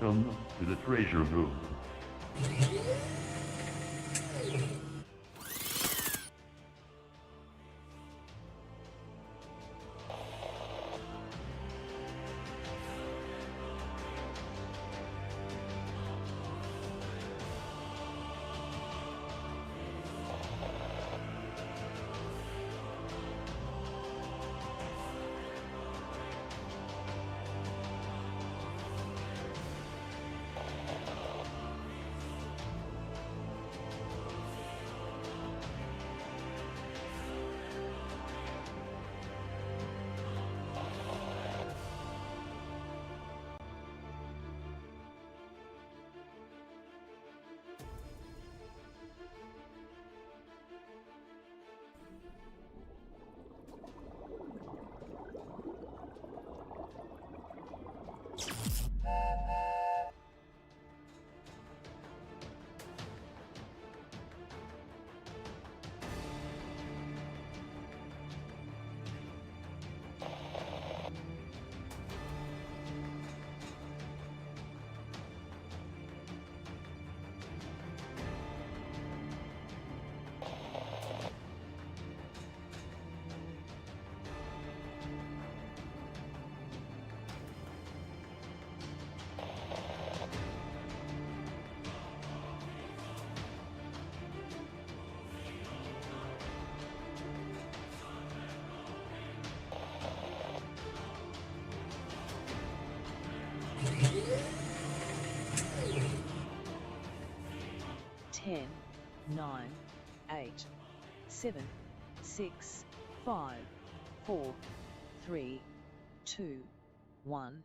Welcome to the treasure room. Ten, 9, 8, 7, 6, 5, 4, 3, 2, 1,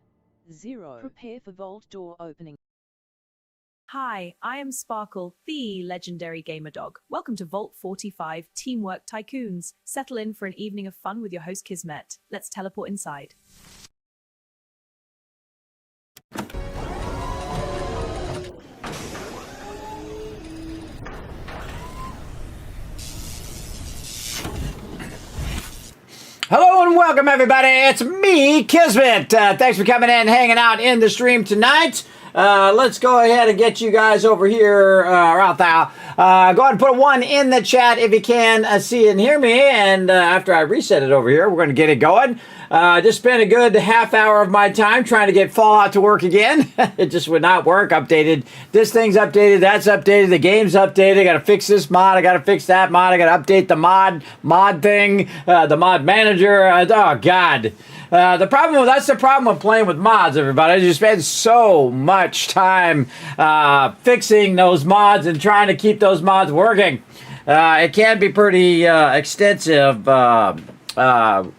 0. Prepare for vault door opening. Hi, I am Sparkle, the legendary gamer dog. Welcome to Vault 45 Teamwork Tycoons. Settle in for an evening of fun with your host Kismet. Let's teleport inside. Hello and welcome everybody, it's me, Kismet. Thanks for coming in and hanging out in the stream tonight. Let's go ahead and get you guys over here, out there. Go ahead and put a 1 in the chat if you can see and hear me. And after I reset it over here, we're going to get it going. Just spent a good half hour of my time trying to get Fallout to work again. It just would not work. Updated. This thing's updated. That's updated. The game's updated. I got to fix this mod. I got to fix that mod. I got to update the mod thing, the mod manager. Oh, God. That's the problem with playing with mods, everybody. You spend so much time fixing those mods and trying to keep those mods working. It can be pretty extensive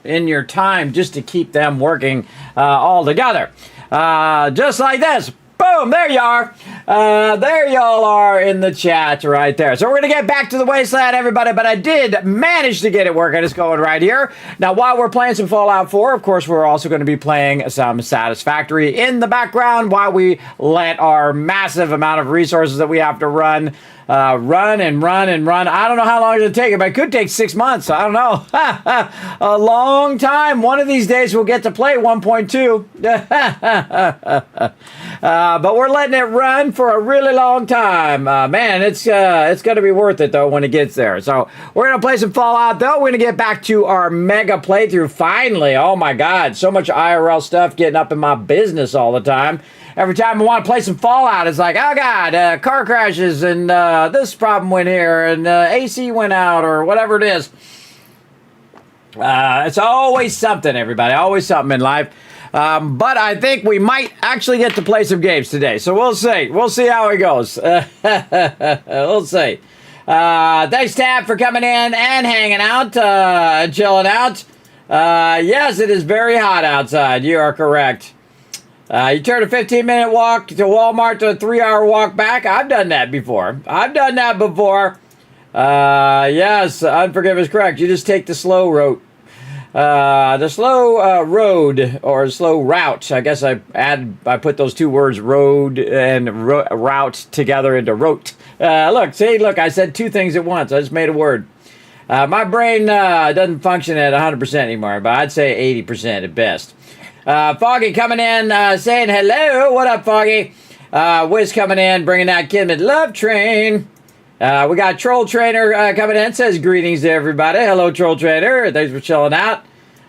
in your time just to keep them working all together. Just like this. Boom, there you are. There y'all are in the chat right there. So we're going to get back to the Wasteland, everybody, but I did manage to get it working. It's going right here. Now, while we're playing some Fallout 4, of course, we're also going to be playing some Satisfactory in the background while we let our massive amount of resources that we have to run and run. I don't know how long it'll take. It could take 6 months. I don't know. A long time. One of these days we'll get to play 1.2. But we're letting it run for a really long time. Man, it's going to be worth it, though, when it gets there. So we're going to play some Fallout, though. We're going to get back to our mega playthrough finally. Oh, my God. So much IRL stuff getting up in my business all the time. Every time I want to play some Fallout, it's like, oh, God, car crashes, and this problem went here, and AC went out, or whatever it is. It's always something, everybody. Always something in life. But I think we might actually get to play some games today. So we'll see. We'll see how it goes. We'll see. Thanks, Tab, for coming in and hanging out, chilling out. Yes, it is very hot outside. You are correct. You turn a 15-minute walk to Walmart to a 3-hour walk back. I've done that before. Yes, Unforgive is correct. You just take the slow road. Road or slow route. I guess I put those two words, road and route, together into rote. Look, I said two things at once. I just made a word. My brain doesn't function at 100% anymore, but I'd say 80% at best. Foggy coming in, saying hello. What up, Foggy? Wiz coming in, bringing that Kismet love train. We got Troll Trainer coming in. Says greetings to everybody. Hello, Troll Trainer. Thanks for chilling out.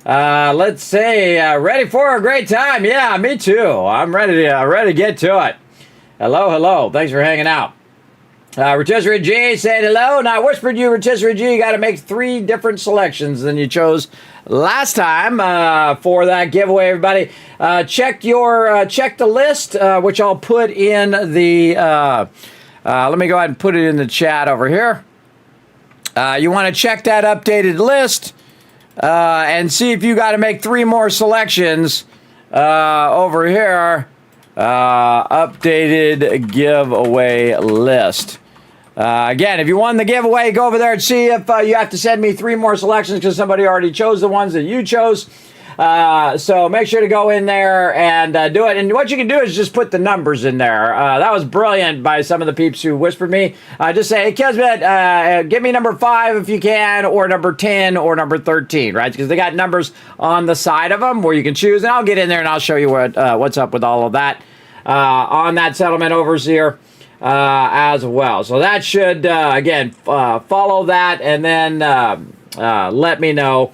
Let's see. Ready for a great time? Yeah, me too. I'm ready to get to it. Hello. Thanks for hanging out. Rotisserie G saying hello. Now, I whispered you, Rotisserie G, you got to make 3 different selections than you chose last time for that giveaway, everybody. Check the list, which I'll put in the... let me go ahead and put it in the chat over here. You want to check that updated list and see if you got to make 3 more selections over here. Updated giveaway list. Again, if you won the giveaway, go over there and see if you have to send me 3 more selections because somebody already chose the ones that you chose. So make sure to go in there and do it. And what you can do is just put the numbers in there. That was brilliant by some of the peeps who whispered me. Just say, hey, Kismet, give me number 5 if you can, or number 10, or number 13, right? Because they got numbers on the side of them where you can choose. And I'll get in there and I'll show you what's up with all of that on that settlement overseer as well. So that should, again, follow that and then let me know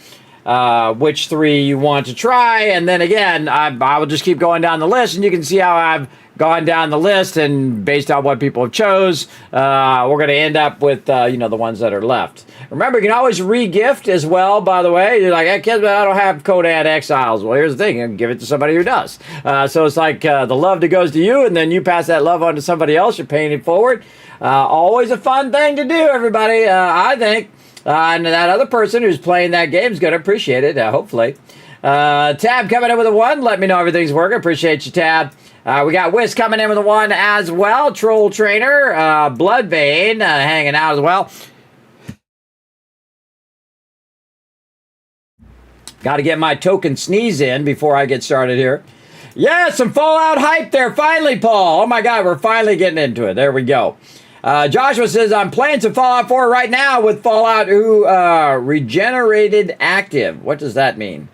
which 3 you want to try, and then again I will just keep going down the list, and you can see how I've gone down the list, and based on what people have chose, we're going to end up with the ones that are left. Remember, you can always re-gift as well, by the way. You're like, hey kids, but I don't have Codan Exiles. Well, here's the thing, you can give it to somebody who does. So it's like the love that goes to you, and then you pass that love on to somebody else. You're paying it forward. Always a fun thing to do, everybody, I think. And that other person who's playing that game is going to appreciate it, hopefully. Tab coming in with a 1. Let me know everything's working. Appreciate you, Tab. We got Wiz coming in with a 1 as well. Troll Trainer, Bloodvein hanging out as well. Got to get my token sneeze in before I get started here. Yeah, some Fallout hype there. Finally, Paul. Oh, my God, we're finally getting into it. There we go. Joshua says, I'm playing some Fallout 4 right now with Fallout who regenerated active. What does that mean?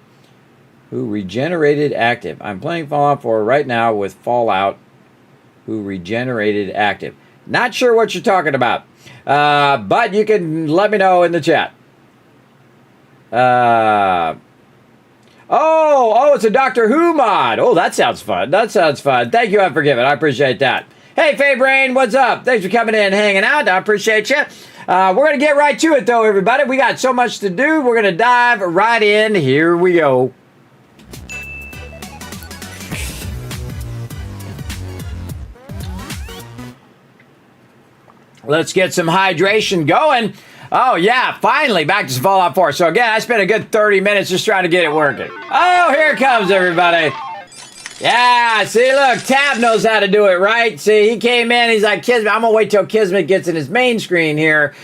Who regenerated active. I'm playing Fallout 4 right now with Fallout who regenerated active. Not sure what you're talking about. But you can let me know in the chat. Oh, it's a Doctor Who mod. Oh, that sounds fun. Thank you, Unforgiven. I appreciate that. Hey, Fabrain, what's up? Thanks for coming in and hanging out. I appreciate you. We're going to get right to it, though, everybody. We got so much to do. We're going to dive right in. Here we go. Let's get some hydration going. Oh, yeah, finally back to Fallout 4. So, again, I spent a good 30 minutes just trying to get it working. Oh, here it comes, everybody. Yeah, see, look, Tab knows how to do it, right? See, he came in, he's like, Kismet, I'm going to wait till Kismet gets in his main screen here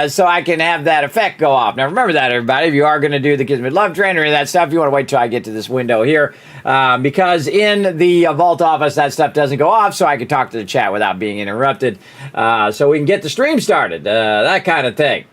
so I can have that effect go off. Now, remember that, everybody. If you are going to do the Kismet Love Train or any of that stuff, you want to wait till I get to this window here because in the Vault office, that stuff doesn't go off, so I can talk to the chat without being interrupted so we can get the stream started, that kind of thing.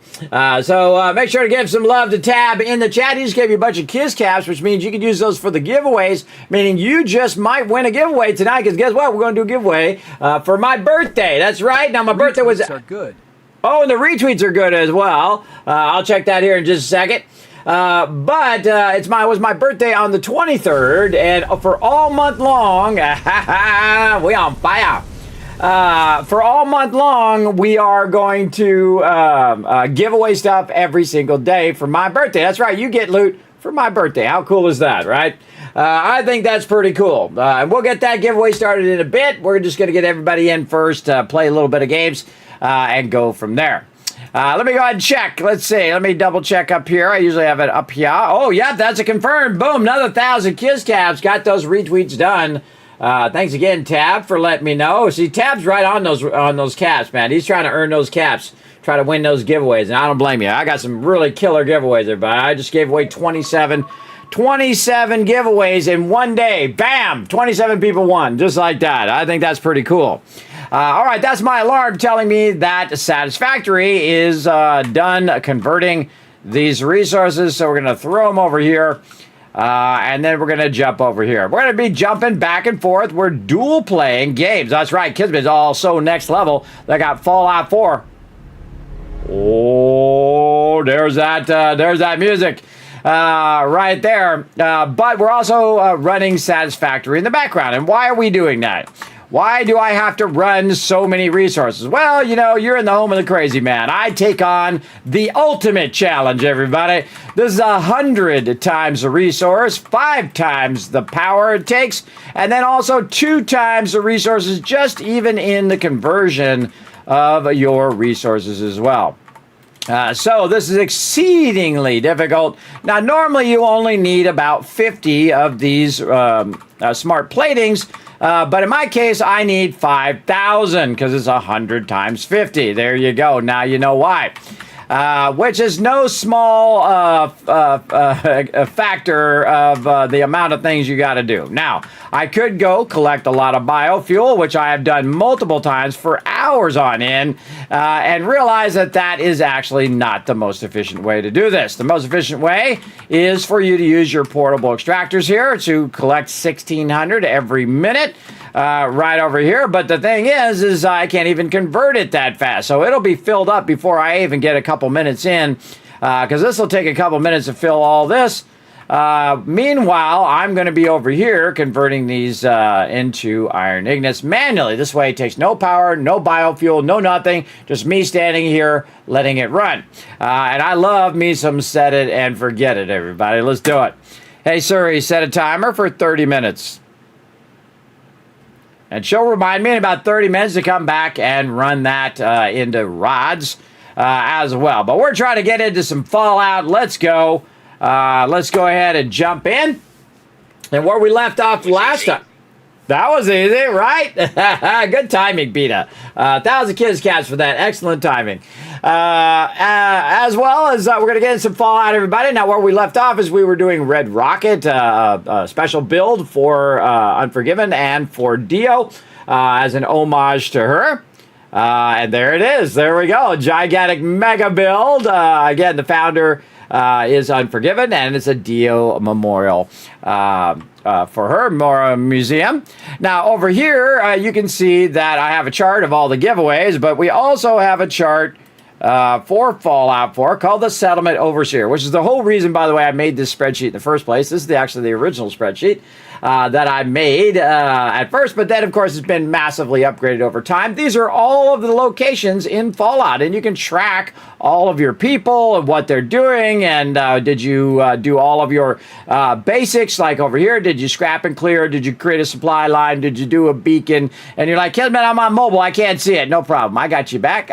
So make sure to give some love to Tab in the chat. He just gave you a bunch of Kiss Caps, which means you can use those for the giveaways, meaning you just might win a giveaway tonight, because guess what? We're going to do a giveaway for my birthday. That's right. Now, my birthday was... Retweets are good. Oh, and the retweets are good as well. I'll check that here in just a second. But it was my birthday on the 23rd, and for all month long, we on fire. For all month long, we are going to give away stuff every single day for my birthday. That's right, you get loot for my birthday. How cool is that, right? I think that's pretty cool. And we'll get that giveaway started in a bit. We're just going to get everybody in first, play a little bit of games, and go from there. Let me go ahead and check. Let's see. Let me double check up here. I usually have it up here. Oh, yeah, that's a confirmed. Boom, another 1,000 Kiss Caps. Got those retweets done. Thanks again, Tab, for letting me know. See, Tab's right on those caps, man. He's trying to earn those caps, try to win those giveaways, and I don't blame you. I got some really killer giveaways, everybody. I just gave away 27 giveaways in one day. Bam! 27 people won, just like that. I think that's pretty cool. All right, that's my alarm telling me that Satisfactory is done converting these resources, so we're going to throw them over here. And then we're going to jump over here. We're going to be jumping back and forth. We're dual playing games. That's right. Kismet's also next level. They got Fallout 4. Oh, there's that music right there. But we're also running Satisfactory in the background. And why are we doing that? Why do I have to run so many resources? Well, you know, you're in the home of the crazy man. I take on the ultimate challenge, everybody. This is 100 times the resource, 5 times the power it takes, and then also 2 times the resources just even in the conversion of your resources as well. So this is exceedingly difficult. Now, normally you only need about 50 of these smart platings, but in my case, I need 5,000 because it's 100 times 50. There you go. Now you know why. Which is no small factor of the amount of things you got to do. Now, I could go collect a lot of biofuel, which I have done multiple times for hours on end, and realize that that is actually not the most efficient way to do this. The most efficient way is for you to use your portable extractors here to collect 1,600 every minute. Right over here, but the thing is I can't even convert it that fast, so it'll be filled up before I even get a couple minutes in, because this will take a couple minutes to fill all this. Meanwhile, I'm going to be over here converting these into iron ignits manually. This way it takes no power, no biofuel, no nothing, just me standing here letting it run. And I love me some set it and forget it, everybody. Let's do it. Hey Siri, set a timer for 30 minutes. And she'll remind me in about 30 minutes to come back and run that into rods as well. But we're trying to get into some Fallout. Let's go. Let's go ahead and jump in. And where we left off last time. That was easy, right? Good timing, Beta. 1,000 Kids Cats for that. Excellent timing. As well as we're going to get in some Fallout, everybody. Now, where we left off is we were doing Red Rocket, a special build for Unforgiven and for Dio as an homage to her. And there it is. There we go. Gigantic mega build. Again, the founder is Unforgiven, and it's a Dio memorial for her museum. Now, over here, you can see that I have a chart of all the giveaways, but we also have a chart for Fallout 4 called the Settlement Overseer, which is the whole reason, by the way, I made this spreadsheet in the first place. This is actually the original spreadsheet that I made at first, but then, of course, it's been massively upgraded over time. These are all of the locations in Fallout, and you can track all of your people and what they're doing, and did you do all of your basics, like over here, did you scrap and clear, did you create a supply line, did you do a beacon, and you're like, Kismet, I'm on mobile, I can't see it. No problem, I got you back,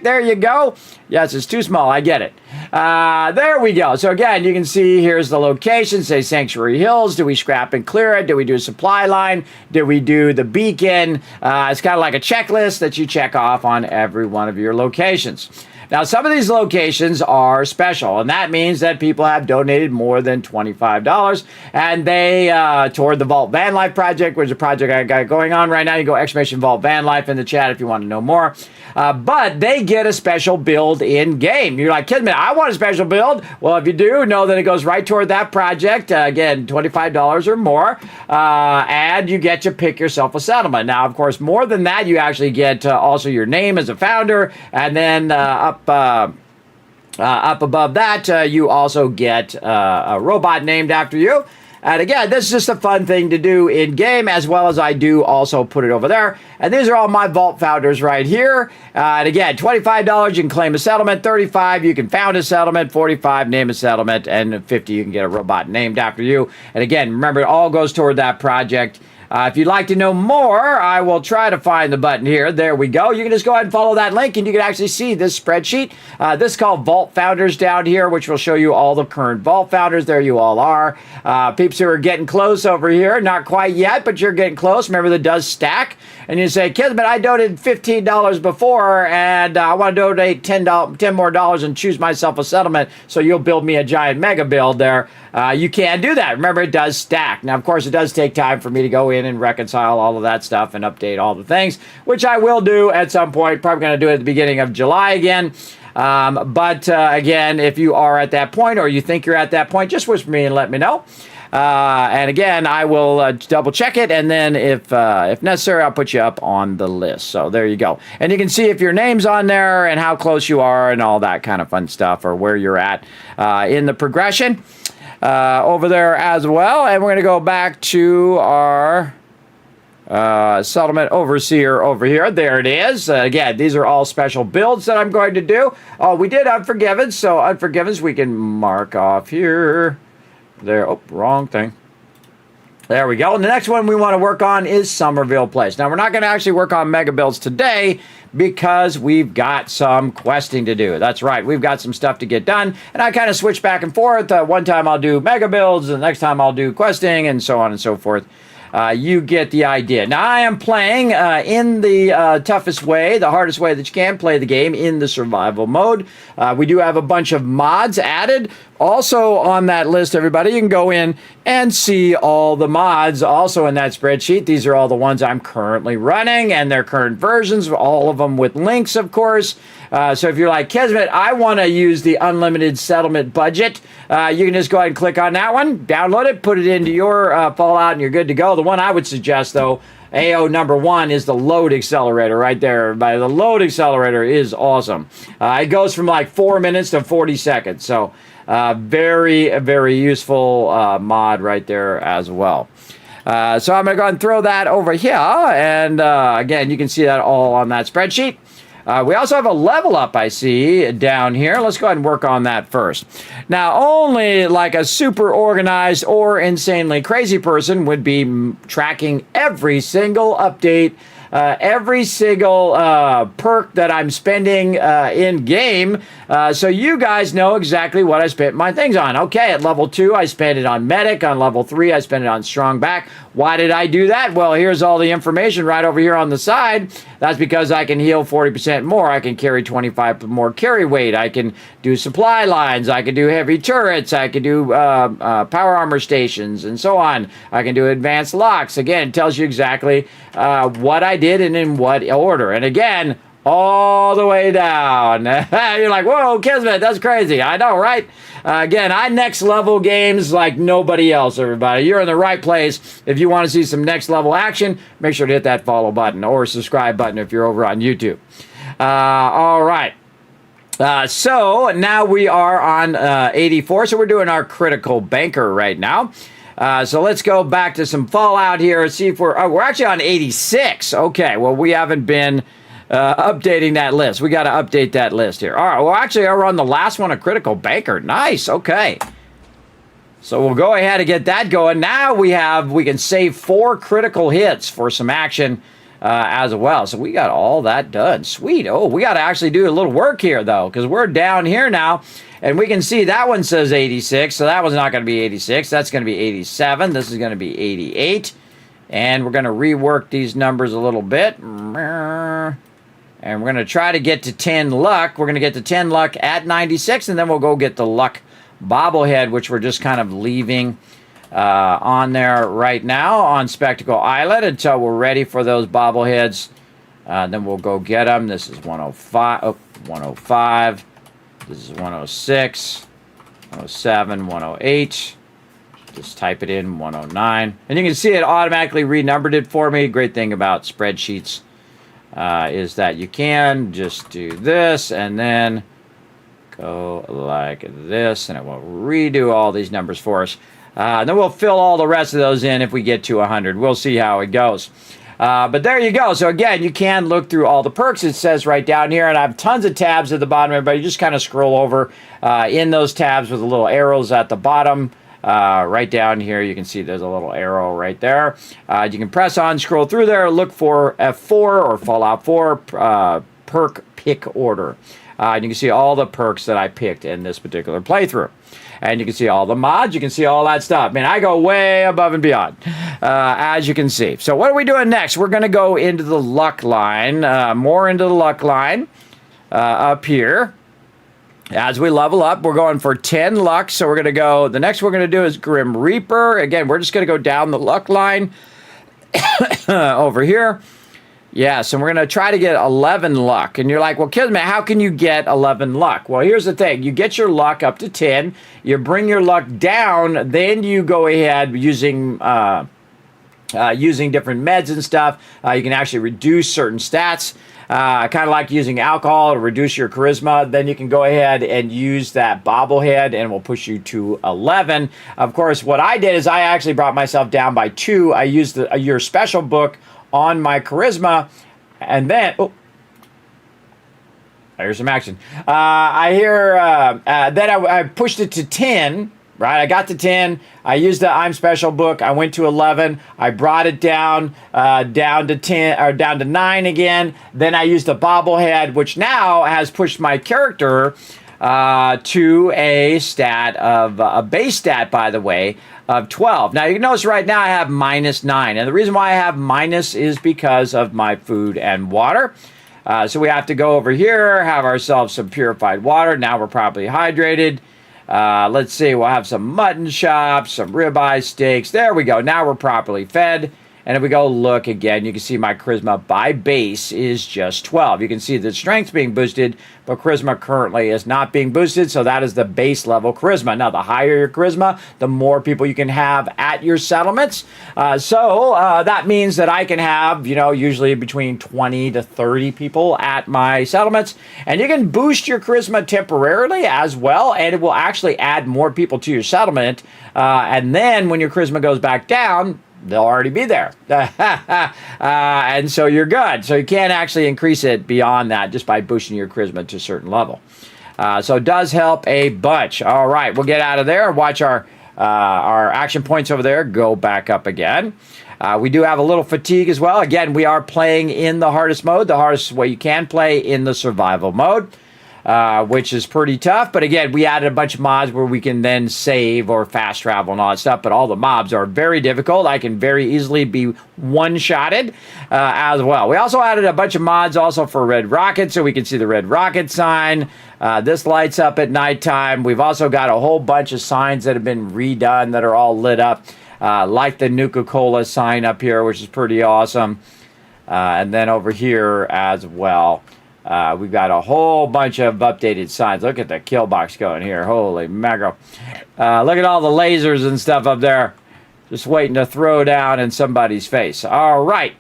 there you go. Yes, it's too small, I get it. There we go. So again, you can see here's the location, say Sanctuary Hills. Do we scrap and clear it? Do we do a supply line? Did we do the beacon? It's kind of like a checklist that you check off on every one of your locations. Now, some of these locations are special, and that means that people have donated more than $25, and they, toward the Vault Van Life project, which is a project I got going on right now. You go exclamation Vault Van Life in the chat if you want to know more. But they get a special build in-game. You're like, Kismet, I want a special build. Well, if you do, know that it goes right toward that project. Again, $25 or more. And you get to pick yourself a settlement. Now, of course, more than that, you actually get also your name as a founder. And then up above that, you also get a robot named after you. And again, this is just a fun thing to do in-game, as well as I do also put it over there. And these are all my Vault founders right here. And again, $25, you can claim a settlement. $35, you can found a settlement. $45, name a settlement. And $50, you can get a robot named after you. And again, remember, it all goes toward that project. If you'd like to know more, I will try to find the button here. There we go. You can just go ahead and follow that link, and you can actually see this spreadsheet. This is called Vault Founders down here, which will show you all the current Vault Founders. There you all are. Peeps who are getting close over here. Not quite yet, but you're getting close. Remember, that does stack. And you say, Kismet, I donated $15 before, and I want to donate $10 more and choose myself a settlement, so you'll build me a giant mega build there. You can do that. Remember, it does stack. Now, of course, it does take time for me to go in and reconcile all of that stuff and update all the things, which I will do at some point. Probably going to do it at the beginning of July again. But again, if you are at that point or you think you're at that point, just whisper me and let me know. And again, I will double check it, and then if necessary, I'll put you up on the list. So there you go. And you can see if your name's on there and how close you are and all that kind of fun stuff, or where you're at in the progression over there as well. And we're going to go back to our settlement overseer over here. There it is. Again, these are all special builds that I'm going to do. Oh, we did Unforgiven, so Unforgivens we can mark off here. There, oh, wrong thing. There we go. And the next one we want to work on is Somerville Place. Now, we're not going to actually work on mega builds today because we've got some questing to do. That's right. We've got some stuff to get done. And I kind of switch back and forth. One time I'll do mega builds, and the next time I'll do questing, and so on and so forth. You get the idea. Now, I am playing in the toughest way, the hardest way that you can play the game, in the survival mode. We do have a bunch of mods added. Also on that list, everybody, you can go in and see all the mods also in that spreadsheet. These are all the ones I'm currently running and their current versions, all of them with links, of course. So if you're like, Kismet, I want to use the unlimited settlement budget, you can just go ahead and click on that one, download it, put it into your Fallout, and you're good to go. The one I would suggest, though, AO number 1 is the load accelerator right there, everybody. The load accelerator is awesome. It goes from like 4 minutes to 40 seconds. So very, very useful mod right there as well. So I'm going to go ahead and throw that over here. And again, you can see that all on that spreadsheet. We also have a level up, I see, down here. Let's go ahead and work on that first. Now, only like a super organized or insanely crazy person would be tracking every single update, every single perk that I'm spending in game, so you guys know exactly what I spent my things on. Okay, at level 2, I spent it on medic. On level 3, I spent it on strong back. Why did I do that? Well, here's all the information right over here on the side. That's because I can heal 40% more. I can carry 25 more carry weight. I can do supply lines. I can do heavy turrets. I can do power armor stations and so on. I can do advanced locks. Again, it tells you exactly what I did and in what order. And again, all the way down. You're like, whoa, Kismet, that's crazy. I know, right? Again, I next level games like nobody else, everybody. You're in the right place. If you want to see some next level action, make sure to hit that follow button or subscribe button if you're over on YouTube. All right. So now we are on 84. So we're doing our critical banker right now. So let's go back to some Fallout here and see if we're actually on 86. Okay, well, we haven't been updating that list. We got to update that list here. All right, well, actually, we're on the last one, a critical banker. Nice, okay. So we'll go ahead and get that going. Now we can save 4 critical hits for some action as well. So we got all that done. Sweet. Oh, we got to actually do a little work here, though, because we're down here now. And we can see that one says 86, so that one's not going to be 86. That's going to be 87. This is going to be 88. And we're going to rework these numbers a little bit. And we're going to try to get to 10 luck. We're going to get to 10 luck at 96, and then we'll go get the luck bobblehead, which we're just kind of leaving on there right now on Spectacle Island until we're ready for those bobbleheads. Then we'll go get them. This is 105. Oh, 105. This is 106, 107, 108. Just type it in, 109. And you can see it automatically renumbered it for me. Great thing about spreadsheets is that you can just do this and then go like this, and it will redo all these numbers for us. And then we'll fill all the rest of those in if we get to 100. We'll see how it goes. But there you go. So again, you can look through all the perks. It says right down here, and I have tons of tabs at the bottom. Everybody, just kind of scroll over in those tabs with the little arrows at the bottom. Right down here, you can see there's a little arrow right there. You can press on, scroll through there, look for F4 or Fallout 4 perk pick order. And you can see all the perks that I picked in this particular playthrough. And you can see all the mods. You can see all that stuff. Man, I go way above and beyond, as you can see. So what are we doing next? We're going to go into the luck line, more into the luck line up here. As we level up, we're going for 10 luck. So we're going to go, the next we're going to do is Grim Reaper. Again, we're just going to go down the luck line over here. Yes, and we're going to try to get 11 luck. And you're like, well, Kismet, how can you get 11 luck? Well, here's the thing. You get your luck up to 10. You bring your luck down. Then you go ahead using different meds and stuff. You can actually reduce certain stats. Kind of like using alcohol to reduce your charisma. Then you can go ahead and use that bobblehead and we'll push you to 11. Of course, what I did is I actually brought myself down by 2. I used your special book on my charisma, and then here's some action. Then I pushed it to 10. Right, I got to 10. I used the I'm Special book. I went to 11. I brought it down to 10 or down to 9 again. Then I used the bobblehead, which now has pushed my character to a stat of a base stat, by the way, of 12. Now you can notice right now I have -9, and the reason why I have minus is because of my food and water. So we have to go over here, have ourselves some purified water. Now we're properly hydrated. Let's see, we'll have some mutton chops, some ribeye steaks. There we go. Now we're properly fed. And if we go look again, you can see my charisma by base is just 12. You can see the strength being boosted, but charisma currently is not being boosted. So that is the base level charisma. Now, the higher your charisma, the more people you can have at your settlements. So that means that I can have, usually between 20 to 30 people at my settlements. And you can boost your charisma temporarily as well. And it will actually add more people to your settlement. And then when your charisma goes back down, they'll already be there. And so you're good. So you can't actually increase it beyond that just by boosting your charisma to a certain level. So it does help a bunch. All right, we'll get out of there. Watch our action points over there go back up again. We do have a little fatigue as well. Again, we are playing in the hardest mode, the hardest way you can play in the survival mode. Which is pretty tough. But again, we added a bunch of mods where we can then save or fast travel and all that stuff. But all the mobs are very difficult. I can very easily be one-shotted as well. We also added a bunch of mods also for red rocket, so we can see the red rocket sign. This lights up at nighttime. We've also got a whole bunch of signs that have been redone that are all lit up, like the Nuka-Cola sign up here, which is pretty awesome. And then over here as well. We've got a whole bunch of updated signs. Look at the kill box going here. Holy mackerel. Look at all the lasers and stuff up there. Just waiting to throw down in somebody's face. All right.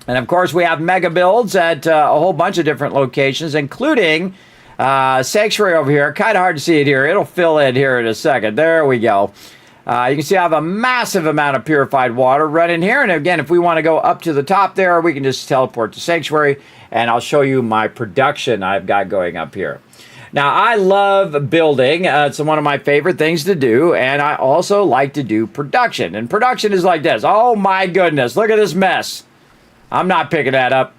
And of course, we have mega builds at a whole bunch of different locations, including Sanctuary over here. Kind of hard to see it here. It'll fill in here in a second. There we go. You can see I have a massive amount of purified water running here. And again, if we want to go up to the top there, we can just teleport to Sanctuary. And I'll show you my production I've got going up here. Now, I love building. It's one of my favorite things to do. And I also like to do production. And production is like this. Oh, my goodness. Look at this mess. I'm not picking that up.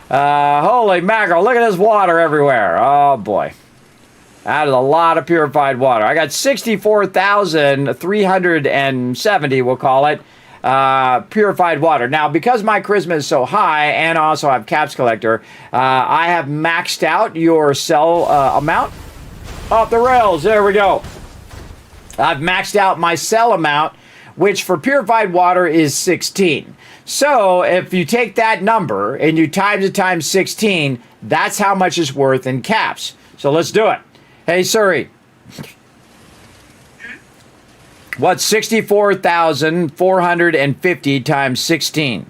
Holy mackerel. Look at this water everywhere. Oh, boy. That is a lot of purified water. I got 64,370, we'll call it, purified water. Now, because my charisma is so high and also have caps collector, I have maxed out your cell amount. Off the rails, there we go. I've maxed out my cell amount, which for purified water is 16. So if you take that number and you times it times 16, that's how much it's worth in caps. So let's do it. Hey, Suri. What's 64,450 times 16?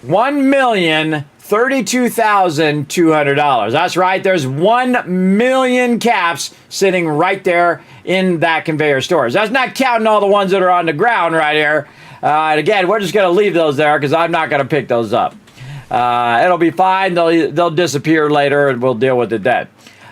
$1,032,200. That's right. There's 1 million caps sitting right there in that conveyor storage. That's not counting all the ones that are on the ground right here. And again, we're just going to leave those there because I'm not going to pick those up. It'll be fine. They'll disappear later and we'll deal with it then.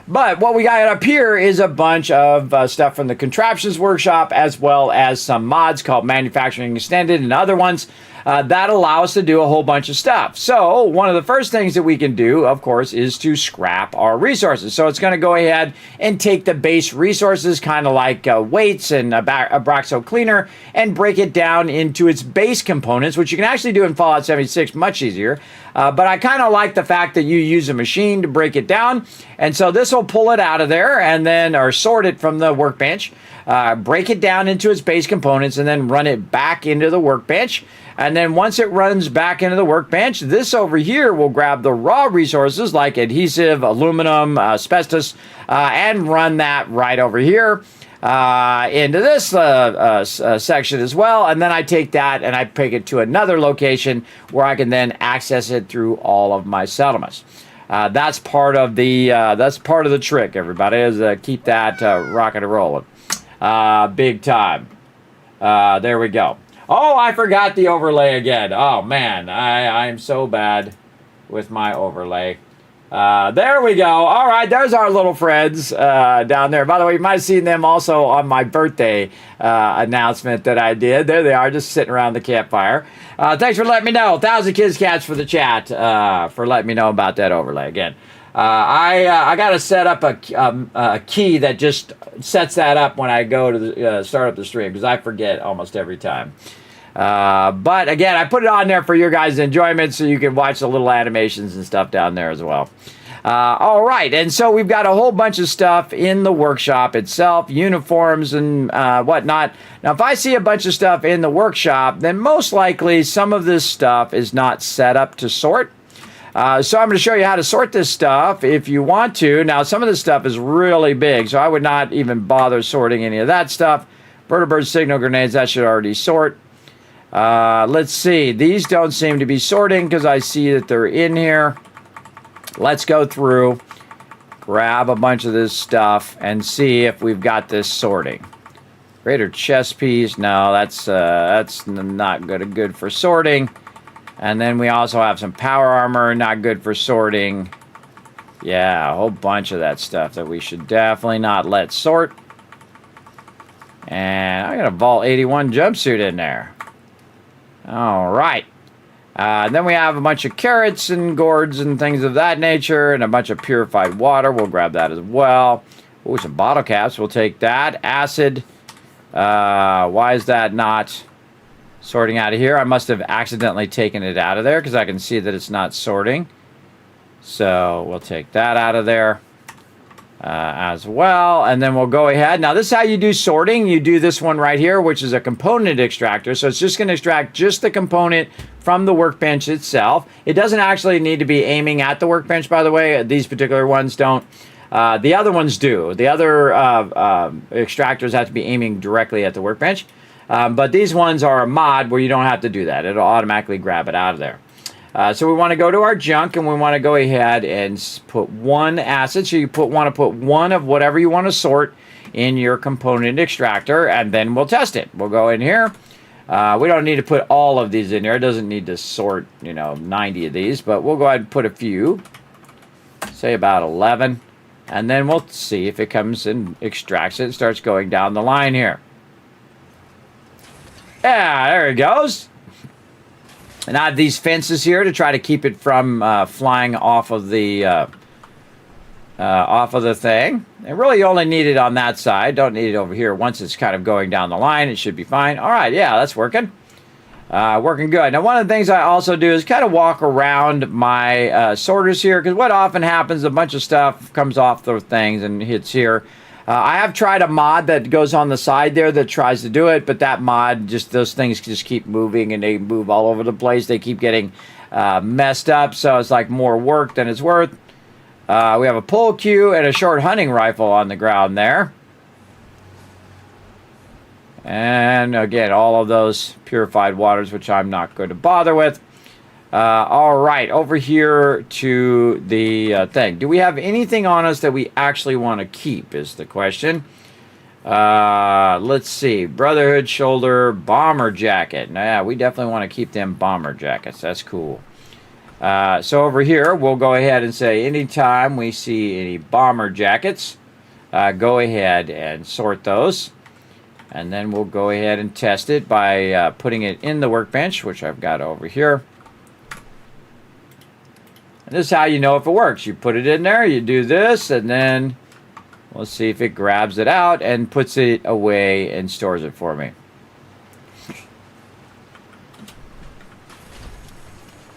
But what we got up here is a bunch of stuff from the Contraptions Workshop, as well as some mods called Manufacturing Extended and other ones that allow us to do a whole bunch of stuff. So one of the first things that we can do, of course, is to scrap our resources. So it's going to go ahead and take the base resources, kind of like weights and a Abraxo cleaner, and break it down into its base components, which you can actually do in Fallout 76 much easier. But I kind of like the fact that you use a machine to break it down. And so this will pull it out of there and then, or sort it from the workbench. break it down into its base components, and then run it back into the workbench. And then once it runs back into the workbench, this over here will grab the raw resources like adhesive, aluminum, asbestos, and run that right over here into this section as well. And then I take that and I take it to another location where I can then access it through all of my settlements. That's part of the trick, everybody, is keep that rocking and rolling. Big time. There we go. Oh, I forgot the overlay again. Oh, man, I'm so bad with my overlay. There we go. All right, there's our little friends down there. By the way, you might have seen them also on my birthday announcement that I did. There they are, just sitting around the campfire. Thanks for letting me know. 1,000 Kids Cats for the chat, for letting me know about that overlay again. I got to set up a key that just sets that up when I go to start up the stream, because I forget almost every time. But again, I put it on there for your guys' enjoyment, so you can watch the little animations and stuff down there as well. All right, and so we've got a whole bunch of stuff in the workshop itself, uniforms and whatnot. Now, if I see a bunch of stuff in the workshop, then most likely some of this stuff is not set up to sort. So I'm going to show you how to sort this stuff if you want to. Now, some of this stuff is really big, so I would not even bother sorting any of that stuff. Vertibird signal grenades, that should already sort. Let's see. These don't seem to be sorting because I see that they're in here. Let's go through, grab a bunch of this stuff, and see if we've got this sorting. Greater chest piece. No, that's not good for sorting. And then we also have some power armor, not good for sorting. Yeah, a whole bunch of that stuff that we should definitely not let sort. And I got a Vault 81 jumpsuit in there. All right. Then we have a bunch of carrots and gourds and things of that nature, and a bunch of purified water. We'll grab that as well. Ooh, some bottle caps. We'll take that. Acid. Why is that not sorting out of here? I must have accidentally taken it out of there because I can see that it's not sorting. So we'll take that out of there as well. And then we'll go ahead. Now, this is how you do sorting. You do this one right here, which is a component extractor. So it's just going to extract just the component from the workbench itself. It doesn't actually need to be aiming at the workbench, by the way. These particular ones don't. The other ones do. The other extractors have to be aiming directly at the workbench. But these ones are a mod where you don't have to do that. It'll automatically grab it out of there. So we want to go to our junk, and we want to go ahead and put one acid. So you want to put one of whatever you want to sort in your component extractor, and then we'll test it. We'll go in here. We don't need to put all of these in there. It doesn't need to sort, 90 of these, but we'll go ahead and put a few. Say about 11. And then we'll see if it comes and extracts it and starts going down the line here. Yeah, there it goes. And I have these fences here to try to keep it from flying off of the thing. I really only need it on that side. Don't need it over here. Once it's kind of going down the line, it should be fine. All right, yeah, that's working. Working good. Now, one of the things I also do is kind of walk around my sorters here, because what often happens, a bunch of stuff comes off the things and hits here. I have tried a mod that goes on the side there that tries to do it, but that mod, those things just keep moving, and they move all over the place. They keep getting messed up, so it's like more work than it's worth. We have a pull cue and a short hunting rifle on the ground there. And again, all of those purified waters, which I'm not going to bother with. All right, over here to the thing. Do we have anything on us that we actually want to keep is the question. Let's see. Brotherhood shoulder, bomber jacket. Now, yeah, we definitely want to keep them bomber jackets. That's cool. So over here, we'll go ahead and say anytime we see any bomber jackets, go ahead and sort those. And then we'll go ahead and test it by putting it in the workbench, which I've got over here. And this is how you know if it works. You put it in there, you do this, and then we'll see if it grabs it out and puts it away and stores it for me.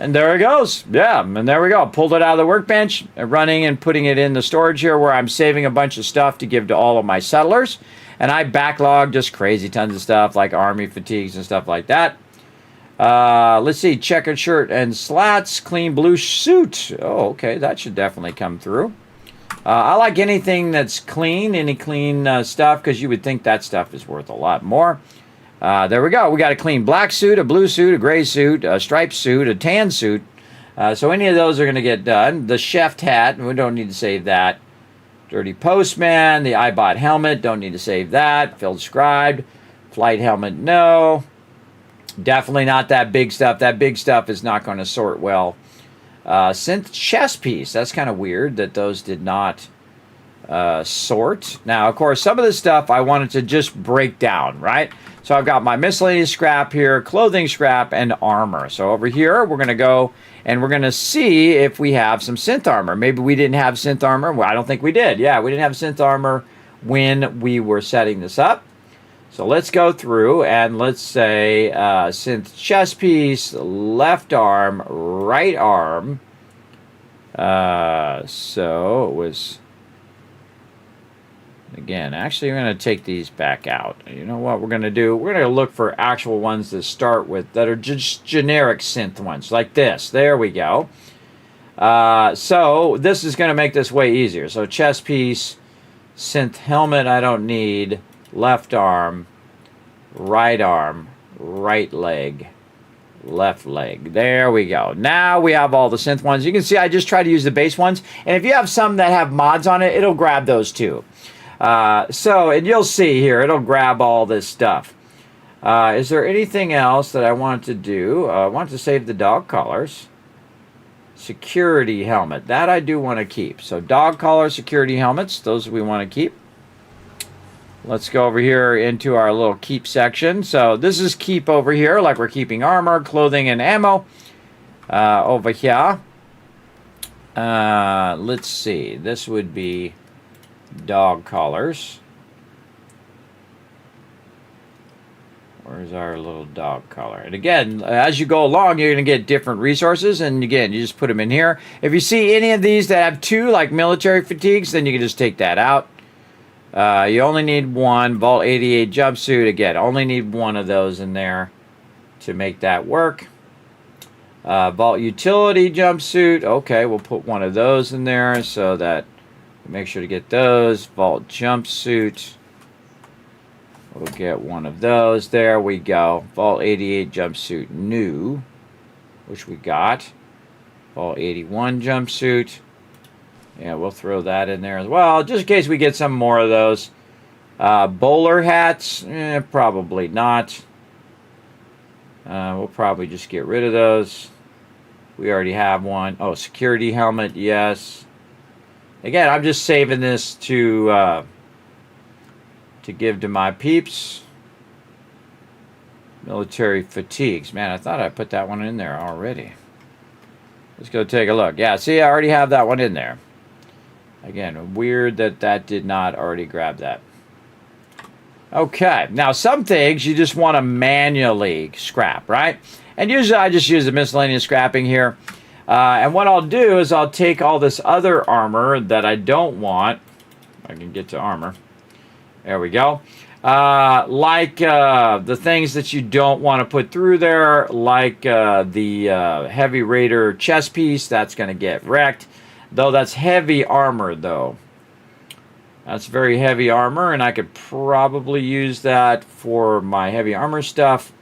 And there it goes. Yeah, and there we go. Pulled it out of the workbench, running and putting it in the storage here where I'm saving a bunch of stuff to give to all of my settlers. And I backlogged just crazy tons of stuff like army fatigues and stuff like that. Let's see, checkered shirt and slats, clean blue suit. Oh, okay, that should definitely come through. I like anything that's clean, any clean stuff, because you would think that stuff is worth a lot more. There we go. We got a clean black suit, a blue suit, a gray suit, a striped suit, a tan suit. So any of those are going to get done. The chef hat, we don't need to save that. Dirty postman, the iBot helmet, don't need to save that. Filled scribe, flight helmet, no. Definitely not that big stuff. That big stuff is not going to sort well. Synth chest piece, that's kind of weird that those did not sort. Now, of course, some of this stuff I wanted to just break down, right? So I've got my miscellaneous scrap here, clothing scrap, and armor. So over here, we're going to go and we're going to see if we have some synth armor. Maybe we didn't have synth armor. Well, I don't think we did. Yeah, we didn't have synth armor when we were setting this up. So let's go through and let's say synth chest piece, left arm, right arm. So it was... Again, actually, we're going to take these back out. You know what we're going to do? We're going to look for actual ones to start with that are just generic synth ones, like this. There we go. So this is going to make this way easier. So chest piece, synth helmet I don't need, left arm, right leg, left leg. There we go. Now we have all the synth ones. You can see I just try to use the base ones. And if you have some that have mods on it, it'll grab those too. And you'll see here, it'll grab all this stuff. Is there anything else that I want to do? I want to save the dog collars. Security helmet. That I do want to keep. So dog collar, security helmets, those we want to keep. Let's go over here into our little keep section. So this is keep over here, like we're keeping armor, clothing, and ammo. Over here. Let's see. This would be dog collars. Where's our little dog collar? And again, as you go along, you're going to get different resources. And again, you just put them in here. If you see any of these that have two, like military fatigues, then you can just take that out. You only need one. Vault 88 jumpsuit. Again, only need one of those in there to make that work. Vault utility jumpsuit. Okay, we'll put one of those in there so that make sure to get those. Vault jumpsuit. We'll get one of those. There we go. Vault 88 jumpsuit new, which we got. Vault 81 jumpsuit. Yeah, we'll throw that in there as well, just in case we get some more of those. Bowler hats, probably not. We'll probably just get rid of those. We already have one. Oh, security helmet, yes. Again, I'm just saving this to give to my peeps. Military fatigues. Man, I thought I put that one in there already. Let's go take a look. Yeah, see, I already have that one in there. Again, weird that that did not already grab that. Okay, now some things you just want to manually scrap, right? And usually I just use the miscellaneous scrapping here. And what I'll do is I'll take all this other armor that I don't want. I can get to armor. There we go. The things that you don't want to put through there, like the Heavy Raider chest piece, that's going to get wrecked. Though that's heavy armor, though. That's very heavy armor, and I could probably use that for my heavy armor stuff.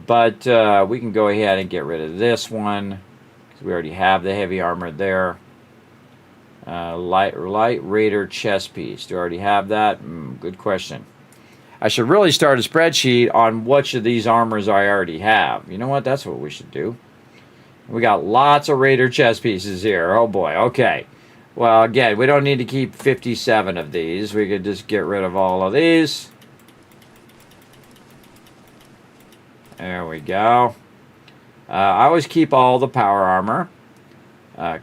But we can go ahead and get rid of this one, because we already have the heavy armor there. Light Raider chest piece. Do I already have that? Good question. I should really start a spreadsheet on which of these armors I already have. You know what? That's what we should do. We got lots of Raider chest pieces here. Oh boy, okay. Well, again, we don't need to keep 57 of these. We could just get rid of all of these. There we go. I always keep all the power armor.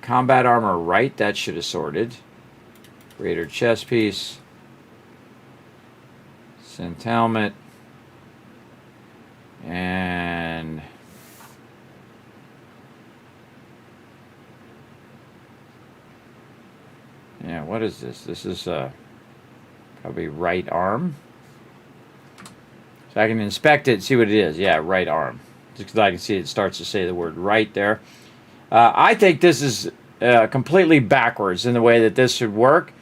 Combat armor right, that should have sorted. Raider chest piece. Synth helmet. And... yeah, what is this? This is probably right arm. So I can inspect it, see what it is. Yeah, right arm. Just because I can see it starts to say the word right there. I think this is completely backwards in the way that this should work.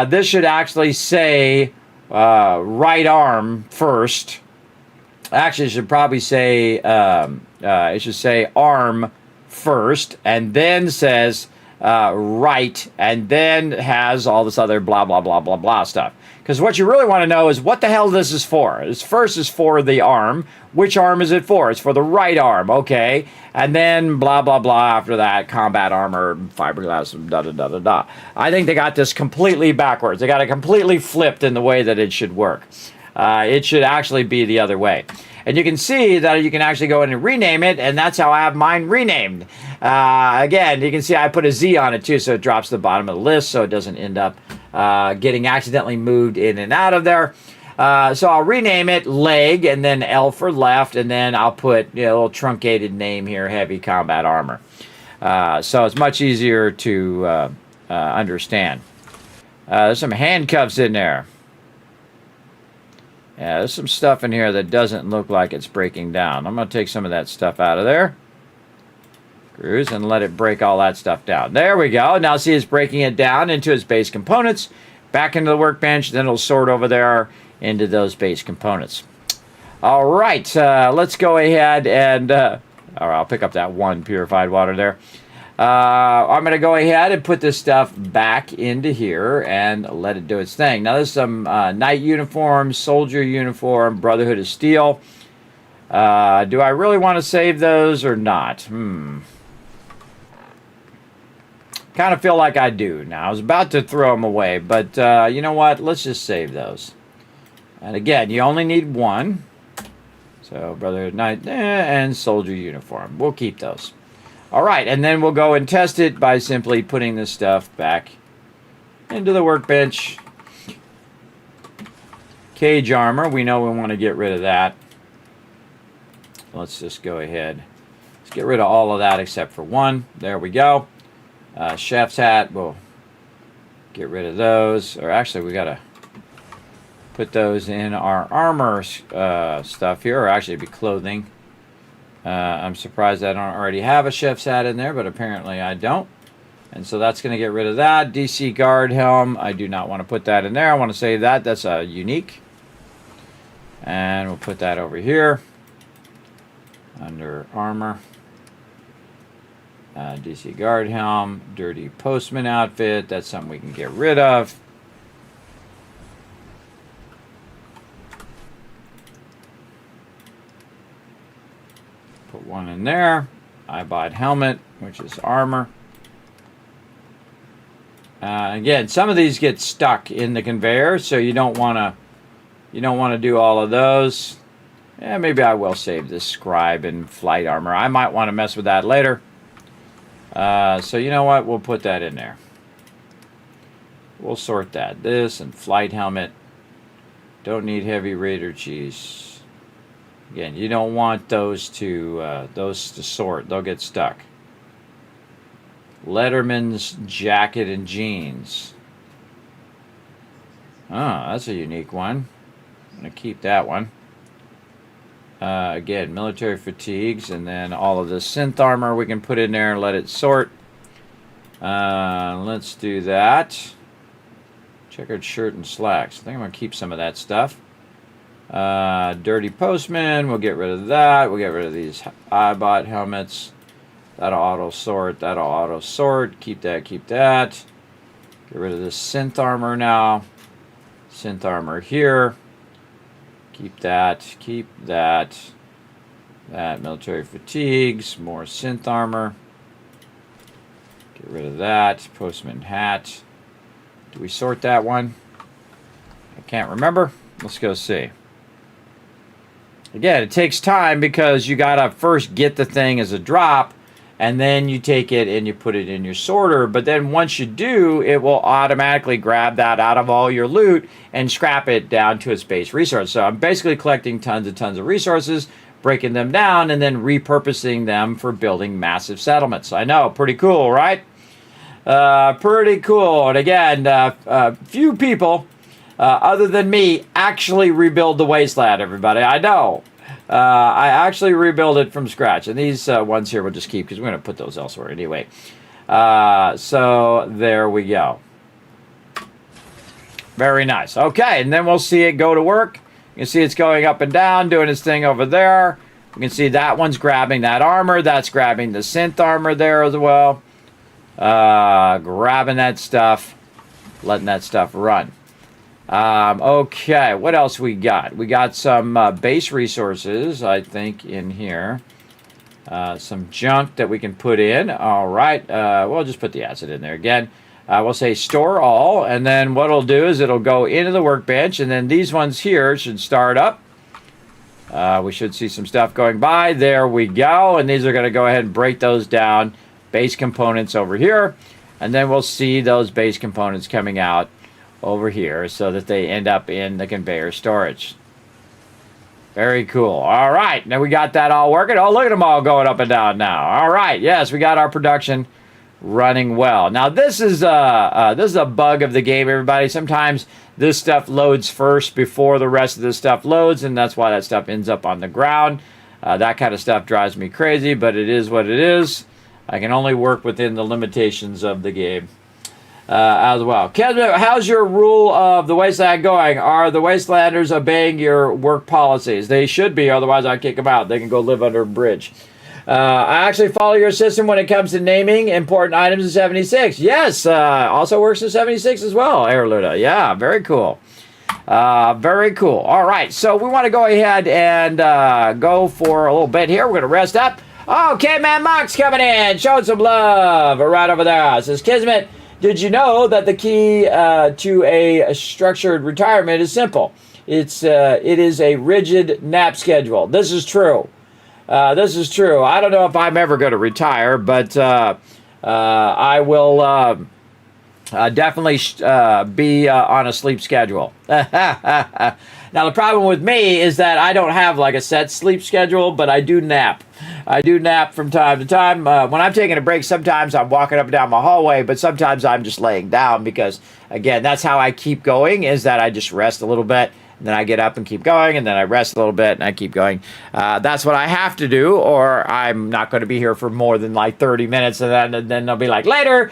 This should actually say right arm first. Actually, it should probably say it should say arm first, and then says right, and then has all this other blah blah blah blah blah stuff. Because what you really want to know is what the hell this is for. This first is for the arm. Which arm is it for? It's for the right arm, okay. And then blah blah blah after that, combat armor, fiberglass, da da da da da. I think they got this completely backwards. They got it completely flipped in the way that it should work. It should actually be the other way. And you can see that you can actually go in and rename it, and that's how I have mine renamed. Again, you can see I put a Z on it too, so it drops to the bottom of the list, so it doesn't end up getting accidentally moved in and out of there. So I'll rename it leg, and then L for left, and then I'll put a little truncated name here, heavy combat armor. So it's much easier to understand. There's some handcuffs in there. Yeah, there's some stuff in here that doesn't look like it's breaking down. I'm going to take some of that stuff out of there. Screws, and let it break all that stuff down. There we go. Now see it's breaking it down into its base components. Back into the workbench. Then it'll sort over there into those base components. All right. Let's go ahead and... I'll pick up that one purified water there. I'm going to go ahead and put this stuff back into here and let it do its thing. Now, there's some knight uniform, soldier uniform, Brotherhood of Steel. Do I really want to save those or not? Kind of feel like I do. Now, I was about to throw them away, but you know what? Let's just save those. And again, you only need one. So, Brotherhood Knight and soldier uniform. We'll keep those. All right, and then we'll go and test it by simply putting this stuff back into the workbench. Cage armor, we know we want to get rid of that. Let's just go ahead. Let's get rid of all of that except for one. There we go. Chef's hat, we'll get rid of those. Or actually, we got to put those in our armor stuff here, or actually it'd be clothing. I'm surprised I don't already have a chef's hat in there, but apparently I don't. And so that's going to get rid of that. DC guard helm, I do not want to put that in there. I want to save that. That's a unique. And we'll put that over here under armor. DC guard helm, dirty postman outfit. That's something we can get rid of. Put one in there. Eyebot helmet, which is armor. Again, some of these get stuck in the conveyor, so you don't want to do all of those. Yeah, maybe I will save this scribe and flight armor. I might want to mess with that later. So you know what? We'll put that in there. We'll sort that. This and flight helmet. Don't need heavy raider cheese. Again, you don't want those to sort. They'll get stuck. Letterman's jacket and jeans. Oh, that's a unique one. I'm going to keep that one. Again, military fatigues, and then all of the synth armor we can put in there and let it sort. Let's do that. Checkered shirt and slacks. I think I'm going to keep some of that stuff. Dirty postman, we'll get rid of that. We'll get rid of these eyebot helmets. That'll auto sort. That'll auto sort. Keep that. Keep that. Get rid of this synth armor now. Synth armor here. Keep that. Keep that. That military fatigues. More synth armor. Get rid of that. Postman hat. Do we sort that one? I can't remember. Let's go see. Again, it takes time because you gotta first get the thing as a drop, and then you take it and you put it in your sorter. But then once you do, it will automatically grab that out of all your loot and scrap it down to its base resource. So I'm basically collecting tons and tons of resources, breaking them down, and then repurposing them for building massive settlements. I know, pretty cool, right? Pretty cool. And again, few people other than me, actually rebuild the Wasteland, everybody. I know. I actually rebuild it from scratch. And these ones here we'll just keep because we're going to put those elsewhere anyway. So there we go. Very nice. Okay, and then we'll see it go to work. You can see it's going up and down, doing its thing over there. You can see that one's grabbing that armor. That's grabbing the synth armor there as well. Grabbing that stuff. Letting that stuff run. Okay, what else we got? We got some base resources, I think, in here. Some junk that we can put in. All right, we'll just put the acid in there again. We'll say store all, and then what it'll do is it'll go into the workbench, and then these ones here should start up. We should see some stuff going by. There we go, and these are going to go ahead and break those down. Base components over here, and then we'll see those base components coming out over here so that they end up in the conveyor storage. Very cool. All right, now we got that all working. Oh, look at them all going up and down now. All right, yes, we got our production running well. Now this is a bug of the game, everybody. Sometimes this stuff loads first before the rest of the stuff loads, and that's why that stuff ends up on the ground. That kind of stuff drives me crazy, but it is what it is. I can only work within the limitations of the game as well. Kismet, how's your rule of the Wasteland going? Are the Wastelanders obeying your work policies? They should be, otherwise I'd kick them out. They can go live under a bridge. I actually follow your system when it comes to naming important items in 76. Yes, also works in 76 as well, Airluda. Yeah, very cool. Very cool. All right, so we want to go ahead and go for a little bit here. We're going to rest up. Okay, man, Monk's coming in, showing some love right over there. It says, Kismet, did you know that the key to a structured retirement is simple? It is a rigid nap schedule. This is true. This is true. I don't know if I'm ever going to retire, but I will definitely be on a sleep schedule. Now, the problem with me is that I don't have like a set sleep schedule, but I do nap. I do nap from time to time. When I'm taking a break, sometimes I'm walking up and down my hallway, but sometimes I'm just laying down because, again, that's how I keep going, is that I just rest a little bit. And then I get up and keep going, and then I rest a little bit, and I keep going. That's what I have to do, or I'm not going to be here for more than like 30 minutes, and then they'll be like, later!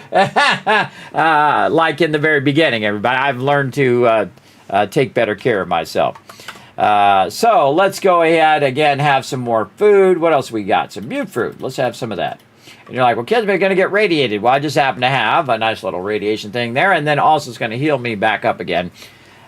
Like in the very beginning, everybody. I've learned to take better care of myself. So let's go ahead, again, have some more food. What else we got? Some mute fruit. Let's have some of that. And you're like, well, kids are going to get radiated. Well, I just happen to have a nice little radiation thing there, and then also it's going to heal me back up again.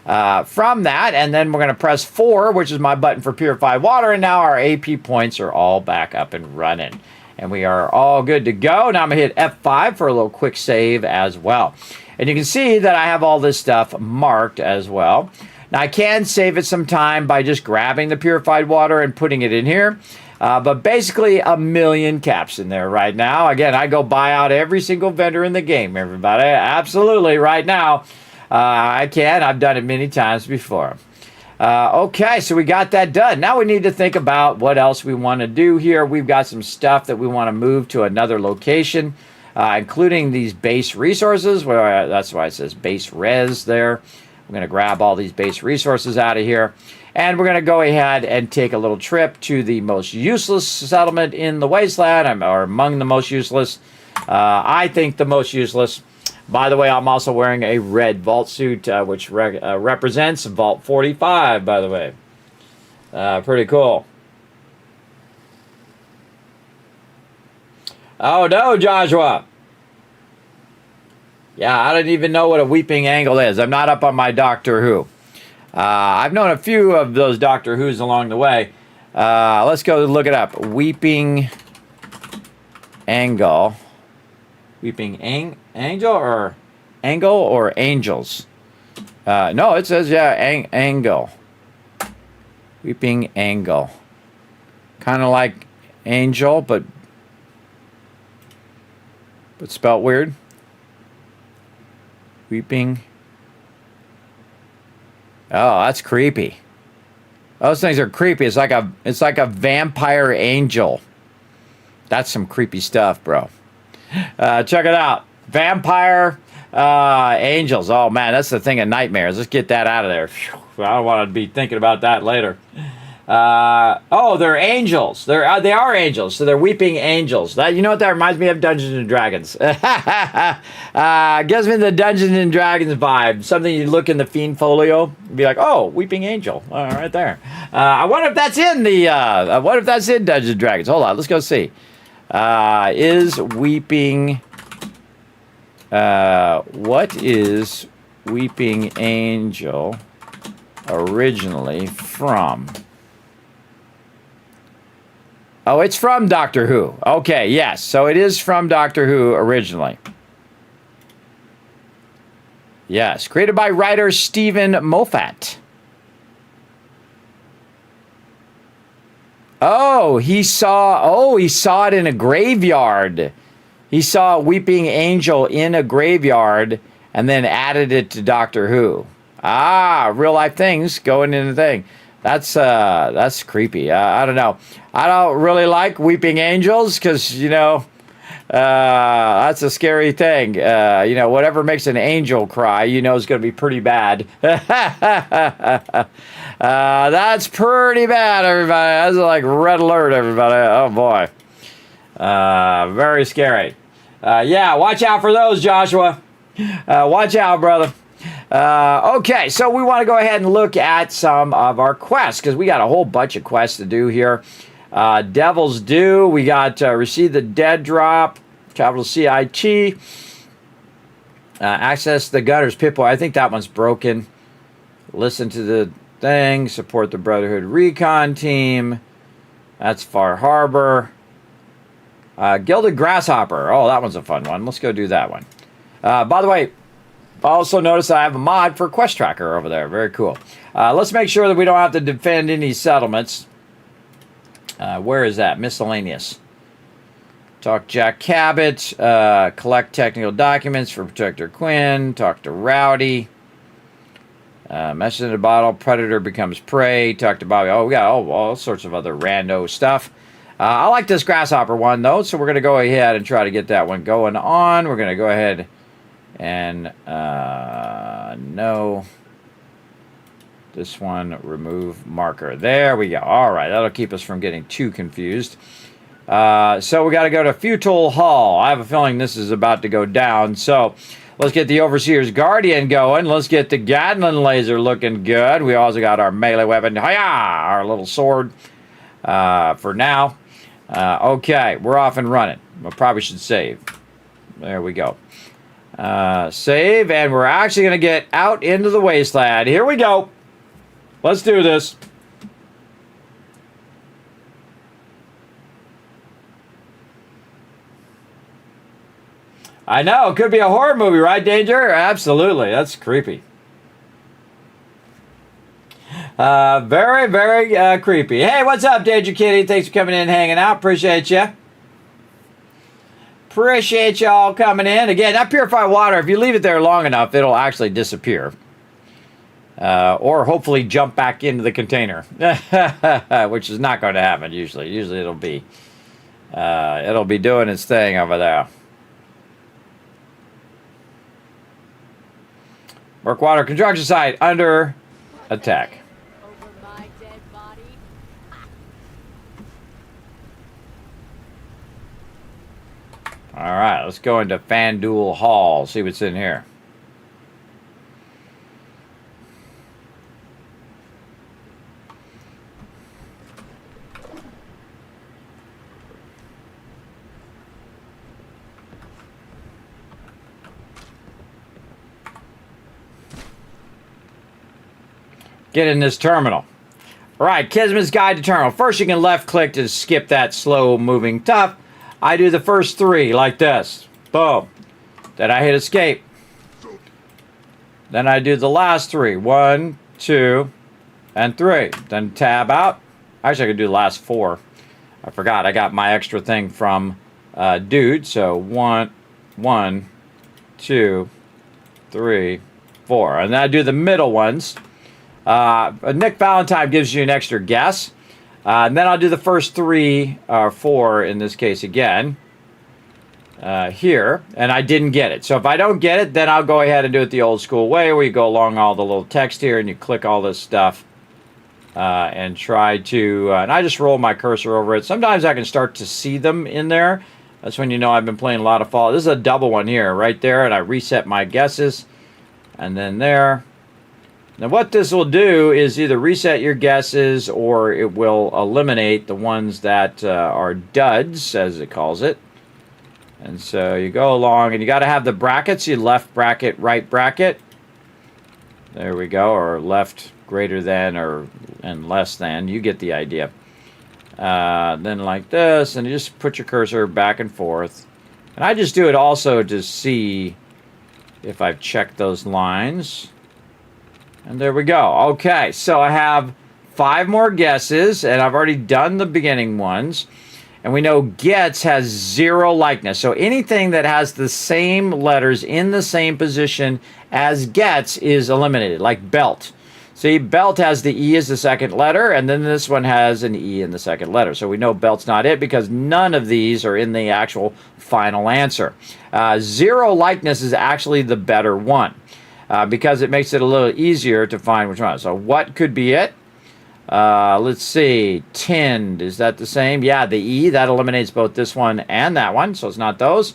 From that, and then we're going to press 4, which is my button for purified water, and now our AP points are all back up and running. And we are all good to go. Now I'm going to hit F5 for a little quick save as well. And you can see that I have all this stuff marked as well. Now I can save it some time by just grabbing the purified water and putting it in here. But basically a million caps in there right now. Again, I go buy out every single vendor in the game, everybody. Absolutely, right now. I can. I've done it many times before. Okay, so we got that done. Now we need to think about what else we want to do here. We've got some stuff that we want to move to another location, including these base resources. Well, that's why it says base res there. We're going to grab all these base resources out of here. And we're going to go ahead and take a little trip to the most useless settlement in the Wasteland, or among the most useless. I think the most useless. By the way, I'm also wearing a red vault suit, which represents Vault 45, by the way. Pretty cool. Oh, no, Joshua. Yeah, I don't even know what a weeping angle is. I'm not up on my Doctor Who. I've known a few of those Doctor Who's along the way. Let's go look it up. Weeping angle. Weeping angel or angle or angels? No, it says, yeah, angle. Weeping angle. Kind of like angel, but spelled weird. Weeping. Oh, that's creepy. Those things are creepy. It's like a vampire angel. That's some creepy stuff, bro. Check it out. Vampire Angels. Oh man, that's the thing of nightmares. Let's get that out of there. Phew, I don't want to be thinking about that later. Oh, they're angels. They are angels. So they're weeping angels. That, you know what that reminds me of? Dungeons and Dragons. Gives me the Dungeons and Dragons vibe. Something you look in the Fiend Folio and be like, oh, weeping angel, right there. I wonder if that's in the. I wonder if that's in Dungeons and Dragons. Hold on, let's go see. Is weeping? What is weeping angel originally from? Oh, it's from Doctor Who. Okay, yes. So it is from Doctor Who originally. Yes, created by writer Stephen Moffat. Oh, he saw it in a graveyard. He saw a weeping angel in a graveyard and then added it to Doctor Who. Ah, real life things going in the thing. That's creepy. I don't know. I don't really like weeping angels because, you know, that's a scary thing. You know, whatever makes an angel cry, you know, is going to be pretty bad. That's pretty bad, everybody. That's like red alert, everybody. Oh, boy. Very scary. Yeah, watch out for those, Joshua. Watch out, brother. Okay, so we want to go ahead and look at some of our quests because we got a whole bunch of quests to do here. Devil's Due, we got Receive the Dead Drop, capital C-I-T. Access the Gunner's Pip-Boy. I think that one's broken. Listen to the thing. Support the Brotherhood Recon Team. That's Far Harbor. Gilded Grasshopper. Oh, that one's a fun one. Let's go do that one. By the way, I also noticed I have a mod for Quest Tracker over there. Very cool. Let's make sure that we don't have to defend any settlements. Where is that? Miscellaneous. Talk Jack Cabot. Collect technical documents for Protector Quinn. Talk to Rowdy. Message in a bottle. Predator becomes prey. Talk to Bobby. Oh, we got all sorts of other rando stuff. I like this Grasshopper one, though, so we're going to go ahead and try to get that one going on. We're going to go ahead and no. This one, remove marker. There we go. All right, that'll keep us from getting too confused. So we got to go to Futile Hall. I have a feeling this is about to go down. So let's get the Overseer's Guardian going. Let's get the Gatling laser looking good. We also got our melee weapon. Hiya! Our little sword for now. Okay, we're off and running. We probably should save. There we go. Save, and we're actually going to get out into the Wasteland. Here we go. Let's do this. I know, it could be a horror movie, right, Danger? Absolutely, that's creepy. Very, very creepy. Hey, what's up, Danger Kitty? Thanks for coming in and hanging out. Appreciate you. Appreciate y'all coming in. Again, that purified water, if you leave it there long enough, it'll actually disappear. Or hopefully jump back into the container. Which is not going to happen usually. Usually it'll be doing its thing over there. Workwater construction site under attack. Over my dead body. All right, let's go into FanDuel Hall. See what's in here. Get in this terminal. All right, Kismet's Guide to Terminal. First, you can left click to skip that slow moving tough. I do the first three like this. Boom. Then I hit escape. Then I do the last three. 1, 2, and 3. Then tab out. Actually, I could do the last 4. I forgot. I got my extra thing from Dude. So 1, 2, 3, 4. And then I do the middle ones. Nick Valentine gives you an extra guess. And then I'll do the first 3 or 4 in this case again. here, and I didn't get it. So if I don't get it, then I'll go ahead and do it the old school way, where you go along all the little text here and you click all this stuff and try to, and I just roll my cursor over it. Sometimes I can start to see them in there. That's when you know I've been playing a lot of Fallout. This is a double one here, right there, and I reset my guesses, and then there. Now what this will do is either reset your guesses or it will eliminate the ones that are duds, as it calls it. And so you go along, and you got to have the brackets. You left bracket, right bracket. There we go, or left greater than and less than. You get the idea. Then like this, and you just put your cursor back and forth. And I just do it also to see if I've checked those lines. And there we go. Okay, so I have 5 more guesses, and I've already done the beginning ones. And we know gets has 0 likeness. So anything that has the same letters in the same position as gets is eliminated, like belt. See, belt has the E as the second letter, and then this one has an E in the second letter. So we know belt's not it because none of these are in the actual final answer. 0 likeness is actually the better one because it makes it a little easier to find which one. So what could be it? Let's see, tinned, is that the same? Yeah, the E, that eliminates both this one and that one, so it's not those.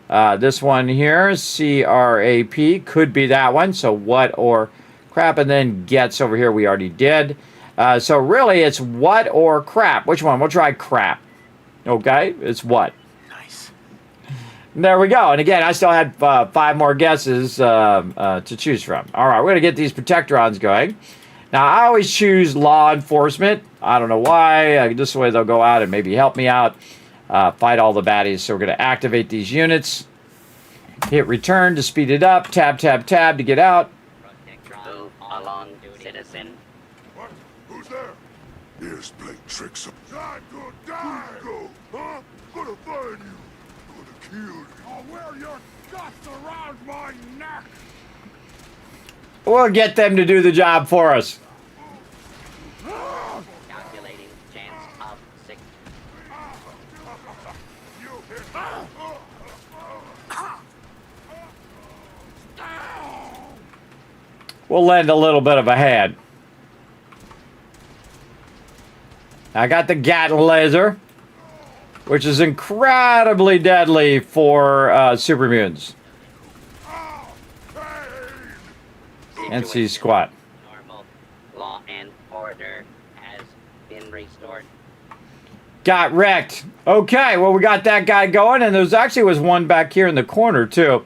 This one here, C-R-A-P, could be that one, so what or crap, and then gets over here we already did. So really it's what or crap. Which one? We'll try crap. Okay, it's what. Nice. There we go, and again, I still had 5 more guesses to choose from. All right, we're going to get these protectrons going. Now, I always choose law enforcement. I don't know why. This way they'll go out and maybe help me out, fight all the baddies. So we're going to activate these units. Hit return to speed it up. Tab, tab, tab to get out. Move along, citizen. What? Who's there? Here's playing tricks. Die, go, die! Go, huh? Gonna find you. Gonna kill you. I'll wear your guts around my neck. We'll get them to do the job for us. Calculating chance of 6. We'll lend a little bit of a hand. I got the Gatling laser, which is incredibly deadly for super mutants. NC squat. Normal. Law and order has been restored. Got wrecked. Okay, well, we got that guy going, and there actually was one back here in the corner, too,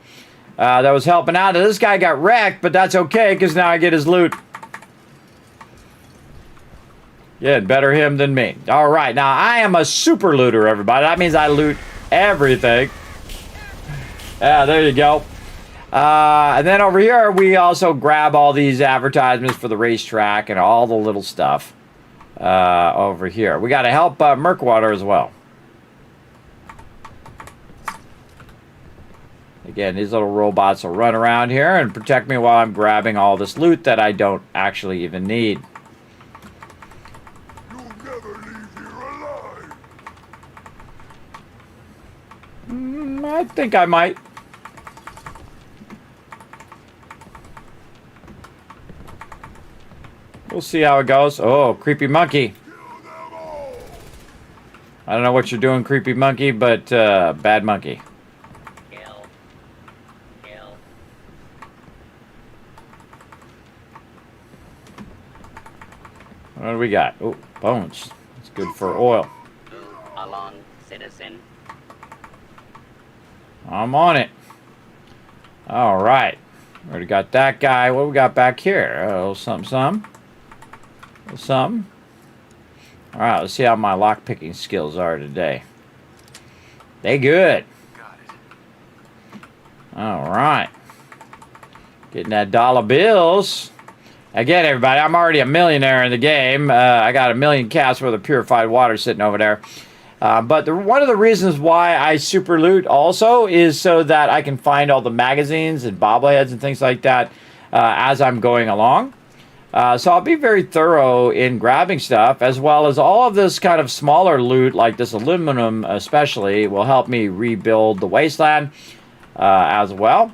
that was helping out. And this guy got wrecked, but that's okay, because now I get his loot. Yeah, better him than me. All right, now I am a super looter, everybody. That means I loot everything. Yeah, there you go. And then over here, we also grab all these advertisements for the racetrack and all the little stuff over here. We got to help Murkwater as well. Again, these little robots will run around here and protect me while I'm grabbing all this loot that I don't actually even need. You'll never leave here alive. I think I might. We'll see how it goes. Oh, creepy monkey. I don't know what you're doing, creepy monkey, but bad monkey. Kill. Kill. What do we got? Oh, bones. It's good for oil. Move along, citizen. I'm on it. All right. Already got that guy. What we got back here? A little something, something. A little something. All right, let's see how my lock-picking skills are today. They good. Got it. All right. Getting that dollar bills. Again, everybody, I'm already a millionaire in the game. I got 1 million casts worth of purified water sitting over there. But one of the reasons why I super loot also is so that I can find all the magazines and bobbleheads and things like that as I'm going along. So I'll be very thorough in grabbing stuff, as well as all of this kind of smaller loot, like this aluminum especially, will help me rebuild the Wasteland as well.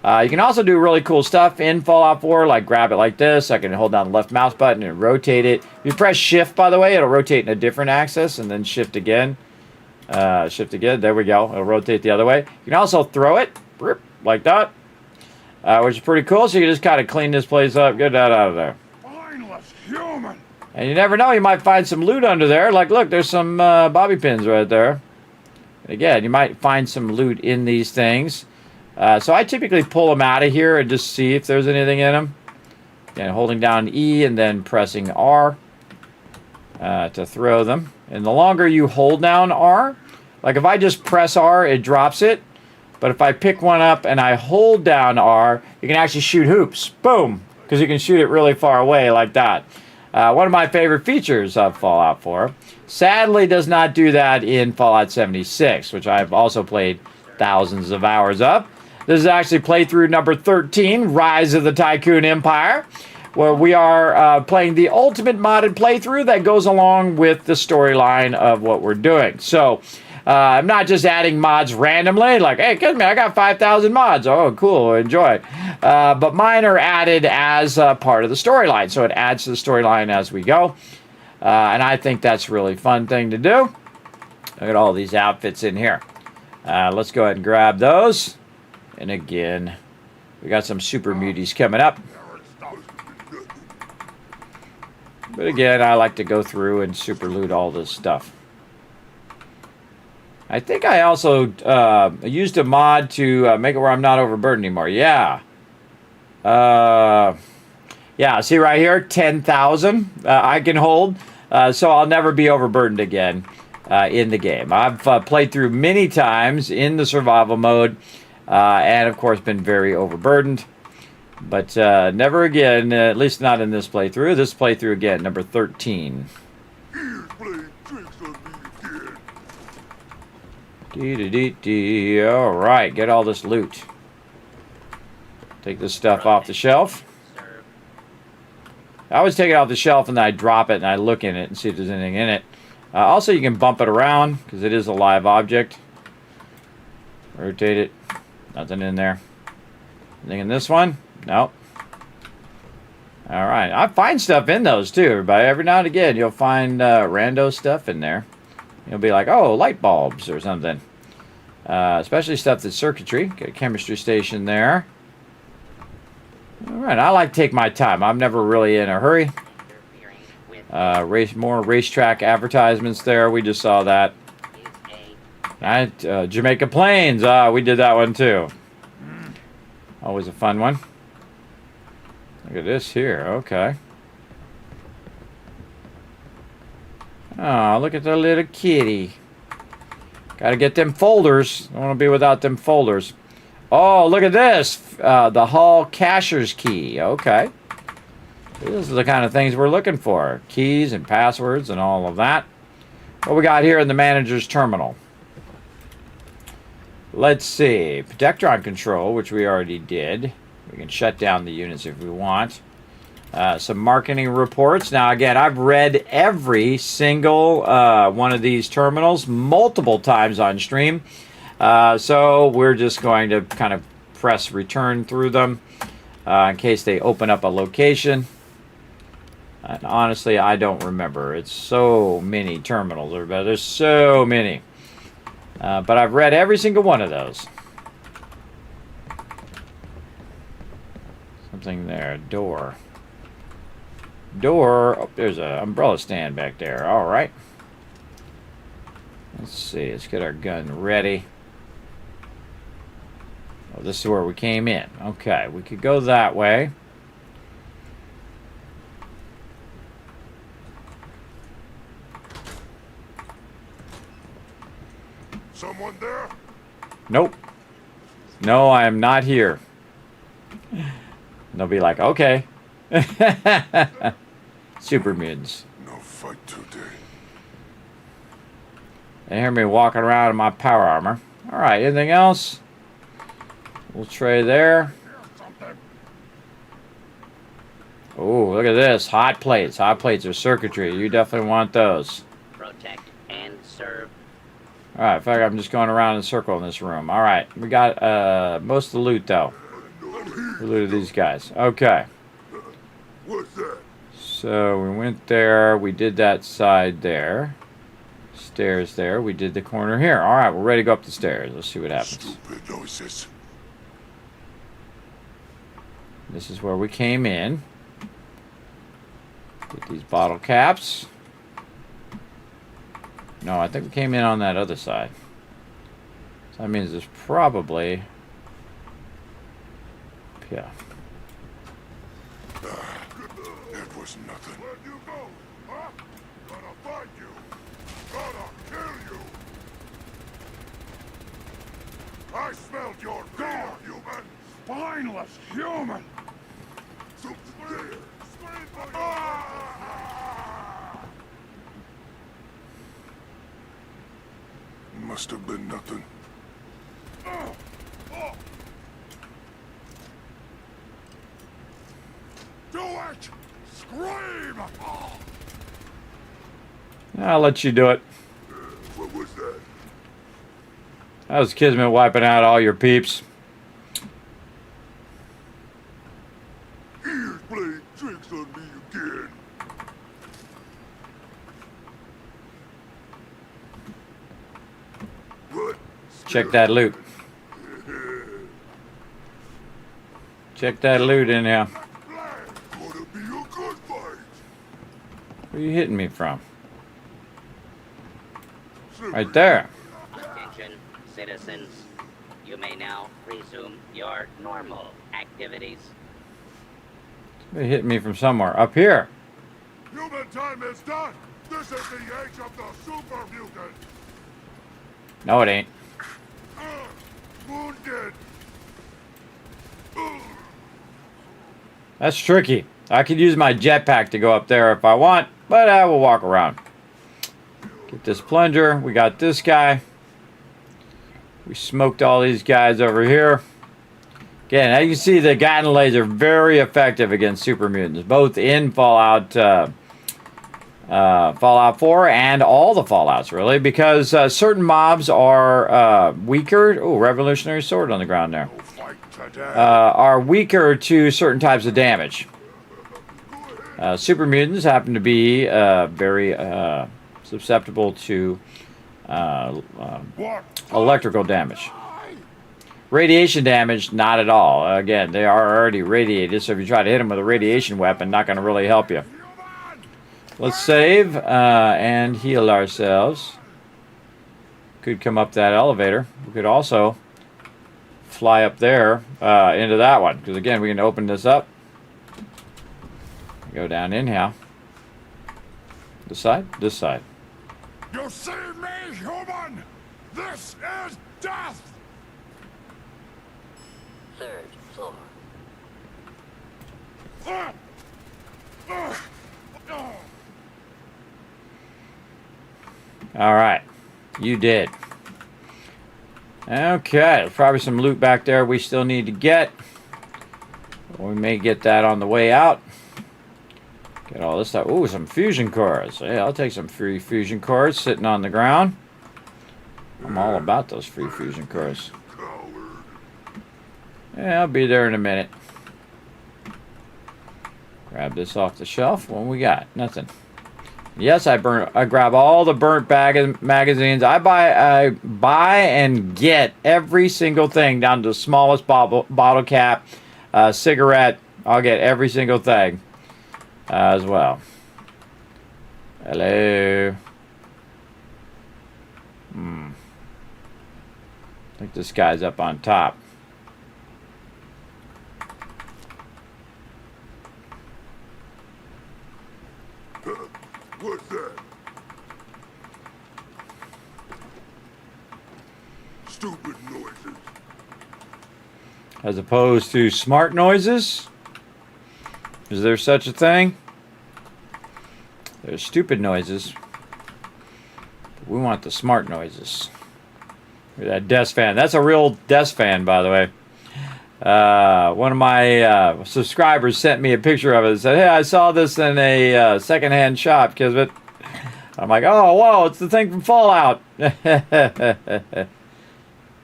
You can also do really cool stuff in Fallout 4, like grab it like this. I can hold down the left mouse button and rotate it. If you press shift, by the way, it'll rotate in a different axis, and then shift again. Shift again. There we go. It'll rotate the other way. You can also throw it like that, which is pretty cool. So you can just kind of clean this place up, get that out of there. Mindless human. And you never know, you might find some loot under there. Like, look, there's some bobby pins right there. And again, you might find some loot in these things. So I typically pull them out of here and just see if there's anything in them. Again, holding down E and then pressing R to throw them. And the longer you hold down R, like if I just press R, it drops it. But if I pick one up and I hold down R, you can actually shoot hoops. Boom! Because you can shoot it really far away like that. One of my favorite features of Fallout 4. Sadly, does not do that in Fallout 76, which I've also played thousands of hours of. This is actually playthrough number 13, Rise of the Tycoon Empire, where we are playing the ultimate modded playthrough that goes along with the storyline of what we're doing. So, I'm not just adding mods randomly, like, hey, Kismet, I got 5,000 mods. Oh, cool, enjoy. But mine are added as part of the storyline, so it adds to the storyline as we go. And I think that's a really fun thing to do. Look at all these outfits in here. Let's go ahead and grab those. And again, we got some super muties coming up. But again, I like to go through and super loot all this stuff. I think I also used a mod to make it where I'm not overburdened anymore. Yeah. Yeah, see right here, 10,000 I can hold. So I'll never be overburdened again in the game. I've played through many times in the survival mode. And of course been very overburdened, but never again, at least not in this playthrough. This playthrough again, number 13. Here's playing tricks on me again. Dee. All right, get all this loot. Take this stuff off the shelf. I always take it off the shelf and then I drop it and I look in it and see if there's anything in it. Also, you can bump it around because it is a live object. Rotate it. Nothing in there. Anything in this one? Nope. Alright. I find stuff in those too, everybody. Every now and again, you'll find rando stuff in there. You'll be like, oh, light bulbs or something. Especially stuff that's circuitry. Got a chemistry station there. Alright. I like to take my time. I'm never really in a hurry. More racetrack advertisements there. We just saw that. Jamaica Plains. We did that one too. Always a fun one. Look at this here. Okay. Oh, look at the little kitty. Gotta get them folders. I want to be without them folders. Oh, look at this. The hall cashier's key. Okay. These are the kind of things we're looking for. Keys and passwords and all of that. What we got here in the manager's terminal? Let's see. Protectron control, which we already did. We can shut down the units if we want. Some marketing reports. Now, again, I've read every single one of these terminals multiple times on stream. So we're just going to kind of press return through them in case they open up a location. And honestly, I don't remember. It's so many terminals. There's so many. But I've read every single one of those. Something there. Door. Oh, there's an umbrella stand back there. All right. Let's see. Let's get our gun ready. Oh, this is where we came in. Okay. We could go that way. Someone there? Nope. No, I am not here. And they'll be like, okay. Super mids. No fight today. They hear me walking around in my power armor. Alright, anything else? Little tray there. Oh, look at this. Hot plates. Hot plates are circuitry. You definitely want those. Protect and serve. Alright, in fact, I'm just going around in a circle in this room. Alright, we got most of the loot, though. We looted these guys. Okay. What's that? So, we went there. We did that side there. Stairs there. We did the corner here. Alright, we're ready to go up the stairs. Let's see what happens. Stupid noises. This is where we came in. Get these bottle caps. No, I think we came in on that other side. So that means there's probably... Yeah. That was nothing. Where'd you go? Huh? Gonna find you. Gonna kill you. I smelled your fear, human. Spineless human. Scream! Scream for Must have been nothing. Do it! Scream! I'll let you do it. What was that? That was Kismet wiping out all your peeps. Ears playing tricks on me again. What? Check that loot. Check that loot in there. Gonna be a good fight. Where are you hitting me from? Right there. Attention, citizens. You may now resume your normal activities. Somebody hitting me from somewhere. Up here. Human time is done. This is the age of the super mutant. No, it ain't. Wounded. That's tricky. I could use my jetpack to go up there if I want, but I will walk around. Get this plunger. We got this guy. We smoked all these guys over here. Again, as you can see, the Gatling laser are very effective against super mutants, both in Fallout 4 and all the Fallouts, really, because certain mobs are weaker. Oh, revolutionary sword on the ground there. Fight today. Are weaker to certain types of damage. Super mutants happen to be very susceptible to What? electrical damage. Radiation damage, not at all. Again, they are already radiated, so if you try to hit them with a radiation weapon, not going to really help you. Let's save and heal ourselves. Could come up that elevator. We could also fly up there into that one, because again, we can open this up. Go down in here. This side? This side. You see me, human? This is death! Third floor. All right. You did. Okay. There's probably some loot back there we still need to get. We may get that on the way out. Get all this stuff. Ooh, some fusion cores. Yeah, I'll take some free fusion cores sitting on the ground. I'm all about those free fusion cores. Coward. Yeah, I'll be there in a minute. Grab this off the shelf. What we got? Nothing. Yes, I grab all the burnt magazines. I buy and get every single thing down to the smallest bottle cap, cigarette. I'll get every single thing as well. Hello. I think this guy's up on top. What's that? Stupid noises. As opposed to smart noises? Is there such a thing? There's stupid noises. But we want the smart noises. Look at that desk fan. That's a real desk fan, by the way. One of my subscribers sent me a picture of it. Said, "Hey, I saw this in a secondhand shop, Kismet." I'm like, "Oh, whoa, it's the thing from Fallout." I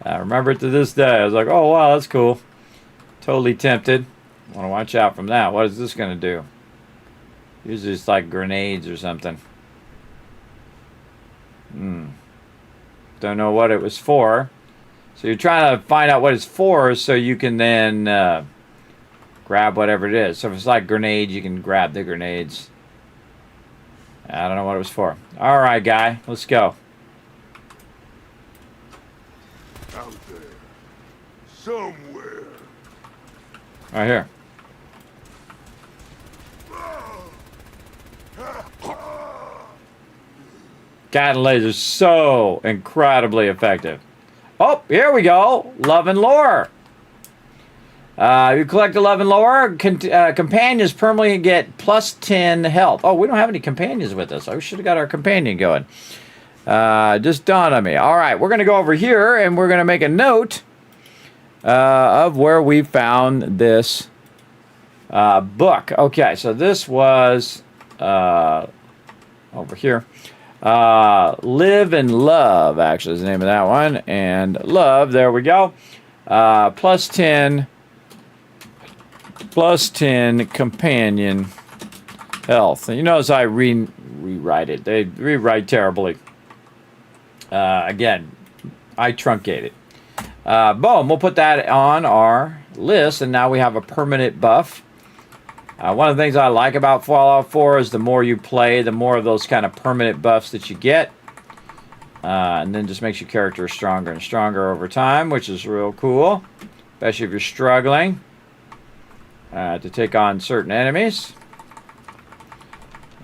remember it to this day. I was like, "Oh, wow, that's cool." Totally tempted. Want to watch out from that. What is this going to do? Usually it's like grenades or something. Don't know what it was for. So you're trying to find out what it's for so you can then grab whatever it is. So if it's like grenades, you can grab the grenades. I don't know what it was for. All right, guy. Let's go. Out there. Somewhere. Right here. Cat and laser so incredibly effective. Oh, here we go. Love and lore. You collect the love and lore. Companions permanently get plus 10 health. Oh, we don't have any companions with us. I should have got our companion going. Just dawned on me. All right, we're going to go over here and we're going to make a note of where we found this book. Okay, so this was over here. Live and Love, actually, is the name of that one. And Love, there we go. Plus 10 companion health. And you notice I rewrite it. They rewrite terribly. Again, I truncate it. Boom, we'll put that on our list, and now we have a permanent buff. One of the things I like about Fallout 4 is the more you play, the more of those kind of permanent buffs that you get. And then just makes your character stronger and stronger over time, which is real cool. Especially if you're struggling to take on certain enemies.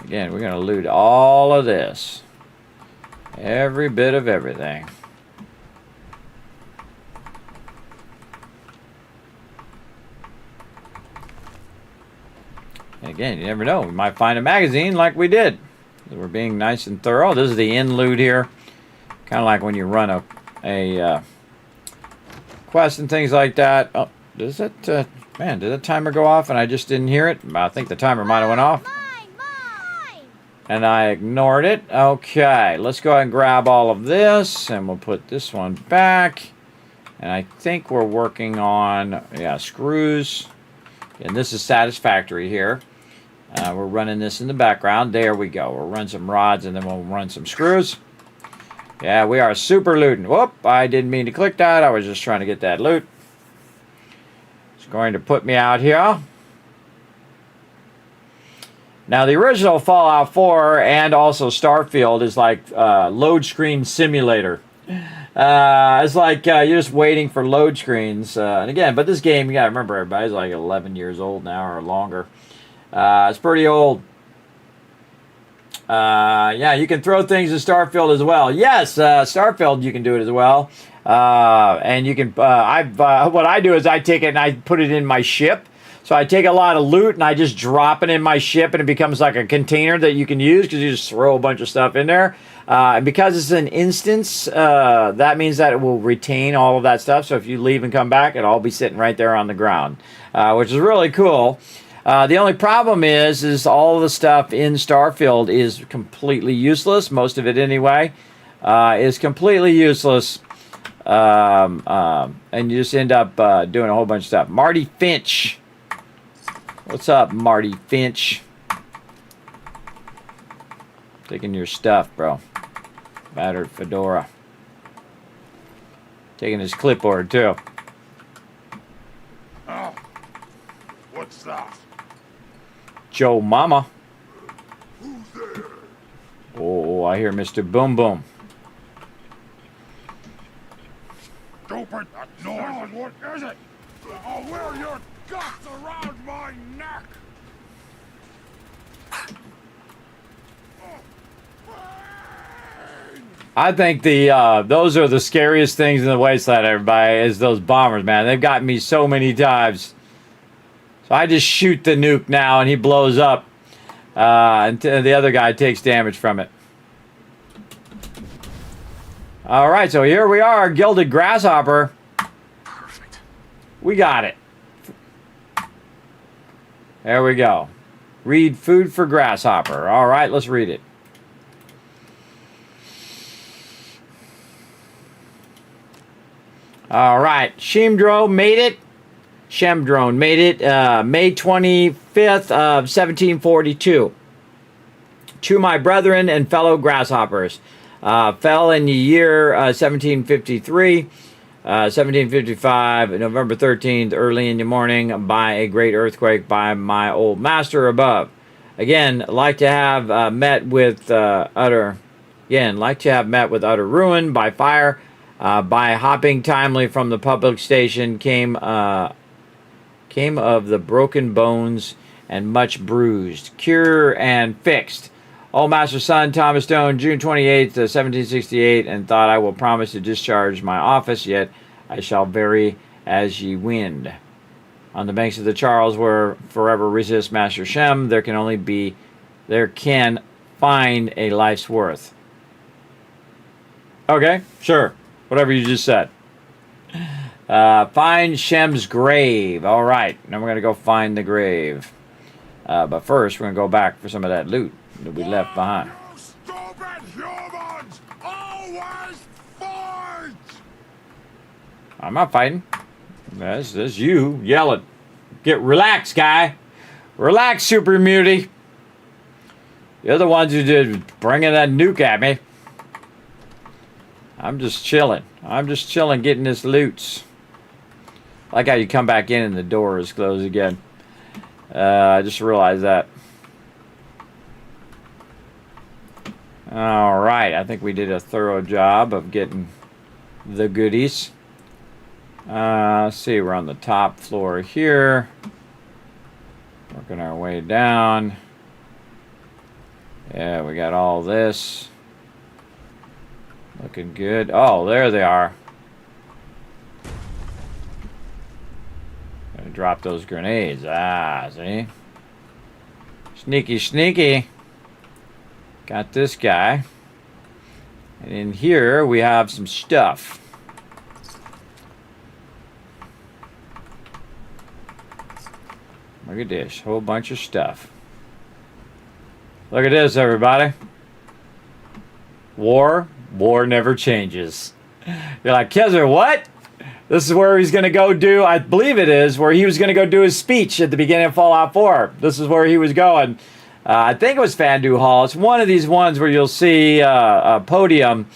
Again, we're going to loot all of this. Every bit of everything. Again, you never know. We might find a magazine like we did. We're being nice and thorough. This is the end loot here. Kind of like when you run a quest and things like that. Oh, does it? Man, did the timer go off and I just didn't hear it? I think the timer might have went off. Mine! And I ignored it. Okay, let's go ahead and grab all of this. And we'll put this one back. And I think we're working on, screws. And this is satisfactory here. We're running this in the background. There we go. We'll run some rods and then we'll run some screws. Yeah, we are super looting. Whoop, I didn't mean to click that. I was just trying to get that loot. It's going to put me out here. Now, the original Fallout 4 and also Starfield is like load screen simulator. It's like you're just waiting for load screens. And again, but this game, you got to remember, everybody's like 11 years old now or longer. It's pretty old. Yeah, you can throw things in Starfield as well. Yes, Starfield, you can do it as well. And you can, what I do is I take it and I put it in my ship. So I take a lot of loot and I just drop it in my ship and it becomes like a container that you can use because you just throw a bunch of stuff in there. And because it's an instance, that means that it will retain all of that stuff. So if you leave and come back, it'll all be sitting right there on the ground, which is really cool. The only problem is all the stuff in Starfield is completely useless. Most of it anyway is completely useless. And you just end up doing a whole bunch of stuff. Marty Finch. What's up, Marty Finch? Taking your stuff, bro. Battered fedora. Taking his clipboard, too. Oh, what's that? Joe Mama. Who's there? Oh, I hear Mr. Boom Boom. Stupid noise. What is it? I'll wear your guts around my neck. I think those are the scariest things in the Wasteland, everybody, is those bombers, man. They've gotten me so many times. So I just shoot the nuke now and he blows up. And the other guy takes damage from it. All right, so here we are, Gilded Grasshopper. Perfect. We got it. There we go. Read food for grasshopper. All right, let's read it. All right, Shemdrone made it. Shemdrone made it May 25th of 1742. To my brethren and fellow grasshoppers, fell in the year 1753, 1755, November 13th, early in the morning, by a great earthquake by my old master above. Again, like to have met with utter ruin by fire. By hopping timely from the public station came of the broken bones and much bruised, cure and fixed. Old Master's son, Thomas Stone, June 28th, 1768, and thought I will promise to discharge my office, yet I shall vary as ye wind. On the banks of the Charles, where forever resist Master Shem, there can find a life's worth. Okay, sure. Whatever you just said. Find Shem's grave. All right, now we're going to go find the grave. But first, we're going to go back for some of that loot that we left behind. You stupid humans! Always fight! I'm not fighting. That's you yelling. Get relaxed, guy. Relax, Super Muty. You're the ones who did bringing that nuke at me. I'm just chilling. I'm just chilling, getting this loot. Like how you come back in and the door is closed again. I just realized that. All right, I think we did a thorough job of getting the goodies. Let's see, we're on the top floor here. Working our way down. Yeah, we got all this. Looking good. Oh, there they are. Gonna drop those grenades. Ah, see? Sneaky, sneaky. Got this guy. And in here, we have some stuff. Look at this. Whole bunch of stuff. Look at this, everybody. War never changes. You're like, Kaiser, what? This is where he's going to go do, I believe it is, where he was going to go do his speech at the beginning of Fallout 4. This is where he was going. I think it was Fandu Hall. It's one of these ones where you'll see a podium,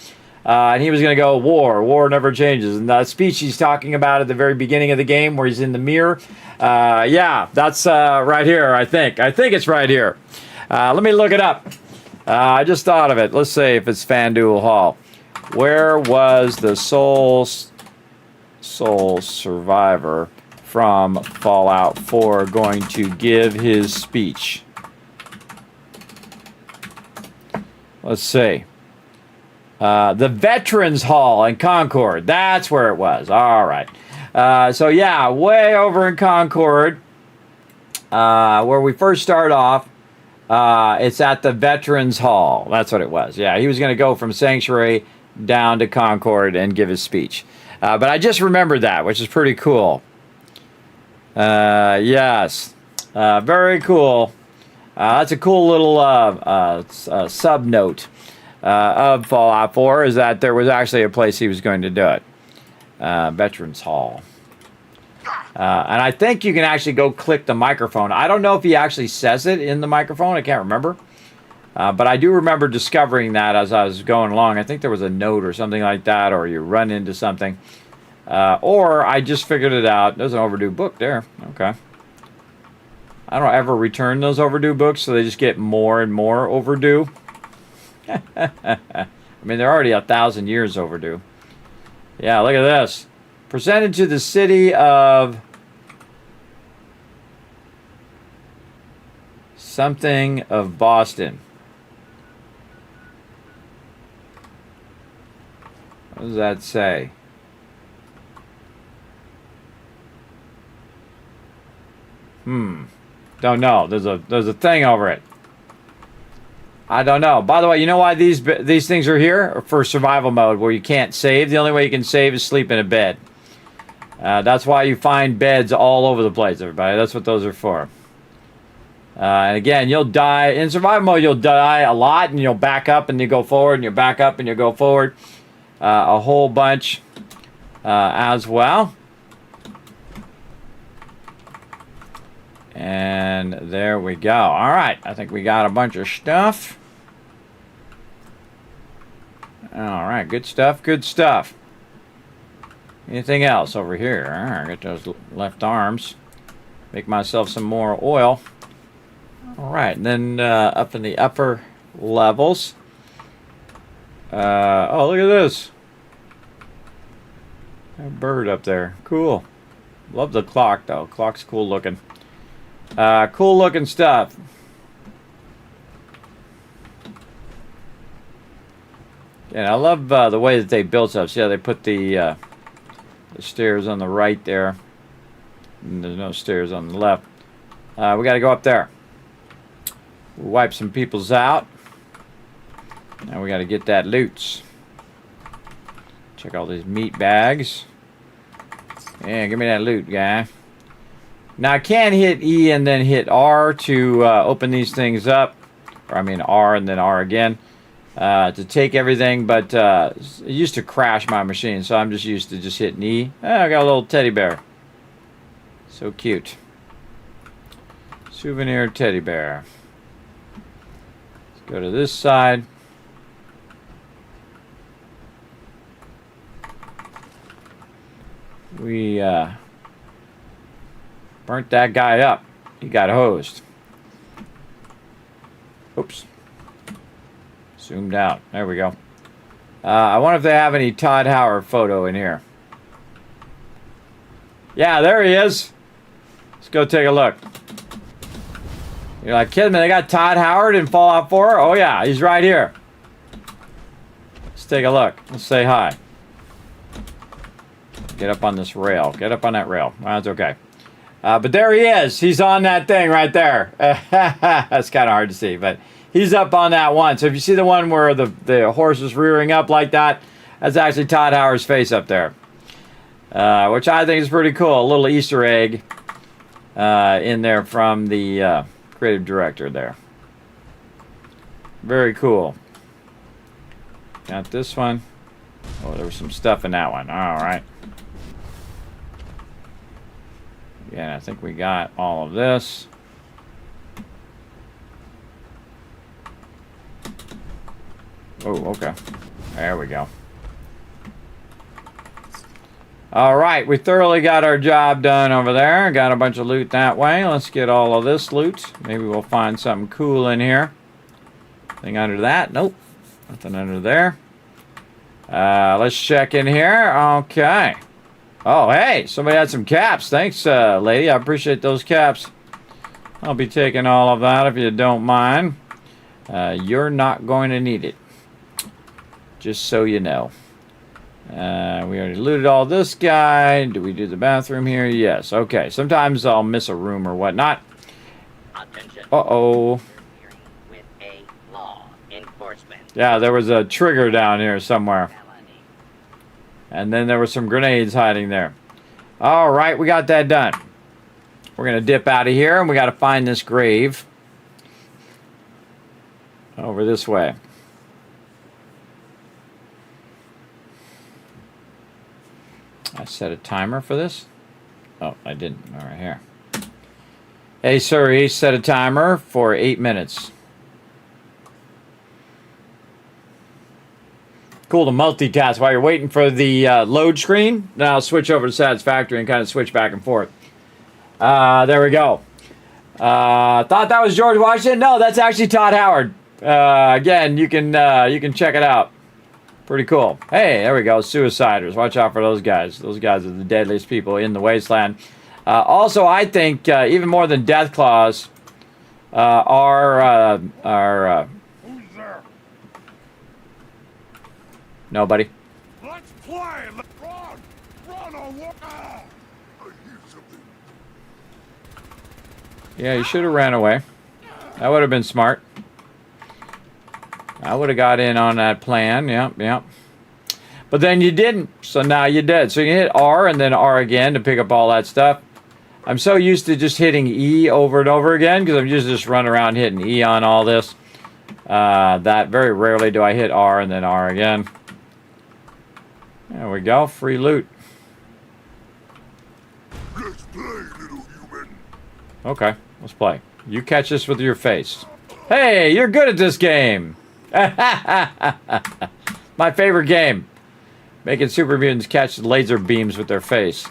and he was going to go, war never changes. And the speech he's talking about at the very beginning of the game where he's in the mirror, yeah, that's right here, I think. I think it's right here. Let me look it up. I just thought of it. Let's see if it's Fanduel Hall. Where was the soul survivor from Fallout 4 going to give his speech? Let's see. The Veterans Hall in Concord. That's where it was. All right. So, yeah, way over in Concord, where we first start off. It's at the Veterans Hall. That's what it was. Yeah, he was going to go from Sanctuary down to Concord and give his speech. But I just remembered that, which is pretty cool. Yes. Very cool. That's a cool little sub-note of Fallout 4, is that there was actually a place he was going to do it. Veterans Hall. And I think you can actually go click the microphone. I don't know if he actually says it in the microphone. I can't remember. But I do remember discovering that as I was going along. I think there was a note or something like that, or you run into something. Or I just figured it out. There's an overdue book there. Okay. I don't ever return those overdue books, so they just get more and more overdue. I mean, they're already 1,000 years overdue. Yeah, look at this. Presented to the city of something of Boston. What does that say? Don't know. There's a thing over it. I don't know. By the way, you know why these things are here? For survival mode, where you can't save. The only way you can save is sleep in a bed. That's why you find beds all over the place, everybody. That's what those are for. And again, you'll die. In survival mode, you'll die a lot, and you'll back up, and you go forward, and you back up, and you go forward. A whole bunch as well. And there we go. All right, I think we got a bunch of stuff. All right, good stuff, good stuff. Anything else over here? All right, get those left arms. Make myself some more oil. All right, and then up in the upper levels. Oh, look at this. A bird up there. Cool. Love the clock, though. Clock's cool looking. Cool looking stuff. And I love the way that they built up. See how they put the stairs on the right there. And there's no stairs on the left. We got to go up there. We'll wipe some peoples out. Now we got to get that loot. Check all these meat bags. Yeah, give me that loot, guy. Now I can hit E and then hit R to open these things up. Or I mean R and then R again. To take everything, but it used to crash my machine, so I'm just used to just hitting E. Oh, I got a little teddy bear. So cute. Souvenir teddy bear. Let's go to this side. We burnt that guy up. He got hosed. Oops. Zoomed out. There we go. I wonder if they have any Todd Howard photo in here. Yeah, there he is. Let's go take a look. You're like, kidding me, they got Todd Howard in Fallout 4? Oh yeah, he's right here. Let's take a look. Let's say hi. Get up on this rail. Get up on that rail. Well, that's okay. But there he is. He's on that thing right there. That's kind of hard to see, but he's up on that one. So if you see the one where the horse is rearing up like that, that's actually Todd Howard's face up there. Which I think is pretty cool. A little Easter egg in there from the creative director there. Very cool. Got this one. Oh, there was some stuff in that one. All right. Yeah, I think we got all of this. Oh, okay. There we go. All right, we thoroughly got our job done over there. Got a bunch of loot that way. Let's get all of this loot. Maybe we'll find something cool in here. Anything under that? Nope. Nothing under there. Let's check in here. Okay. Oh, hey, somebody had some caps. Thanks, lady. I appreciate those caps. I'll be taking all of that if you don't mind. You're not going to need it. Just so you know. We already looted all this guy. Do we do the bathroom here? Yes. Okay. Sometimes I'll miss a room or whatnot. Attention. Uh-oh. With a law enforcement. Yeah, there was a trigger down here somewhere. felony. And then there were some grenades hiding there. All right, we got that done. We're going to dip out of here, and we got to find this grave. Over this way. I set a timer for this. Oh, I didn't. All right, here. Hey, Siri, set a timer for 8 minutes. Cool to multitask while you're waiting for the load screen. Then I'll switch over to Satisfactory and kind of switch back and forth. There we go. Thought that was George Washington. No, that's actually Todd Howard. Again, you can check it out. Pretty cool. Hey, there we go. Suiciders. Watch out for those guys. Those guys are the deadliest people in the Wasteland. Also, I think even more than Death Claws are Who's there? nobody. Let's play! Run! Run or what? I hear something. Yeah, you should have ran away. That would have been smart. I would have got in on that plan. Yep. But then you didn't. So now you did. So you hit R and then R again to pick up all that stuff. I'm so used to just hitting E over and over again because I'm just running around hitting E on all this. That very rarely do I hit R and then R again. There we go. Free loot. Let's play, little human. Okay, let's play. You catch this with your face. Hey, you're good at this game. My favorite game. Making super mutants catch laser beams with their face.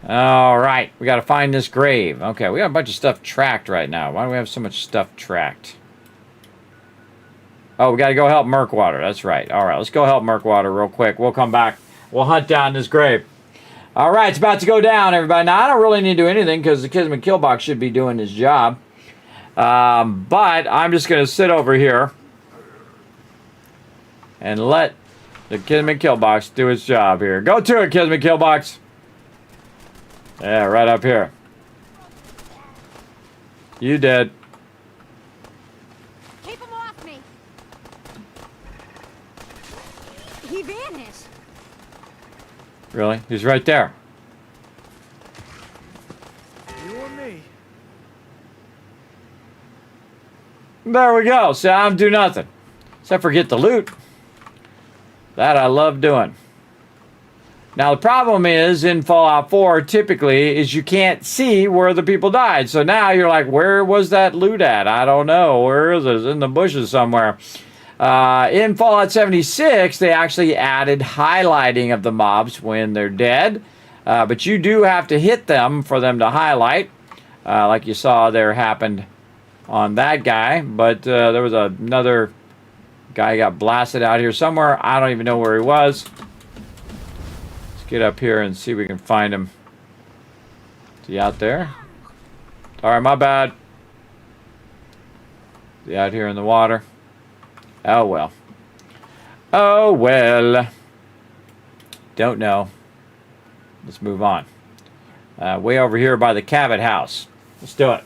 All right, we got to find this grave. Okay, we got a bunch of stuff tracked right now. Why do we have so much stuff tracked? Oh, we got to go help Murkwater. That's right. All right, let's go help Murkwater real quick. We'll come back. We'll hunt down this grave. All right, it's about to go down, everybody. Now, I don't really need to do anything because the Kismet Killbox should be doing his job. But I'm just going to sit over here and let the Kismet Killbox do its job here. Go to it, Kismet Killbox. Yeah, right up here. You did. Keep him off me. He vanished. Really? He's right there. You and me. There we go. See, I don't do nothing. Except for get the loot. That I love doing. Now, the problem is, in Fallout 4, typically, is you can't see where the people died. So now you're like, where was that loot at? I don't know. Where is it? It's in the bushes somewhere. In Fallout 76, they actually added highlighting of the mobs when they're dead. But you do have to hit them for them to highlight. Like you saw there happened on that guy. But there was another guy who got blasted out here somewhere. I don't even know where he was. Get up here and see if we can find him. Is he out there? Alright, my bad. Is he out here in the water? Oh well. Oh well. Don't know. Let's move on. Way over here by the Cabot house. Let's do it.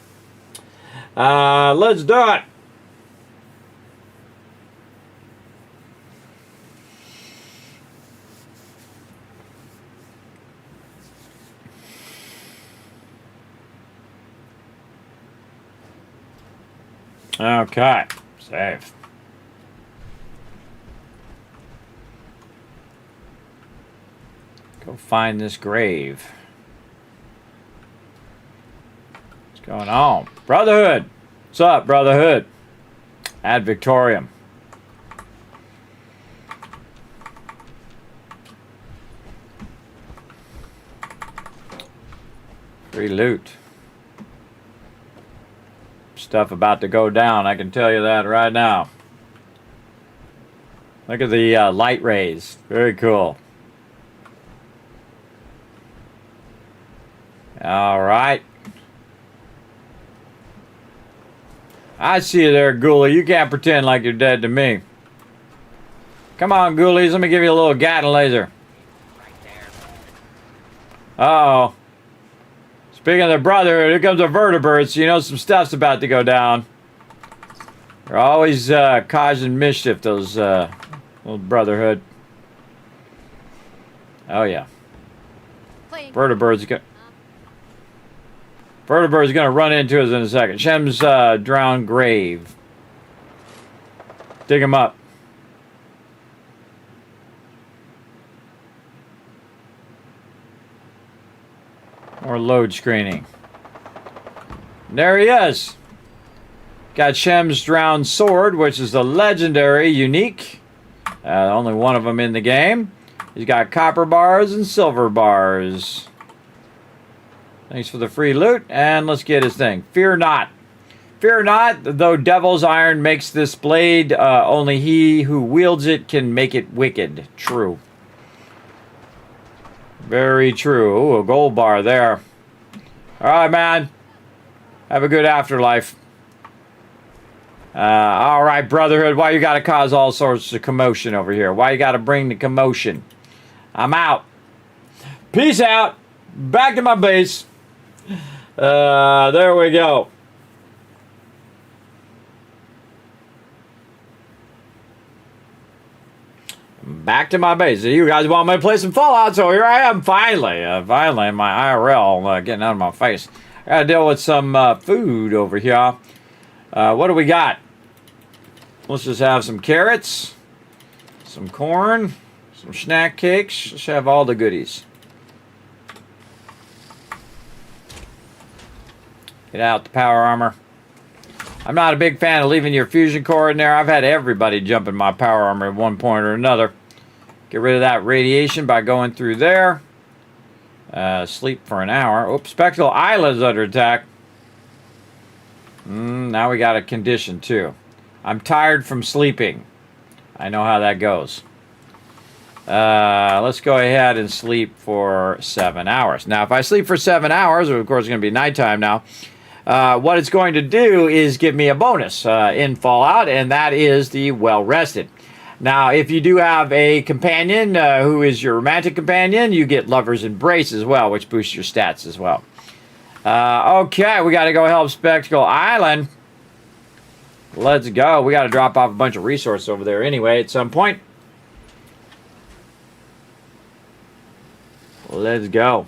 Let's do it. Okay, save. Go find this grave. What's going on? Brotherhood! What's up, Brotherhood? Ad Victorium. Free loot. Stuff about to go down, I can tell you that right now. Look at the light rays. Very cool. Alright. I see you there, Ghoulie. You can't pretend like you're dead to me. Come on, Ghoulies. Let me give you a little Gatling laser. Uh-oh. Speaking of the Brotherhood, here comes the vertebrates. You know some stuff's about to go down. They're always causing mischief, those little Brotherhood. Oh, yeah. Vertebrate's gonna run into us in a second. Shem's drowned grave. Dig him up. Or load screening. There he is. Got Shem's drowned sword, which is the legendary unique. Only one of them in the game. He's got copper bars and silver bars. Thanks for the free loot. And let's get his thing. Fear not. Fear not, though devil's iron makes this blade, only he who wields it can make it wicked. True. Very true. Ooh, a gold bar there. Alright, man. Have a good afterlife. Alright, Brotherhood. Why you gotta cause all sorts of commotion over here? Why you gotta bring the commotion? I'm out. Peace out. Back to my base. There we go. back to my base. You guys want me to play some Fallout, so here I am finally. Finally, in my IRL getting out of my face. I gotta deal with some food over here. What do we got? Let's just have some carrots, some corn, some snack cakes. Let's have all the goodies. Get out the power armor. I'm not a big fan of leaving your fusion core in there. I've had everybody jump in my power armor at one point or another. Get rid of that radiation by going through there. Sleep for an hour. Oops, Spectral Island's under attack. Now we got a condition too. I'm tired from sleeping. I know how that goes. Let's go ahead and sleep for 7 hours. Now, if I sleep for 7 hours, of course it's going to be nighttime now, what it's going to do is give me a bonus in Fallout, and that is the well-rested. Now, if you do have a companion who is your romantic companion, you get Lover's Embrace as well, which boosts your stats as well. Okay, we got to go help Spectacle Island. Let's go. We got to drop off a bunch of resources over there anyway at some point. Let's go.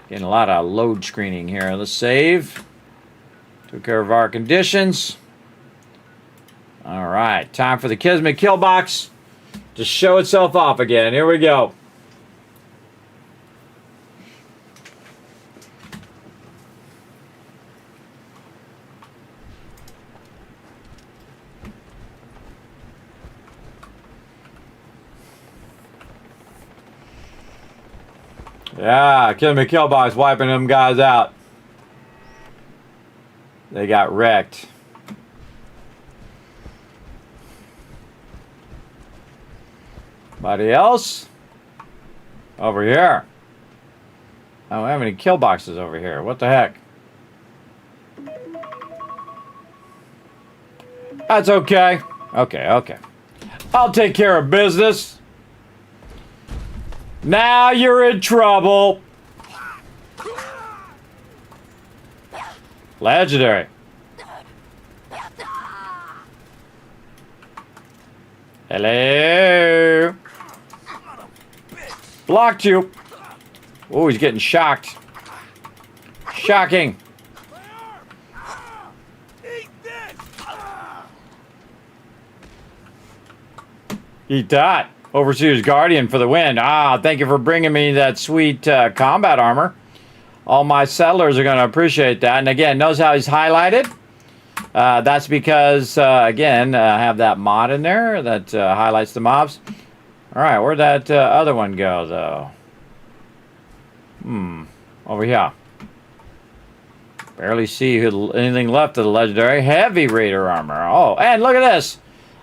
Getting a lot of load screening here. Let's save. Took care of our conditions. All right, time for the Kismet kill box to show itself off again. Here we go. Yeah, Kismet kill box wiping them guys out. They got wrecked. Anybody else? Over here. I don't have any kill boxes over here. What the heck? That's okay. Okay. I'll take care of business. Now you're in trouble. Legendary. Hello. Blocked you. Oh, he's getting shocked. Shocking. Eat that. Overseer's Guardian for the win. Ah, thank you for bringing me that sweet combat armor. All my settlers are going to appreciate that. And again, notice how he's highlighted? That's because, again, I have that mod in there that highlights the mobs. All right, where'd that other one go, though? Over here. Barely see anything left of the legendary. Heavy Raider armor. Oh, and look at this.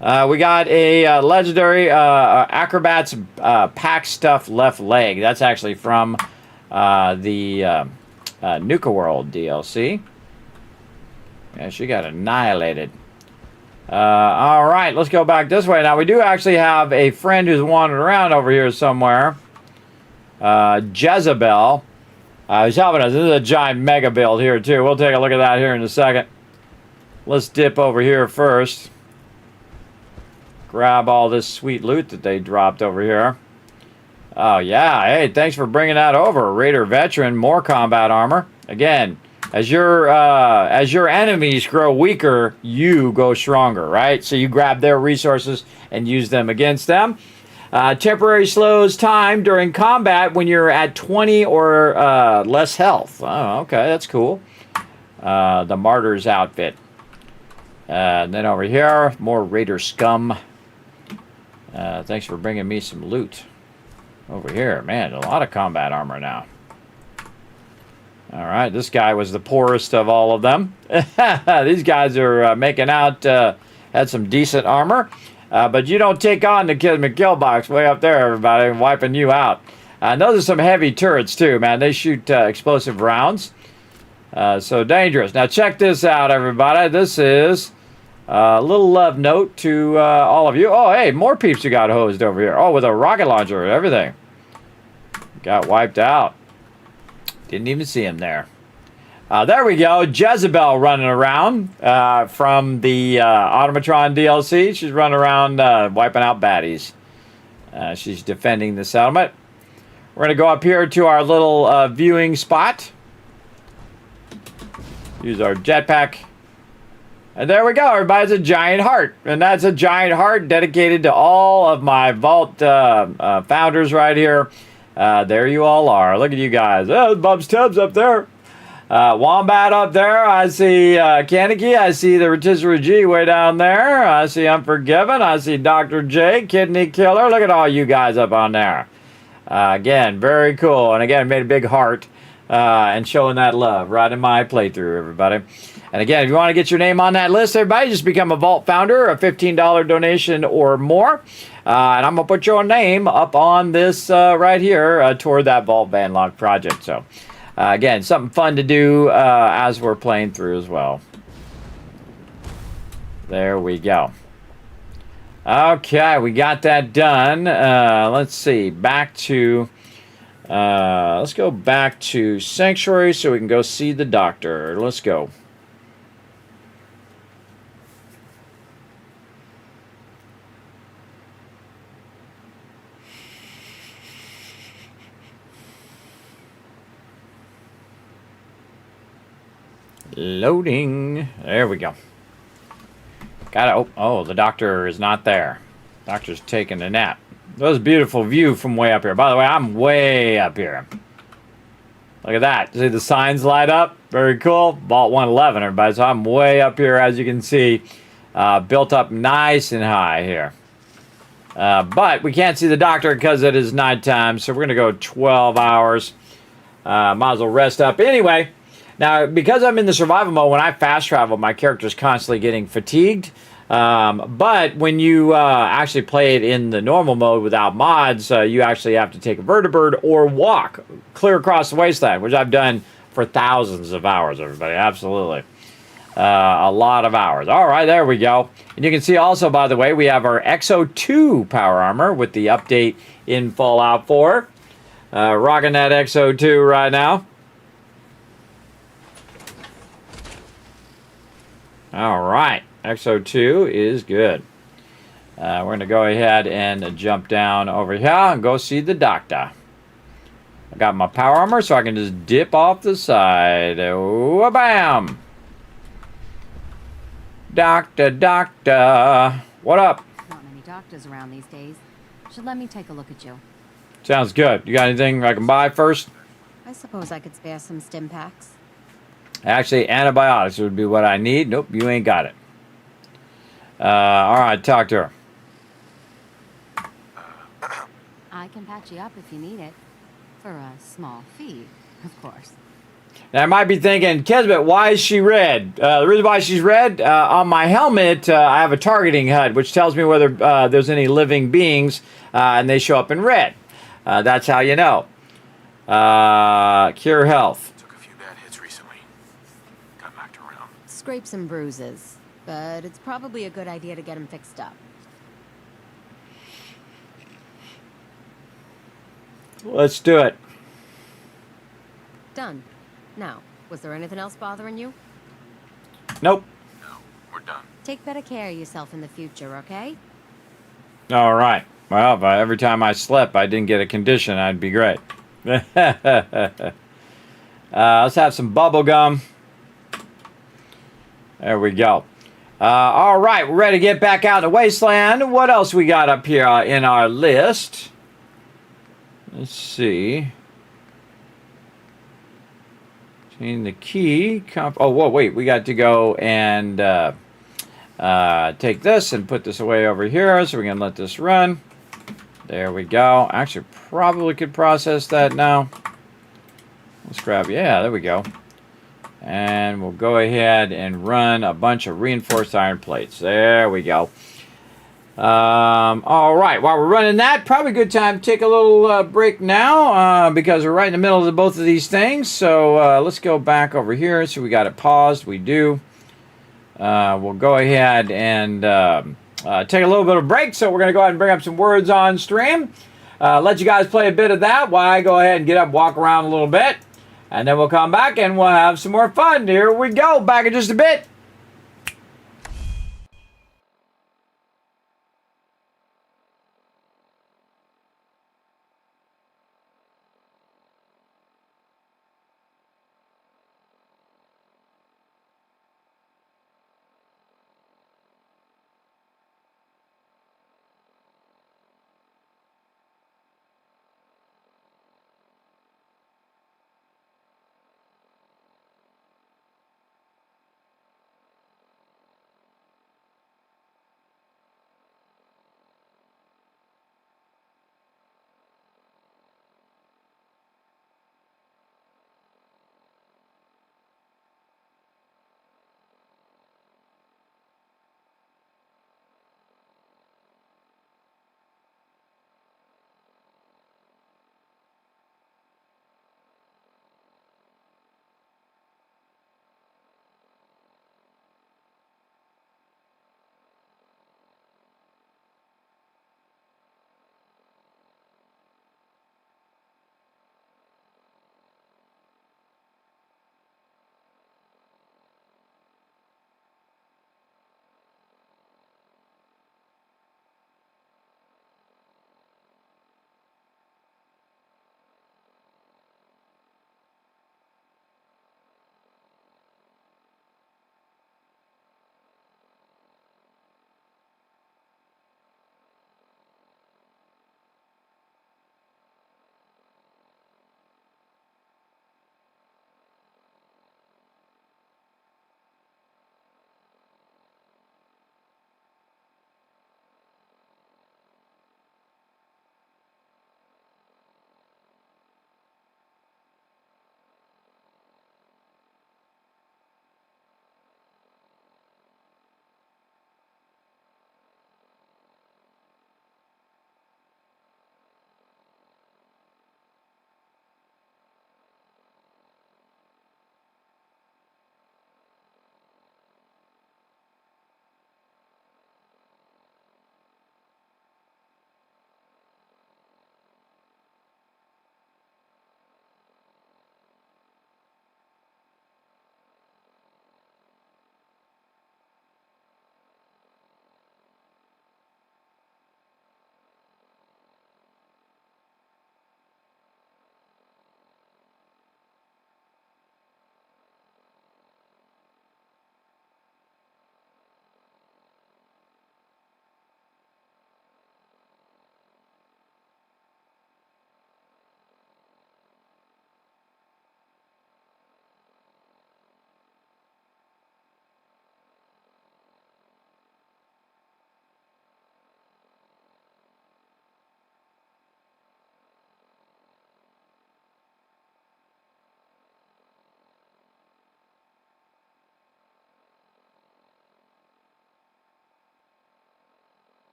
We got a legendary Acrobat's pack stuff left leg. That's actually from the Nuka World DLC. Yeah, she got annihilated. All right, let's go back this way. Now, we do actually have a friend who's wandering around over here somewhere. Jezebel. Who's helping us. This is a giant mega build here, too. We'll take a look at that here in a second. Let's dip over here first. Grab all this sweet loot that they dropped over here. Oh, yeah. Hey, thanks for bringing that over. Raider Veteran, more combat armor. Again, as your enemies grow weaker, you go stronger, right? So you grab their resources and use them against them. Temporary slows time during combat when you're at 20 or less health. Oh, okay. That's cool. The Martyr's outfit. And then over here, more Raider scum. Thanks for bringing me some loot. Over here, man, a lot of combat armor now. All right, this guy was the poorest of all of them. These guys are making out, had some decent armor. But you don't take on the Kismet kill box way up there, everybody, wiping you out. And those are some heavy turrets, too, man. They shoot explosive rounds. So dangerous. Now, check this out, everybody. This is a little love note to all of you. Oh, hey, more peeps who got hosed over here. Oh, with a rocket launcher and everything. Got wiped out. Didn't even see him there. There we go. Jezebel running around from the Automatron DLC. She's running around wiping out baddies. She's defending the settlement. We're going to go up here to our little viewing spot. Use our jetpack. And there we go. Everybody's a giant heart. And that's a giant heart dedicated to all of my Vault founders right here. There you all are. Look at you guys. Oh, Bub's Tubs up there. Wombat up there. I see Kaneki. I see the Rotisserie G way down there. I see Unforgiven. I see Dr. J, Kidney Killer. Look at all you guys up on there. Again, very cool. And again, made a big heart and showing that love right in my playthrough, everybody. And again, if you want to get your name on that list, everybody, just become a Vault founder, a $15 donation or more. And I'm going to put your name up on this right here toward that Vault Vanlock project. So, again, something fun to do as we're playing through as well. There we go. Okay, we got that done. Let's see. Back to... let's go back to Sanctuary so we can go see the doctor. Let's go. Loading. There we go. Got it. Oh, the doctor is not there. Doctor's taking a nap. That was a beautiful view from way up here. By the way, I'm way up here. Look at that. See the signs light up? Very cool. Vault 111, everybody. So I'm way up here, as you can see. Built up nice and high here. But we can't see the doctor because it is nighttime. So we're going to go 12 hours. Might as well rest up. Anyway, now, because I'm in the survival mode, when I fast travel, my character's constantly getting fatigued. But when you actually play it in the normal mode without mods, you actually have to take a vertibird or walk clear across the wasteland, which I've done for thousands of hours, everybody. Absolutely. A lot of hours. All right, there we go. And you can see also, by the way, we have our Exo 2 power armor with the update in Fallout 4. Rocking that Exo 2 right now. All right, Exo 2 is good. We're going to go ahead and jump down over here and go see the doctor. I got my power armor, so I can just dip off the side. Oh, bam! Doctor, doctor. What up? Not many doctors around these days. Should let me take a look at you. Sounds good. You got anything I can buy first? I suppose I could spare some stim packs. Actually, antibiotics would be what I need. Nope, you ain't got it. All right, talk to her. I can patch you up if you need it. For a small fee, of course. Now, I might be thinking, Kismet, why is she red? The reason why she's red, on my helmet, I have a targeting HUD, which tells me whether there's any living beings, and they show up in red. That's how you know. Cure health. Took a few bad hits recently. Got knocked around. Scrapes and bruises, but it's probably a good idea to get them fixed up. Let's do it. Done. Now, was there anything else bothering you? Nope. No, we're done. Take better care of yourself in the future, okay? All right. Well, if every time I slept, I didn't get a condition, I'd be great. Let's have some bubble gum. There we go. All right, we're ready to get back out to Wasteland. What else we got up here in our list? Let's see. Change the key. Oh, whoa, wait. We got to go and take this and put this away over here so we can let this run. There we go. Actually, probably could process that now. Let's grab, yeah, there we go. And we'll go ahead and run a bunch of reinforced iron plates. There we go. All right, while we're running that, probably a good time to take a little break now because we're right in the middle of both of these things. So let's go back over here. So we got it paused. We do. We'll go ahead and take a little bit of a break. So we're going to go ahead and bring up some words on stream. Let you guys play a bit of that while I go ahead and get up and walk around a little bit. And then we'll come back and we'll have some more fun. Here we go. Back in just a bit.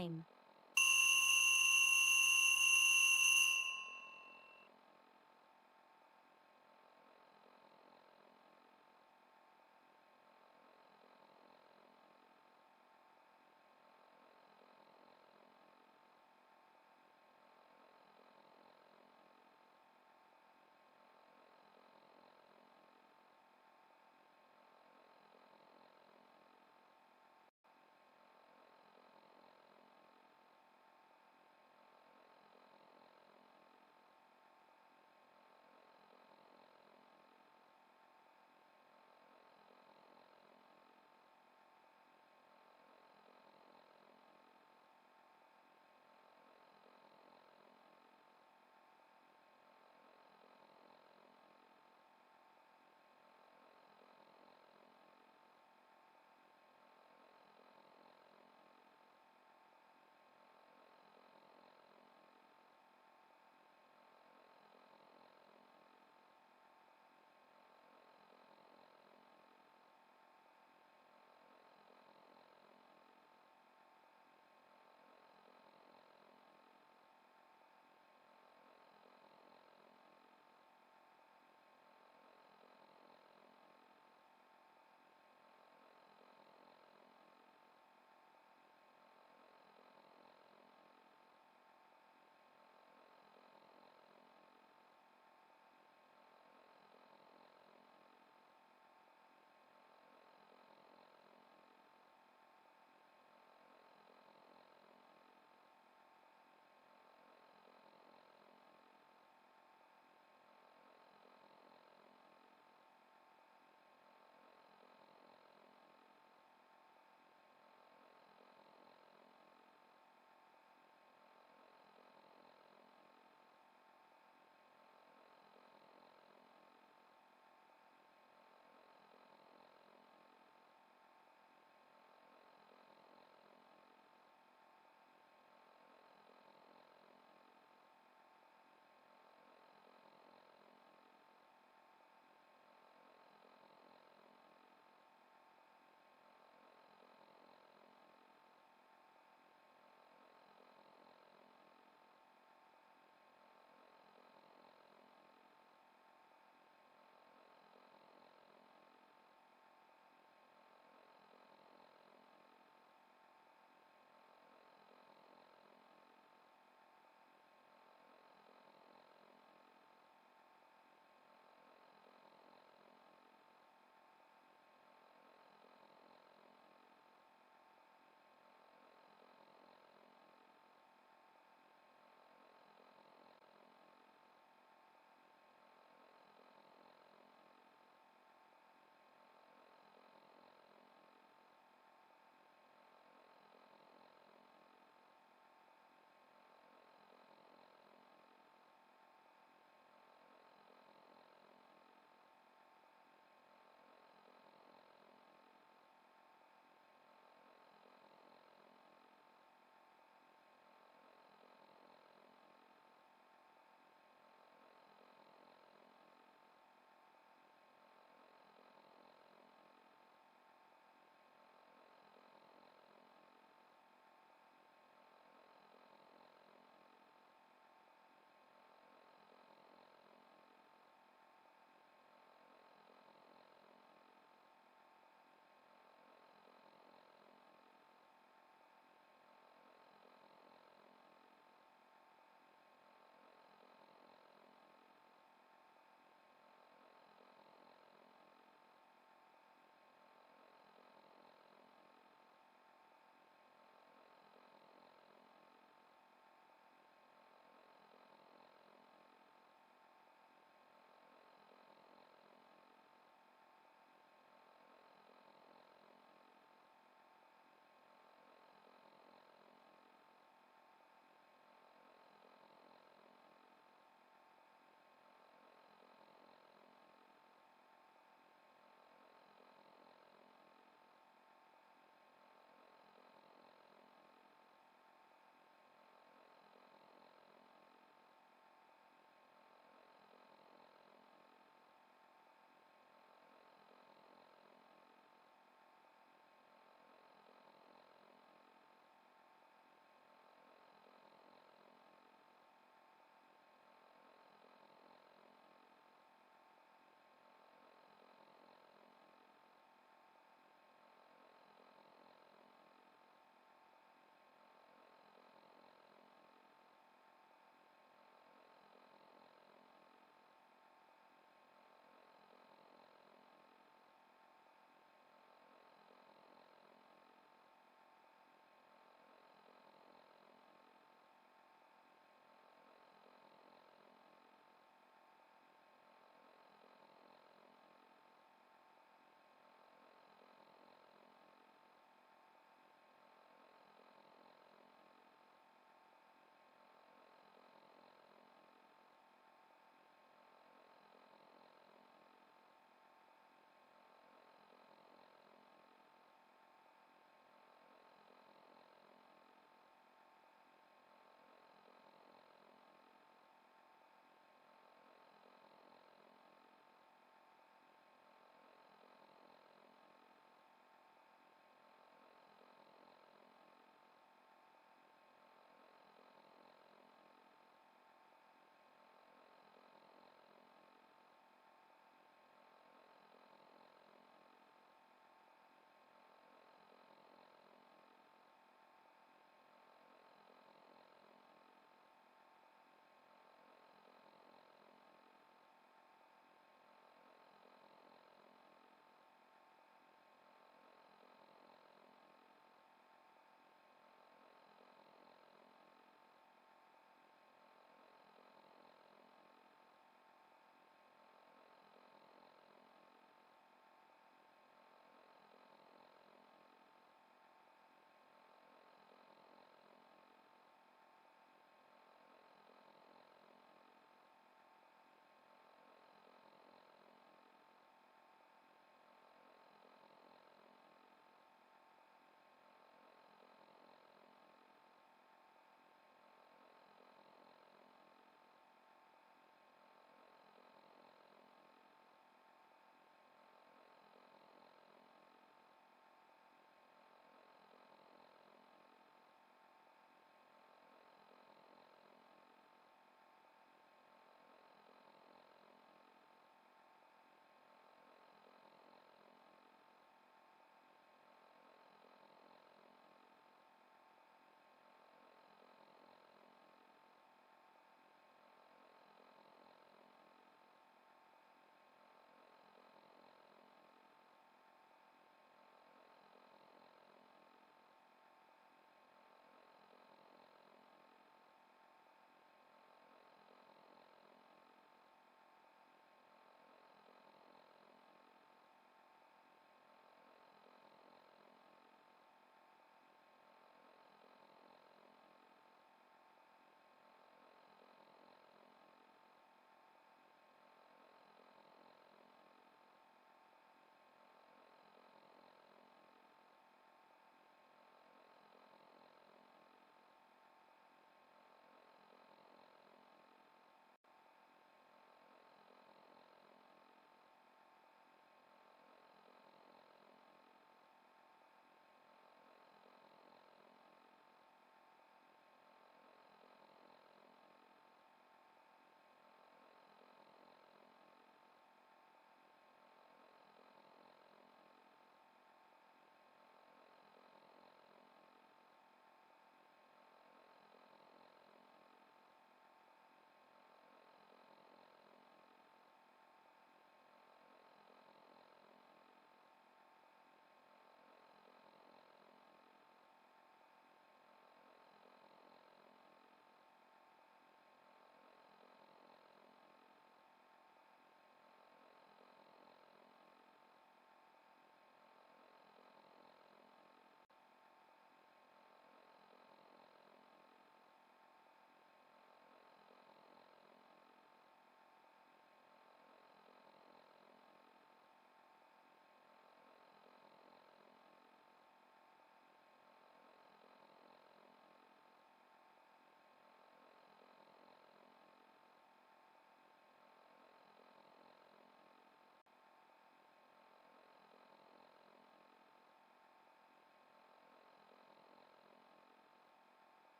time.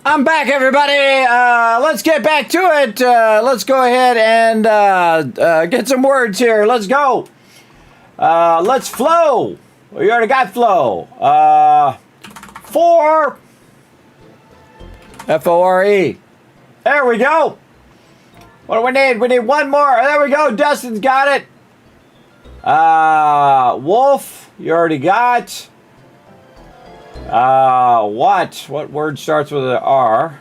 I'm back, everybody. Let's get back to it. Let's go ahead and get some words here. Let's go. Let's flow. We already got flow. Fore. Fore. There we go. What do we need? We need one more. There we go. Dustin's got it. Wolf. You already got. What? What word starts with an R?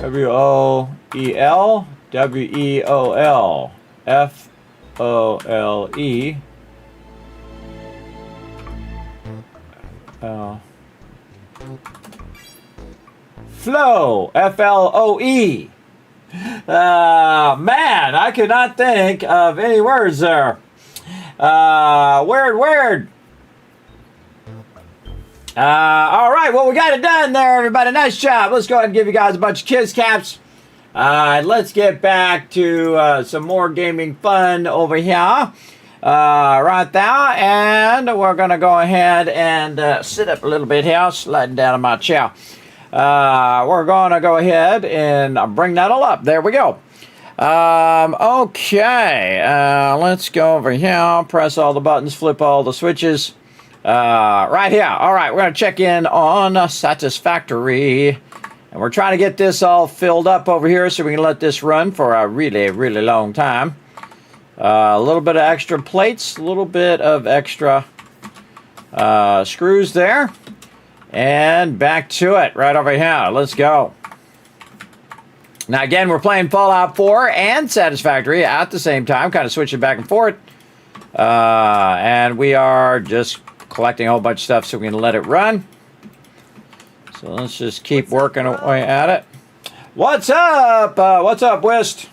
W-O-E-L. W-E-O-L. F-O-L-E. Flow. F-L-O-E. Man, I could not think of any words there. Word. All right, well, we got it done there, everybody. Nice job. Let's go ahead and give you guys a bunch of kiss caps. Let's get back to some more gaming fun over here. Right there. And we're going to go ahead and sit up a little bit here, sliding down in my chair. We're going to go ahead and bring that all up. There we go. Okay. Let's go over here, press all the buttons, flip all the switches. Right here. All right, we're going to check in on Satisfactory. And we're trying to get this all filled up over here so we can let this run for a really, really long time. A little bit of extra plates, a little bit of extra screws there. And back to it right over here. Let's go. Now, again, we're playing Fallout 4 and Satisfactory at the same time, kind of switching back and forth. And we are just collecting a whole bunch of stuff so we can let it run. So let's just keep working away at it. What's up? What's up, Wist?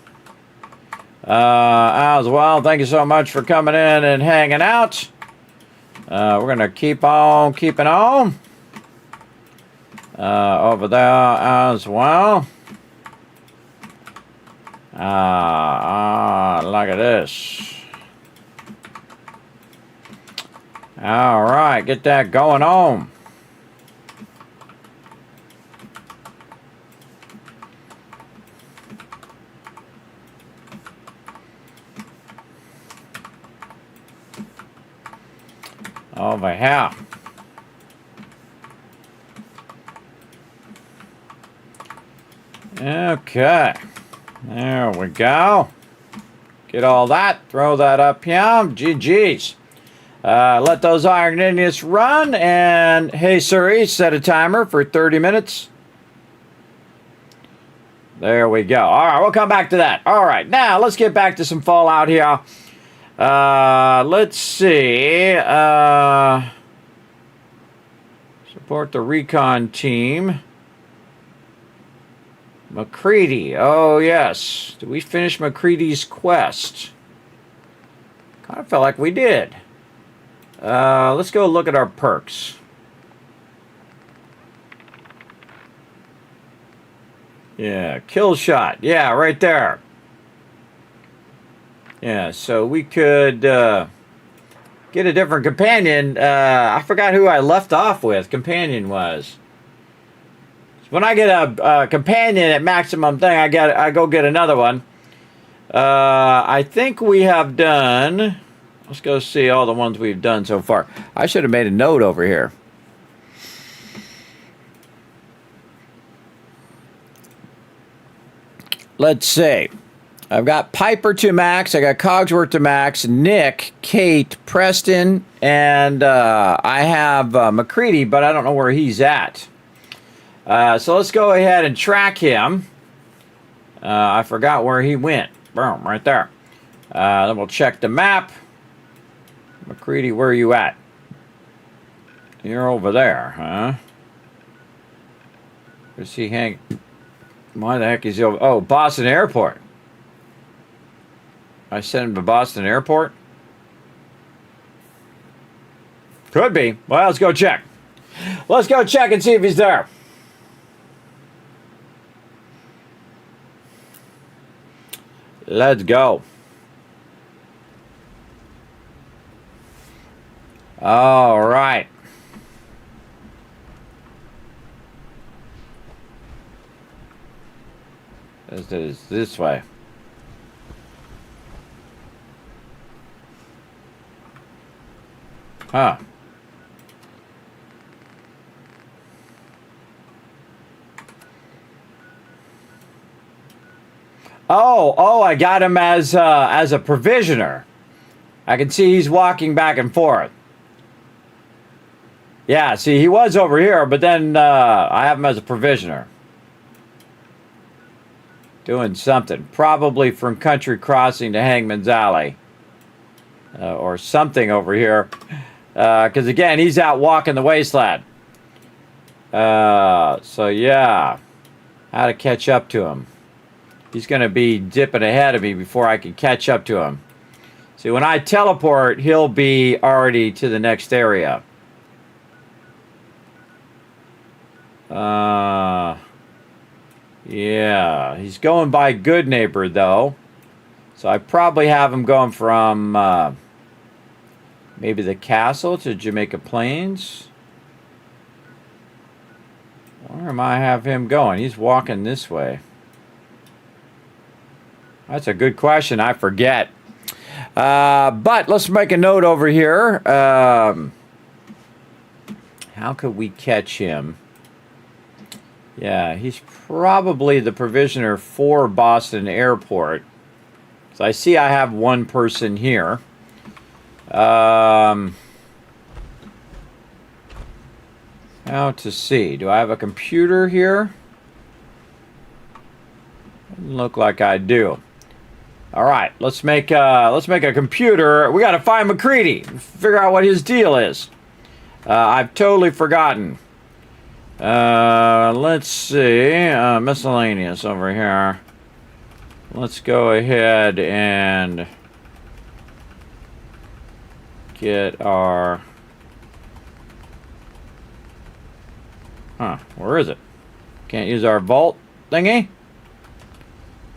As well, thank you so much for coming in and hanging out. We're going to keep on keeping on. Over there as well. Look at this. All right, get that going on. Over here. Okay. There we go. Get all that. Throw that up here. GG's. Let those iron ingots run. And hey, Siri, set a timer for 30 minutes. There we go. All right, we'll come back to that. All right, now let's get back to some Fallout here. Let's see. Support the recon team. McCready. Oh, yes. Did we finish McCready's quest? Kind of felt like we did. Let's go look at our perks. Yeah, kill shot. Yeah, right there. Yeah, so we could get a different companion. I forgot who I left off with. Companion was. When I get a companion at maximum thing, I go get another one. I think we have done. Let's go see all the ones we've done so far. I should have made a note over here. Let's see. I've got Piper to max. I got Cogsworth to max. Nick, Kate, Preston, and I have McCready, but I don't know where he's at. So let's go ahead and track him. I forgot where he went. Boom, right there. Then we'll check the map. McCready, where are you at? You're over there, huh? Where's he hanging? Why the heck is he over? Oh, Boston Airport. I sent him to Boston Airport? Could be. Well, let's go check. Let's go check and see if he's there. Let's go. All right. This is this way. Huh. Oh, I got him as a provisioner. I can see he's walking back and forth. Yeah, see, he was over here, but then I have him as a provisioner. Doing something. Probably from Country Crossing to Hangman's Alley. Or something over here. Because, again, he's out walking the Wasteland. So, yeah. How to catch up to him. He's going to be dipping ahead of me before I can catch up to him. See, when I teleport, he'll be already to the next area. Yeah, he's going by Good Neighbor, though. So I probably have him going from maybe the castle to Jamaica Plains. Where am I have him going? He's walking this way. That's a good question. I forget. But let's make a note over here. How could we catch him? Yeah, he's probably the provisioner for Boston Airport. So I see I have one person here. How to see? Do I have a computer here? Doesn't look like I do. All right, let's make a computer. We got to find McCready. Figure out what his deal is. I've totally forgotten. Let's see. Miscellaneous over here. Let's go ahead and get our... where is it? Can't use our vault thingy?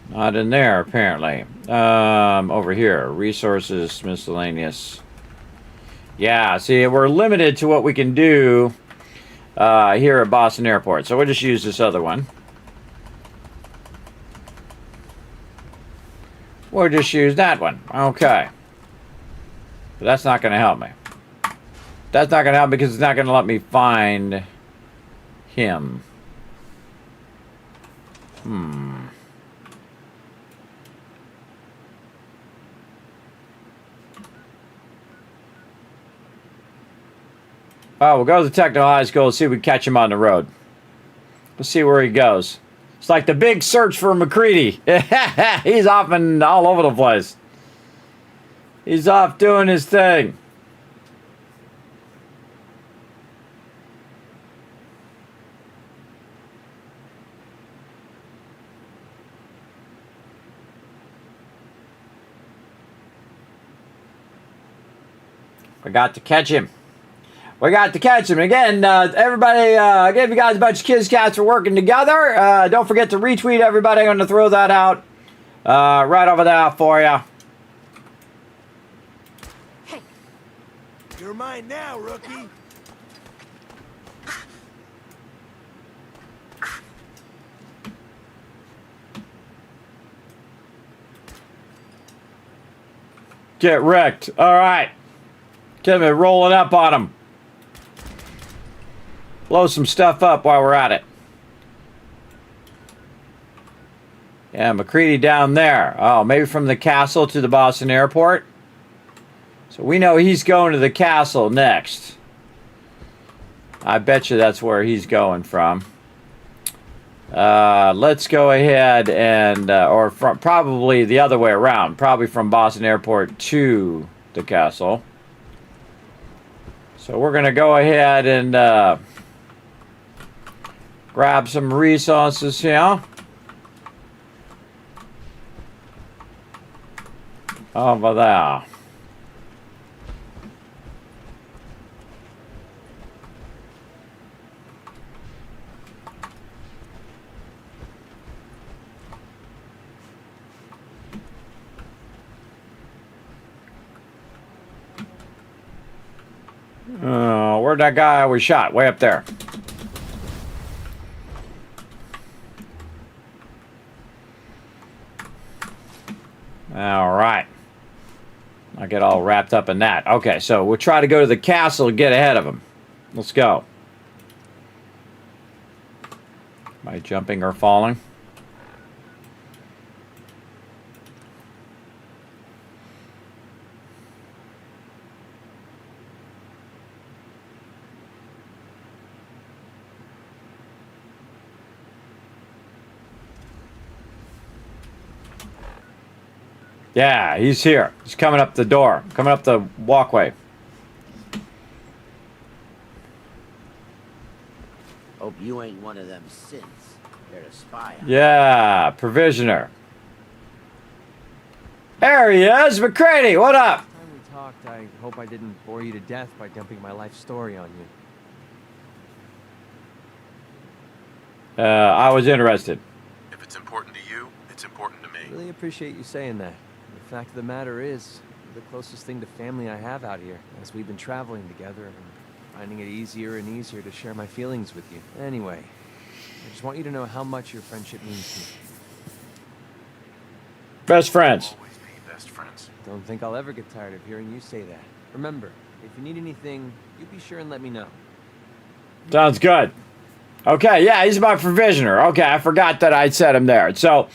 Not in there, apparently. Over here. Resources, miscellaneous. Yeah, see, we're limited to what we can do here at Boston Airport. So we'll just use this other one. We'll just use that one. Okay. But that's not going to help me. That's not going to help me because it's not going to let me find him. Oh, we'll go to the technical high school and see if we can catch him on the road. Let's see where he goes. It's like the big search for McCready. He's off and all over the place. He's off doing his thing. We got to catch him. We got to catch him. Again, everybody, I gave you guys a bunch of kids cats for working together. Don't forget to retweet everybody. I'm going to throw that out right over there for you. Hey. You're mine now, rookie. Get wrecked. All right. Get me rolling up on him. Blow some stuff up while we're at it. Yeah, McCready down there. Oh, maybe from the castle to the Boston Airport. So we know he's going to the castle next. I bet you that's where he's going from. Let's go ahead and, or from, probably the other way around. Probably from Boston Airport to the castle. So we're going to go ahead and grab some resources here. Over there. Where'd that guy we shot? Way up there. All right. I get all wrapped up in that. Okay, so we'll try to go to the castle and get ahead of him. Let's go. Am I jumping or falling? Yeah, he's here. He's coming up the door. Coming up the walkway. Hope you ain't one of them synths. They're to spy on. Yeah, provisioner. There he is, McCready. What up? Time we talked, I hope I didn't bore you to death by dumping my life story on you. I was interested. If it's important to you, it's important to me. Really appreciate you saying that. The fact of the matter is, you're the closest thing to family I have out here, as we've been traveling together and finding it easier and easier to share my feelings with you. Anyway, I just want you to know how much your friendship means to me. Best friends. Always be best friends. Don't think I'll ever get tired of hearing you say that. Remember, if you need anything, you be sure and let me know. Sounds good. Okay, yeah, he's my provisioner. Okay, I forgot that I said him there. So,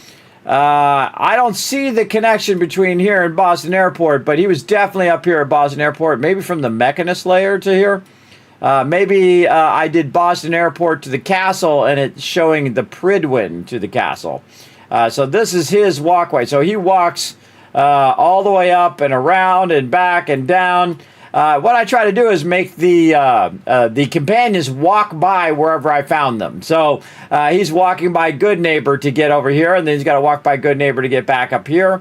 I don't see the connection between here and Boston Airport, but he was definitely up here at Boston Airport, maybe from the Mechanist layer to here. Maybe I did Boston Airport to the castle, and it's showing the Pridwin to the castle. So this is his walkway. So he walks all the way up and around and back and down. What I try to do is make the companions walk by wherever I found them. So he's walking by Good Neighbor to get over here, and then he's got to walk by Good Neighbor to get back up here.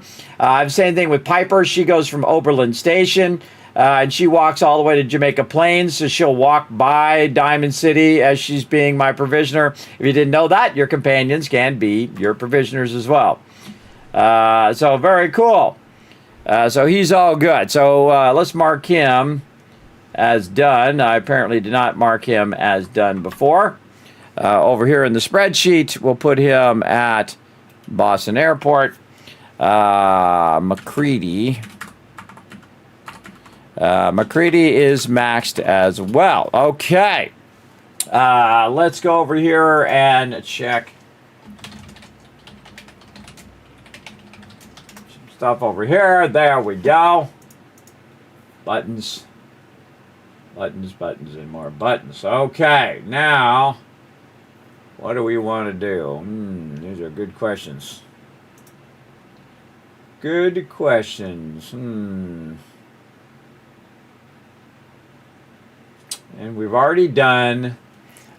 Same thing with Piper. She goes from Oberlin Station, and she walks all the way to Jamaica Plains, so she'll walk by Diamond City as she's being my provisioner. If you didn't know that, your companions can be your provisioners as well. So very cool. So he's all good. So let's mark him as done. I apparently did not mark him as done before. Over here in the spreadsheet, we'll put him at Boston Airport. McCready. McCready is maxed as well. Okay. Let's go over here and check stuff over here. There we go. Buttons. Buttons, buttons, and more buttons. Okay, now, what do we want to do? These are good questions. Good questions. And we've already done,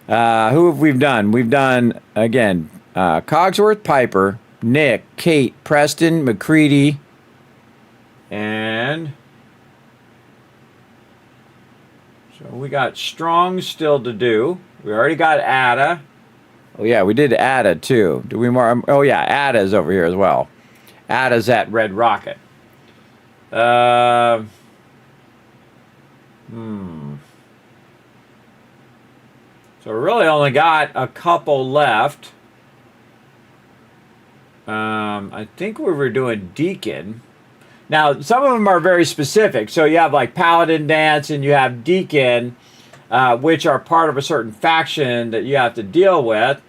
who have we done? We've done, again, Cogsworth, Piper, Nick, Kate, Preston, McCready, and so we got Strong still to do. We already got Ada. Oh yeah, we did Ada too. Do we more? Oh yeah, Ada's over here as well. Ada's at Red Rocket. So we really only got a couple left. I think we were doing Deacon. Now, some of them are very specific. So you have like Paladin Dance and you have Deacon, which are part of a certain faction that you have to deal with.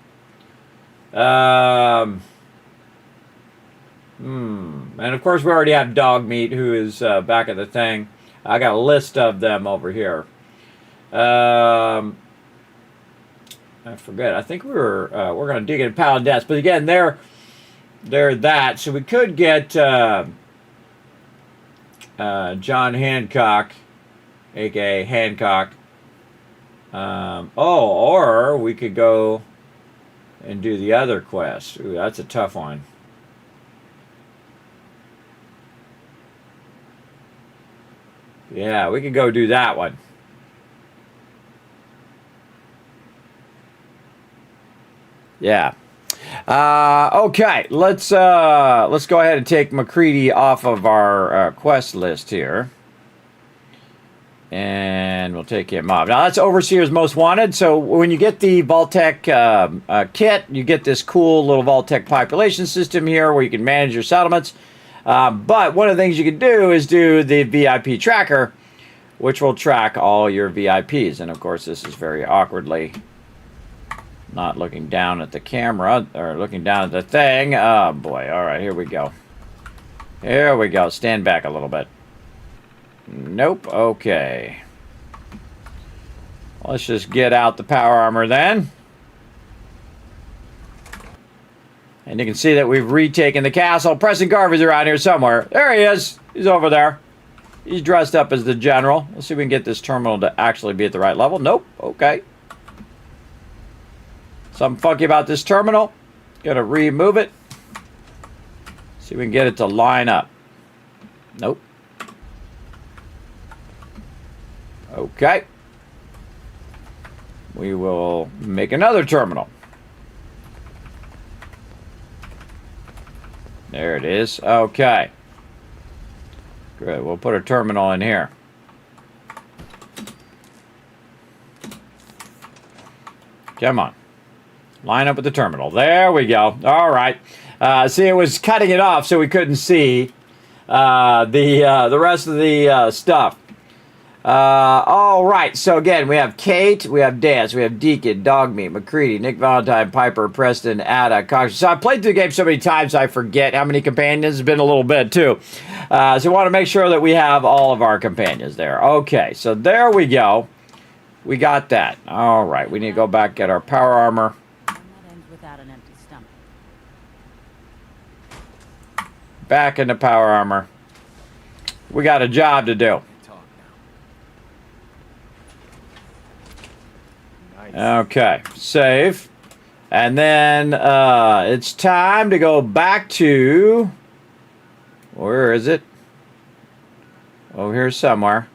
And of course, we already have Dogmeat, who is back at the thing. I got a list of them over here. I forget. I think we're going to dig in Paladin Dance, but again, they're that. So we could get John Hancock, aka Hancock. Or we could go and do the other quest. Ooh, that's a tough one. Yeah, we could go do that one. Yeah. Okay, let's go ahead and take McCready off of our quest list here. And And we'll take him off. Now, that's Overseer's Most Wanted. So when you get the Vault-Tec kit, you get this cool little Vault-Tec population system here where you can manage your settlements. But one of the things you can do is do the VIP tracker, which will track all your VIPs. And, of course, this is very awkwardly not looking down at the camera or looking down at the thing. Oh, boy. All right, here we go. Here we go. Stand back a little bit. Nope. Okay. Let's just get out the power armor then. And you can see that we've retaken the castle. Preston Garvey's around here somewhere. There he is. He's over there. He's dressed up as the general. Let's see if we can get this terminal to actually be at the right level. Nope. Okay. Something funky about this terminal. Gonna remove it. See if we can get it to line up. Nope. Okay. We will make another terminal. There it is. Okay. Good. We'll put a terminal in here. Come on. Line up with the terminal. There we go. All right. See, it was cutting it off so we couldn't see the rest of the stuff. All right. So again, we have Kate, we have Dance, we have Deacon, Dogmeat, McCready, Nick Valentine, Piper, Preston, Ada, Cox. So I played through the game so many times I forget how many companions. It's been a little bit too. So we want to make sure that we have all of our companions there. Okay. So there we go. We got that. All right. We need to go back, get our power armor. Back into power armor. We got a job to do. Okay, save. And then it's time to go back to... Where is it? Oh, here's somewhere.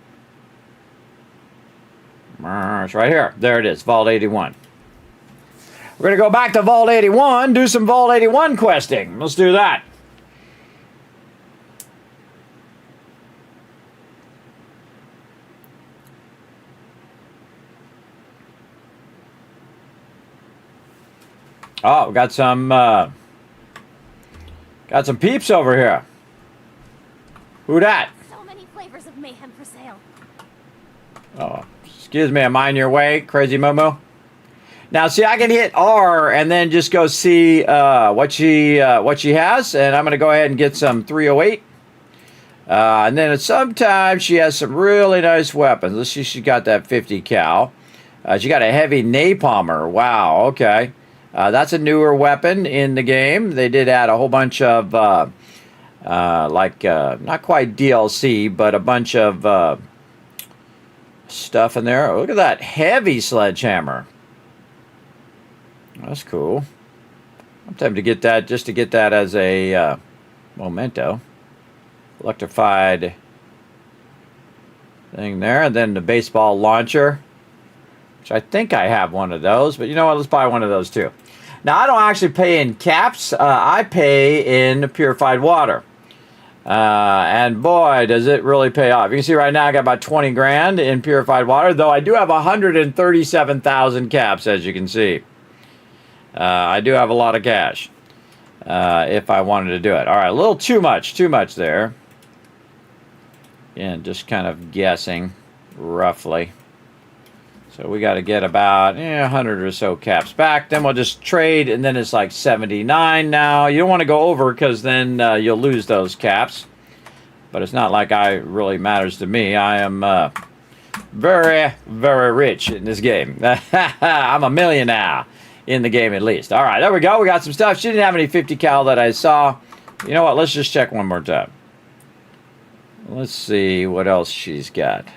It's right here. There it is, Vault 81. We're going to go back to Vault 81, do some Vault 81 questing. Let's do that. Oh, we got some peeps over here. Who dat? So many flavors of mayhem for sale. Oh, excuse me, am I in your way, Crazy Momo? Now, see, I can hit R and then just go see what she has, and I'm gonna go ahead and get some 308. And then sometimes she has some really nice weapons. Let's see, she got that 50 cal. She got a heavy napalmer. Wow. Okay. That's a newer weapon in the game. They did add a whole bunch of, not quite DLC, but a bunch of stuff in there. Oh, look at that heavy sledgehammer. That's cool. I'm tempted to get that, just to get that as a memento. Electrified thing there. And then the baseball launcher, which I think I have one of those. But you know what? Let's buy one of those too. Now, I don't actually pay in caps. I pay in purified water. And boy, does it really pay off. You can see right now I got about 20 grand in purified water, though I do have 137,000 caps, as you can see. I do have a lot of cash if I wanted to do it. All right, a little too much there. And just kind of guessing roughly. So we got to get about 100 or so caps back. Then we'll just trade, and then it's like 79 now. You don't want to go over because then you'll lose those caps. But it's not like it really matters to me. I am very, very rich in this game. I'm a millionaire in the game at least. All right, there we go. We got some stuff. She didn't have any 50 cal that I saw. You know what? Let's just check one more time. Let's see what else she's got.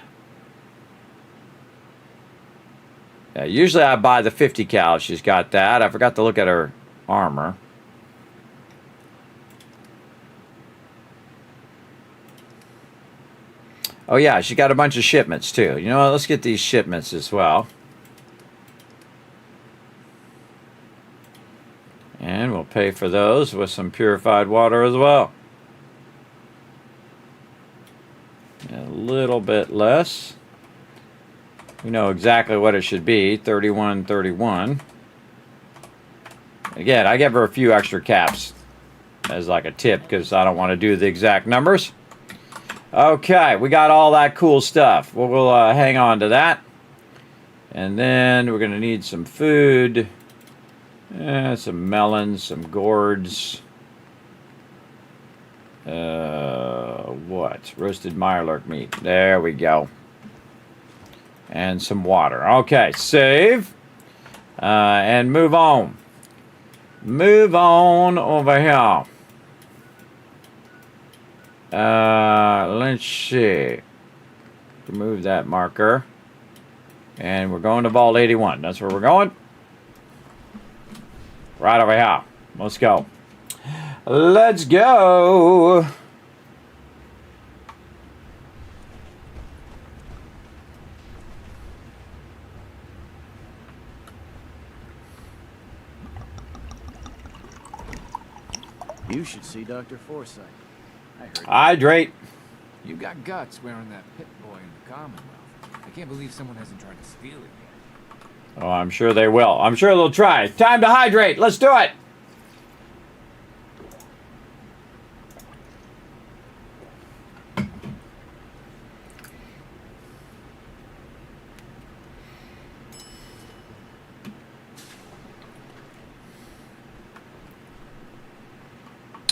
Usually I buy the 50 cal. She's got that. I forgot to look at her armor. Oh yeah, she got a bunch of shipments too. You know what? Let's get these shipments as well. And we'll pay for those with some purified water as well. A little bit less. We know exactly what it should be. 3131. Again, I give her a few extra caps as like a tip because I don't want to do the exact numbers. Okay, we got all that cool stuff. We'll hang on to that. And then we're going to need some food. Some melons, some gourds. What? Roasted mirelurk meat. There we go. And some water. Okay, save. And move on. Move on over here. Let's see. Remove that marker. And we're going to Vault 81. That's where we're going. Right over here. Let's go. Let's go. You should see Dr. Forsyth. I heard. Hydrate. You got guts wearing that pit boy in the Commonwealth. I can't believe someone hasn't tried to steal it yet. Oh, I'm sure they will. I'm sure they'll try. Time to hydrate. Let's do it.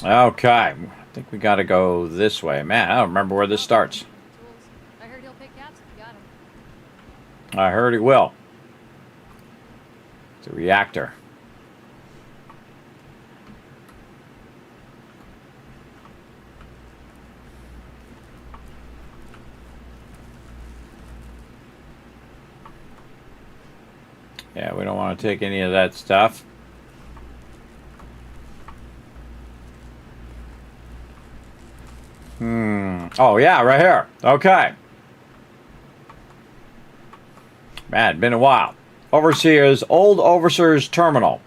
Okay, I think we got to go this way. Man, I don't remember where this starts. I heard he'll pick caps if you got him. I heard he will. It's a reactor. Yeah, we don't want to take any of that stuff. Oh, yeah, right here. Okay. Man, been a while. Old Overseer's Terminal.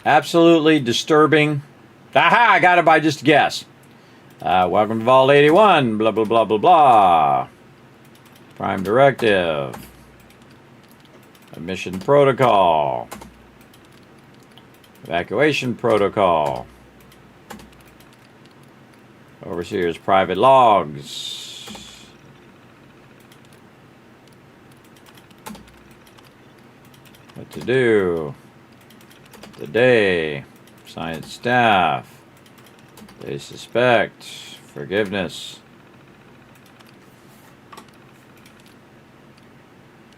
Absolutely disturbing. Aha, I got it by just a guess. Welcome to Vault 81. Blah, blah, blah, blah, blah. Prime Directive. Emission Protocol. Evacuation Protocol. Overseer's private logs. What to do. Today. Science staff. They suspect. Forgiveness.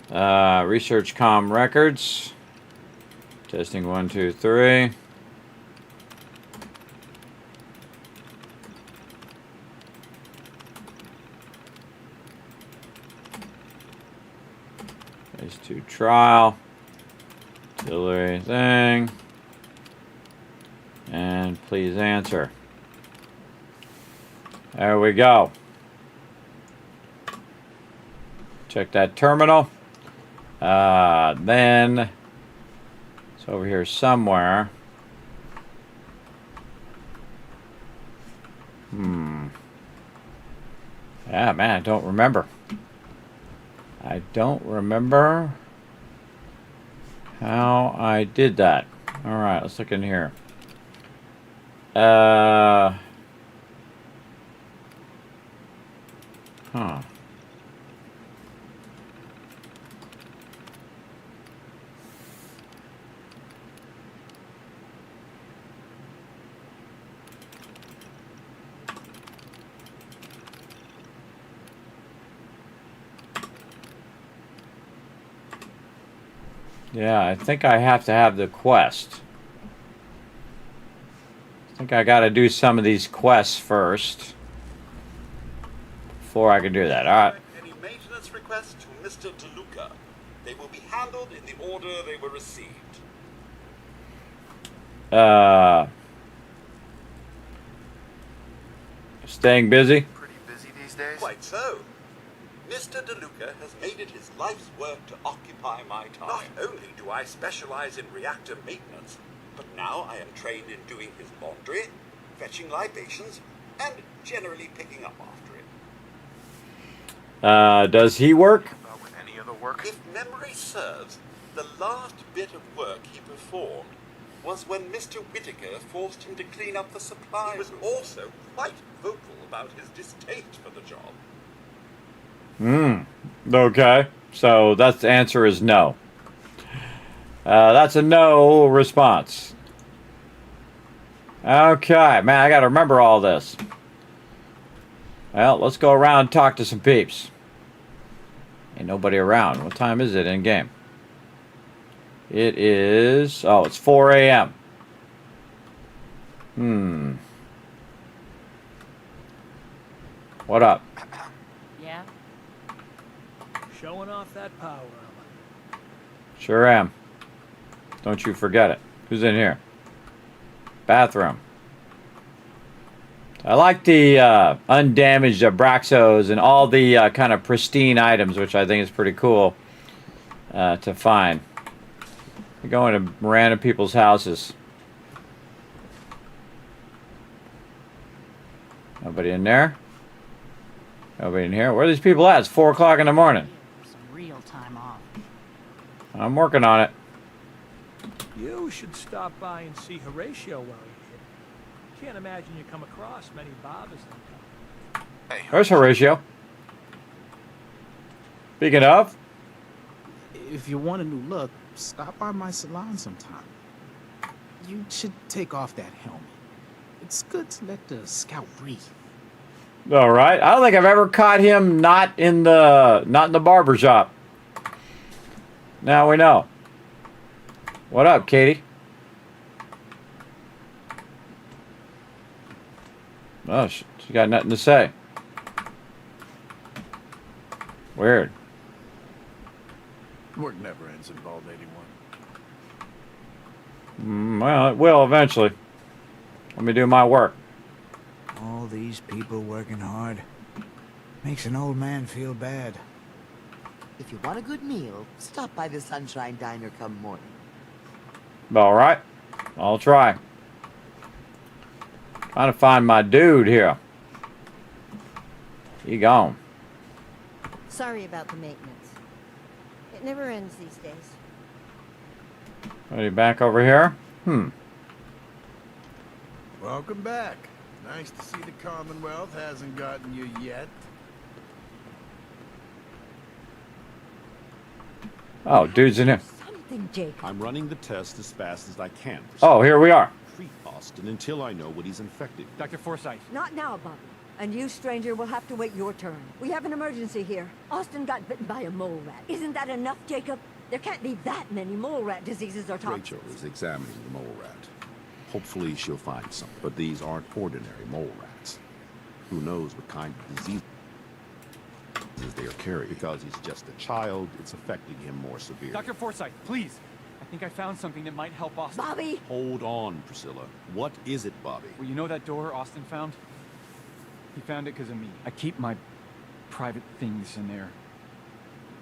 Research comm records. Testing 1, 2, 3. Phase 2 trial. Auxiliary thing. And please answer. There we go. Check that terminal. Then it's over here somewhere. Yeah, man, I don't remember. I don't remember how I did that. All right, let's look in here. Huh. Yeah, I think I have to have the quest. I think I got to do some of these quests first before I can do that. All right. Any maintenance requests to Mr. DeLuca. They will be handled in the order they were received. Staying busy? Pretty busy these days? Quite so. Mr. DeLuca has made it his life's work to occupy my time. Not only do I specialize in reactor maintenance, but now I am trained in doing his laundry, fetching libations, and generally picking up after him. Does he work? With any other work? If memory serves, the last bit of work he performed was when Mr. Whittaker forced him to clean up the supply. He was also quite vocal about his distaste for the job. Okay. So that's the answer is no. That's a no response. Okay, man, I gotta remember all this. Well, let's go around and talk to some peeps. Ain't nobody around. What time is it in game? It is... Oh, it's 4 a.m. What up? Yeah? Showing off that power armor. Sure am. Don't you forget it. Who's in here? Bathroom. I like the undamaged Abraxos and all the kind of pristine items, which I think is pretty cool to find. We go into random people's houses. Nobody in there? Nobody in here? Where are these people at? It's 4 o'clock in the morning. Some real time off. I'm working on it. You should stop by and see Horatio while you're here. Can't imagine you come across many barbers like that. Hey, There's Horatio. Speaking of, If you want a new look, stop by my salon sometime. You should take off that helmet. It's good to let the scout breathe. all right. I don't think I've ever caught him not in the barber shop. Now we know. What up, Katie? Oh, she got nothing to say. Weird. Work never ends in Vault 81. Well, it will eventually. Let me do my work. All these people working hard. Makes an old man feel bad. If you want a good meal, stop by the Sunshine Diner come morning. All right. I'll try. Trying to find my dude here. He gone. Sorry about the maintenance. It never ends these days. Are you back over here? Welcome back. Nice to see the Commonwealth hasn't gotten you yet. Oh, dude's in here. Something, Jake. I'm running the test as fast as I can. Oh, here we are. Treat Austin until I know what he's infected. Dr. Forsyth. Not now, Bobby. And you, stranger, will have to wait your turn. We have an emergency here. Austin got bitten by a mole rat. Isn't that enough, Jacob? There can't be that many mole rat diseases or toxins. Rachel is examining the mole rat. Hopefully she'll find something. But these aren't ordinary mole rats. Who knows what kind of disease they are carrying. Because he's just a child, it's affecting him more severely. Dr. Forsyth, please. I think I found something that might help Austin. Bobby! Hold on, Priscilla. What is it, Bobby? Well, you know that door Austin found? He found it because of me. I keep my private things in there.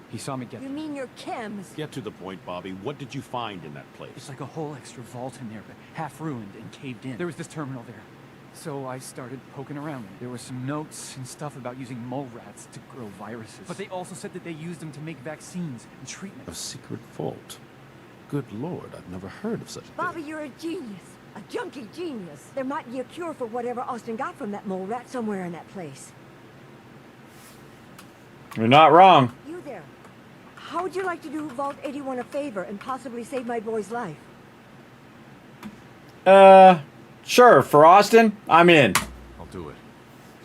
He saw me get You them. mean your chems? Get to the point, Bobby. What did you find in that place? It's like a whole extra vault in there, but half ruined and caved in. There was this terminal there. So I started poking around. There were some notes and stuff about using mole rats to grow viruses. But they also said that they used them to make vaccines and treatments. A secret vault. Good Lord, I've never heard of such a thing. Bobby, you're a genius. A junkie genius. There might be a cure for whatever Austin got from that mole rat somewhere in that place. You're not wrong. You there. How would you like to do Vault 81 a favor and possibly save my boy's life? Sure, for Austin, I'm in. I'll do it.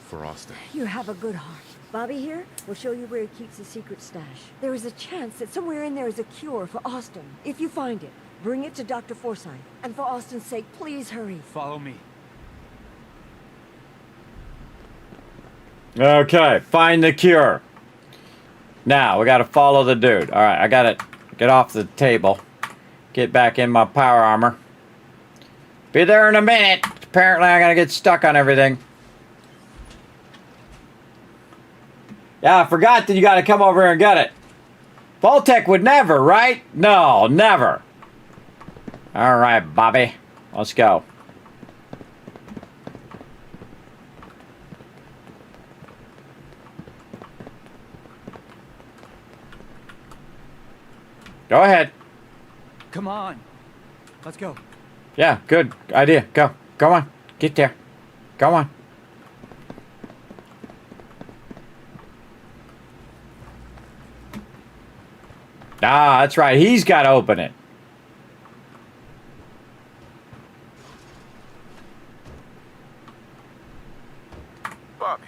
For Austin. You have a good heart. Bobby here will show you where he keeps his secret stash. There is a chance that somewhere in there is a cure for Austin. If you find it, bring it to Dr. Forsyth. And for Austin's sake, please hurry. Follow me. Okay, find the cure. Now, we gotta follow the dude. Alright, I gotta get off the table. Get back in my power armor. Be there in a minute. Apparently, I'm gonna get stuck on everything. Yeah, I forgot that you gotta come over here and get it. Voltec would never, right? No, never. Alright, Bobby. Let's go. Go ahead. Come on. Let's go. Yeah, good idea. Go. Go on. Get there. Go on. Ah, that's right. He's got to open it. Bobby.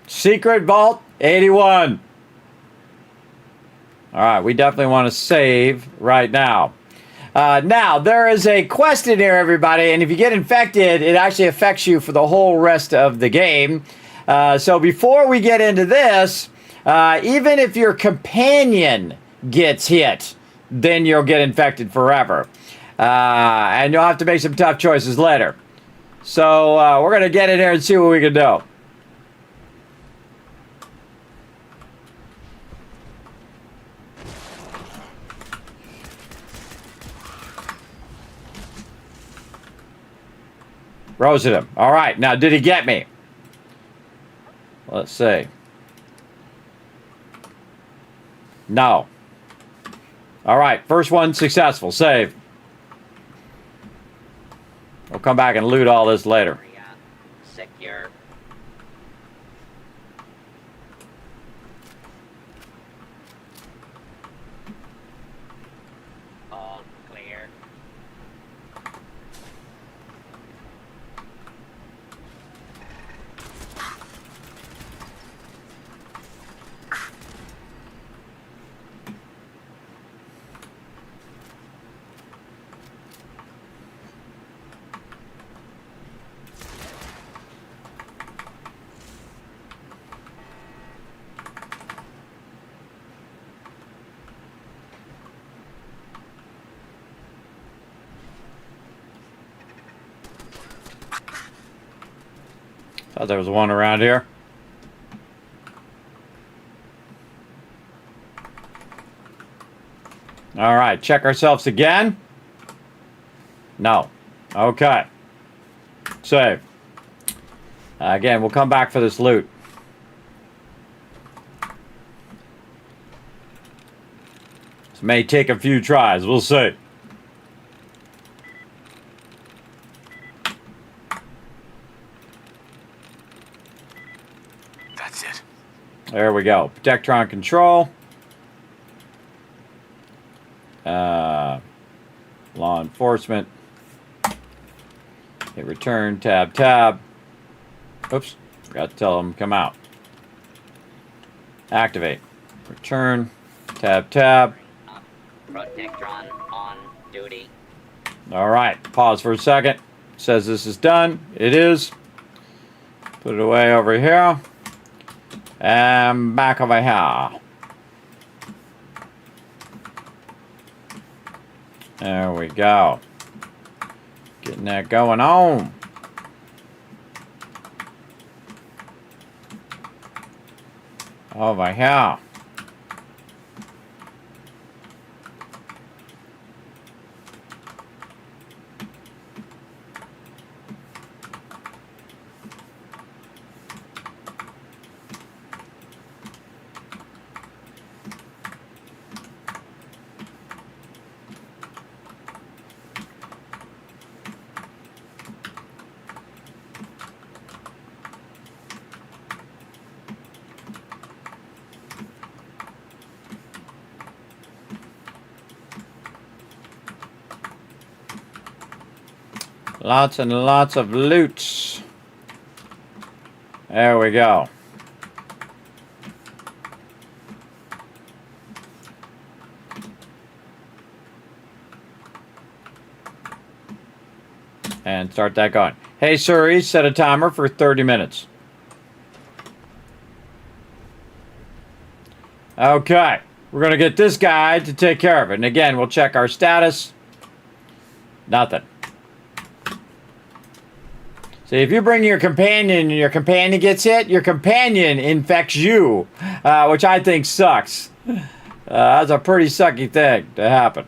Secret Vault 81. All right, we definitely want to save right now. Now, there is a quest in here, everybody, and if you get infected, it actually affects you for the whole rest of the game. So before we get into this, even if your companion gets hit, then you'll get infected forever. And you'll have to make some tough choices later. So we're going to get in here and see what we can do. Roasted him. All right. Now, did he get me? Let's see. No. All right. First one successful. Save. We'll come back and loot all this later. Secure. All clear. Thought there was one around here. All right, check ourselves again. No. Okay. Save. Again, we'll come back for this loot. This may take a few tries. We'll see. That's it. There we go. Protectron control. Law enforcement. Hit return, tab. Oops. Forgot to tell them come out. Activate. Return, tab. Protectron on duty. All right. Pause for a second. Says this is done. It is. Put it away over here. And back over here. There we go. Getting that going on. Over here. Lots and lots of loot. There we go. And start that going. Hey Suri, set a timer for 30 minutes. Okay. We're going to get this guy to take care of it. And again, we'll check our status. Nothing. See, if you bring your companion and your companion gets hit, your companion infects you, which I think sucks. That's a pretty sucky thing to happen.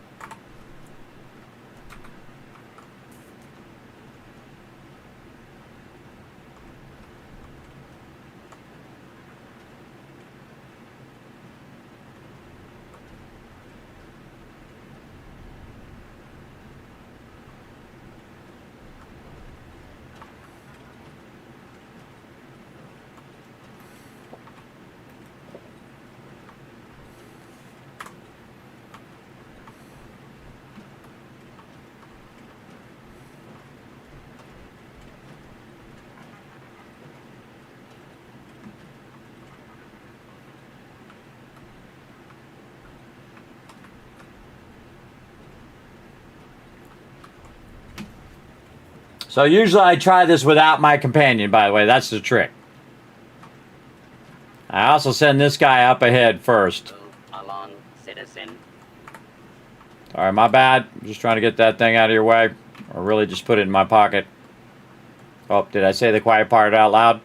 So usually I try this without my companion, by the way. That's the trick. I also send this guy up ahead first. Along, citizen. Alright, my bad. I'm just trying to get that thing out of your way. Or really just put it in my pocket. Oh, did I say the quiet part out loud?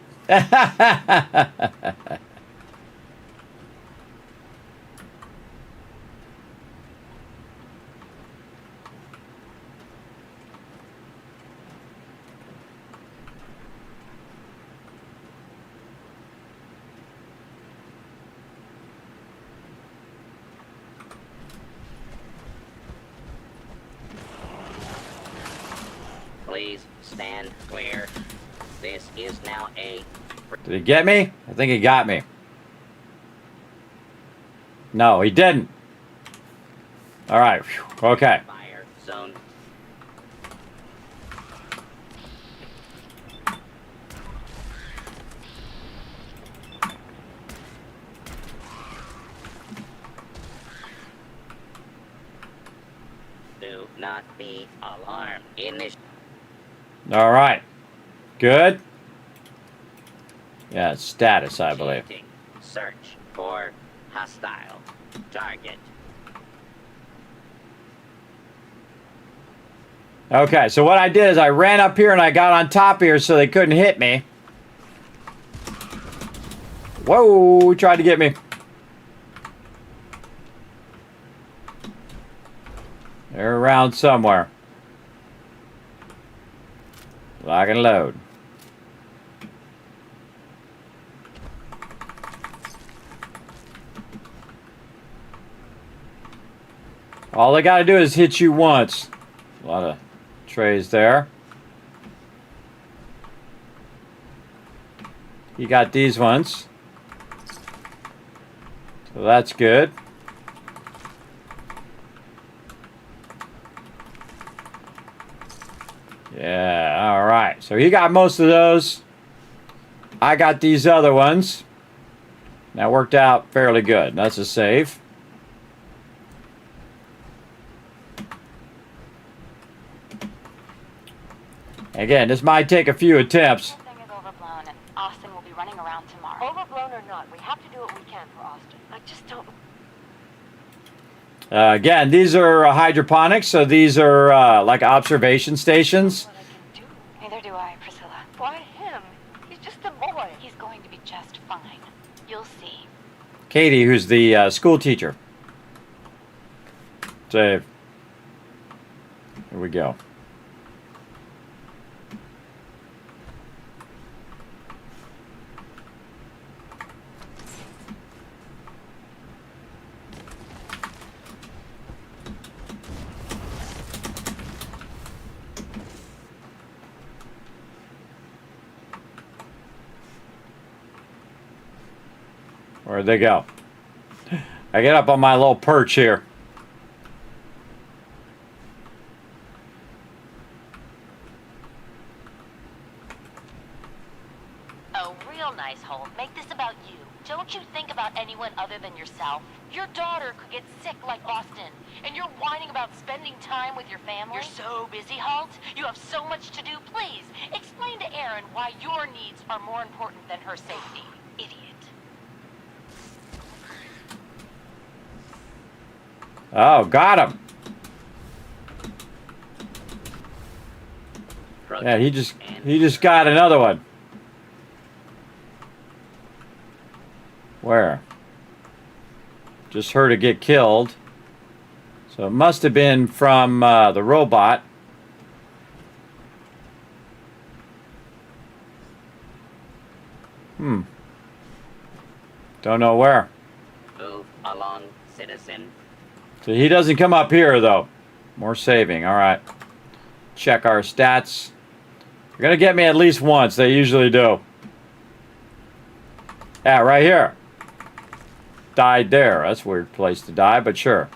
Please stand clear. This is now a... Did he get me? I think he got me. No, he didn't. Alright, okay. Fire zone. Do not be alarmed. Alright. Good. Yeah, it's status, I believe. Search for hostile target. Okay, so what I did is I ran up here and I got on top here so they couldn't hit me. Whoa, he tried to get me. They're around somewhere. Lock and load. All they gotta do is hit you once. A lot of trays there. You got these ones. So that's good. Yeah, alright. So he got most of those. I got these other ones. That worked out fairly good. That's a save. Again, this might take a few attempts. Everything is overblown, and Austin will be running around tomorrow. Overblown or not, we have to do what we can for Austin. I just don't... Again, these are hydroponics, so these are like observation stations. Neither do I, Priscilla. Why him? He's just a boy. He's going to be just fine. You'll see. Katie, who's the school teacher. Save. Here we go. Where'd they go? I get up on my little perch here. Oh, real nice, Holt. Make this about you. Don't you think about anyone other than yourself? Your daughter could get sick like Austin, and you're whining about spending time with your family? You're so busy, Holt. You have so much to do. Please, explain to Erin why your needs are more important than her safety. Idiot. Oh, got him. Yeah, he just got another one. Where? Just heard it get killed. So it must have been from the robot. Don't know where. Move along, citizen. So he doesn't come up here, though. More saving. All right. Check our stats. They're going to get me at least once. They usually do. Yeah, right here. Died there. That's a weird place to die, but sure.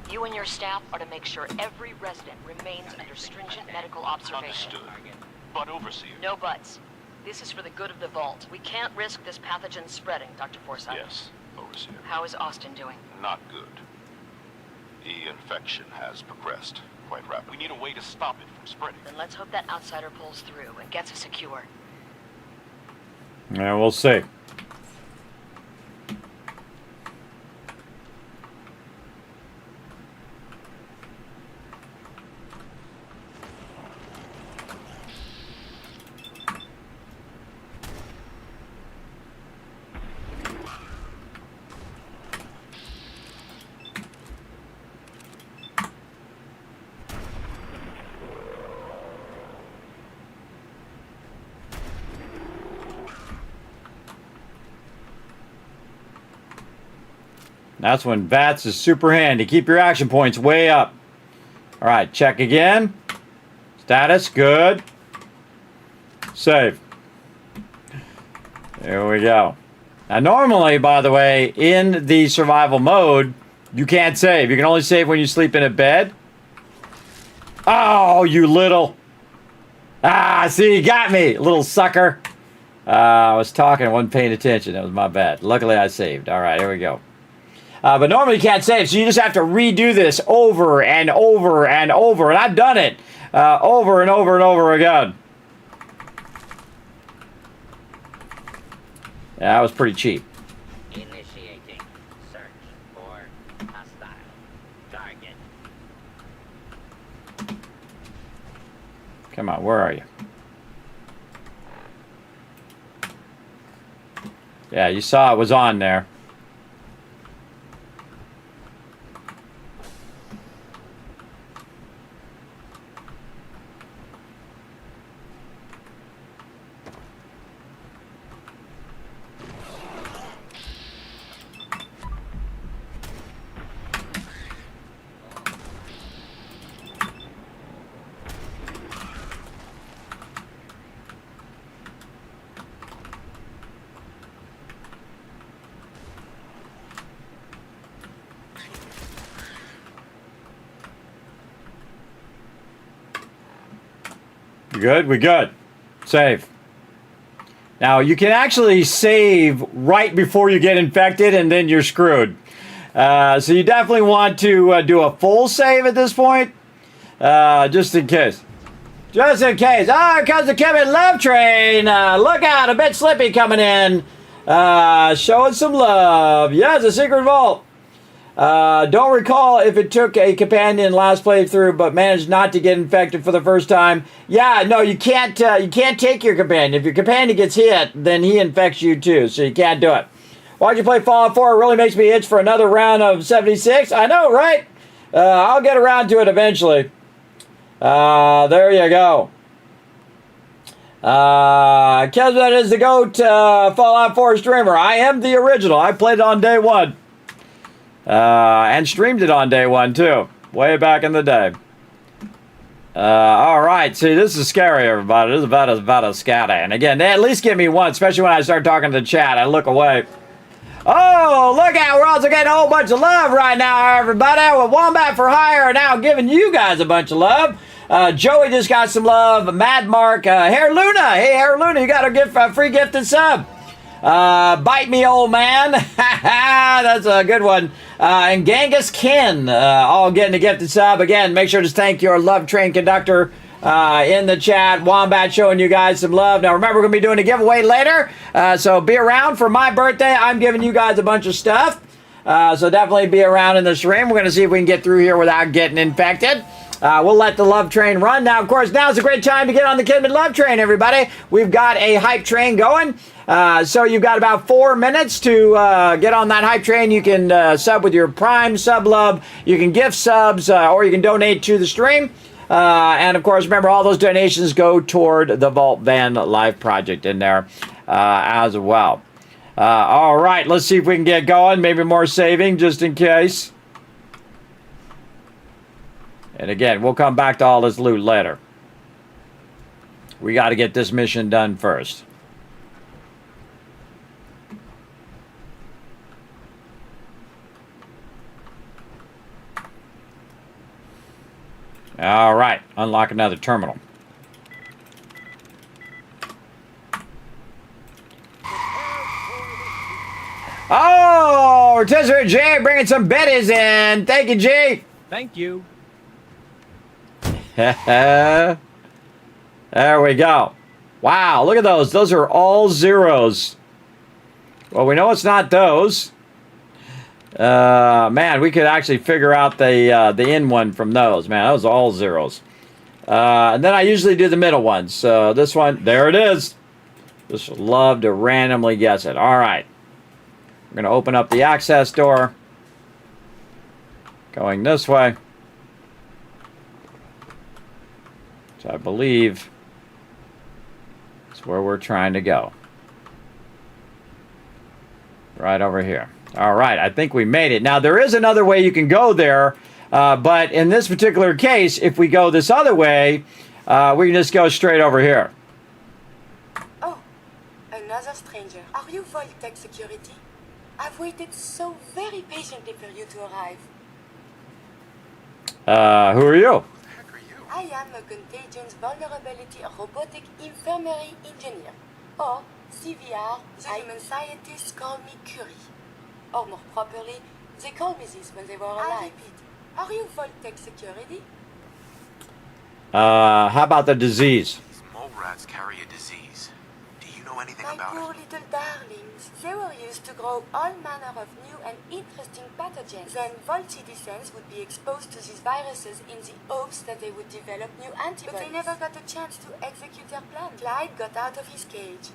You and your staff are to make sure every resident remains under stringent medical observation. Understood. But Overseer... No buts. This is for the good of the Vault. We can't risk this pathogen spreading, Dr. Forsyth. Yes, Overseer. How is Austin doing? Not good. The infection has progressed quite rapidly. We need a way to stop it from spreading. Then let's hope that outsider pulls through and gets us secure. Yeah, we'll see. That's when VATS is super handy. Keep your action points way up. All right, check again. Status, good. Save. There we go. Now, normally, by the way, in the survival mode, you can't save. You can only save when you sleep in a bed. Oh, you little... Ah, see, you got me, little sucker. I was talking, I wasn't paying attention. That was my bad. Luckily, I saved. All right, here we go. But normally you can't save, so you just have to redo this over and over and over. And I've done it over and over and over again. Yeah, that was pretty cheap. Initiating search for hostile target. Come on, where are you? Yeah, you saw it was on there. We good? We good. Save. Now, you can actually save right before you get infected, and then you're screwed. So you definitely want to do a full save at this point, just in case. Just in case. Oh, here comes the Kismet Love Train. Look out, a bit slippy coming in. Showing some love. Yes, a secret vault. Don't recall if it took a companion last playthrough, but managed not to get infected for the first time. Yeah, no, you can't take your companion. If your companion gets hit, then he infects you too, so you can't do it. Why'd you play Fallout 4? It really makes me itch for another round of 76. I know, right? I'll get around to it eventually. There you go. Kismet is the GOAT Fallout 4 streamer. I am the original. I played it on day one. And streamed it on day one, too. Way back in the day. Alright, see, this is scary, everybody. This is about a scatter. And again, they at least give me one, especially when I start talking to the chat. I look away. Oh, look out. We're also getting a whole bunch of love right now, everybody. With Wombat for Hire now giving you guys a bunch of love. Joey just got some love. Mad Mark. Hair Luna. Hey, Hair Luna, you got a free gifted sub. Bite me, old man. That's a good one. And Genghis Kin, all getting a gifted sub. Again, make sure to thank your Love Train conductor in the chat. Wombat showing you guys some love. Now, remember, we're going to be doing a giveaway later. So be around for my birthday. I'm giving you guys a bunch of stuff. So definitely be around in the stream. We're going to see if we can get through here without getting infected. We'll let the love train run. Now, of course, now's a great time to get on the Kismet Love Train, everybody. We've got a hype train going. So you've got about 4 minutes to get on that hype train. You can sub with your Prime sub love. You can gift subs, or you can donate to the stream. And, of course, remember, all those donations go toward the Vault Van Life project in there as well. All right, let's see if we can get going. Maybe more saving just in case. And again, we'll come back to all this loot later. We got to get this mission done first. All right, unlock another terminal. Oh, Rotisserie J bringing some biddies in. Thank you, G. Thank you. There we go. Wow, look at those. Those are all zeros. Well, we know it's not those. Man, we could actually figure out the end one from those. Man, that was all zeros. And then I usually do the middle one. So this one, there it is. Just love to randomly guess it. All right. We're going to open up the access door. Going this way. So I believe it's where we're trying to go. Right over here. All right, I think we made it. Now, there is another way you can go there, but in this particular case, if we go this other way, we can just go straight over here. Oh, another stranger. Are you Voltec security? I've waited so very patiently for you to arrive. Who are you? I am a Contagions Vulnerability Robotic Infirmary Engineer, or CVR. The human scientists call me Curie. Or more properly, they called me this when they were alive. I repeat, are you Voltec security? How about the disease? These mole rats carry a disease. Do you know anything about My poor little darlings. They were used to grow all manner of new and interesting pathogens. Then Volt citizens would be exposed to these viruses in the hopes that they would develop new antibodies. But they never got a chance to execute their plan. Clyde got out of his cage.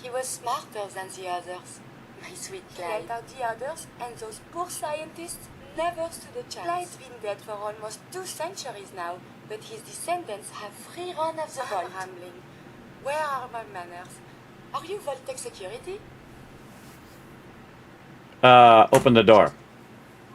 He was smarter than the others. My sweet Clyde. He let out the others, and those poor scientists never stood a chance. Clyde's been dead for almost 2 centuries now, but his descendants have free run of the Vault. Rambling. Where are my manners? Are you Voltec security? Open the door.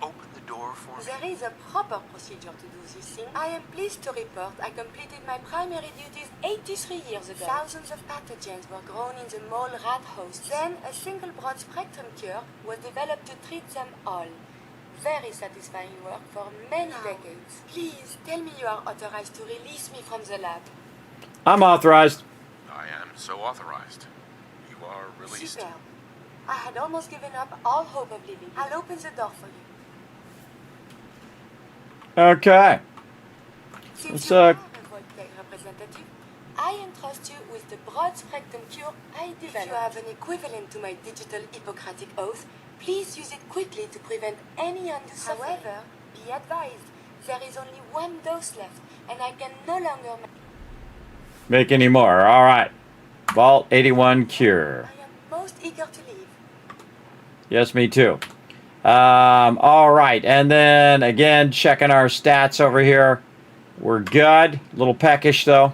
Open the door for me. There is a proper procedure to do this thing. I am pleased to report I completed my primary duties 83 years ago. Thousands of pathogens were grown in the mole rat host. Then a single broad spectrum cure was developed to treat them all. Very satisfying work for many decades. Please tell me you are authorized to release me from the lab. I'm authorized. I am so authorized. You are released. Superb. I had almost given up all hope of living. I'll open the door for you. Okay. Since you are a Voltec representative, I entrust you with the broad spectrum cure I developed. If you have an equivalent to my digital Hippocratic oath, please use it quickly to prevent any undue suffering. However, be advised, there is only 1 dose left, and I can no longer Make any more. All right. Vault 81 cure. I am most eager to leave. Yes, me too. All right. And then, again, checking our stats over here. We're good. A little peckish, though.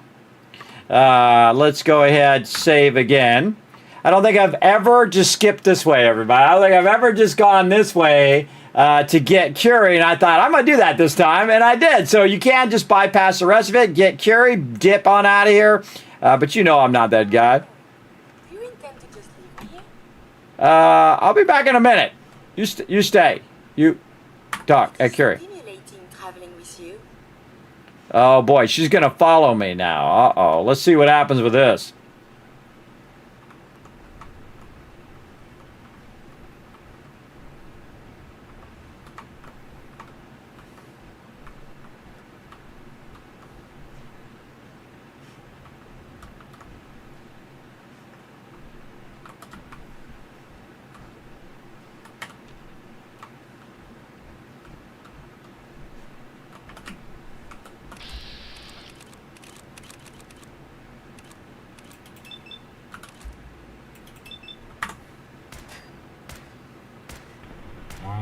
Let's go ahead, save again. I don't think I've ever just skipped this way, everybody. I don't think I've ever just gone this way to get Curie, and I thought, I'm going to do that this time, and I did. So you can just bypass the rest of it, get Curie, dip on out of here. But you know I'm not that guy. You intend to just leave me here? I'll be back in a minute. You stay. You talk at Curie. Stimulating traveling with you. Oh, boy, she's going to follow me now. Uh-oh. Let's see what happens with this.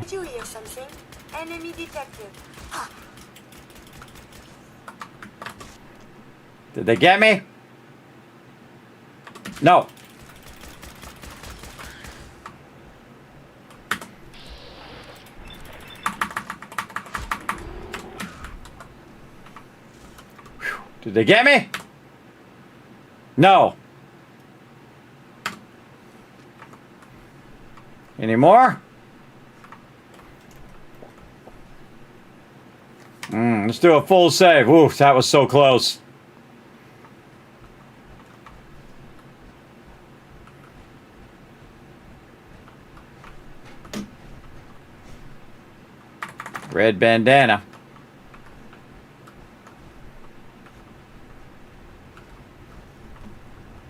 Did you hear something? Enemy detected. Did they get me? No. Did they get me? No. Any more? Let's do a full save. Ooh, that was so close. Red bandana.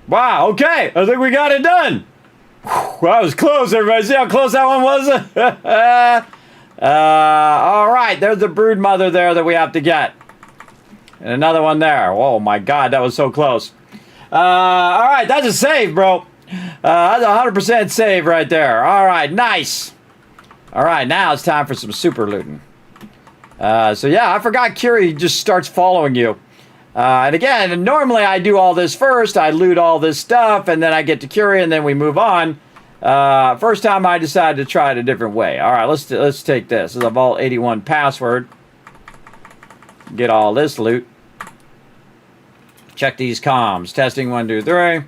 Wow, okay. I think we got it done. Whew, that was close, everybody. See how close that one was? All right, there's the brood mother there that we have to get. And another one there. Oh, my God, that was so close. All right, that's a save, bro. That's a 100% save right there. All right, nice. All right, now it's time for some super looting. So, yeah, I forgot Curie just starts following you. And again, normally I do all this first. I loot all this stuff, and then I get to Curie, and then we move on. First time I decided to try it a different way. All right, let's take this. This is a Vault 81 password. Get all this loot. Check these comms. Testing 1, 2, 3.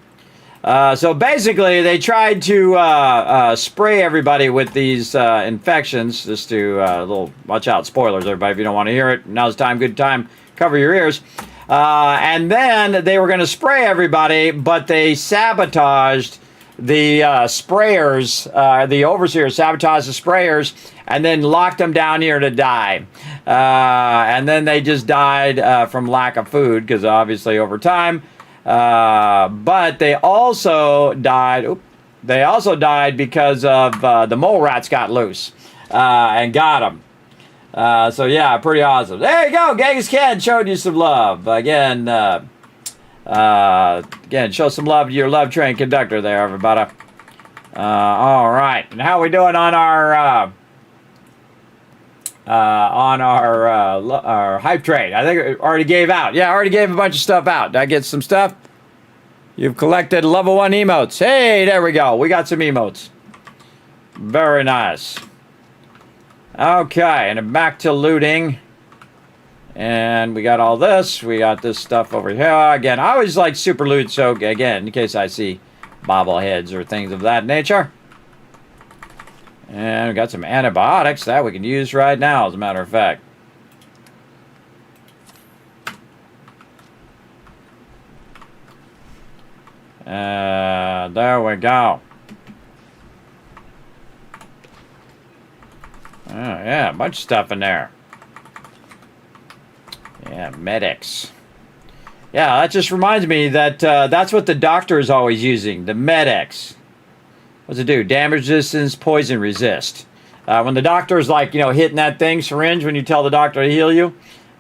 So basically, they tried to spray everybody with these infections. Just to little watch out, spoilers, everybody. If you don't want to hear it, now's the time. Good time. Cover your ears. And then they were going to spray everybody, but they sabotaged the sprayers. The overseers sabotaged the sprayers and then locked them down here to die. And then they just died from lack of food, because obviously over time. But they also died. They also died because of the mole rats got loose and got them. So yeah, pretty awesome. There you go. Genghis Khan showed you some love again. Again, show some love to your love train conductor there, everybody. All right, and how are we doing on our hype train? I think it already gave out. Yeah, I already gave a bunch of stuff out. Did I get some stuff? You've collected level 1 emotes. Hey, there we go. We got some emotes. Very nice. Okay, and back to looting. And we got all this. We got this stuff over here. Again, I always like super loot, so again, in case I see bobbleheads or things of that nature. And we got some antibiotics that we can use right now, as a matter of fact. There we go. Oh, yeah, a bunch of stuff in there. Yeah, medics. Yeah, that just reminds me that that's what the doctor is always using, the medics. What's it do? Damage resistance, poison resist. When the doctor is like, you know, hitting that thing, syringe, when you tell the doctor to heal you,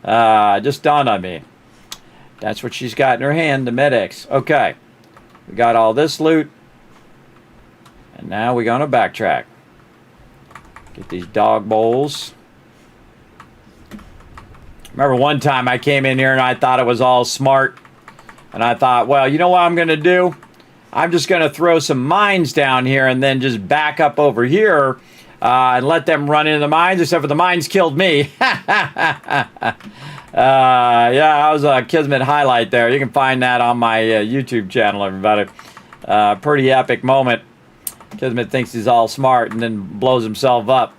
just dawned on me. That's what she's got in her hand, the medics. Okay. We got all this loot. And now we're going to backtrack. Get these dog bowls. Remember one time I came in here and I thought it was all smart. And I thought, well, you know what I'm going to do? I'm just going to throw some mines down here and then just back up over here and let them run into the mines, except for the mines killed me. Yeah, that was a Kismet highlight there. You can find that on my YouTube channel, everybody. Pretty epic moment. Kismet thinks he's all smart and then blows himself up.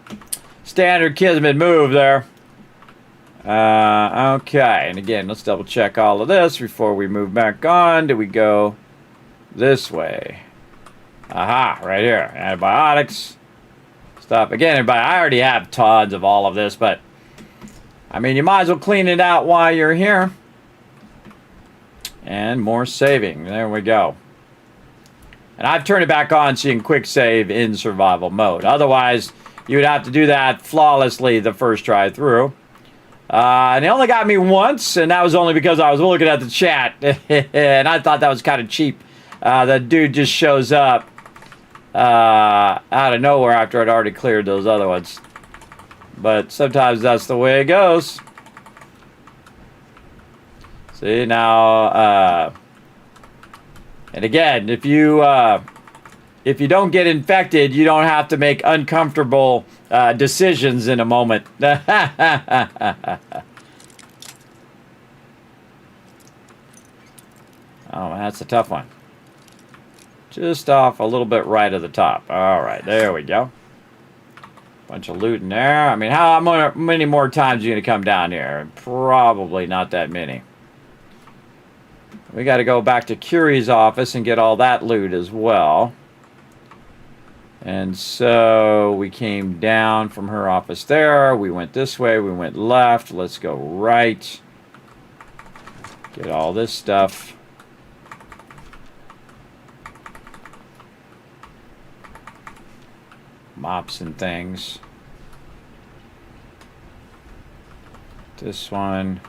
Standard Kismet move there. Okay, and again, let's double check all of this before we move back on. Do we go this way? Aha, right here. Antibiotics. Stuff. Again, everybody, I already have tons of all of this, but I mean, you might as well clean it out while you're here. And more saving. There we go. And I've turned it back on so you can quick save in survival mode. Otherwise, you would have to do that flawlessly the first try through. And they only got me once, and that was only because I was looking at the chat. And I thought that was kind of cheap. The dude just shows up out of nowhere after I'd already cleared those other ones. But sometimes that's the way it goes. See, now... and again, if you don't get infected, you don't have to make uncomfortable decisions in a moment. Oh, that's a tough one. Just off a little bit right of the top. All right, there we go. Bunch of loot in there. I mean, how many more times are you going to come down here? Probably not that many. We got to go back to Curie's office and get all that loot as well. And so we came down from her office there. We went this way. We went left. Let's go right. Get all this stuff. mops and things. This one.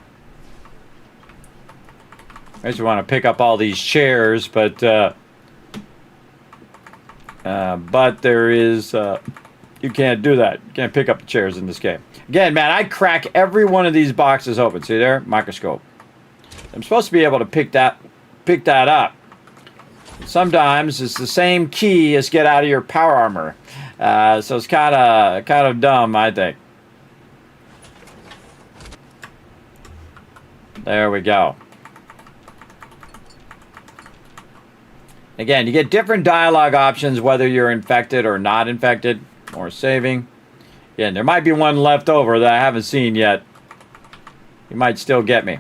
I just want to pick up all these chairs, but there is you can't do that. You can't pick up the chairs in this game. Again, man, I crack every one of these boxes open. See there? Microscope. I'm supposed to be able to pick that up. Sometimes it's the same key as get out of your power armor. So it's kind of dumb, I think. There we go. Again, you get different dialogue options whether you're infected or not infected. More saving. Again, there might be one left over that I haven't seen yet. You might still get me.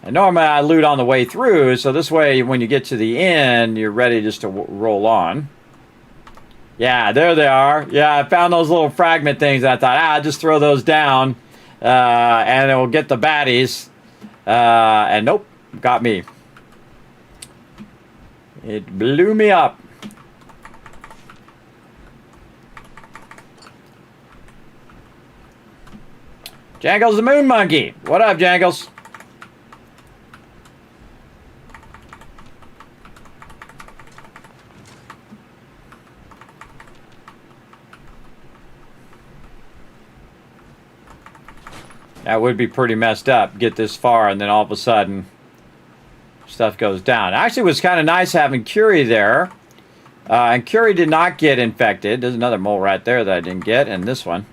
And normally I loot on the way through, so this way when you get to the end, you're ready just to roll on. Yeah, there they are. Yeah, I found those little fragment things. And I thought, I'll just throw those down, and it will get the baddies. And nope, got me. It blew me up. Jangles the Moon Monkey. What up, Jangles? That would be pretty messed up. Get this far and then all of a sudden stuff goes down. Actually, it was kind of nice having Curie there. And Curie did not get infected. There's another mole rat there that I didn't get, and this one.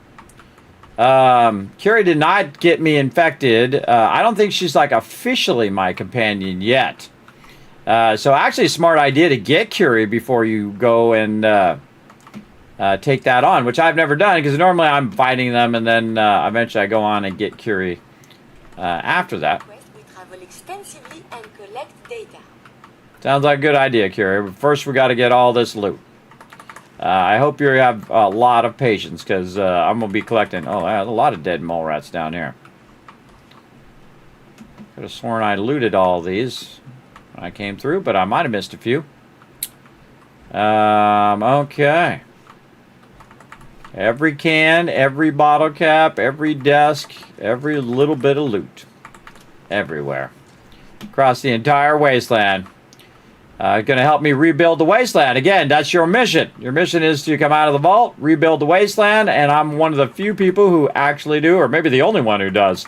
Curie did not get me infected. I don't think she's like officially my companion yet. So actually a smart idea to get Curie before you go and take that on, which I've never done because normally I'm fighting them and then eventually I go on and get Curie after that. We travel extensively and collect data. Sounds like a good idea, Curie. But first we got to get all this loot. I hope you have a lot of patience because I'm going to be collecting... Oh, there's a lot of dead mole rats down here. Could have sworn I looted all these when I came through, but I might have missed a few. Okay. Every can, every bottle cap, every desk, every little bit of loot. Everywhere. Across the entire wasteland. Going to help me rebuild the wasteland. Again, that's your mission. Your mission is to come out of the vault, rebuild the wasteland, and I'm one of the few people who actually do, or maybe the only one who does.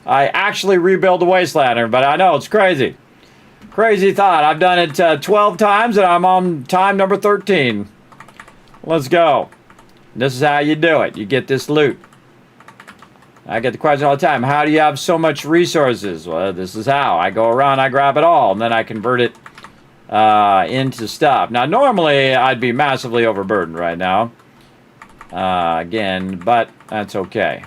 I actually rebuild the wasteland, everybody. I know, it's crazy. Crazy thought. I've done it 12 times, and I'm on time number 13. Let's go. This is how you do it. You get this loot. I get the question all the time, how do you have so much resources? Well, this is how. I go around, I grab it all, and then I convert it into stuff. Now, normally, I'd be massively overburdened right now. Again, but that's okay.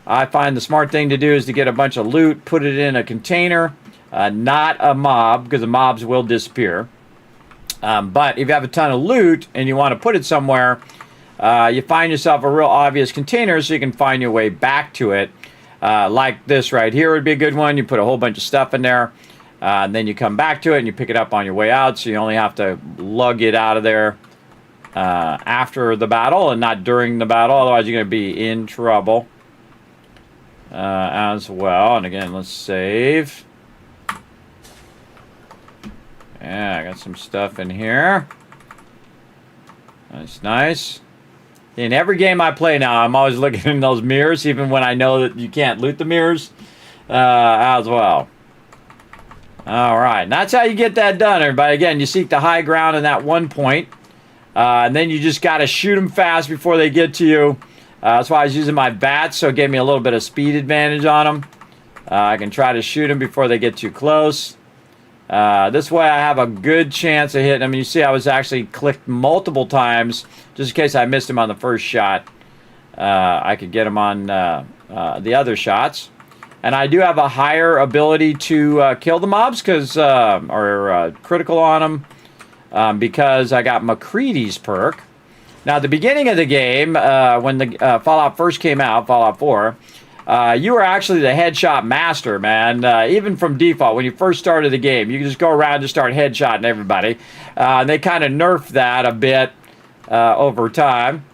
I find the smart thing to do is to get a bunch of loot, put it in a container, not a mob, because the mobs will disappear. But if you have a ton of loot and you want to put it somewhere, you find yourself a real obvious container so you can find your way back to it. Like this right here would be a good one. You put a whole bunch of stuff in there. And then you come back to it and you pick it up on your way out, so you only have to lug it out of there after the battle and not during the battle, otherwise you're going to be in trouble as well. And again, let's save. Yeah, I got some stuff in here. That's nice. In every game I play now, I'm always looking in those mirrors, even when I know that you can't loot the mirrors as well. Alright, and that's how you get that done, everybody. Again, you seek the high ground in that one point. And then you just got to shoot them fast before they get to you. That's why I was using my bats, so it gave me a little bit of speed advantage on them. I can try to shoot them before they get too close. This way I have a good chance of hitting them. You see I was actually clicked multiple times, just in case I missed them on the first shot. I could get them on the other shots. And I do have a higher ability to kill the mobs, or critical on them, because I got McCready's perk. Now, at the beginning of the game, when the Fallout first came out, Fallout 4, you were actually the headshot master, man. Even from default, when you first started the game, you could just go around and just start headshotting everybody. And they kind of nerfed that a bit over time,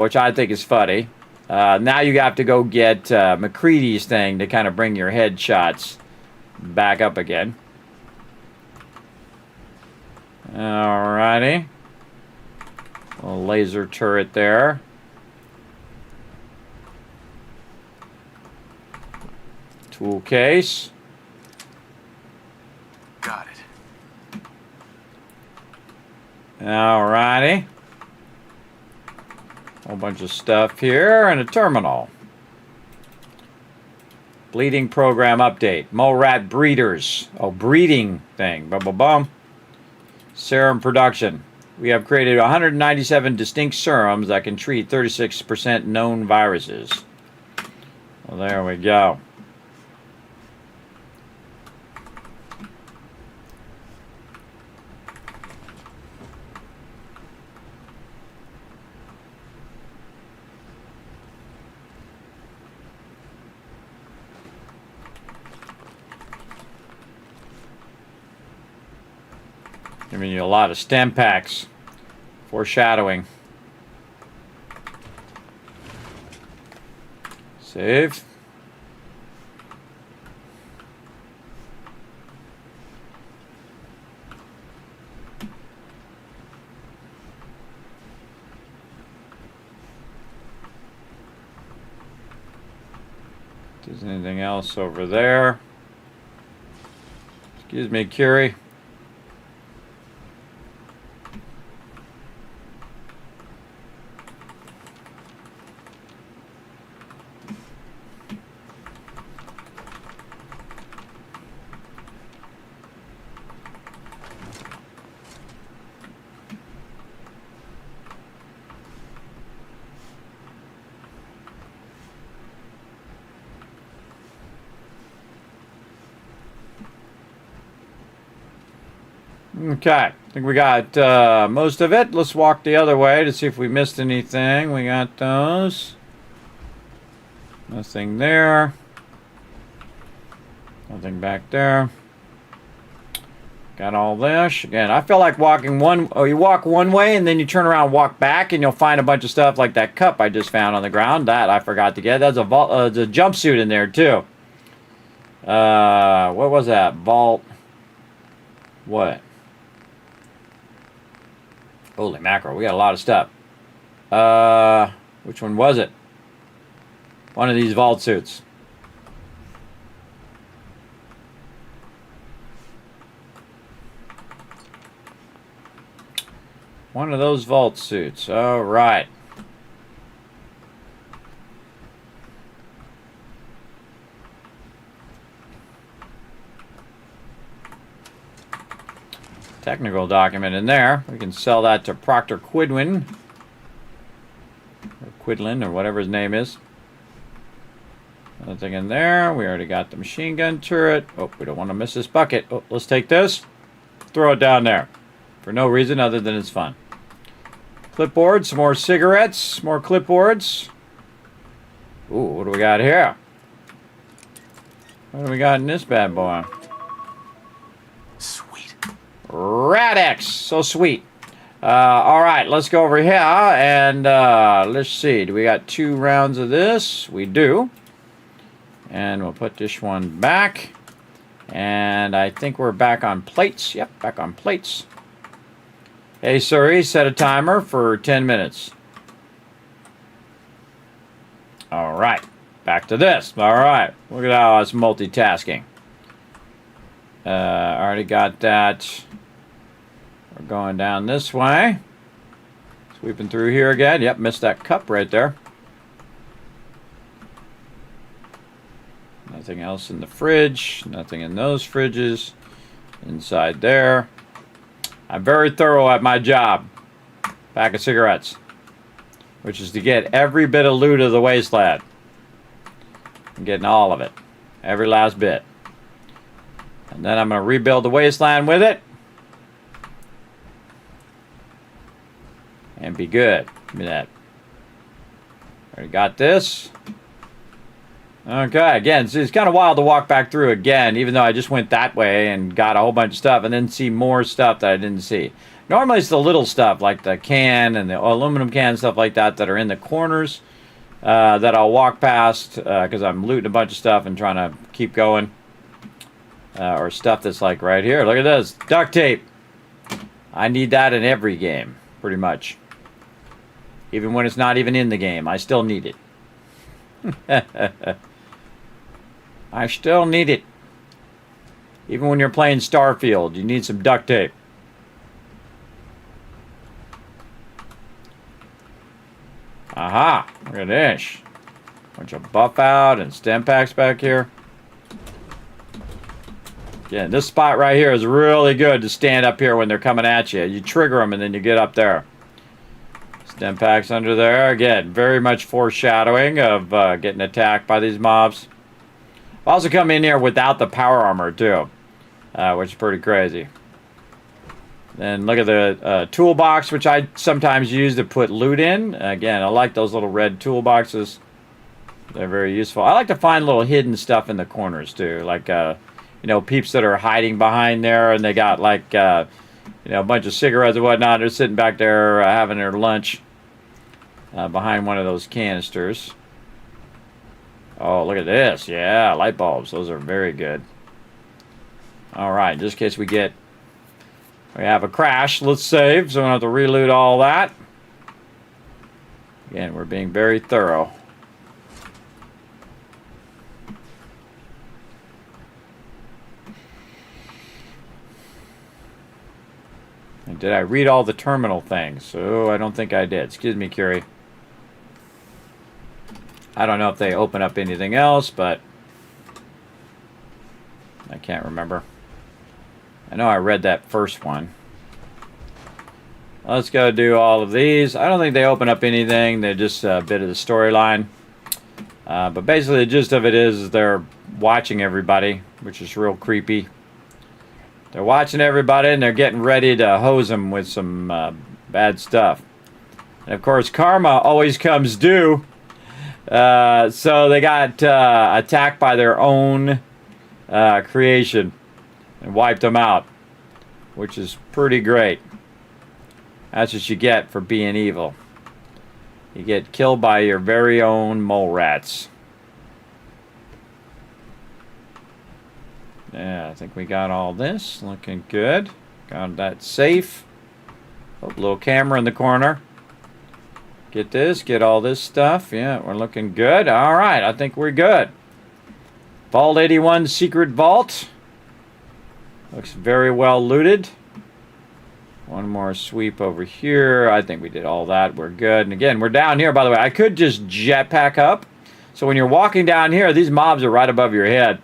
which I think is funny. Now you have to go get McCready's thing to kind of bring your headshots back up again. Alrighty. Little laser turret there. Tool case. Got it. Alrighty. Whole bunch of stuff here and a terminal. Bleeding program update. Mole rat breeders. Oh, breeding thing. Bum bum bum. Serum production. We have created 197 distinct serums that can treat 36% known viruses. Well, there we go. Giving you a lot of stem packs. Foreshadowing. Save. If there's anything else over there. Excuse me, Curie. Okay, I think we got most of it. Let's walk the other way to see if we missed anything. We got those. Nothing there. Nothing back there. Got all this. Again, I feel like walking you walk one way and then you turn around and walk back and you'll find a bunch of stuff like that cup I just found on the ground. That I forgot to get. That's a jumpsuit in there too. What was that? Vault. What? Holy mackerel, we got a lot of stuff. Which one was it? One of these vault suits. One of those vault suits. All right. Technical document in there. We can sell that to Proctor Quidwin. Or Quidlin, or whatever his name is. Nothing in there. We already got the machine gun turret. Oh, we don't want to miss this bucket. Oh, let's take this. Throw it down there. For no reason other than it's fun. Clipboard, some more cigarettes, more clipboards. Ooh, what do we got here? What do we got in this bad boy? Rad-X, so sweet. All right, let's go over here and let's see. Do we got 2 rounds of this? We do. And we'll put this one back. And I think we're back on plates. Yep, back on plates. Hey, Siri, set a timer for 10 minutes. All right, back to this. All right, look at how it's multitasking. Already got that. We're going down this way. Sweeping through here again. Yep, missed that cup right there. Nothing else in the fridge. Nothing in those fridges. Inside there. I'm very thorough at my job. Pack of cigarettes. Which is to get every bit of loot of the Wasteland. I'm getting all of it. Every last bit. And then I'm going to rebuild the Wasteland with it. And be good. Give me that. Already got this. Okay, again, so it's kind of wild to walk back through again, even though I just went that way and got a whole bunch of stuff, and then see more stuff that I didn't see. Normally it's the little stuff like the can and the aluminum can, stuff like that, that are in the corners that I'll walk past because I'm looting a bunch of stuff and trying to keep going. Or stuff that's like right here. Look at this. Duct tape. I need that in every game, pretty much. Even when it's not even in the game, I still need it. I still need it. Even when you're playing Starfield, you need some duct tape. Aha! Look at this. Bunch of buff out and stem packs back here. Yeah, this spot right here is really good to stand up here when they're coming at you. You trigger them and then you get up there. Stem packs under there. Again, very much foreshadowing of getting attacked by these mobs. I've also come in here without the power armor too, which is pretty crazy. Then look at the toolbox, which I sometimes use to put loot in. Again, I like those little red toolboxes. They're very useful. I like to find little hidden stuff in the corners too, like you know, peeps that are hiding behind there, and they got like you know, a bunch of cigarettes and whatnot. They're sitting back there having their lunch behind one of those canisters. Oh, look at this. Yeah, light bulbs. Those are very good. All right, just in case we have a crash, let's save, so we don't have to reload all that. Again, we're being very thorough. And did I read all the terminal things? Oh, I don't think I did. Excuse me, Curie. I don't know if they open up anything else, but I can't remember. I know I read that first one. Let's go do all of these. I don't think they open up anything. They're just a bit of the storyline. But basically the gist of it is they're watching everybody, which is real creepy. They're watching everybody and they're getting ready to hose them with some bad stuff. And of course, karma always comes due. So they got attacked by their own creation and wiped them out, which is pretty great. That's what you get for being evil. You get killed by your very own mole rats. Yeah, I think we got all this. Looking good. Got that safe. Oh, little camera in the corner. Get this. Get all this stuff. Yeah, we're looking good. All right, I think we're good. Vault 81 Secret Vault. Looks very well looted. One more sweep over here. I think we did all that. We're good. And again, we're down here, by the way. I could just jetpack up. So when you're walking down here, these mobs are right above your head.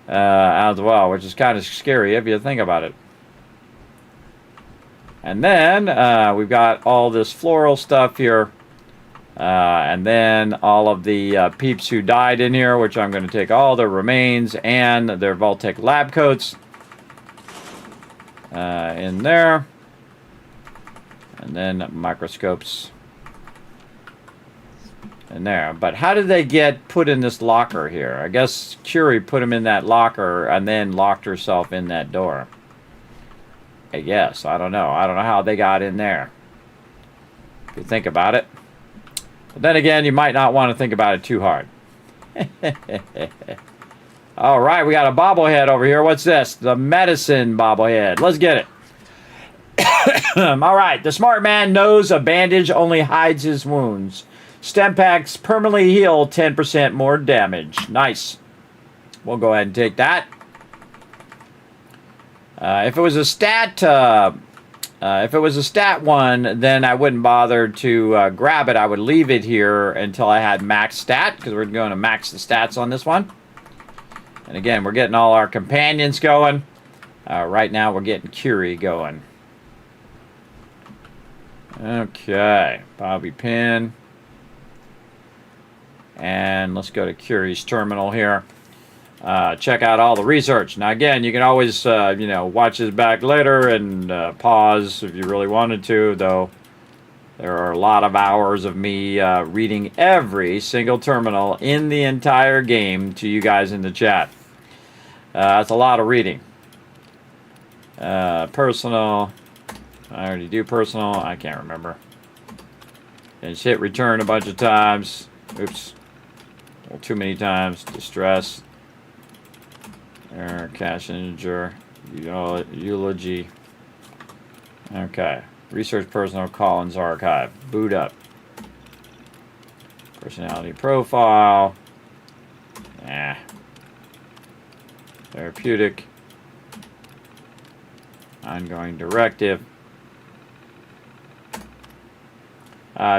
As well, which is kind of scary if you think about it. And then we've got all this floral stuff here, and then all of the peeps who died in here, which I'm going to take all their remains and their Vault-Tec lab coats in there, and then microscopes in there. But how did they get put in this locker here? I guess Curie put them in that locker and then locked herself in that door. I guess. I don't know. I don't know how they got in there, if you think about it. But then again, you might not want to think about it too hard. All right, we got a bobblehead over here. What's this? The medicine bobblehead. Let's get it. All right, the smart man knows a bandage only hides his wounds. Stem packs permanently heal 10% more damage. Nice. We'll go ahead and take that. If it was a stat one, then I wouldn't bother to grab it. I would leave it here until I had max stat, because we're going to max the stats on this one. And again, we're getting all our companions going. Right now, we're getting Curie going. Okay, Bobby Pin. And let's go to Curie's terminal here. Check out all the research. Now again, you can always you know, watch this back later and pause if you really wanted to, though there are a lot of hours of me reading every single terminal in the entire game to you guys in the chat. That's a lot of reading. Personal. I already do personal. I can't remember. And just hit return a bunch of times. Oops. Well, too many times. Distress. Error, cache integer. Eulogy. Okay. Research personal Collins archive. Boot up. Personality profile. Nah. Therapeutic. Ongoing directive.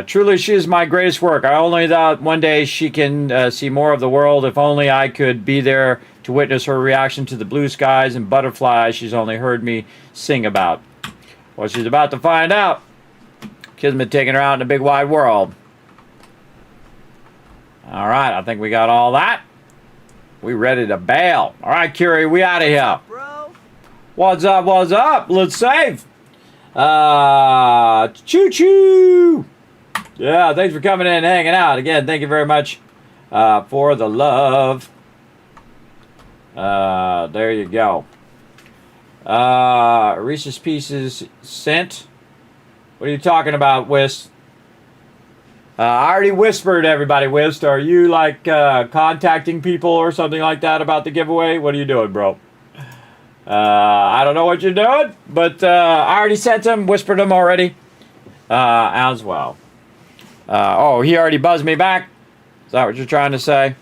Truly, she is my greatest work. I only thought one day she can see more of the world. If only I could be there to witness her reaction to the blue skies and butterflies she's only heard me sing about. Well, she's about to find out. Kismet taking her out in the big wide world. All right, I think we got all that. We ready to bail. All right, Curie, we out of here. Bro. What's up? What's up? Let's save. Choo-choo. Yeah, thanks for coming in and hanging out. Again, thank you very much for the love. There you go. Reese's Pieces sent. What are you talking about, Whist? I already whispered to everybody, Whist. Are you, like, contacting people or something like that about the giveaway? What are you doing, bro? I don't know what you're doing, but I already sent them, whispered them already as well. Oh, he already buzzed me back? Is that what you're trying to say?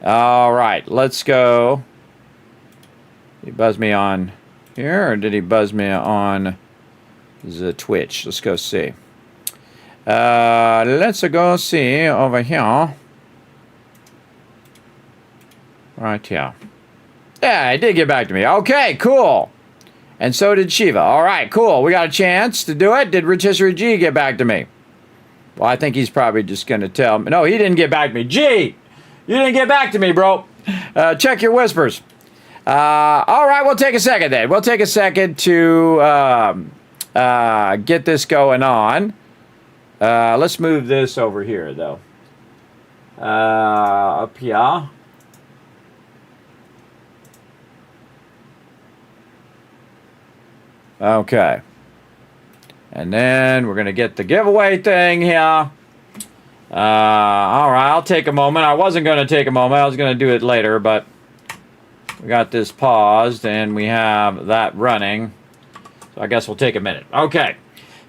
All right, let's go. He buzzed me on here, or did he buzz me on the Twitch? Let's go see. Let's go see over here. Right here. Yeah, he did get back to me. Okay, cool. And so did Shiva. All right, cool. We got a chance to do it. Did Rotisserie G get back to me? Well, I think he's probably just going to tell me. No, he didn't get back to me. G, you didn't get back to me, bro. Check your whispers. All right, we'll take a second then. We'll take a second to get this going on. Let's move this over here, though. Up here. Okay. And then we're going to get the giveaway thing here. All right, I'll take a moment. I wasn't going to take a moment. I was going to do it later, but we got this paused, and we have that running. So I guess we'll take a minute. Okay.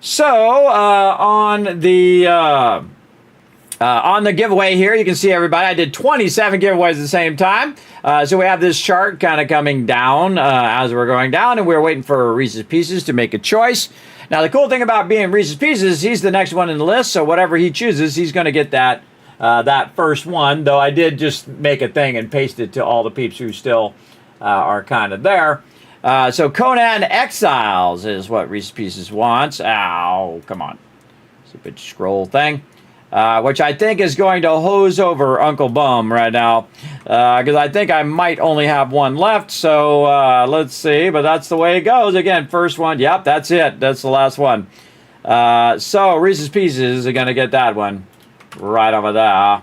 So, on the giveaway here, you can see everybody. I did 27 giveaways at the same time. So we have this chart kind of coming down as we're going down, and we're waiting for Reese's Pieces to make a choice. Now, the cool thing about being Reese's Pieces, he's the next one in the list, so whatever he chooses, he's going to get that first one, though I did just make a thing and paste it to all the peeps who still are kind of there. So Conan Exiles is what Reese's Pieces wants. Ow, come on. Stupid scroll thing. Which I think is going to hose over Uncle Bum right now. Because I think I might only have one left. So let's see. But that's the way it goes. Again, first one. Yep, that's it. That's the last one. So Reese's Pieces are going to get that one right over there.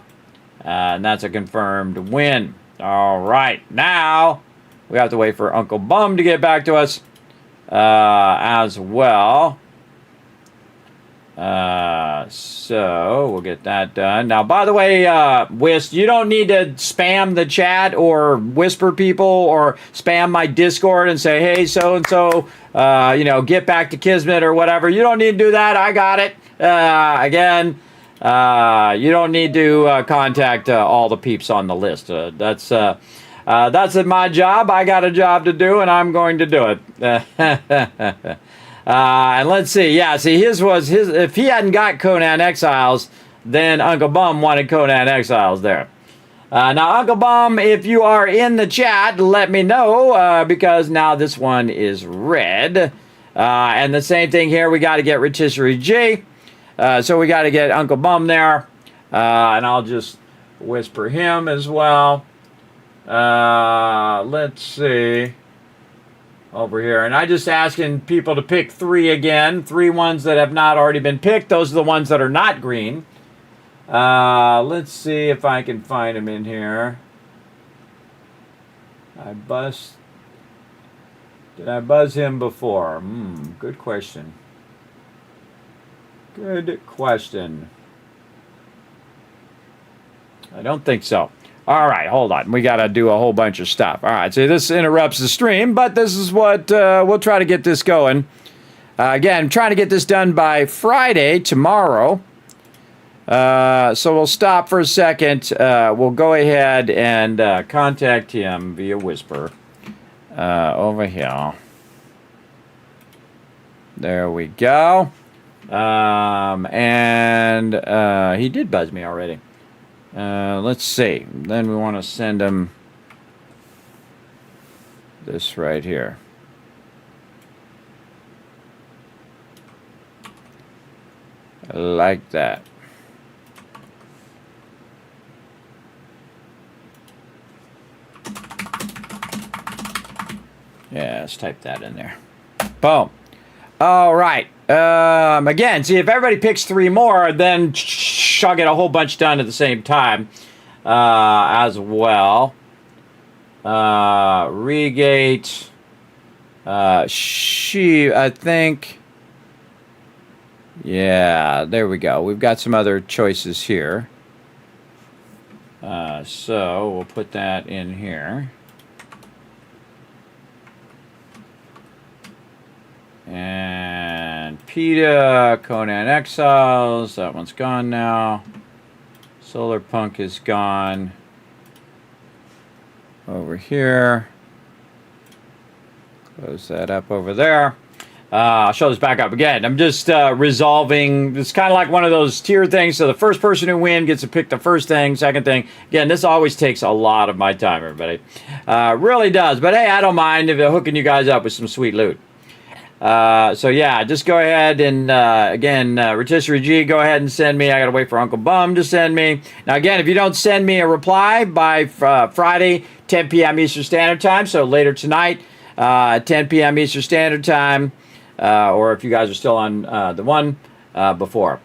And that's a confirmed win. All right. Now we have to wait for Uncle Bum to get back to us as well. So we'll get that done. Now, by the way, Whist, you don't need to spam the chat or whisper people or spam my Discord and say, hey, so-and-so, get back to Kismet or whatever. You don't need to do that. I got it. Again, you don't need to contact all the peeps on the list. That's my job. I got a job to do, and I'm going to do it. And let's see. Yeah, see, his was his. If he hadn't got Conan Exiles, then Uncle Bum wanted Conan Exiles there. Now, Uncle Bum, if you are in the chat, let me know because now this one is red. And the same thing here. We got to get Rotisserie G. So we got to get Uncle Bum there. And I'll just whisper him as well. Let's see. Over here. And I just asking people to pick 3 again. 3 ones that have not already been picked. Those are the ones that are not green. Let's see if I can find them in here. Did I buzz him before? Good question. Good question. I don't think so. All right, hold on. We got to do a whole bunch of stuff. All right, so this interrupts the stream, but this is what we'll try to get this going. Again, trying to get this done by Friday, tomorrow. So we'll stop for a second. We'll go ahead and contact him via Whisper over here. There we go. And he did buzz me already. Let's see. Then we want to send him this right here. Like that. Yeah, let's type that in there. Boom. All right. Again, see, if everybody picks 3 more, then I'll get a whole bunch done at the same time as well. Regate. I think. Yeah, there we go. We've got some other choices here. So we'll put that in here. And PETA, Conan Exiles, that one's gone now. Solar Punk is gone. Over here. Close that up over there. I'll show this back up again. I'm just resolving. It's kind of like one of those tier things. So the first person who wins gets to pick the first thing, second thing. Again, this always takes a lot of my time, everybody. Really does. But hey, I don't mind if I'm hooking you guys up with some sweet loot. So yeah, just go ahead and again, Rotisserie G, go ahead and send me. I gotta wait for Uncle Bum to send me. Now again, if you don't send me a reply by Friday, 10 p.m. Eastern Standard Time, so later tonight, 10 p.m. Eastern Standard Time, or if you guys are still on the one before.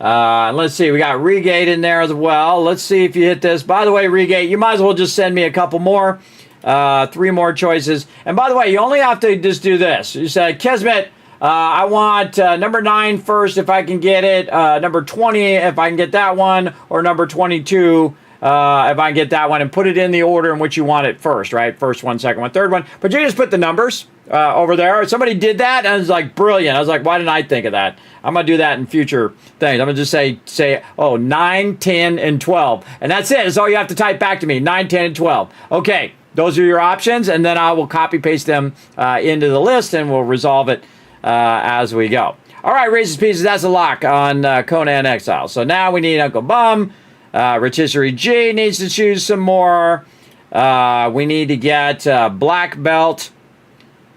Let's see, we got Regate in there as well. Let's see if you hit this. By the way, Regate, you might as well just send me a couple more. 3 more choices. And by the way, you only have to just do this. You say, Kismet, I want number 9 first if I can get it, number 20 if I can get that one, or number 22 if I can get that one, and put it in the order in which you want it first, right? First one, second one, third one. But you just put the numbers over there. Somebody did that, and it was like brilliant. I was like, why didn't I think of that? I'm going to do that in future things. I'm going to just say, oh, 9, 10, and 12. And that's it. That's all you have to type back to me, 9, 10, and 12. Okay. Those are your options, and then I will copy paste them into the list, and we'll resolve it as we go. All right, Racist Pieces, that's a lock on Conan Exile. So now we need Uncle Bum. Rotisserie G needs to choose some more. We need to get Black Belt.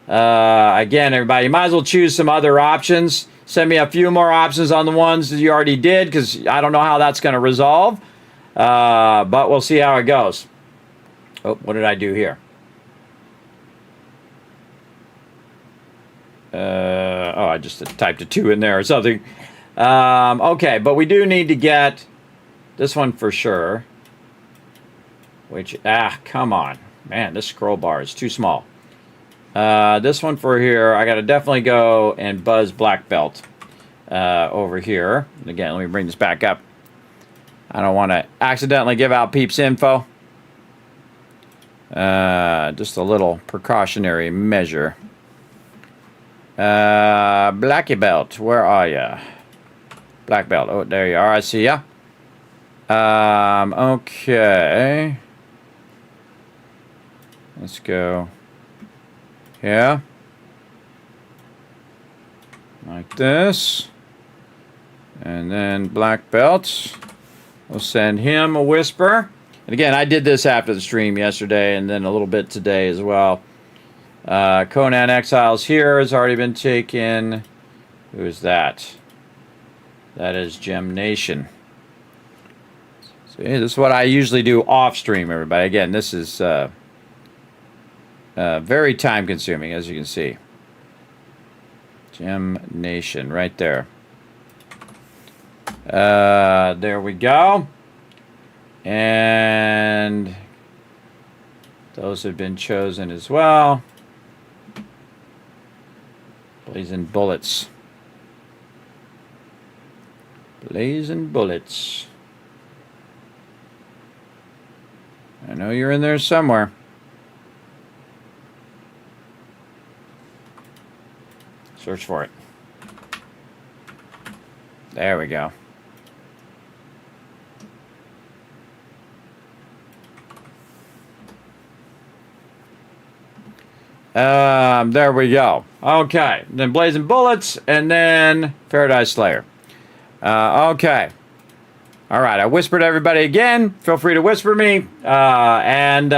Again, everybody, you might as well choose some other options. Send me a few more options on the ones that you already did, because I don't know how that's going to resolve. But we'll see how it goes. Oh, what did I do here? I just typed a 2 in there or something. Okay, but we do need to get this one for sure. Which, come on. Man, this scroll bar is too small. This one for here, I got to definitely go and buzz Black Belt over here. Again, let me bring this back up. I don't want to accidentally give out Peeps info. Just a little precautionary measure. Blackie Belt, where are ya? Black Belt, oh, there you are, I see ya. Okay. Let's go. Yeah. Like this. And then Black Belt. We'll send him a whisper. And again, I did this after the stream yesterday, and then a little bit today as well. Conan Exiles here has already been taken. Who is that? That is Gem Nation. So this is what I usually do off stream, everybody. Again, this is very time consuming, as you can see. Gem Nation right there. There we go. And those have been chosen as well. Blazing Bullets. Blazing bullets. I know you're in there somewhere. Search for it. There we go. There we go. Okay, then Blazing Bullets, and then Paradise Slayer. Okay. All right, I whispered to everybody again. Feel free to whisper me. Again,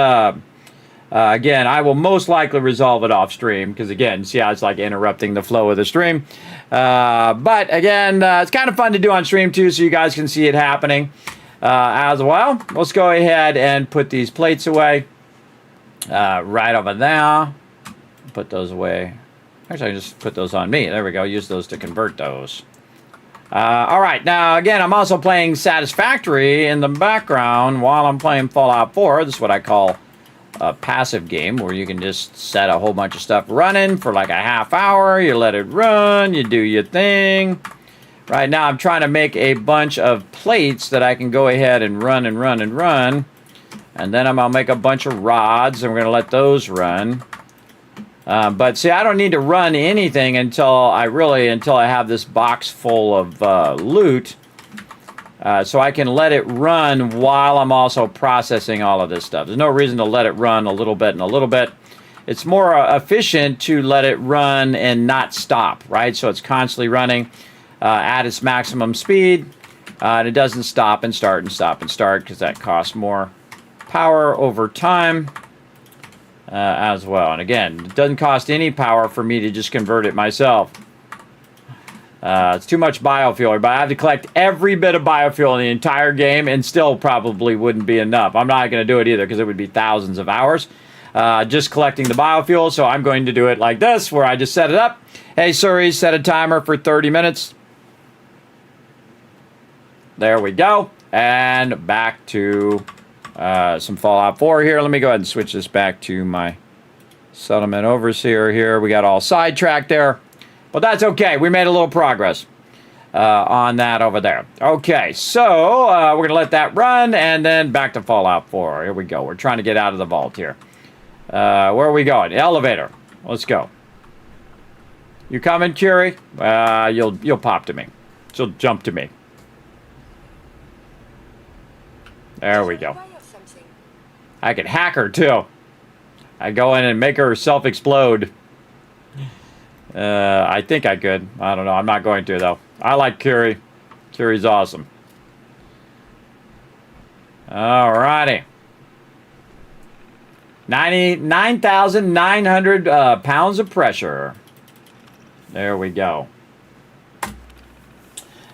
I will most likely resolve it off stream because, again, see how it's like interrupting the flow of the stream. But, again, it's kind of fun to do on stream, too, so you guys can see it happening as well. Let's go ahead and put these plates away right over there. Put those away. Actually, I can just put those on me. There we go. Use those to convert those. All right. Now, again, I'm also playing Satisfactory in the background while I'm playing Fallout 4. This is what I call a passive game where you can just set a whole bunch of stuff running for like a half hour. You let it run. You do your thing. Right now, I'm trying to make a bunch of plates that I can go ahead and run and run and run. And then I'm going to make a bunch of rods, and we're going to let those run. But see, I don't need to run anything until I have this box full of loot. So I can let it run while I'm also processing all of this stuff. There's no reason to let it run a little bit and a little bit. It's more efficient to let it run and not stop, right? So it's constantly running at its maximum speed. And it doesn't stop and start and stop and start because that costs more power over time. As well. And again, it doesn't cost any power for me to just convert it myself. It's too much biofuel, but I have to collect every bit of biofuel in the entire game and still probably wouldn't be enough. I'm not going to do it either because it would be thousands of hours just collecting the biofuel. So I'm going to do it like this where I just set it up. Hey, Suri, set a timer for 30 minutes. There we go. And back to some Fallout 4 here. Let me go ahead and switch this back to my settlement overseer here. We got all sidetracked there, but that's okay. We made a little progress on that over there. Okay, so we're going to let that run, and then back to Fallout 4. Here we go. We're trying to get out of the vault here. Where are we going? Elevator. Let's go. You coming, Curie? You'll pop to me. She'll jump to me. There we go. I could hack her, too. I go in and make her self-explode. I think I could. I don't know. I'm not going to, though. I like Curie. Curie's awesome. Alrighty. 9,900 pounds of pressure. There we go.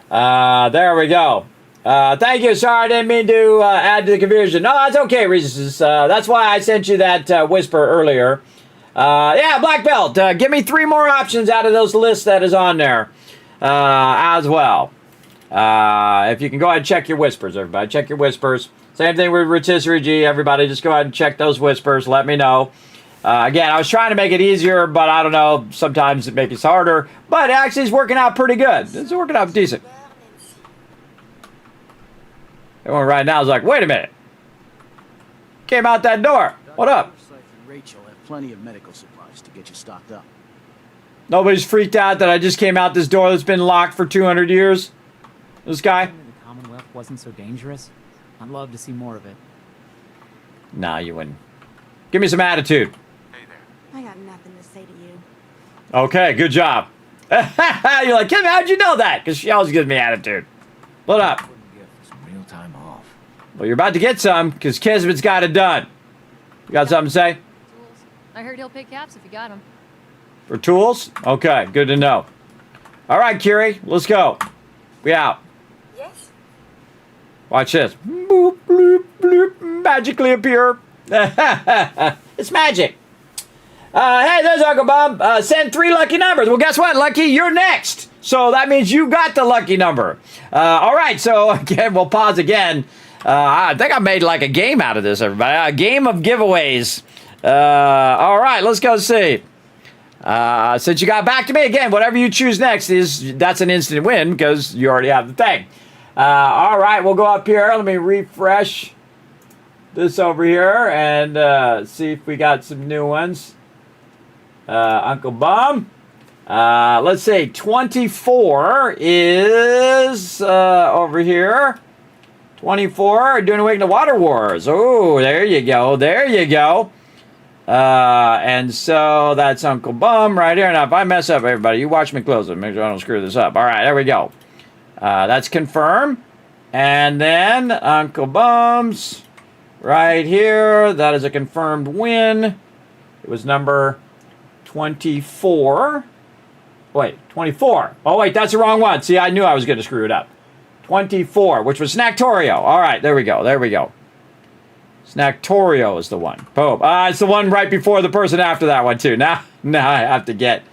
There we go. Thank you. Sorry, I didn't mean to add to the confusion. No, that's okay, Reese's. That's why I sent you that whisper earlier. Yeah, Black Belt. Give me 3 more options out of those lists that is on there as well. If you can go ahead and check your whispers, everybody. Check your whispers. Same thing with Rotisserie G. Everybody, just go ahead and check those whispers. Let me know. Again, I was trying to make it easier, but I don't know. Sometimes it makes it harder. But actually, it's working out pretty good. It's working out decent. Everyone right now is like, wait a minute. Came out that door. What up? Rachel have plenty of medical supplies to get you stocked up. Nobody's freaked out that I just came out this door that's been locked for 200 years? This guy? The Commonwealth wasn't so dangerous. I'd love to see more of it. Nah, you wouldn't. Give me some attitude. I got nothing to say to you. Okay, good job. You're like, Kim, how'd you know that? Because she always gives me attitude. What up? Real time off. Well, you're about to get some, because Kismet's got it done. You got something to say? I heard he'll pick caps if you got them. For tools? Okay, good to know. All right, Curie, let's go. We out. Yes? Watch this. Boop, bloop, bloop, magically appear. It's magic. Hey, there's Uncle Bob. Send 3 lucky numbers. Well, guess what, Lucky? You're next. So that means you got the lucky number. All right, so again, we'll pause again. I think I made like a game out of this, everybody. A game of giveaways. All right, let's go see. Since you got back to me again, whatever you choose next that's an instant win because you already have the thing. All right, we'll go up here. Let me refresh this over here and see if we got some new ones. Uncle Bum. Let's see. 24 is over here. 24, doing away with the Water Wars. Oh, there you go. There you go. And so that's Uncle Bum right here. Now, if I mess up, everybody, you watch me closely. Make sure I don't screw this up. All right, there we go. That's confirmed. And then Uncle Bum's right here. That is a confirmed win. It was number 24. Wait, 24. Oh, wait, that's the wrong one. See, I knew I was going to screw it up. 24, which was Snacktorio. All right, there we go. There we go. Snacktorio is the one. Boom. It's the one right before the person after that one, too. Now I have to get...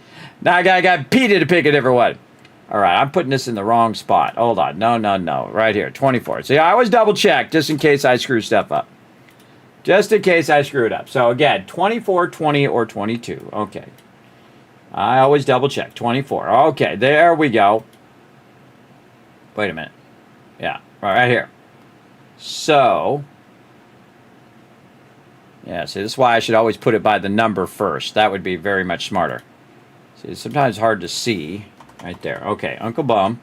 Now I got Peter to pick a different one. All right, I'm putting this in the wrong spot. Hold on. No. Right here, 24. See, I always double check just in case I screw stuff up. Just in case I screw it up. So, again, 24, 20, or 22. Okay. I always double check. 24. Okay, there we go. Wait a minute. Yeah, right here. So, yeah, see, this is why I should always put it by the number first. That would be very much smarter. See, it's sometimes hard to see. Right there. Okay, Uncle Bum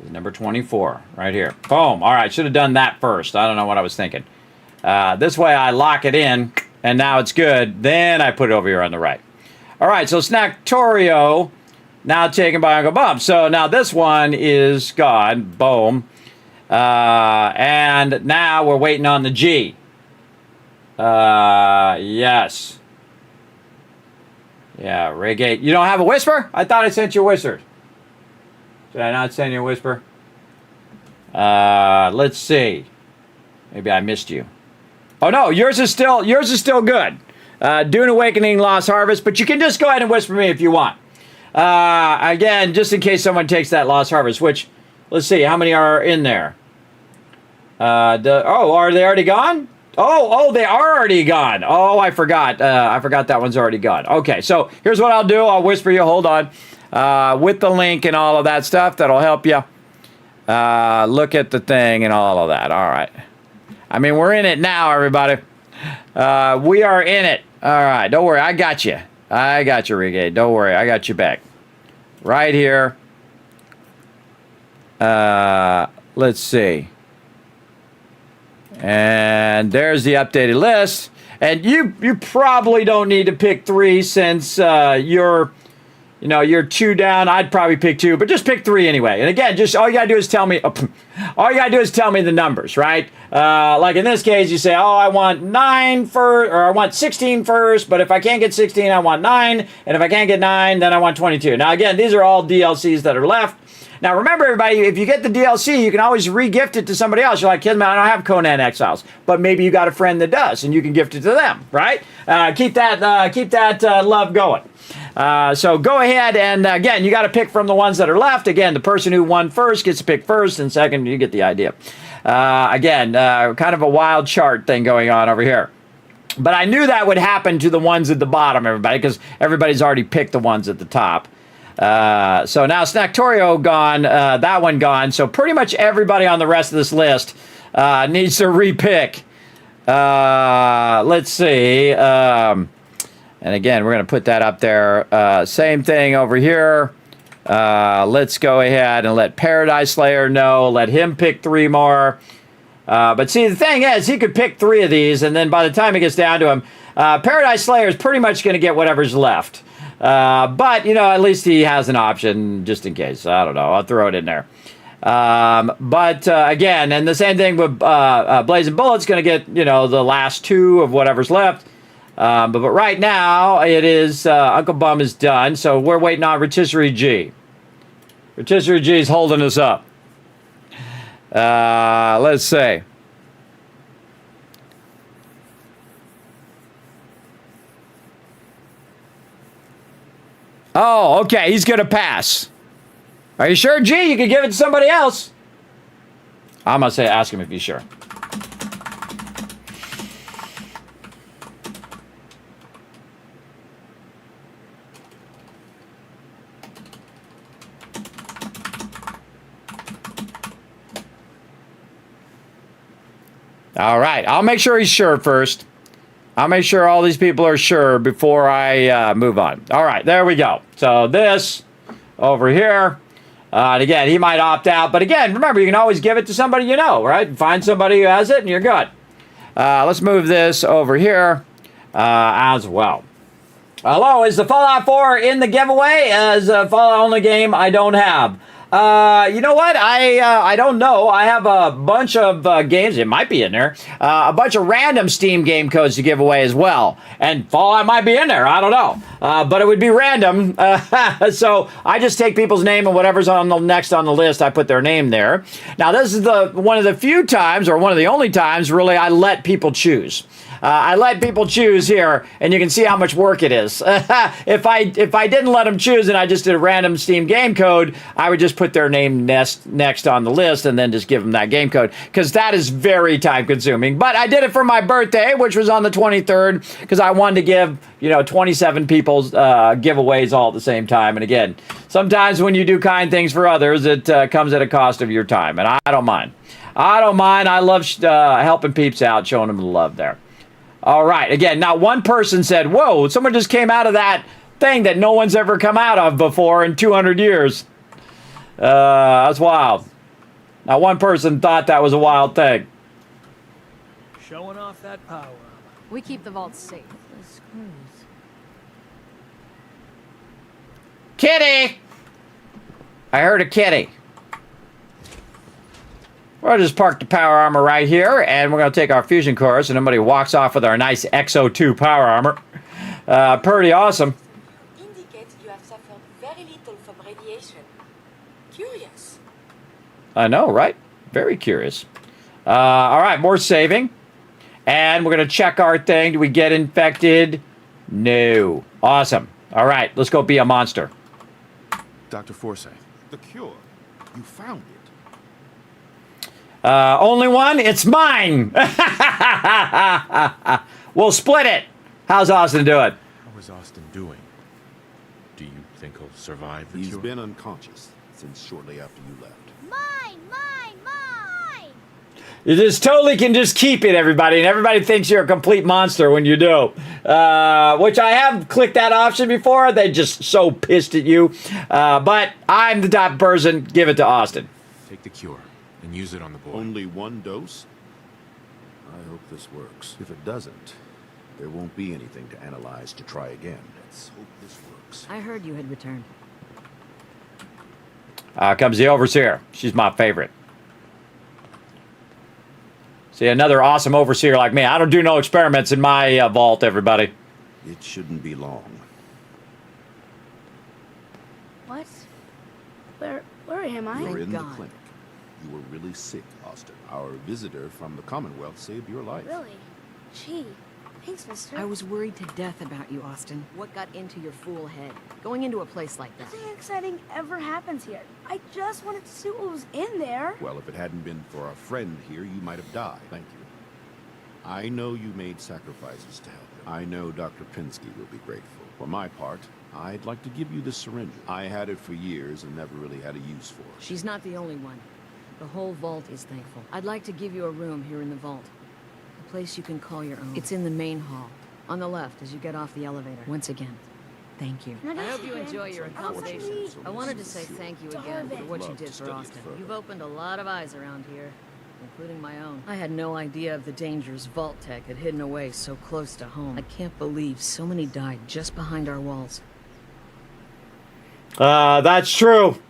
is number 24. Right here. Boom. All right, should have done that first. I don't know what I was thinking. This way I lock it in, and now it's good. Then I put it over here on the right. All right, so Snacktorio now taken by Uncle Bum. So now this one is gone. Boom. And now we're waiting on the G. Yes. Yeah, Reggae. You don't have a whisper? I thought I sent you a whisper. Did I not send you a whisper? Let's see. Maybe I missed you. Oh no, yours is still good. Dune Awakening, Lost Harvest, but you can just go ahead and whisper me if you want. Again, just in case someone takes that Lost Harvest, which, let's see, how many are in there? Are they already gone? Oh, they are already gone. Oh, I forgot. I forgot that one's already gone. Okay, so here's what I'll do. I'll whisper you. Hold on. With the link and all of that stuff, that'll help you. Look at the thing and all of that. All right. I mean, we're in it now, everybody. We are in it. All right. Don't worry. I got you. I got you, Reggae. Don't worry. I got you back. Right here. Let's see. And there's the updated list. And you probably don't need to pick 3 since you're 2 down. I'd probably pick 2, but just pick 3 anyway. And again, just all you gotta do is tell me. All you gotta do is tell me the numbers, right? Like in this case, you say, I want 9 first, or I want 16 first. But if I can't get 16, I want 9. And if I can't get 9, then I want 22. Now again, these are all DLCs that are left. Now, remember, everybody, if you get the DLC, you can always re-gift it to somebody else. You're like, Kismet, I don't have Conan Exiles. But maybe you got a friend that does, and you can gift it to them, right? Keep that love going. So go ahead, and again, you got to pick from the ones that are left. Again, the person who won first gets to pick first, and second, you get the idea. Again, kind of a wild chart thing going on over here. But I knew that would happen to the ones at the bottom, everybody, because everybody's already picked the ones at the top. So now Snacktorio gone, that one gone. So pretty much everybody on the rest of this list needs to repick. Let's see. And again, we're going to put that up there. Same thing over here. Let's go ahead and let Paradise Slayer know. Let him pick 3 more. But see, the thing is, he could pick 3 of these, and then by the time it gets down to him, Paradise Slayer is pretty much going to get whatever's left. But, at least he has an option just in case. I don't know. I'll throw it in there. But again, and the same thing with Blazing Bullet's going to get, the last 2 of whatever's left. But right now, it is Uncle Bum is done. So we're waiting on Rotisserie G. Rotisserie G is holding us up. Let's see. Oh, okay. He's going to pass. Are you sure, G? You could give it to somebody else. I'm going to say ask him if he's sure. All right. I'll make sure he's sure first. I'll make sure all these people are sure before I move on. All right. There we go. So this over here. And again, he might opt out. But again, remember, you can always give it to somebody you know, right? Find somebody who has it and you're good. Let's move this over here as well. Hello, is the Fallout 4 in the giveaway? As a Fallout only game I don't have. You know what? I don't know. I have a bunch of games. It might be in there. A bunch of random Steam game codes to give away as well. And Fallout might be in there. I don't know. But it would be random. So I just take people's name and whatever's on the next on the list, I put their name there. Now, this is one of the few times, or one of the only times, really, I let people choose. I let people choose here, and you can see how much work it is. If I didn't let them choose and I just did a random Steam game code, I would just put their name next on the list and then just give them that game code, because that is very time consuming. But I did it for my birthday, which was on the 23rd, because I wanted to give 27 people giveaways all at the same time. And again, sometimes when you do kind things for others, it comes at a cost of your time, and I don't mind. I love helping peeps out, showing them the love there. All right. Again, not one person said, whoa, someone just came out of that thing that no one's ever come out of before in 200 years. That's wild. Not one person thought that was a wild thing. Showing off that power. We keep the vault safe. Kitty! I heard a kitty. We'll just park the power armor right here, and we're going to take our fusion cores, and everybody walks off with our nice XO2 power armor. Pretty awesome. Indicates you have suffered very little from radiation. Curious. I know, right? Very curious. All right, more saving. And we're going to check our thing. Do we get infected? No. Awesome. All right, let's go be a monster. Dr. Forsyth, the cure. You found it. Only one? It's mine! We'll split it. How's Austin doing? How is Austin doing? Do you think he'll survive the He's cure? been unconscious since shortly after you left. Mine! You just totally can just keep it, everybody, and everybody thinks you're a complete monster when you do. Which I have clicked that option before. They just so pissed at you. But I'm the top person. Give it to Austin. Take the cure and use it on the boy. Only one dose? I hope this works. If it doesn't, there won't be anything to analyze to try again. Let's hope this works. I heard you had returned. Comes the Overseer. She's my favorite. See, another awesome Overseer like me. I don't do no experiments in my vault, everybody. It shouldn't be long. What? Where am I? You're in the clinic. You were really sick, Austin. Our visitor from the Commonwealth saved your life. Really? Gee, thanks, mister. I was worried to death about you, Austin. What got into your fool head? Going into a place like that. Nothing exciting ever happens here. I just wanted to see what was in there. Well, if it hadn't been for our friend here, you might have died. Thank you. I know you made sacrifices to help him. I know Dr. Pinsky will be grateful. For my part, I'd like to give you this syringe. I had it for years and never really had a use for it. She's not the only one. The whole vault is thankful. I'd like to give you a room here in the vault. A place you can call your own. It's in the main hall. On the left as you get off the elevator. Once again, thank you. I hope you enjoy your accommodations. I wanted to say thank you again for what you did for Austin. You've opened a lot of eyes around here, including my own. I had no idea of the dangers Vault Tech had hidden away so close to home. I can't believe so many died just behind our walls. That's true.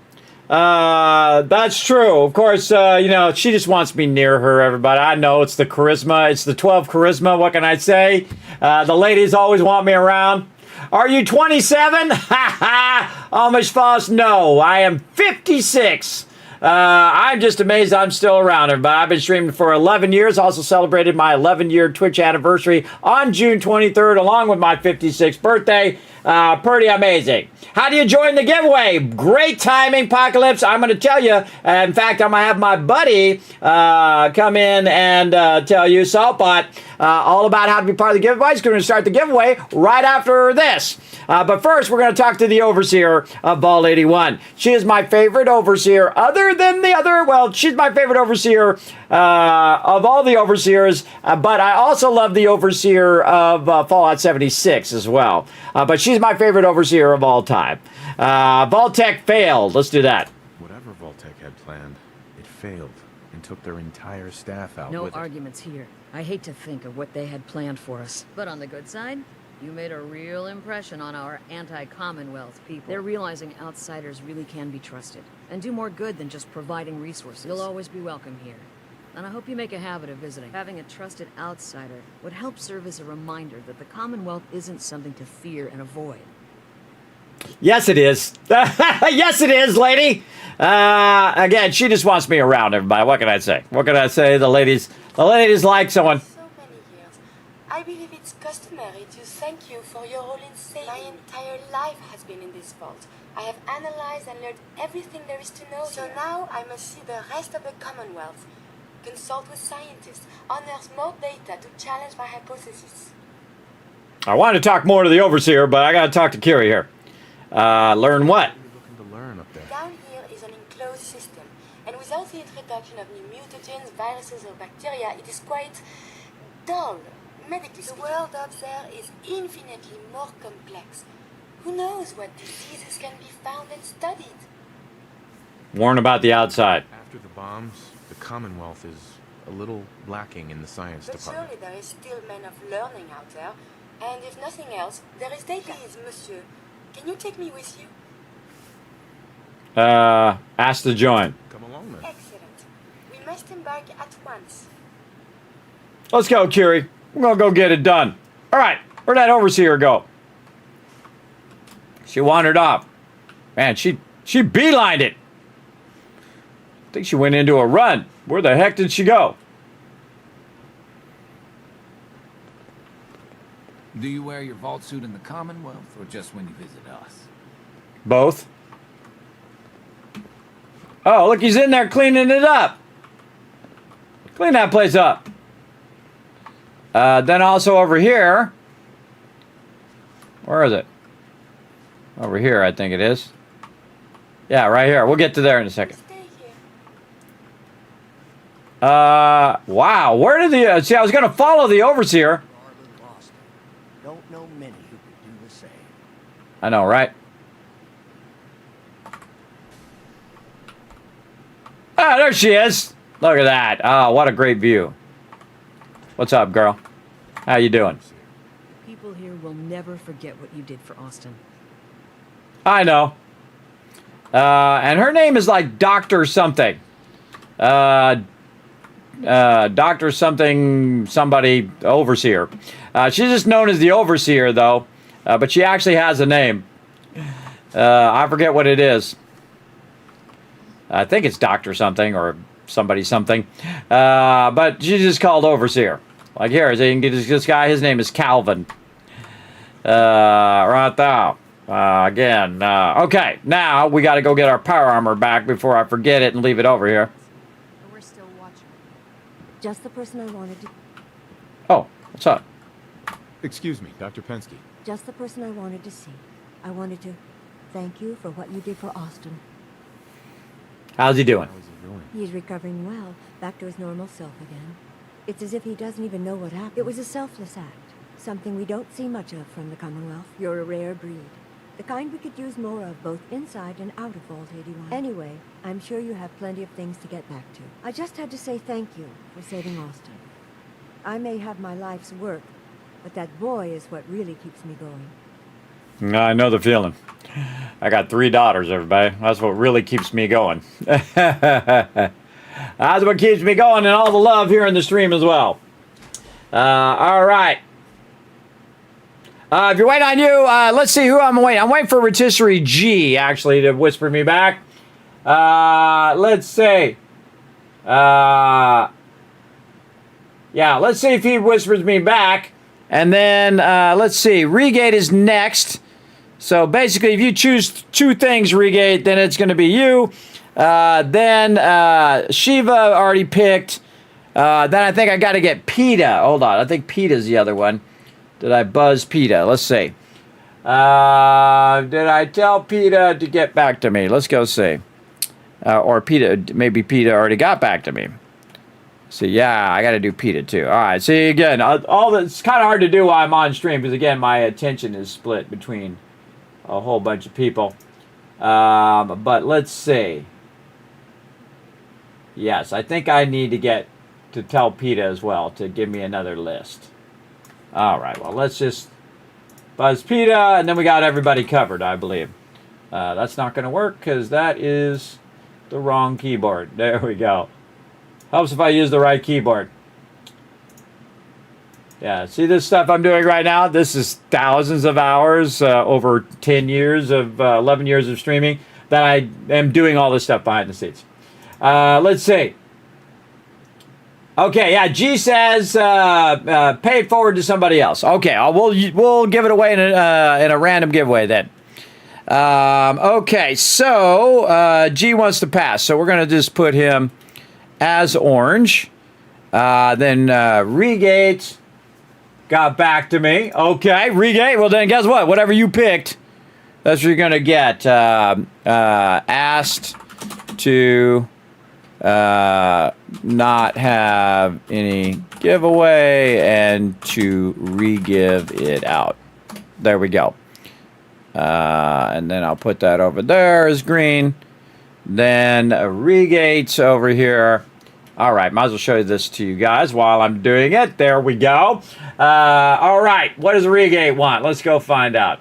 That's true. Of course, she just wants me near her, everybody. I know it's the charisma. It's the 12 charisma. What can I say? The ladies always want me around. Are you 27? Ha ha! Amish Foss, no. I am 56. I'm just amazed I'm still around, everybody. I've been streaming for 11 years. Also celebrated my 11-year Twitch anniversary on June 23rd, along with my 56th birthday. Pretty amazing. How do you join the giveaway? Great timing, Apocalypse. I'm going to tell you. In fact, I'm going to have my buddy come in and tell you, Saltbot, all about how to be part of the giveaway. He's going to start the giveaway right after this. But first, we're going to talk to the overseer of Vault 81. She is my favorite overseer, other than the other. Well, she's my favorite overseer of all the overseers. But I also love the overseer of Fallout 76 as well. But she's my favorite overseer of all time. Vault-Tec failed. Let's do that. Whatever Vault-Tec had planned, it failed and took their entire staff out No with it. arguments here. I hate to think of what they had planned for us. But on the good side, you made a real impression on our anti-Commonwealth people. They're realizing outsiders really can be trusted and do more good than just providing resources. You'll always be welcome here. And I hope you make a habit of visiting. Having a trusted outsider would help serve as a reminder that the Commonwealth isn't something to fear and avoid. Yes, it is. Yes, it is, lady. Again, she just wants me around, everybody. What can I say? What can I say? The ladies like someone. So many years. I believe it's customary to thank you for your role in saving. My entire life has been in this vault. I have analyzed and learned everything there is to know. So now I must see the rest of the Commonwealth. Consult with scientists, unearth more data to challenge my hypothesis. I want to talk more to the overseer, but I got to talk to Kiri here. Learn what? Down here is an enclosed system, and without the introduction of new mutagens, viruses or bacteria, it is quite dull, medically speaking. The world up there is infinitely more complex. Who knows what diseases can be found and studied? Warn about the outside. After the bombs, the Commonwealth is a little lacking in the science But department. surely there is still men of learning out there, and if nothing else, there is data. Please, monsieur, can you take me with you? Ask to join. Come along then. Excellent. We must embark at once. Let's go, Kiri. We're going to go get it done. All right. Where'd that overseer go? She wandered off. Man, she beelined it. I think she went into a run. Where the heck did she go? Do you wear your vault suit in the Commonwealth, or just when you visit us? Both. Oh, look, he's in there cleaning it up. Clean that place up. Then also over here. Where is it? Over here, I think it is. Yeah, right here. We'll get to there in a second. Wow. Where did the... see, I was going to follow the overseer. Don't know many who could do the same. I know, right? Ah, there she is. Look at that. Oh, what a great view. What's up, girl? How you doing? People here will never forget what you did for Austin. I know. And her name is like Dr. something. Dr. something, somebody, overseer. She's just known as the overseer, though. But she actually has a name. I forget what it is. I think it's Dr. something or somebody something. But she's just called overseer. Like here, you can get this guy. His name is Calvin. Right there. Again. Okay, now we got to go get our power armor back before I forget it and leave it over here. We're still watching. Just the person I wanted to... Oh, what's up? Excuse me, Dr. Pensky. Just the person I wanted to see. I wanted to thank you for what you did for Austin. How's he doing? He's recovering well, back to his normal self again. It's as if he doesn't even know what happened. It was a selfless act, something we don't see much of from the Commonwealth. You're a rare breed. The kind we could use more of both inside and out of Vault 81. Anyway, I'm sure you have plenty of things to get back to. I just had to say thank you for saving Austin. I may have my life's work, but that boy is what really keeps me going. I know the feeling. I got 3 daughters, everybody. That's what really keeps me going. That's what keeps me going, and all the love here in the stream as well. All right. If you're waiting on you, let's see who I'm waiting. I'm waiting for Rotisserie G, actually, to whisper me back. Let's see. Yeah, let's see if he whispers me back. And then, let's see. Regate is next. So basically, if you choose 2 things, Regate, then it's going to be you. Then Shiva already picked. Then I think I got to get PETA. Hold on. I think PETA's the other one. Did I buzz PETA? Let's see. Did I tell PETA to get back to me? Let's go see. Or PETA, maybe PETA already got back to me. So yeah, I got to do PETA too. All right. See, again, it's kind of hard to do while I'm on stream because, again, my attention is split between a whole bunch of people. But let's see. Yes, I think I need to tell PETA as well to give me another list. All right, well, let's just buzz PETA, and then we got everybody covered, I believe. That's not going to work because that is the wrong keyboard. There we go. Helps if I use the right keyboard. Yeah, see this stuff I'm doing right now? This is thousands of hours, over 10 years of, 11 years of streaming, that I am doing all this stuff behind the scenes. Let's see. Okay, yeah, G says pay it forward to somebody else. Okay, we'll give it away in a random giveaway then. Okay, so G wants to pass, so we're going to just put him as orange. Then Regate got back to me. Okay, Regate, well then guess what? Whatever you picked, that's what you're going to get. Asked to not have any giveaway and to re-give it out. There we go. And then I'll put that over there as green. Then Regate's over here. All right, might as well show you this to you guys while I'm doing it. There we go. All right, what does Regate want? Let's go find out.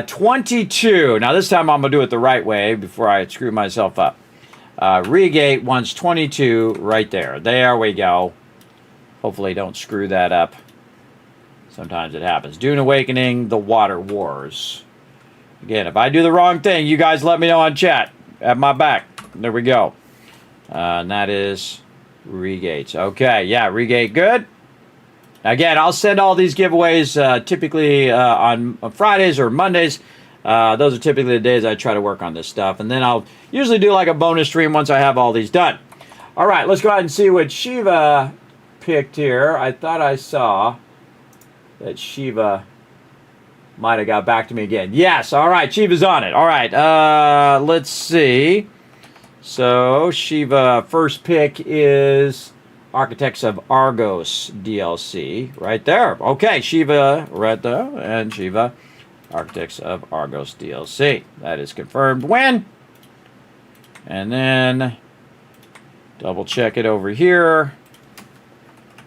22. Now this time I'm going to do it the right way before I screw myself up. Regate wants 22 right there. There we go. Hopefully don't screw that up. Sometimes it happens. Dune Awakening, The Water Wars. Again, if I do the wrong thing, you guys let me know on chat. At my back. There we go. And that is Regate's. Okay, yeah, Regate good. Again, I'll send all these giveaways typically on Fridays or Mondays. Those are typically the days I try to work on this stuff. And then I'll usually do like a bonus stream once I have all these done. All right, let's go ahead and see what Shiva picked here. I thought I saw that Shiva might have got back to me again. Yes, all right, Shiva's on it. All right, let's see. So Shiva, first pick is Architects of Argos DLC. Right there. Okay, Shiva right there. And Shiva, Architects of Argos DLC. That is confirmed win. And then double check it over here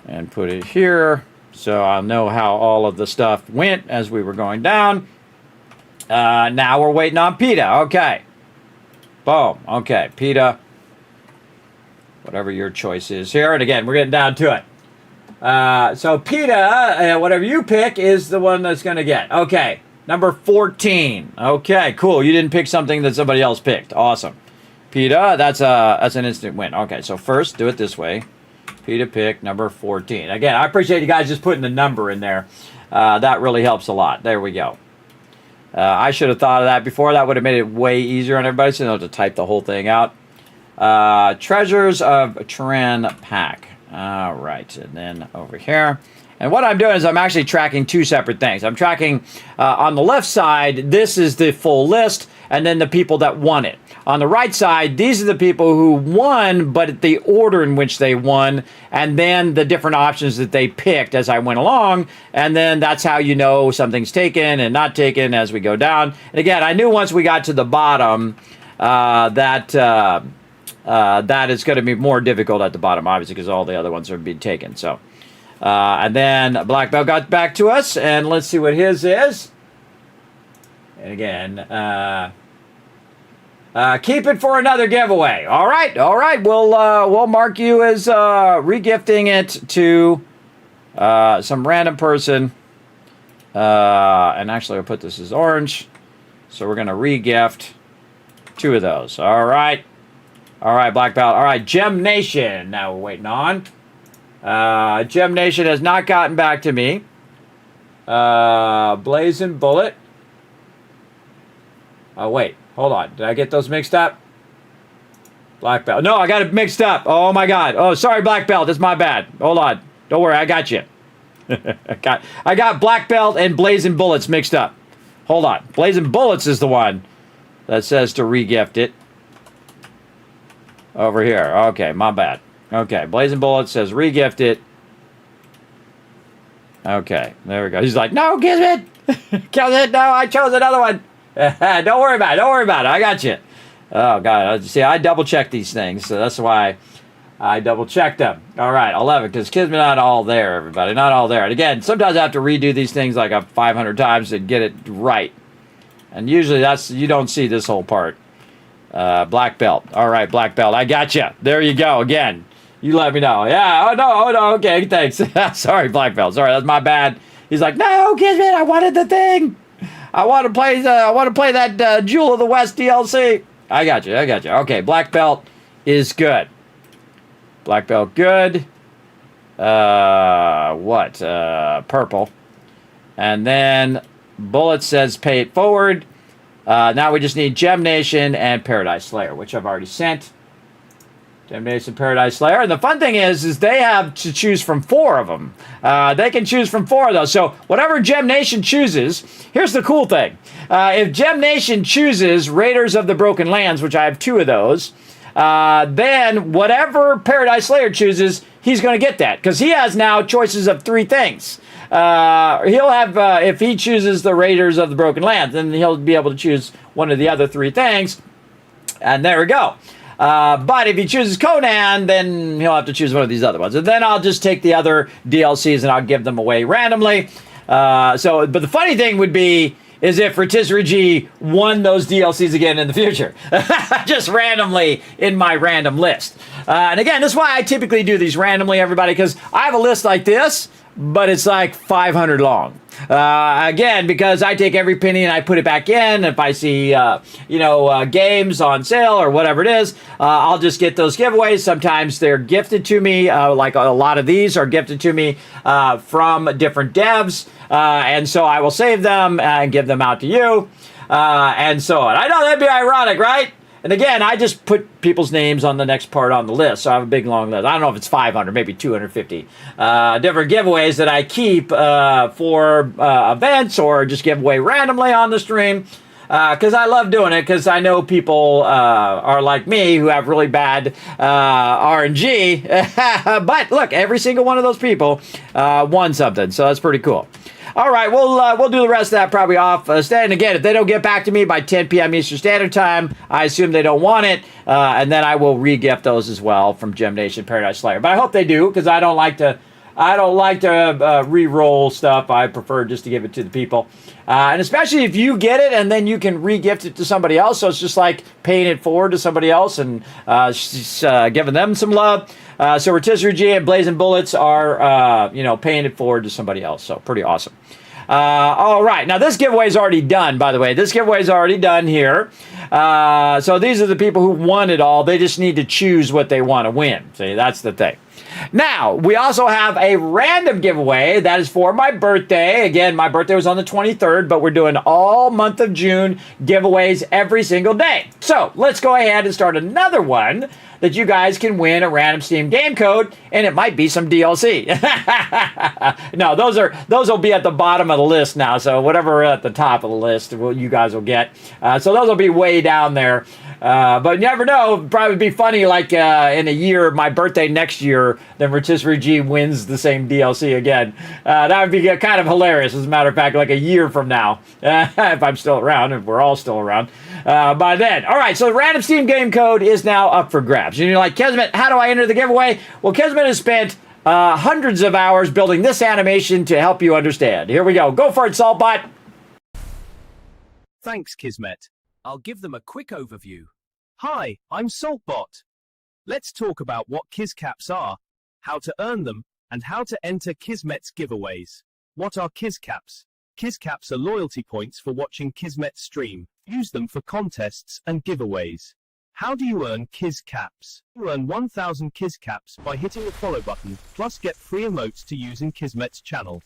and put it here so I'll know how all of the stuff went as we were going down. Now we're waiting on PETA. Okay. Boom. Okay, PETA. Whatever your choice is here. And again, we're getting down to it. So PETA, whatever you pick, is the one that's going to get. Okay. Number 14. Okay, cool. You didn't pick something that somebody else picked. Awesome. PETA, that's an instant win. Okay, so first, do it this way. PETA pick number 14. Again, I appreciate you guys just putting the number in there. That really helps a lot. There we go. I should have thought of that before. That would have made it way easier on everybody, so they don't have to type the whole thing out. Treasures of Turan Pack. All right, and then over here. And what I'm doing is I'm actually tracking 2 separate things. I'm tracking on the left side, this is the full list, and then the people that won it. On the right side, these are the people who won, but the order in which they won, and then the different options that they picked as I went along, and then that's how you know something's taken and not taken as we go down. And again, I knew once we got to the bottom that is going to be more difficult at the bottom, obviously, because all the other ones are being taken. So, and then Black Belt got back to us, and let's see what his is. And again, keep it for another giveaway. All right. We'll mark you as regifting it to some random person. And actually, I'll put this as orange. So we're going to regift 2 of those. All right, Black Belt. All right, Gem Nation. Now we're waiting on. Gem Nation has not gotten back to me. Blazing Bullet. Oh, wait. Hold on. Did I get those mixed up? Black belt. No, I got it mixed up. Oh, my God. Oh, sorry, black belt. That's my bad. Hold on. Don't worry. I got you. I got black belt and blazing bullets mixed up. Hold on. Blazing bullets is the one that says to regift it. Over here. Okay, my bad. Okay, blazing bullets says regift it. Okay, there we go. He's like, no, Kismet! Kismet, no, I chose another one. Don't worry about it. Don't worry about it. I got you. Oh, God. See, I double-check these things, so that's why I double-checked them. All right, 11, because Kismet not all there, everybody. Not all there. And again, sometimes I have to redo these things like 500 times to get it right. And usually you don't see this whole part. Black belt. All right, black belt. I got you. There you go. Again, you let me know. Yeah. Oh no. Okay. Thanks. Sorry, black belt. Sorry, that's my bad. He's like, no, Kismet. I wanted the thing. I want to play that Jewel of the West DLC. I got you. Okay, black belt is good. Black belt good. Purple. And then bullet says pay it forward. Now we just need Gem Nation and Paradise Slayer, which I've already sent. Gem Nation, Paradise Slayer. And the fun thing is they have to choose from 4 of them. They can choose from 4 of those. So whatever Gem Nation chooses, here's the cool thing. If Gem Nation chooses Raiders of the Broken Lands, which I have 2 of those, then whatever Paradise Slayer chooses, he's going to get that. Because he has now choices of 3 things. He'll have, if he chooses the Raiders of the Broken Lands, then he'll be able to choose one of the other 3 things. And there we go. But if he chooses Conan, then he'll have to choose one of these other ones. And then I'll just take the other DLCs and I'll give them away randomly. But the funny thing would be, is if Rotisserie G won those DLCs again in the future. Just randomly in my random list. And again, this is why I typically do these randomly, everybody, because I have a list like this, but it's like 500 long. Again, because I take every penny and I put it back in. If I see, games on sale or whatever it is, I'll just get those giveaways. Sometimes they're gifted to me, like a lot of these are gifted to me from different devs. And so I will save them and give them out to you, and so on. I know that'd be ironic, right? And again, I just put people's names on the next part on the list. So I have a big, long list. I don't know if it's 500, maybe 250 different giveaways that I keep for events or just give away randomly on the stream. Because I love doing it, because I know people are like me who have really bad RNG. But look, every single one of those people won something. So that's pretty cool. All right, we'll do the rest of that probably off. And again, if they don't get back to me by 10 p.m. Eastern Standard Time, I assume they don't want it. And then I will re-gift those as well from Gem Nation Paradise Slayer. But I hope they do, because I don't like to re-roll stuff. I prefer just to give it to the people. And especially if you get it and then you can re-gift it to somebody else. So it's just like paying it forward to somebody else and giving them some love. So Rotisserie G and Blazing Bullets are, paying it forward to somebody else. So pretty awesome. All right. Now, this giveaway is already done, by the way. This giveaway is already done here. So these are the people who won it all. They just need to choose what they want to win. See, that's the thing. Now, we also have a random giveaway that is for my birthday. Again, my birthday was on the 23rd, but we're doing all month of June giveaways every single day. So let's go ahead and start another one that you guys can win a random Steam game code, and it might be some DLC. No, those will be at the bottom of the list now. So whatever at the top of the list, you guys will get. So those will be way down there. But you never know. Probably be funny, like in a year, my birthday next year, then Rotisserie G wins the same DLC again. That would be kind of hilarious, as a matter of fact, like a year from now, if I'm still around, if we're all still around by then. All right, so the random Steam game code is now up for grabs. And you're like, Kismet, how do I enter the giveaway? Well, Kismet has spent hundreds of hours building this animation to help you understand. Here we go. Go for it, Saltbot. Thanks, Kismet. I'll give them a quick overview. Hi, I'm Saltbot. Let's talk about what Kizcaps are, how to earn them, and how to enter Kismet's giveaways. What are Kizcaps? Kizcaps are loyalty points for watching Kismet stream. Use them for contests and giveaways. How do you earn Kizcaps? You earn 1,000 Kizcaps by hitting the follow button, plus get free emotes to use in Kismet's channel.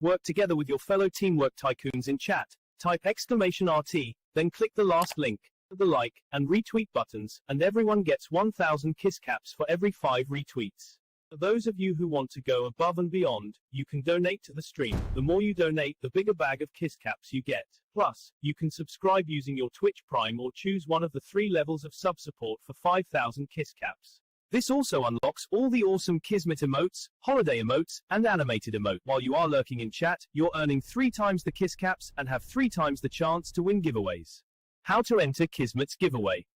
Work together with your fellow Teamwork Tycoons in chat. Type !RT, then click the last link, the like, and retweet buttons, and everyone gets 1,000 kiss caps for every 5 retweets. For those of you who want to go above and beyond, you can donate to the stream. The more you donate, the bigger bag of kiss caps you get. Plus, you can subscribe using your Twitch Prime or choose one of the 3 levels of sub support for 5,000 kiss caps. This also unlocks all the awesome Kismet emotes, holiday emotes, and animated emote. While you are lurking in chat, you're earning 3 times the kiss caps and have 3 times the chance to win giveaways. How to enter Kismet's giveaway.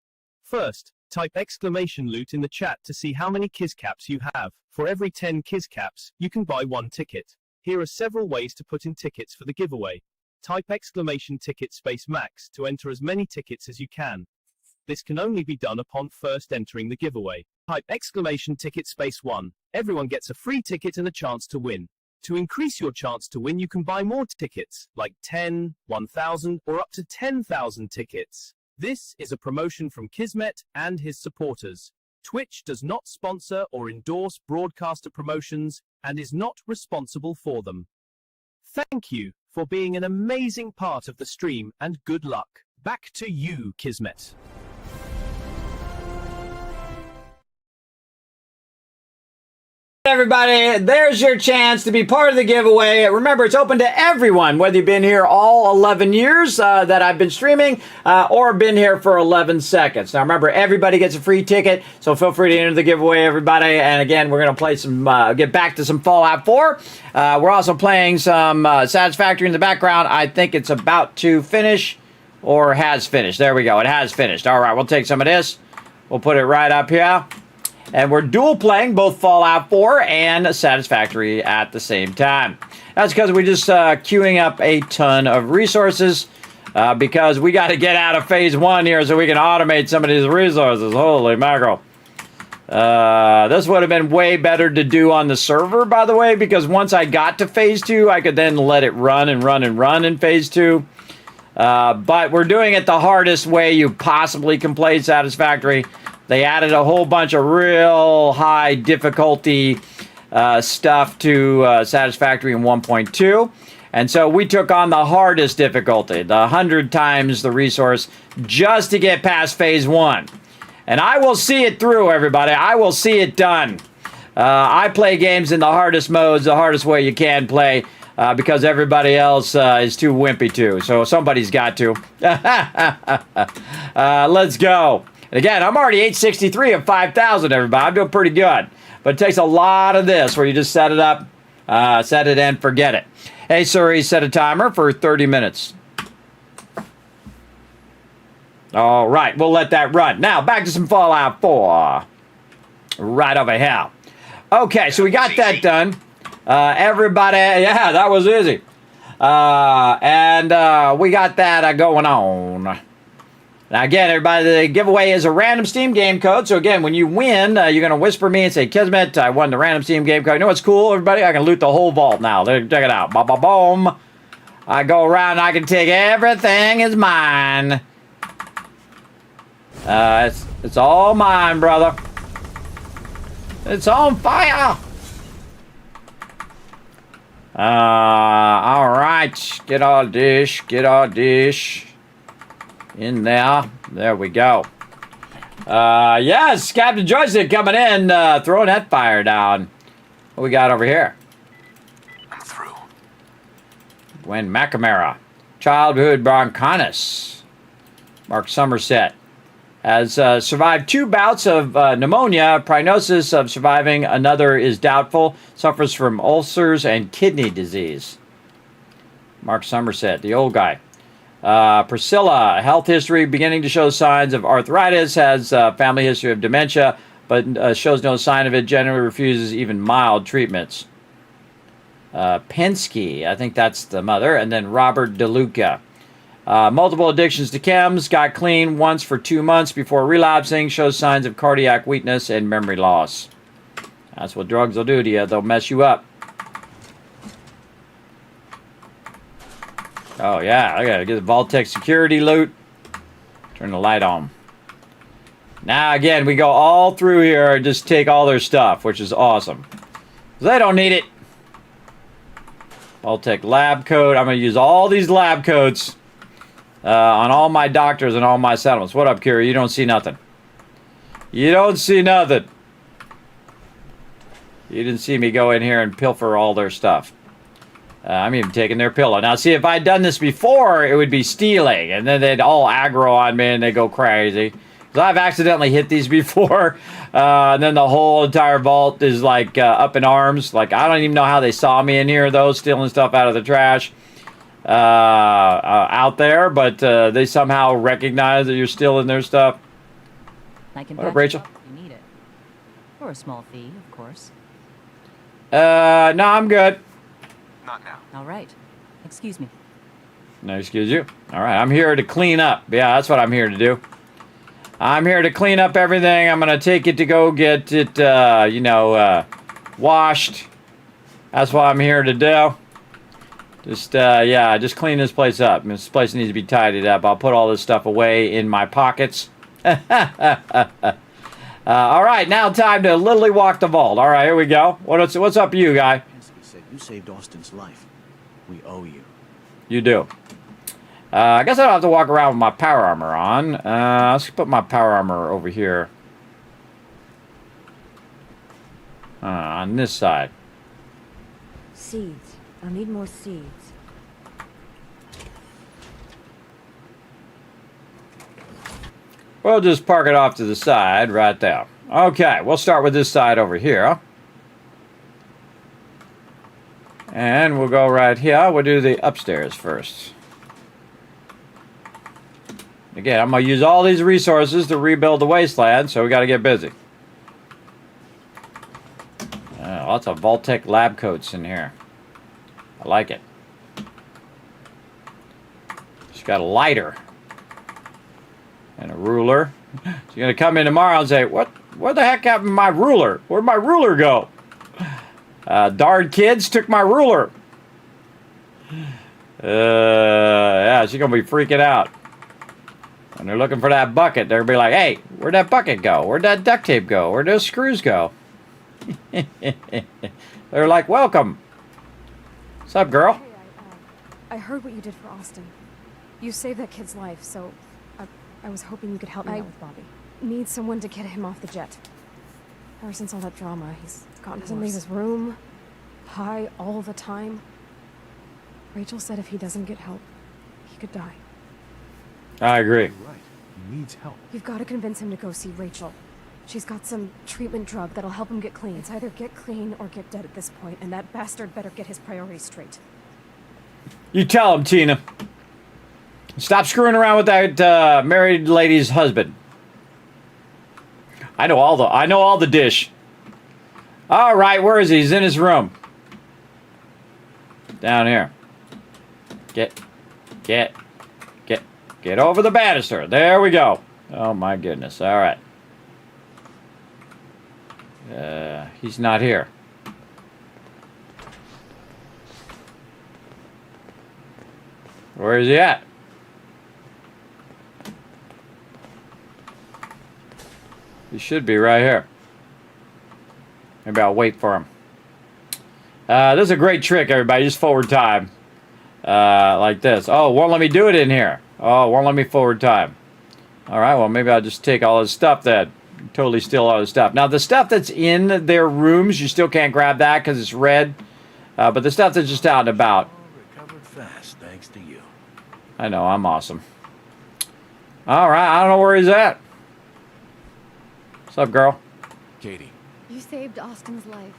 First, type !loot in the chat to see how many kiss caps you have. For every 10 kiss caps, you can buy 1 ticket. Here are several ways to put in tickets for the giveaway. Type !ticket space max to enter as many tickets as you can. This can only be done upon first entering the giveaway. Type !ticket space 1. Everyone gets a free ticket and a chance to win. To increase your chance to win, you can buy more tickets, like 10, 1,000, or up to 10,000 tickets. This is a promotion from Kismet and his supporters. Twitch does not sponsor or endorse broadcaster promotions and is not responsible for them. Thank you for being an amazing part of the stream, and good luck. Back to you, Kismet. Everybody, there's your chance to be part of the giveaway. Remember, it's open to everyone, whether you've been here all 11 years that I've been streaming or been here for 11 seconds. Now, remember, everybody gets a free ticket, so feel free to enter the giveaway, everybody. And again, we're going to play some, get back to some Fallout 4. We're also playing some Satisfactory in the background. I think it's about to finish or has finished. There we go. It has finished. All right, we'll take some of this. We'll put it right up here. And we're dual playing both Fallout 4 and Satisfactory at the same time. That's because we're just queuing up a ton of resources because we got to get out of Phase 1 here so we can automate some of these resources. Holy mackerel. This would have been way better to do on the server, by the way, because once I got to Phase 2, I could then let it run and run and run in Phase 2. But we're doing it the hardest way you possibly can play Satisfactory. They added a whole bunch of real high difficulty stuff to Satisfactory in 1.2. And so we took on the hardest difficulty, the 100 times the resource, just to get past Phase 1. And I will see it through, everybody. I will see it done. I play games in the hardest modes, the hardest way you can play, because everybody else is too wimpy to. So somebody's got to. Let's go. And again, I'm already 863 of 5,000, everybody. I'm doing pretty good. But it takes a lot of this where you just set it up, set it and forget it. Hey, Suri, set a timer for 30 minutes. All right, we'll let that run. Now, back to some Fallout 4. Right over here. Okay, so we got that done. Everybody, yeah, that was easy. And we got that going on. Now, again, everybody, the giveaway is a random Steam game code. So, again, when you win, you're going to whisper me and say, Kismet, I won the random Steam game code. You know what's cool, everybody? I can loot the whole vault now. Check it out. Ba-ba-boom. I go around, I can take everything is mine. It's all mine, brother. It's on fire. All right. Get our dish. In there. There we go. Yes, Captain Joystick coming in, throwing that fire down. What we got over here? I'm through. Gwen McNamara. Childhood bronchitis. Mark Somerset has survived 2 bouts of pneumonia. Prognosis of surviving another is doubtful. Suffers from ulcers and kidney disease. Mark Somerset, the old guy. Priscilla, health history beginning to show signs of arthritis, has family history of dementia, but shows no sign of it, generally refuses even mild treatments. Penske, I think that's the mother, and then Robert DeLuca. Multiple addictions to chems, got clean once for 2 months before relapsing, shows signs of cardiac weakness and memory loss. That's what drugs will do to you, they'll mess you up. Oh, yeah, I gotta get the Vault-Tec security loot. Turn the light on. Now, again, we go all through here and just take all their stuff, which is awesome. They don't need it. Vault-Tec lab code. I'm gonna use all these lab codes. on all my doctors and all my settlements. What up, Kira? You don't see nothing. You don't see nothing. You didn't see me go in here and pilfer all their stuff. I'm even taking their pillow. Now, see, if I'd done this before, it would be stealing. And then they'd all aggro on me and they'd go crazy. Because I've accidentally hit these before. And then the whole entire vault is, like, up in arms. Like, I don't even know how they saw me in here, though, stealing stuff out of the trash out there. But they somehow recognize that you're stealing their stuff. I can What up, patch you Rachel? up if you need it. For a small fee, of course. No, I'm good. Not now. All right. Excuse me. No, excuse you. All right, I'm here to clean up. Yeah, that's what I'm here to do. I'm here to clean up everything. I'm going to take it to go get it, washed. That's what I'm here to do. Just, just clean this place up. This place needs to be tidied up. I'll put all this stuff away in my pockets. All right, now time to literally walk the vault. All right, here we go. What's up, you guy? You saved Austin's life. We owe you. You do. I guess I don't have to walk around with my power armor on. Let's put my power armor over here. On this side. Seeds. I'll need more seeds. We'll just park it off to the side right there. Okay, we'll start with this side over here. And we'll go right here. We'll do the upstairs first. Again, I'm going to use all these resources to rebuild the Wasteland, so we got to get busy. Lots of Vault-Tec lab coats in here. I like it. She's got a lighter. And a ruler. She's going to come in tomorrow and say, Where the heck happened to my ruler? Where'd my ruler go? Darn kids took my ruler. Yeah, she's going to be freaking out. When they're looking for that bucket, they'll be like, hey, where'd that bucket go? Where'd that duct tape go? Where'd those screws go? They're like, welcome. What's up, girl? Hey, I heard what you did for Austin. You saved that kid's life, so I was hoping you could help me out with Bobby. Need someone to get him off the jet. Ever since all that drama, he's gotten doesn't leave his room, high all the time. Rachel said if he doesn't get help, he could die. I agree. Right. He needs help. You've got to convince him to go see Rachel. She's got some treatment drug that'll help him get clean. It's either get clean or get dead at this point, and that bastard better get his priorities straight. You tell him, Tina. Stop screwing around with that married lady's husband. I know all the dish. All right, where is he? He's in his room. Down here. Get over the banister. There we go. Oh my goodness. All right. He's not here. Where is he at? He should be right here. Maybe I'll wait for him. This is a great trick, everybody. Just forward time. Like this. Oh, won't let me do it in here. Oh, won't let me forward time. Alright, well, maybe I'll just take all his stuff then. Totally steal all his stuff. Now, the stuff that's in their rooms, you still can't grab that because it's red. But the stuff that's just out and about. Recovered fast, thanks to you. I know, I'm awesome. Alright, I don't know where he's at. What's up, girl? Katie. You saved Austin's life.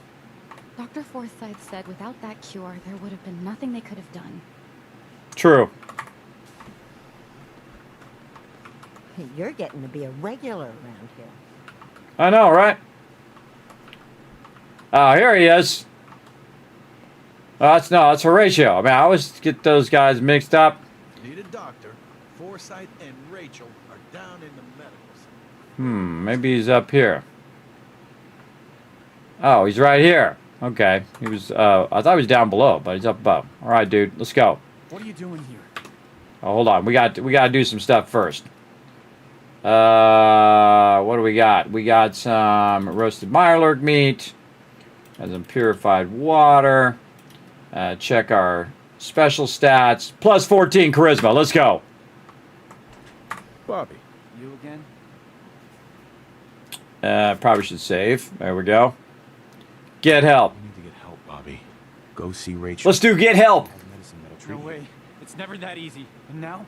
Dr. Forsyth said without that cure, there would have been nothing they could have done. True. You're getting to be a regular around here. I know, right? Oh, here he is. Oh, that's Horatio. I mean, I always get those guys mixed up. Need a doctor. Forsyth and Rachel are down in the medicals. Maybe he's up here. Oh, he's right here. Okay. He was, I thought he was down below, but he's up above. All right, dude. Let's go. What are you doing here? Oh, hold on. We got to do some stuff first. What do we got? We got some roasted mirelurk meat. And some purified water. Check our special stats. Plus 14 charisma. Let's go. Bobby. You again? Probably should save. There we go. Get help. You need to get help, Bobby. Go see Rachel. Let's do get help. No way. It's never that easy. And now,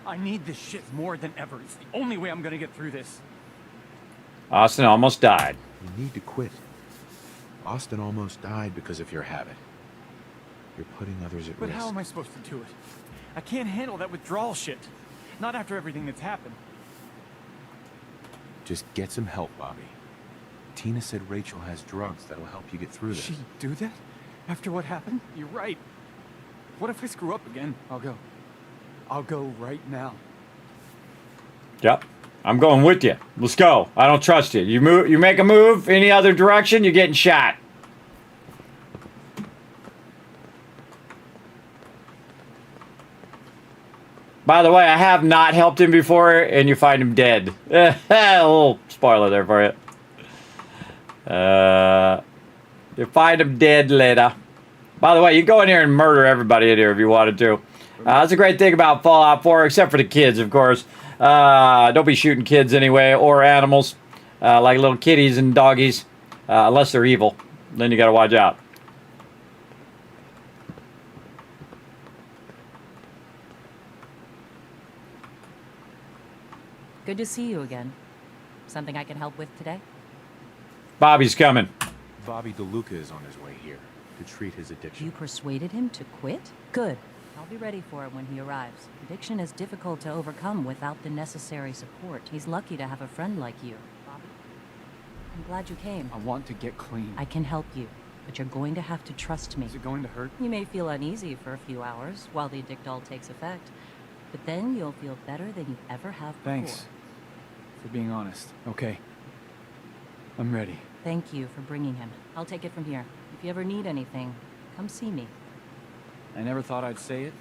I need this shit more than ever. It's the only way I'm gonna get through this. Austin almost died. You need to quit. Austin almost died because of your habit. You're putting others at But risk. how am I supposed to do it? I can't handle that withdrawal shit. Not after everything that's happened. Just get some help, Bobby. Tina said Rachel has drugs that'll help you get through this. She do that? After what happened? You're right. What if I screw up again? I'll go. I'll go right now. Yep. I'm going with you. Let's go. I don't trust you. You move. You make a move any other direction, you're getting shot. By the way, I have not helped him before, and you find him dead. A little spoiler there for you. You find him dead later. By the way, you can go in here and murder everybody in here if you wanted to. That's a great thing about Fallout 4, except for the kids, of course. Don't be shooting kids anyway, or animals, like little kitties and doggies, unless they're evil. Then you gotta watch out. Good to see you again. Something I can help with today? Bobby's coming. Bobby DeLuca is on his way here to treat his addiction. You persuaded him to quit? Good. I'll be ready for it when he arrives. Addiction is difficult to overcome without the necessary support. He's lucky to have a friend like you. Bobby, I'm glad you came. I want to get clean. I can help you, but you're going to have to trust me. Is it going to hurt? You may feel uneasy for a few hours while the addictol takes effect, but then you'll feel better than you ever have before. Thanks for being honest. Okay. I'm ready. Thank you for bringing him. I'll take it from here. If you ever need anything, come see me. I never thought I'd say it.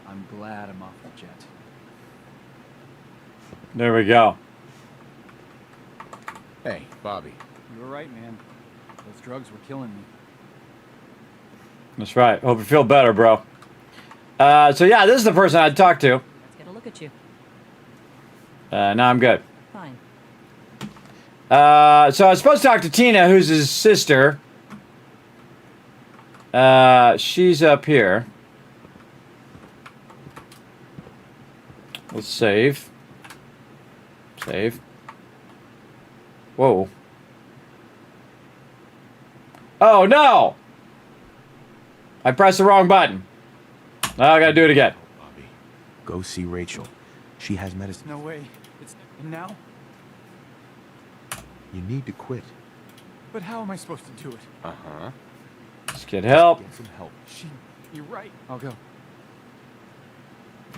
I'm glad I'm off the jet. There we go. Hey, Bobby. You were right, man. Those drugs were killing me. That's right. Hope you feel better, bro. So yeah, this is the person I'd talk to. Let's get a look at you. No, I'm good. Fine. So I was supposed to talk to Tina, who's his sister. She's up here. Let's save. Save. Whoa. Oh, no! I pressed the wrong button. Now I gotta do it again. Bobby, go see Rachel. She has medicine. No way. It's now? You need to quit. But how am I supposed to do it? Uh-huh. Let's get help. Get some help. You're right. I'll go.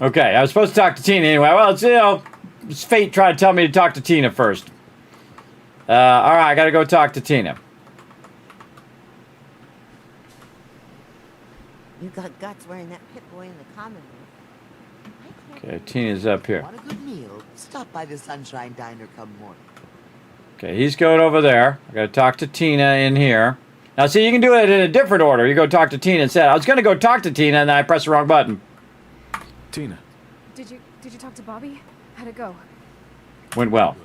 Okay, I was supposed to talk to Tina anyway. Well, it's, you know, it's fate trying to tell me to talk to Tina first. Alright, I gotta go talk to Tina. You got guts wearing that Pip-Boy in the Commonwealth. Okay, Tina's up here. Want a good meal? Stop by the Sunshine Diner come morning. Okay, he's going over there. I gotta talk to Tina in here. Now, see, you can do it in a different order. You go talk to Tina instead. I was gonna go talk to Tina, and then I pressed the wrong button. Tina. Did you talk to Bobby? How'd it go? Went well.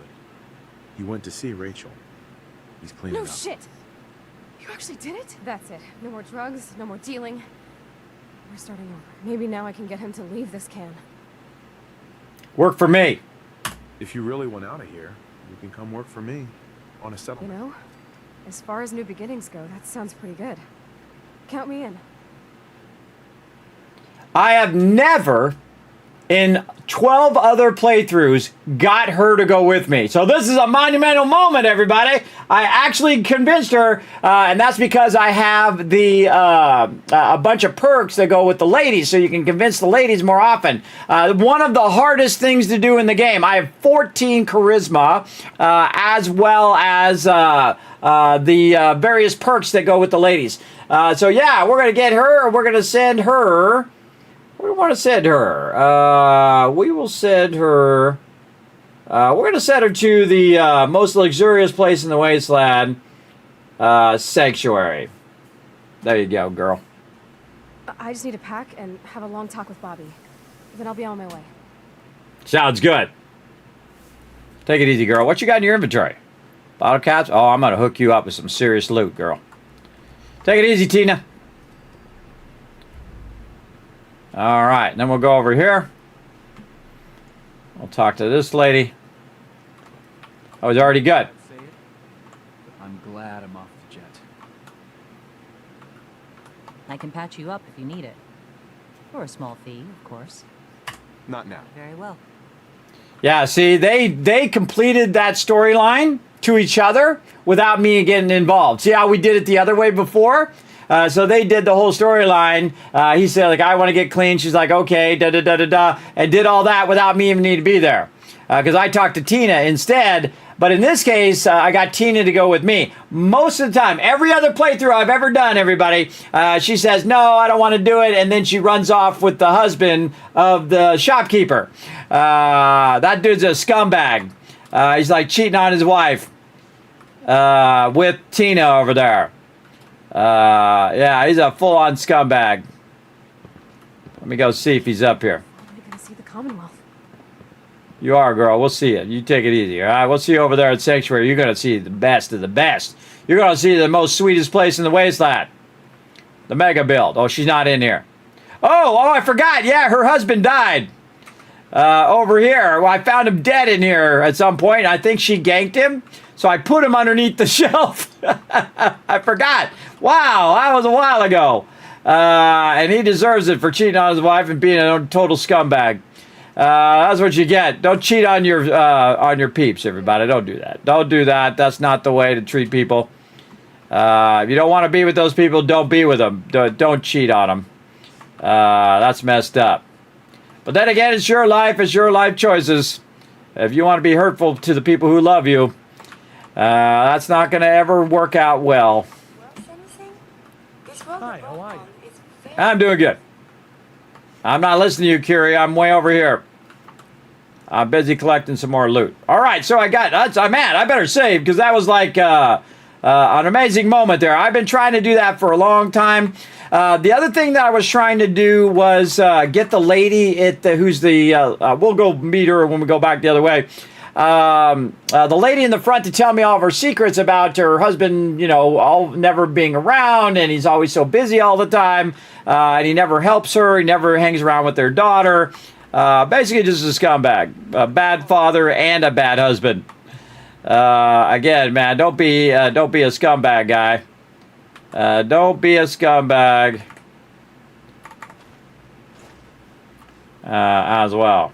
He went to see Rachel. He's cleaning No up. shit! You actually did it? That's it. No more drugs, no more dealing. We're starting over. Maybe now I can get him to leave this can. Work for me. If you really want out of here, you can come work for me on a You settlement. know, as far as new beginnings go, that sounds pretty good. Count me in. I have never, in 12 other playthroughs, got her to go with me. So this is a monumental moment, everybody. I actually convinced her, and that's because I have the a bunch of perks that go with the ladies, so you can convince the ladies more often. One of the hardest things to do in the game. I have 14 charisma, as well as the various perks that go with the ladies. So yeah, we're gonna get her. We're gonna send her. What do we want to send her? We will send her... we're going to send her to the most luxurious place in the Wasteland. Sanctuary. There you go, girl. I just need to pack and have a long talk with Bobby. Then I'll be on my way. Sounds good. Take it easy, girl. What you got in your inventory? Bottle caps? Oh, I'm going to hook you up with some serious loot, girl. Take it easy, Tina. All right. Then we'll go over here. We'll talk to this lady. Oh, it's already good. I'm glad I'm off the jet. I can patch you up if you need it. For a small fee, of course. Not now. Very well. Yeah, see, they completed that storyline to each other without me getting involved. See how we did it the other way before? So they did the whole storyline. He said, like, I want to get clean. She's like, okay, da-da-da-da-da, and did all that without me even needing to be there. Because I talked to Tina instead. But in this case, I got Tina to go with me. Most of the time, every other playthrough I've ever done, everybody, she says, no, I don't want to do it. And then she runs off with the husband of the shopkeeper. That dude's a scumbag. He's like cheating on his wife with Tina over there. Yeah, he's a full-on scumbag. Let me go see if he's up here. I'm gonna see the Commonwealth. You are, girl. We'll see you. You take it easy, all right? We'll see you over there at Sanctuary. You're going to see the best of the best. You're going to see the most sweetest place in the Wasteland. The Mega Build. Oh, she's not in here. Oh, I forgot. Yeah, her husband died. Over here. Well, I found him dead in here at some point. I think she ganked him. So I put him underneath the shelf. I forgot. Wow, that was a while ago. And he deserves it for cheating on his wife and being a total scumbag. That's what you get. Don't cheat on your peeps, everybody. Don't do that. Don't do that. That's not the way to treat people. If you don't want to be with those people, don't be with them. Don't cheat on them. That's messed up. But then again, it's your life. It's your life choices. If you want to be hurtful to the people who love you, that's not going to ever work out well. Hi, how are you? I'm doing good. I'm not listening to you, Curie. I'm way over here. I'm busy collecting some more loot. All right, so I'm mad. I better save because that was like an amazing moment there. I've been trying to do that for a long time. The other thing that I was trying to do was get the lady who's the. We'll go meet her when we go back the other way. The lady in the front to tell me all of her secrets about her husband, never being around, and he's always so busy all the time, and he never helps her, he never hangs around with their daughter. Basically just a scumbag, a bad father and a bad husband. Again, man, don't be a scumbag, guy. Don't be a scumbag as well.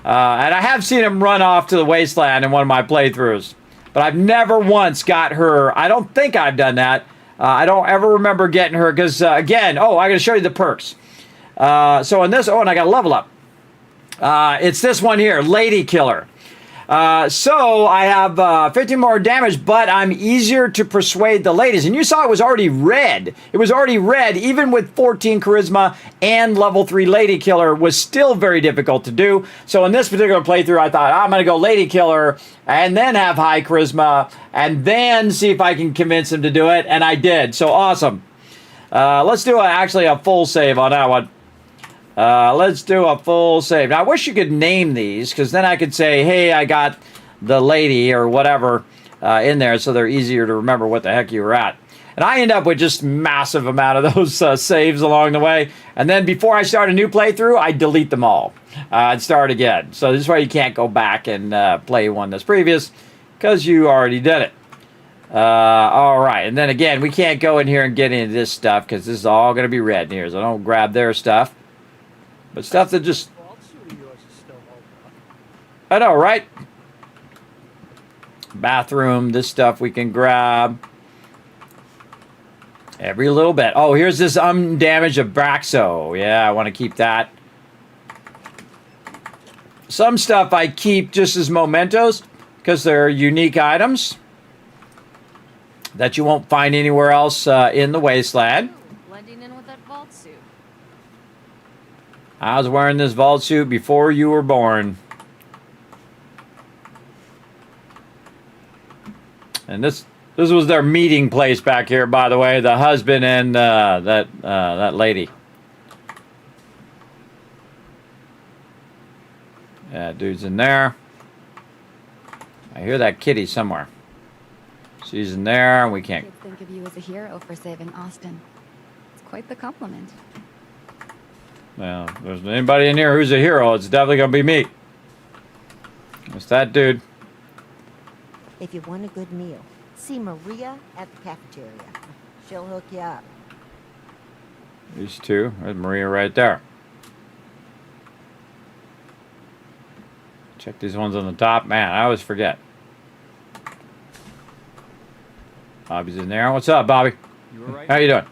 And I have seen him run off to the Wasteland in one of my playthroughs. But I've never once got her. I don't think I've done that. I don't ever remember getting her because, again, I got to show you the perks. So in this, and I got to level up. It's this one here, Lady Killer. So I have 15 more damage, but I'm easier to persuade the ladies. And you saw it was already red. It was already red, even with 14 charisma and level 3 Lady Killer was still very difficult to do. So in this particular playthrough, I thought, I'm going to go Lady Killer and then have high charisma and then see if I can convince him to do it. And I did. So awesome. Let's do actually a full save on that one. Let's do a full save. Now, I wish you could name these, because then I could say, hey, I got the lady or whatever in there, so they're easier to remember what the heck you were at. And I end up with just massive amount of those saves along the way. And then before I start a new playthrough, I delete them all and start again. So this is why you can't go back and play one that's previous, because you already did it. All right. And then again, we can't go in here and get into this stuff, because this is all going to be red in here, so don't grab their stuff. But stuff that just... I know, right? Bathroom, this stuff we can grab. Every little bit. Oh, here's this undamaged Abraxo. Yeah, I want to keep that. Some stuff I keep just as mementos, because they're unique items that you won't find anywhere else in the Wasteland. Blending in with that vault suit. I was wearing this vault suit before you were born. And this was their meeting place back here, by the way. The husband and that lady. Yeah, dude's in there. I hear that kitty somewhere. She's in there, and we can't. Kids think of you as a hero for saving Austin. It's quite the compliment. Well, if there's anybody in here who's a hero, it's definitely gonna be me. It's that dude. If you want a good meal, see Maria at the cafeteria. She'll hook you up. These two. There's Maria right there. Check these ones on the top. Man, I always forget. Bobby's in there. What's up, Bobby? You were right. How you doing?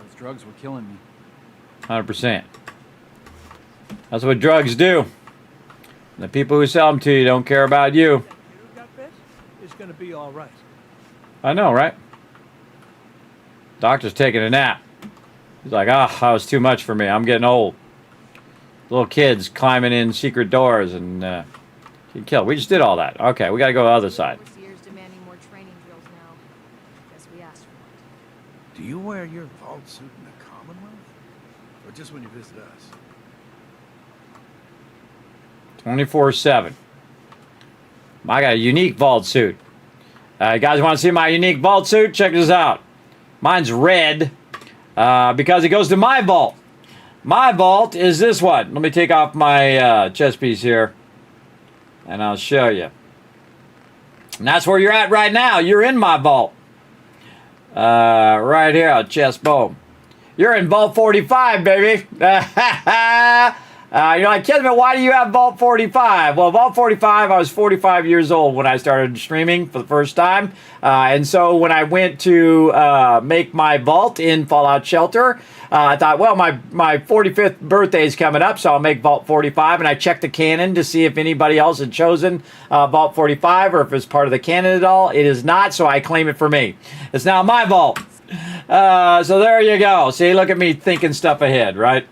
Those drugs were killing me. 100%. That's what drugs do. The people who sell them to you don't care about you. You got bit? It's gonna be all right. I know, right? Doctor's taking a nap. He's like, ah, that was too much for me. I'm getting old. Little kids climbing in secret doors and getting killed. We just did all that. Okay, we got to go to the other side. Overseer's demanding more training drills now. Guess we asked for it. Do you wear your vault suit in the Commonwealth? Or just when you visit us? 24/7. I got a unique vault suit. You guys want to see my unique vault suit? Check this out. Mine's red because it goes to my vault. My vault is this one. Let me take off my chest piece here, and I'll show you. And that's where you're at right now. You're in my vault. Right here, chest, boom. You're in Vault 45, baby. You're like, Kismet, why do you have Vault 45? Well, Vault 45, I was 45 years old when I started streaming for the first time. And so when I went to make my vault in Fallout Shelter, I thought, well, my 45th birthday is coming up, so I'll make Vault 45. And I checked the canon to see if anybody else had chosen Vault 45 or if it's part of the canon at all. It is not, so I claim it for me. It's now my vault. So there you go. See, look at me thinking stuff ahead, right?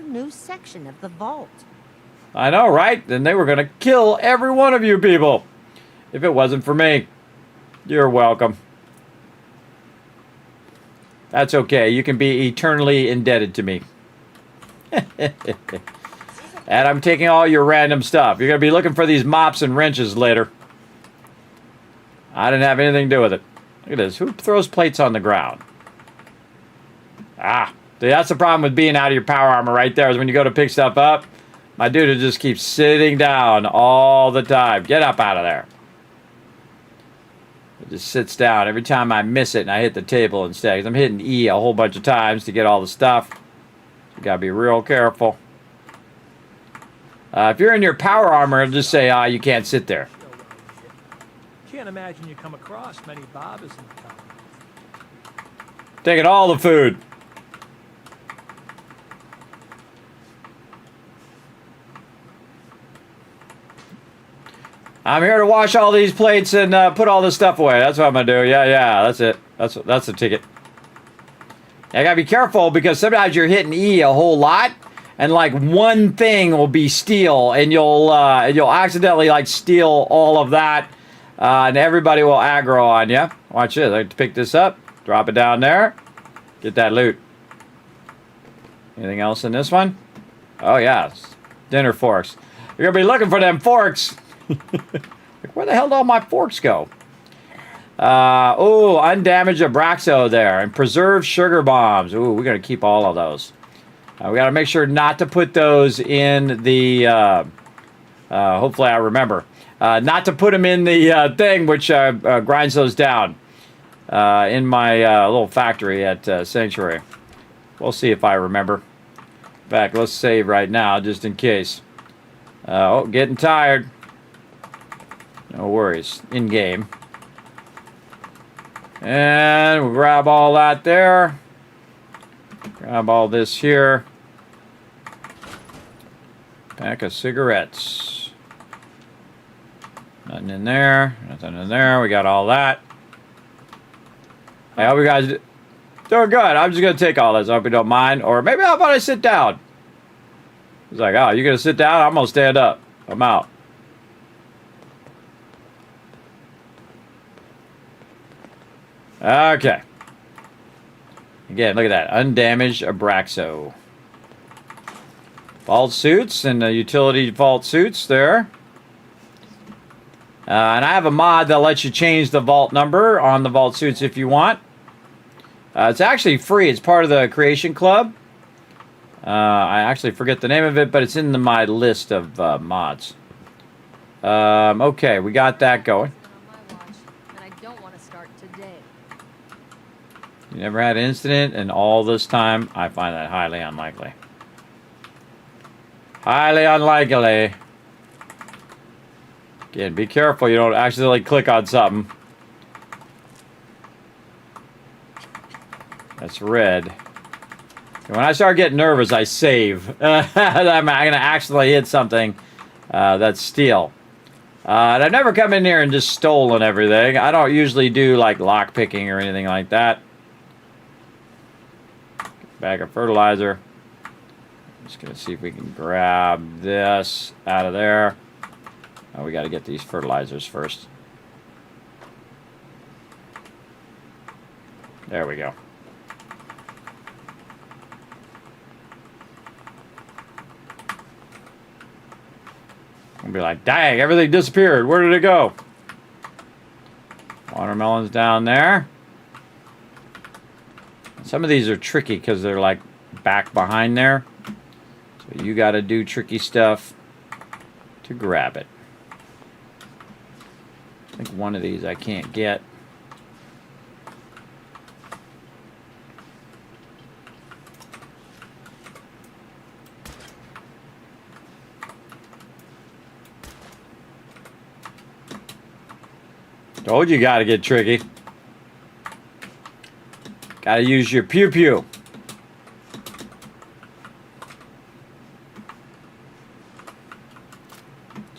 New section of the vault. I know, right? Then they were going to kill every one of you people if it wasn't for me. You're welcome. That's okay. You can be eternally indebted to me. And I'm taking all your random stuff. You're going to be looking for these mops and wrenches later. I didn't have anything to do with it. Look at this. Who throws plates on the ground? Ah. That's the problem with being out of your power armor right there, is when you go to pick stuff up, my dude will just keep sitting down all the time. Get up out of there. It just sits down every time I miss it and I hit the table instead. Because I'm hitting E a whole bunch of times to get all the stuff. You gotta be real careful. If you're in your power armor, it'll just say, you can't sit there. Can't imagine you come across many bobbers in the town. Taking all the food. I'm here to wash all these plates and put all this stuff away. That's what I'm gonna do. Yeah, that's it. That's the ticket. I gotta be careful because sometimes you're hitting E a whole lot, and like one thing will be steal, and you'll accidentally like steal all of that, and everybody will aggro on you. Watch this. I have to pick this up, drop it down there, get that loot. Anything else in this one? Oh yeah, dinner forks. You're gonna be looking for them forks. Like, where the hell did all my forks go? Oh, undamaged Abraxo there. And preserved sugar bombs. Ooh, we're going to keep all of those. We got to make sure not to put those in the... hopefully I remember. Not to put them in the thing which grinds those down. In my little factory at Sanctuary. We'll see if I remember. In fact, let's save right now, just in case. Oh, getting tired. No worries. In-game. And we'll grab all that there. Grab all this here. Pack of cigarettes. Nothing in there. Nothing in there. We got all that. I hope you guys doing good. I'm just going to take all this. I hope you don't mind. Or maybe how about I sit down? He's like, oh, you're going to sit down? I'm going to stand up. I'm out. Okay. Again, look at that. Undamaged Abraxo. Vault suits and the utility vault suits there. And I have a mod that lets you change the vault number on the vault suits if you want. It's actually free. It's part of the Creation Club. I actually forget the name of it, but it's in my list of mods. Okay, we got that going. And I don't want to start today. You never had an incident in all this time? I find that highly unlikely. Highly unlikely. Again, be careful you don't accidentally click on something. That's red. And when I start getting nervous, I save. I'm going to accidentally hit something that's steel. And I've never come in here and just stolen everything. I don't usually do like lock picking or anything like that. Bag of fertilizer. Just going to see if we can grab this out of there. Oh, we got to get these fertilizers first. There we go. I'll be like, dang, everything disappeared. Where did it go? Watermelons down there. Some of these are tricky because they're like back behind there. So you got to do tricky stuff to grab it. I think one of these I can't get. Told you gotta get tricky. Gotta use your pew-pew.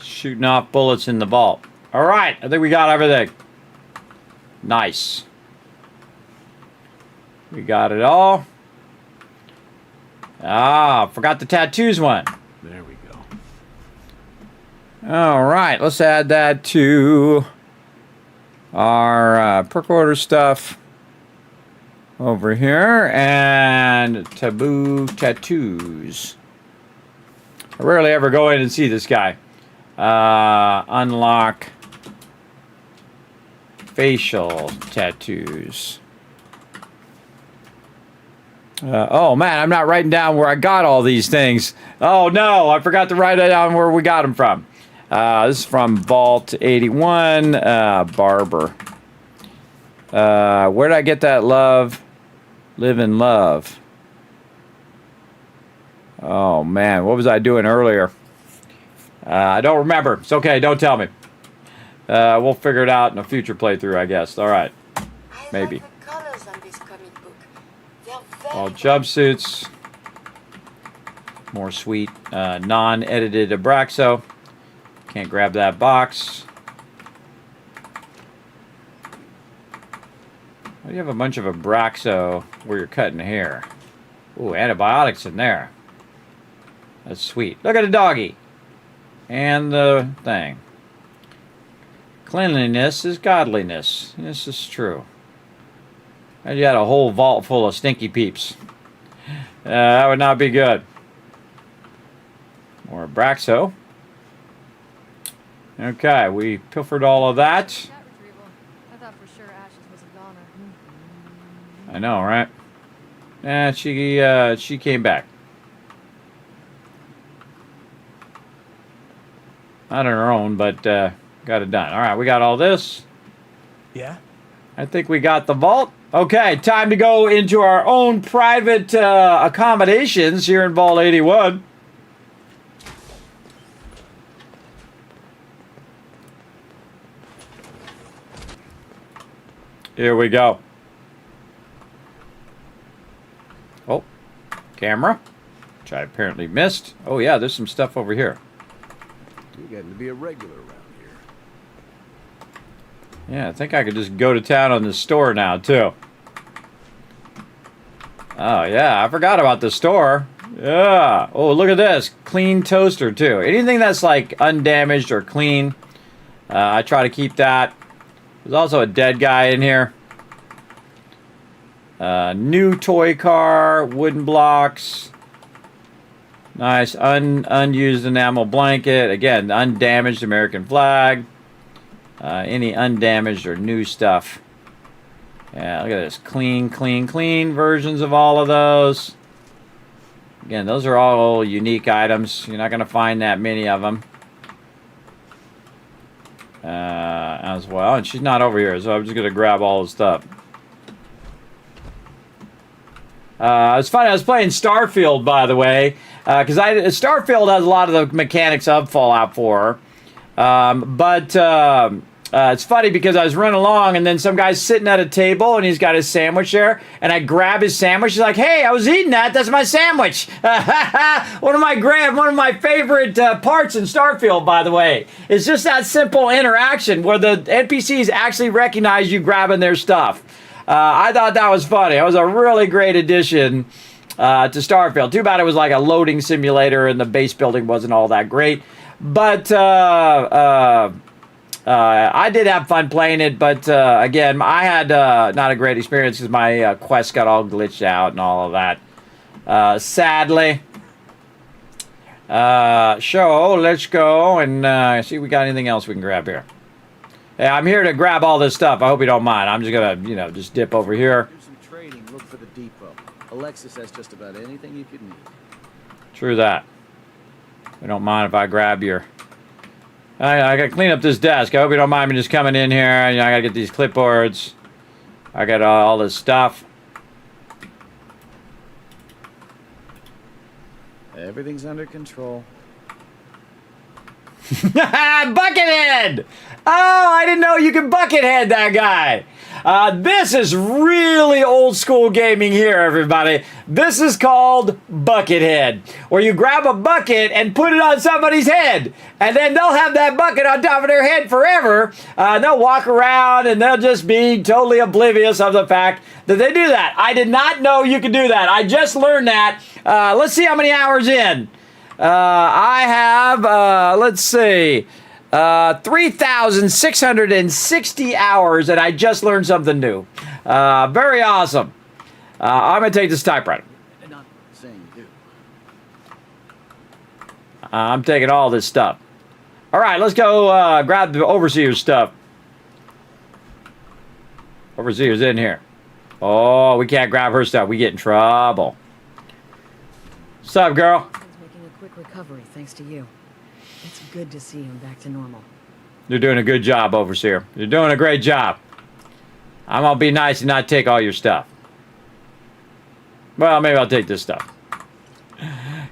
Shooting off bullets in the vault. Alright, I think we got everything. Nice. We got it all. Ah, forgot the tattoos one. There we go. Alright, let's add that to our perk order stuff over here. And taboo tattoos. I rarely ever go in and see this guy. Unlock facial tattoos. Oh man, I'm not writing down where I got all these things. Oh no, I forgot to write down where we got them from. This is from Vault 81, Barber. Where did I get that love? Live and love. Oh man, what was I doing earlier? I don't remember. It's okay, don't tell me. We'll figure it out in a future playthrough, I guess. Alright. Maybe. All jumpsuits. More sweet, non-edited Abraxo. Can't grab that box. Well, you have a bunch of Abraxo where you're cutting hair. Ooh, antibiotics in there. That's sweet. Look at the doggy. And the thing. Cleanliness is godliness. This is true. And you had a whole vault full of stinky peeps. That would not be good. More Abraxo. Okay, we pilfered all of that. I thought for sure Ashes was a goner. I know, right? And she came back. Not on her own, but got it done. All right, we got all this. Yeah? I think we got the vault. Okay, time to go into our own private accommodations here in Vault 81. Here we go. Oh, camera, which I apparently missed. Oh yeah, there's some stuff over here. You're getting to be a regular around here. Yeah, I think I could just go to town on the store now, too. Oh, yeah, I forgot about the store. Yeah. Oh, look at this. Clean toaster, too. Anything that's, like, undamaged or clean, I try to keep that. There's also a dead guy in here. New toy car, wooden blocks. Nice, unused enamel blanket. Again, undamaged American flag. any undamaged or new stuff. Yeah, look at this. Clean, clean, clean versions of all of those. Again, those are all unique items. You're not going to find that many of them. As well. And she's not over here, so I'm just going to grab all the stuff. It's funny, I was playing Starfield, by the way, because Starfield has a lot of the mechanics of Fallout 4. It's funny because I was running along and then some guy's sitting at a table and he's got his sandwich there, and I grab his sandwich. He's like, "Hey, I was eating that. That's my sandwich." One of my favorite parts in Starfield, by the way, is just that simple interaction where the NPCs actually recognize you grabbing their stuff. I thought that was funny. It was a really great addition to Starfield. Too bad it was like a loading simulator and the base building wasn't all that great. But I did have fun playing it. But again, I had not a great experience because my quest got all glitched out and all of that. Sadly. So let's go and see if we got anything else we can grab here. Yeah, I'm here to grab all this stuff. I hope you don't mind. I'm just gonna, just dip over here. Do some trading. Look for the depot. Alexis has just about anything you could need. True that. We don't mind if I grab your... I gotta clean up this desk. I hope you don't mind me just coming in here. I gotta get these clipboards. I got all this stuff. Everything's under control. Buckethead! Oh, I didn't know you could buckethead that guy. This is really old school gaming here, everybody. This is called Buckethead, where you grab a bucket and put it on somebody's head, and then they'll have that bucket on top of their head forever. They'll walk around and they'll just be totally oblivious of the fact that they do that. I did not know you could do that. I just learned that. Let's see how many hours in. I have, let's see, 3,660 hours, and I just learned something new. Very awesome. I'm going to take this typewriter. Not saying you do. I'm taking all this stuff. All right, let's go grab the Overseer's stuff. Overseer's in here. Oh, we can't grab her stuff. We get in trouble. What's up, girl? Making a quick recovery thanks to you. It's good to see him back to normal. You're doing a good job, Overseer. You're doing a great job. I'm going to be nice and not take all your stuff. Well, maybe I'll take this stuff.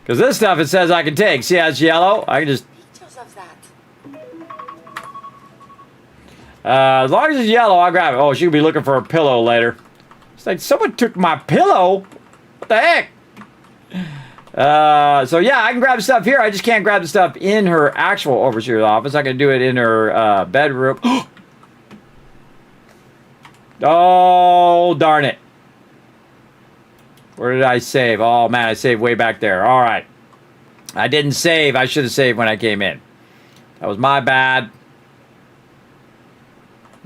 Because this stuff, it says I can take. See how it's yellow? I can just... Pictures of that. as long as it's yellow, I'll grab it. Oh, she could be looking for a pillow later. It's like, someone took my pillow? What the heck? So yeah, I can grab stuff here. I just can't grab the stuff in her actual Overseer's office. I can do it in her bedroom. Oh, darn it. Where did I save? Oh, man, I saved way back there. All right. I didn't save. I should have saved when I came in. That was my bad.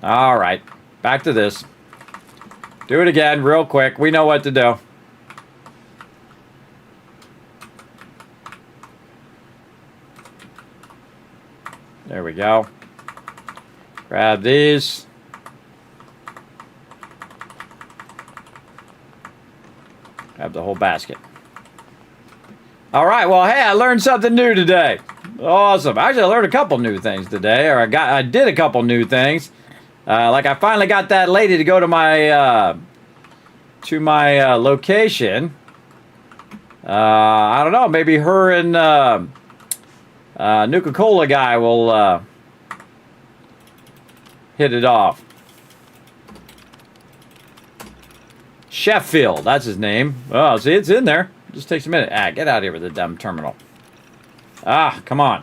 All right. Back to this. Do it again real quick. We know what to do. There we go. Grab these. Grab the whole basket. All right. Well, hey, I learned something new today. Awesome. Actually, I learned a couple new things today, or I did a couple new things. Like I finally got that lady to go to my location. I don't know. Maybe her and Nuka-Cola guy will hit it off. Sheffield, that's his name. Oh, see, it's in there. It just takes a minute. Get out of here with the dumb terminal. Come on.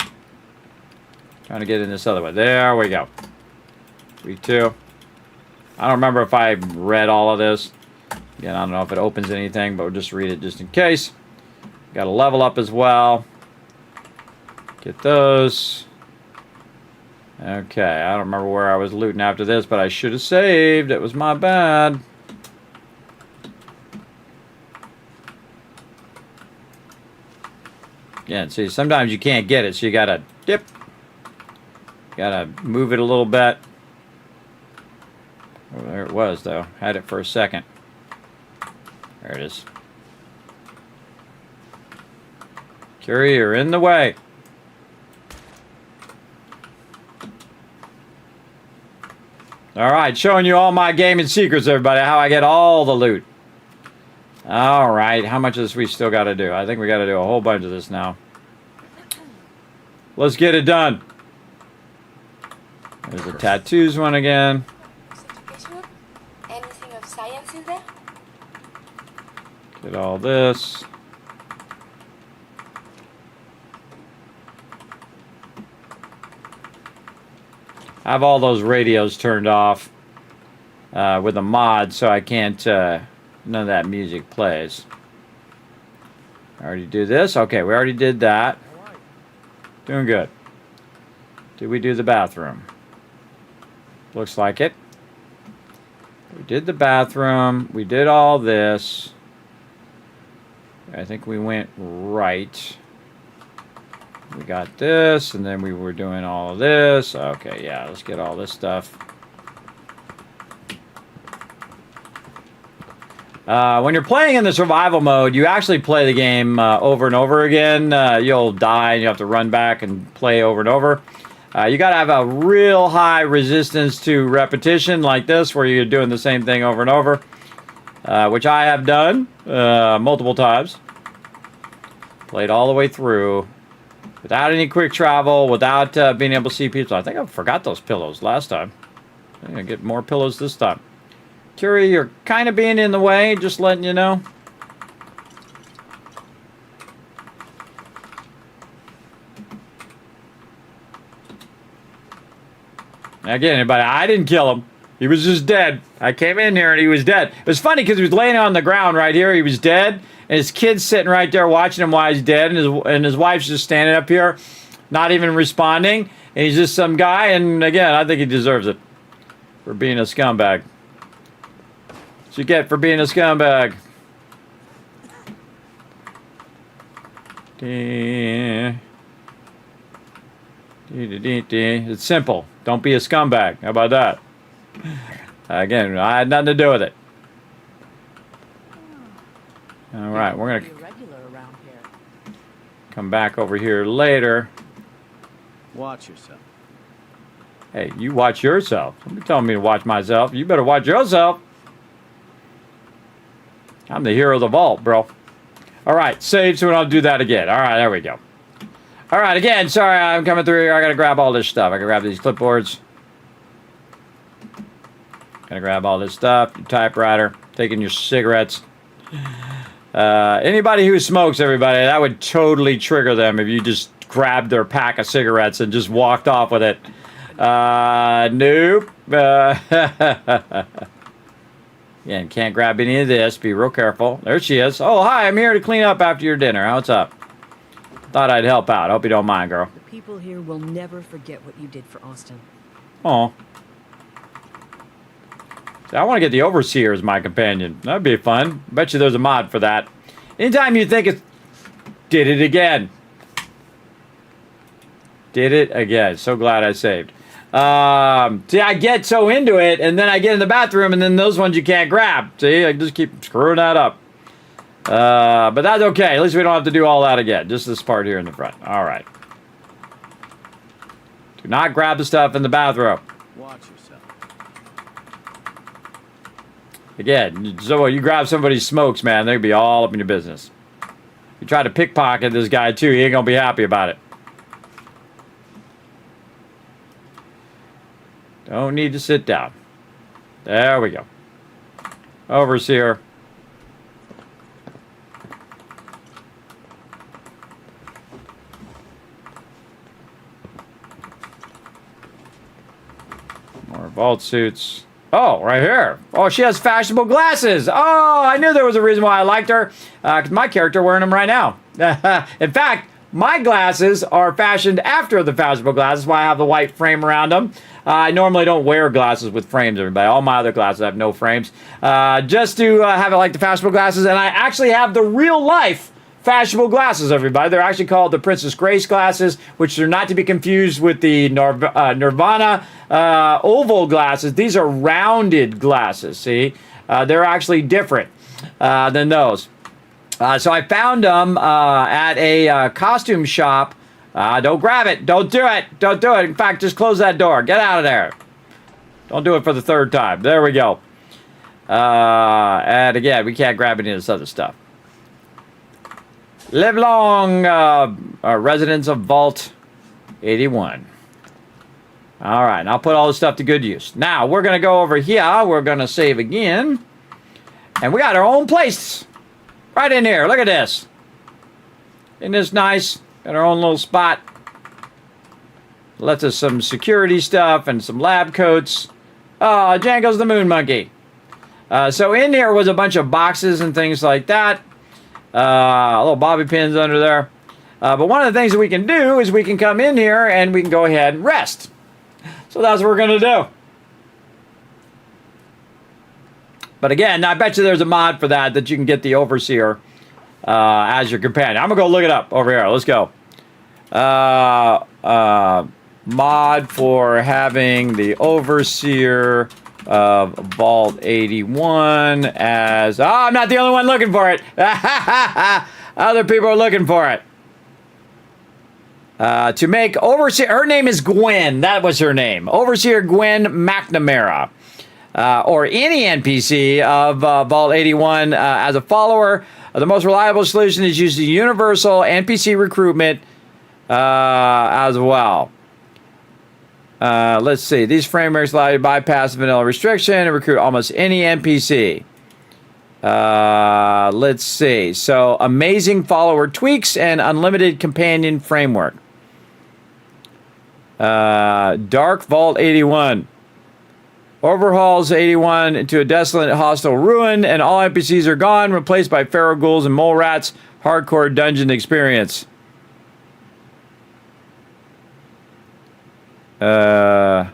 Trying to get in this other one. There we go. 3-2. I don't remember if I read all of this. Again, I don't know if it opens anything, but we'll just read it just in case. Got a level up as well. Get those. Okay, I don't remember where I was looting after this, but I should have saved. It was my bad. Yeah, see, sometimes you can't get it, so you gotta dip. Gotta move it a little bit. Oh, there it was, though. Had it for a second. There it is. Curie, you're in the way. Alright, showing you all my gaming secrets, everybody. How I get all the loot. Alright, how much of this we still got to do? I think we got to do a whole bunch of this now. Let's get it done. There's the tattoos one again. Anything of science in there? Get all this. I have all those radios turned off with a mod, so I can't, none of that music plays. I already do this? Okay, we already did that. Doing good. Did we do the bathroom? Looks like it. We did the bathroom. We did all this. I think we went right. We got this, and then we were doing all of this. Okay, yeah, let's get all this stuff. When you're playing in the survival mode, you actually play the game over and over again. You'll die, and you have to run back and play over and over. You got to have a real high resistance to repetition like this, where you're doing the same thing over and over, which I have done multiple times. Played all the way through. Without any quick travel, without being able to see people. I think I forgot those pillows last time. I'm going to get more pillows this time. Curie, you're kind of being in the way, just letting you know. Again, everybody, I didn't kill him. He was just dead. I came in here and he was dead. It was funny because he was laying on the ground right here. He was dead. And his kid's sitting right there watching him while he's dead. And his wife's just standing up here, not even responding. And he's just some guy. And again, I think he deserves it for being a scumbag. What you get for being a scumbag? It's simple. Don't be a scumbag. How about that? Again, I had nothing to do with it. All right, we're going to come back over here later. Watch yourself. Hey, you watch yourself. Don't be telling me to watch myself. You better watch yourself. I'm the hero of the vault, bro. All right, save so we don't do that again. All right, there we go. All right, again, sorry I'm coming through here. I got to grab all this stuff. I got to grab these clipboards. Got to grab all this stuff. Your typewriter. Taking your cigarettes. Anybody who smokes, everybody, that would totally trigger them if you just grabbed their pack of cigarettes and just walked off with it. Nope. Again, can't grab any of this. Be real careful. There she is. Oh, hi, I'm here to clean up after your dinner. What's up? Thought I'd help out. Hope you don't mind, girl. The people here will never forget what you did for Austin. Oh. See, I want to get the Overseer as my companion. That'd be fun. Bet you there's a mod for that. Anytime you think it's... Did it again. Did it again. So glad I saved. See, I get so into it, and then I get in the bathroom, and then those ones you can't grab. See, I just keep screwing that up. But that's okay. At least we don't have to do all that again. Just this part here in the front. All right. Do not grab the stuff in the bathroom. Watch yourself. Again, so you grab somebody's smokes, man, they'd be all up in your business. You try to pickpocket this guy, too, he ain't gonna be happy about it. Don't need to sit down. There we go. Overseer. More vault suits. Oh, right here. Oh, she has fashionable glasses. Oh, I knew there was a reason why I liked her. Because my character wearing them right now. In fact, my glasses are fashioned after the fashionable glasses. That's why I have the white frame around them. I normally don't wear glasses with frames, everybody. All my other glasses have no frames. Just to have it like the fashionable glasses. And I actually have the real life fashionable glasses, everybody. They're actually called the Princess Grace glasses, which are not to be confused with the Nirvana oval glasses. These are rounded glasses, see? They're actually different than those. So I found them at a costume shop. Don't grab it. Don't do it. Don't do it. In fact, just close that door. Get out of there. Don't do it for the third time. There we go. And again, we can't grab any of this other stuff. Live long, residents of Vault 81. All right, and I'll put all this stuff to good use. Now, we're going to go over here. We're going to save again. And we got our own place. Right in here. Look at this. Isn't this nice? Got our own little spot. Lets us some security stuff and some lab coats. Oh, Django's the moon monkey. So in here was a bunch of boxes and things like that. Little bobby pins under there. But one of the things that we can do is we can come in here and we can go ahead and rest. So that's what we're going to do. But again, I bet you there's a mod for that you can get the Overseer as your companion. I'm going to go look it up over here. Let's go. Mod for having the Overseer of Vault 81 as... Oh, I'm not the only one looking for it. Other people are looking for it. To make Overseer... Her name is Gwen. That was her name. Overseer Gwen McNamara. Or any NPC of Vault 81 as a follower. The most reliable solution is using universal NPC recruitment as well. Let's see. These frameworks allow you to bypass vanilla restriction and recruit almost any NPC. Let's see. So, amazing follower tweaks and unlimited companion framework. Dark Vault 81. Overhauls 81 into a desolate hostile ruin, and all NPCs are gone, replaced by feral ghouls and mole rats. Hardcore dungeon experience. Oh,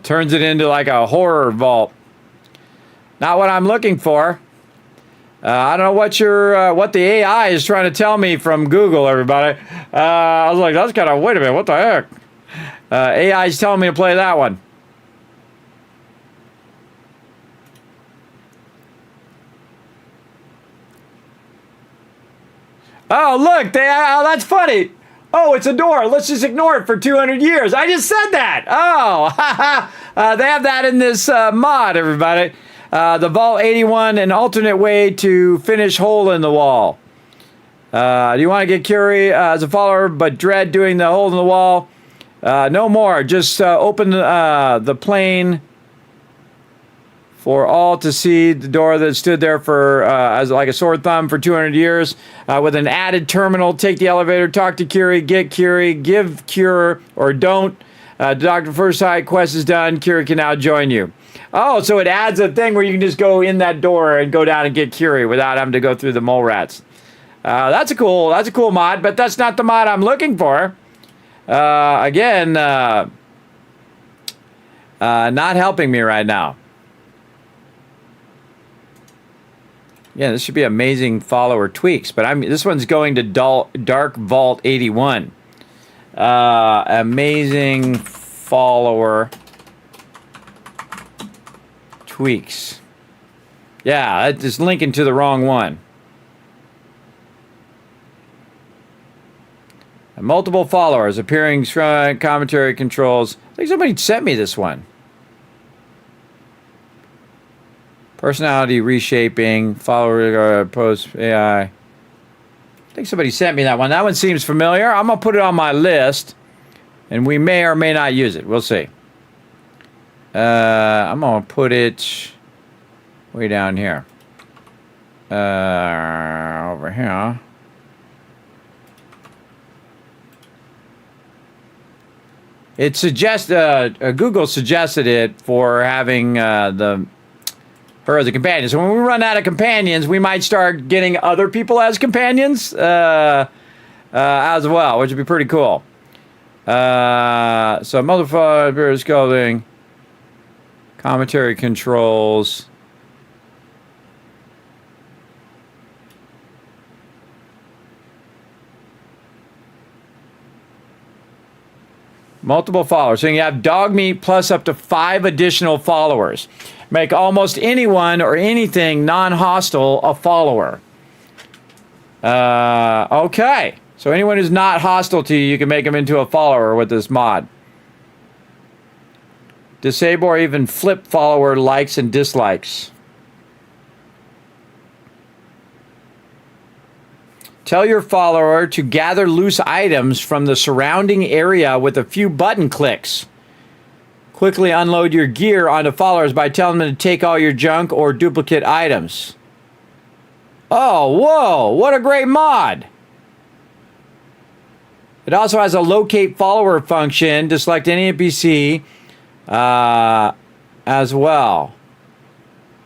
turns it into like a horror vault. Not what I'm looking for. I don't know what the AI is trying to tell me from Google, everybody. I was like, that's kind of, wait a minute, what the heck? AI is telling me to play that one. Oh, look, that's funny. Oh, it's a door. Let's just ignore it for 200 years. I just said that. Oh, they have that in this mod, everybody. The Vault 81, an alternate way to finish hole in the wall. Do you want to get Curie as a follower, but dread doing the hole in the wall? No more. Just open the plane for all to see the door that stood there for as like a sore thumb for 200 years. With an added terminal, take the elevator, talk to Curie, get Curie, give Cure, or don't. Dr. Forsyth quest is done. Curie can now join you. Oh, so it adds a thing where you can just go in that door and go down and get Curie without having to go through the mole rats. That's a cool mod, but that's not the mod I'm looking for. Again, not helping me right now. Yeah, this should be amazing follower tweaks, but this one's going to Dark Vault 81. Amazing follower tweaks. Yeah, that is linking to the wrong one. Multiple followers appearing strong commentary controls. I think somebody sent me this one. Personality reshaping, follower post AI. I think somebody sent me that one. That one seems familiar. I'm going to put it on my list, and we may or may not use it. We'll see. I'm going to put it way down here. Over here. It suggests Google suggested it for having her as a companion. So when we run out of companions, we might start getting other people as companions. as well, which would be pretty cool. So multiplied periscoping, commentary controls. Multiple followers. So you have dog meat plus up to 5 additional followers. Make almost anyone or anything non-hostile a follower. Okay. So anyone who's not hostile to you, you can make them into a follower with this mod. Disable or even flip follower likes and dislikes. Tell your follower to gather loose items from the surrounding area with a few button clicks. Quickly unload your gear onto followers by telling them to take all your junk or duplicate items. Oh, whoa, what a great mod. It also has a locate follower function to select any NPC as well.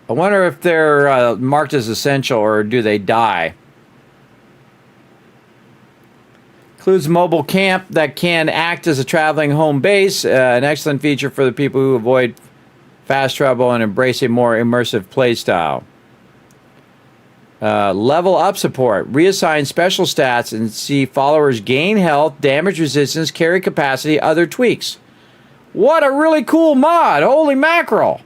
I wonder if they're marked as essential or do they die. Includes mobile camp that can act as a traveling home base. An excellent feature for the people who avoid fast travel and embrace a more immersive playstyle. Level up support. Reassign special stats and see followers gain health, damage resistance, carry capacity, other tweaks. What a really cool mod. Holy mackerel.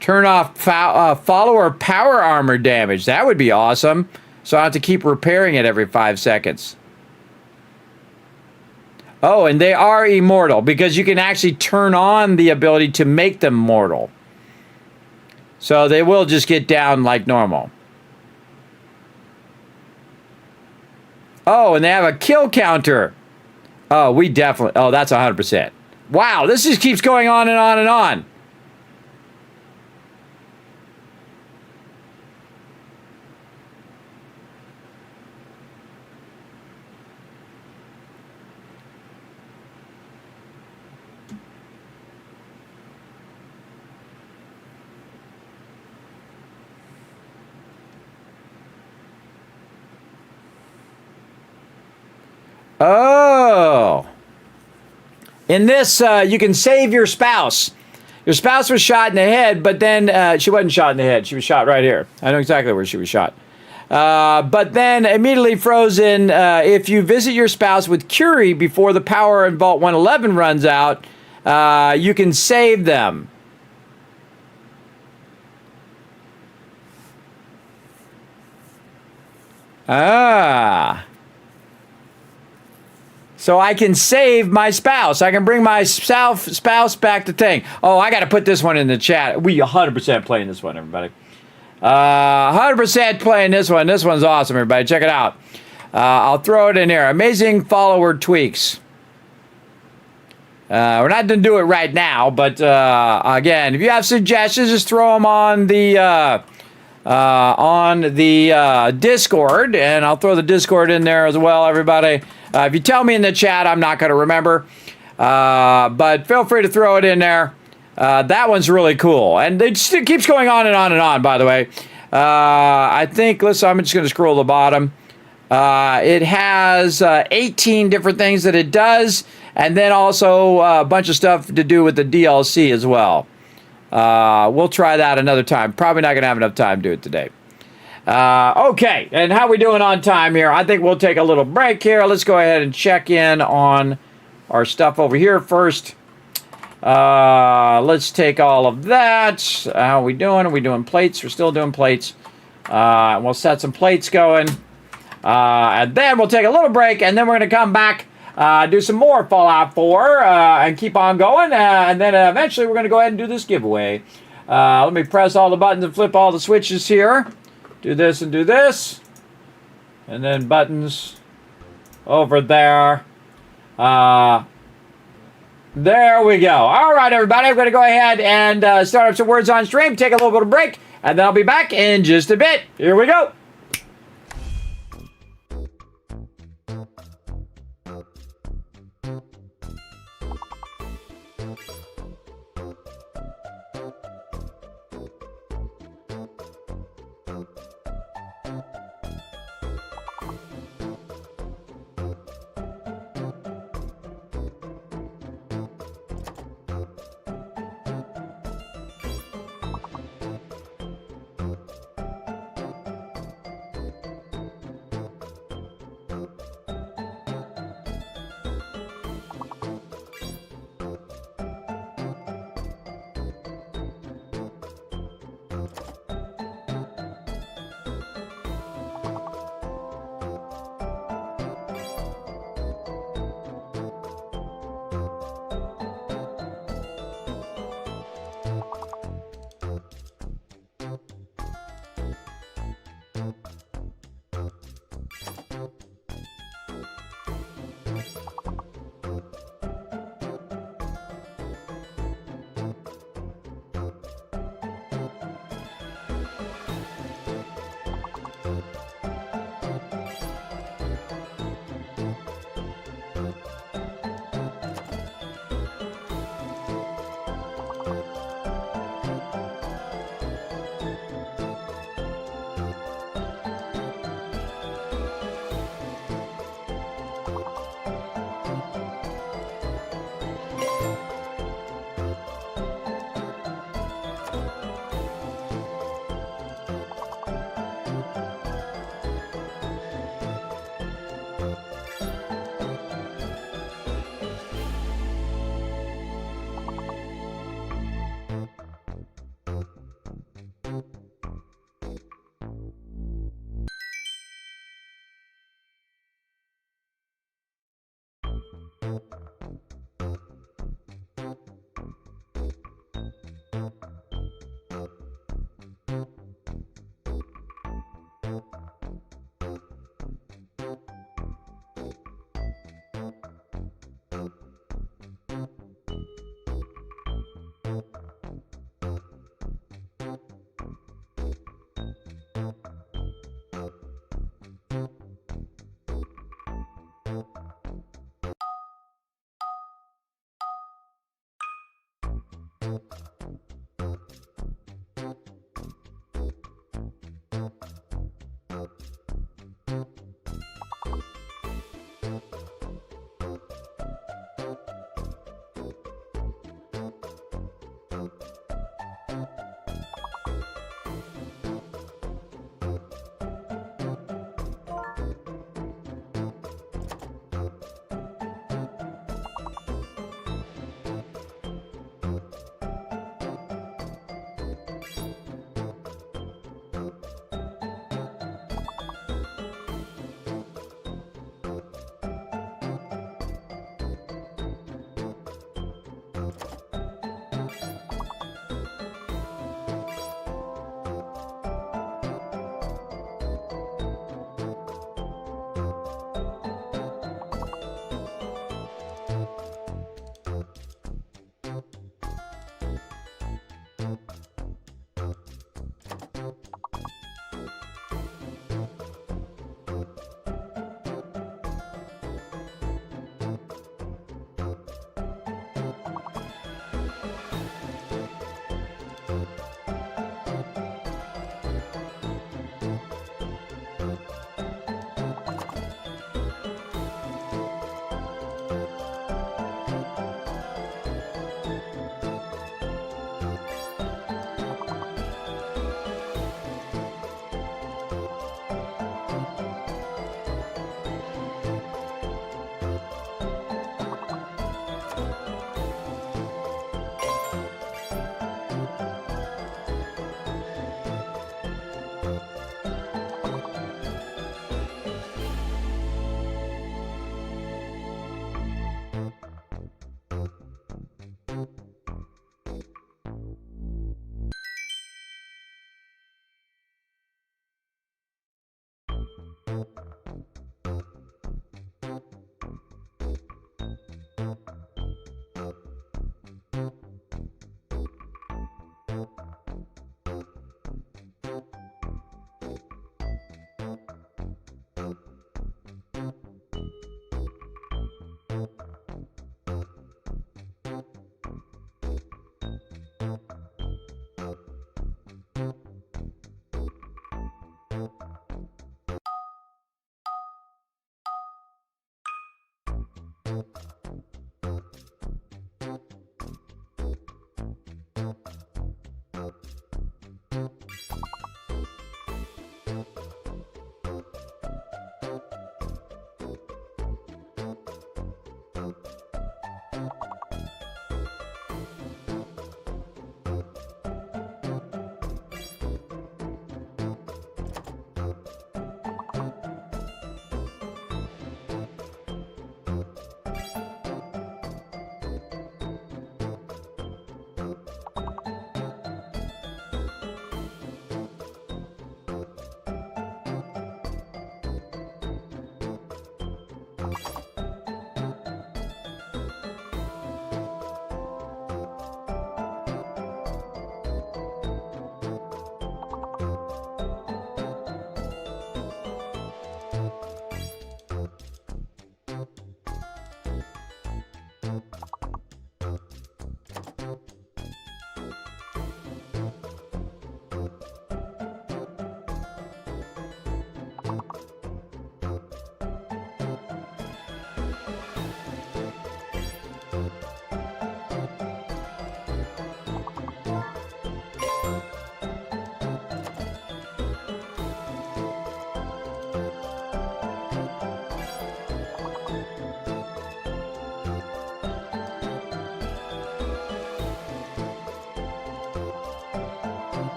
Turn off follower power armor damage. That would be awesome. So I have to keep repairing it every 5 seconds. Oh, and they are immortal because you can actually turn on the ability to make them mortal. So they will just get down like normal. Oh, and they have a kill counter. Oh, we definitely... Oh, that's 100%. Wow, this just keeps going on and on and on. Oh. In this, you can save your spouse. Your spouse was shot in the head, but then she wasn't shot in the head. She was shot right here. I know exactly where she was shot. But then immediately frozen, if you visit your spouse with Curie before the power in Vault 111 runs out, you can save them. Ah. So I can save my spouse. I can bring my spouse back to thing. Oh, I got to put this one in the chat. We 100% playing this one, everybody. 100% playing this one. This one's awesome, everybody. Check it out. I'll throw it in here. Amazing follower tweaks. We're not going to do it right now, but again, if you have suggestions, just throw them on the Discord, and I'll throw the Discord in there as well, everybody. If you tell me in the chat, I'm not going to remember, but feel free to throw it in there. That one's really cool, and it just keeps going on and on and on, by the way. I think, listen, I'm just going to scroll to the bottom. It has 18 different things that it does, and then also a bunch of stuff to do with the DLC as well. We'll try that another time. Probably not going to have enough time to do it today. Okay, and how we doing on time here? I think we'll take a little break here. Let's go ahead and check in on our stuff over here first. Let's take all of that. How are we doing? Are we doing plates? We're still doing plates. We'll set some plates going. And then we'll take a little break, and then we're going to come back, do some more Fallout 4, and keep on going. And then eventually we're going to go ahead and do this giveaway. Let me press all the buttons and flip all the switches here. Do this and do this. And then buttons over there. There we go. All right, everybody. I'm going to go ahead and start up some words on stream, take a little bit of break, and then I'll be back in just a bit. Here we go.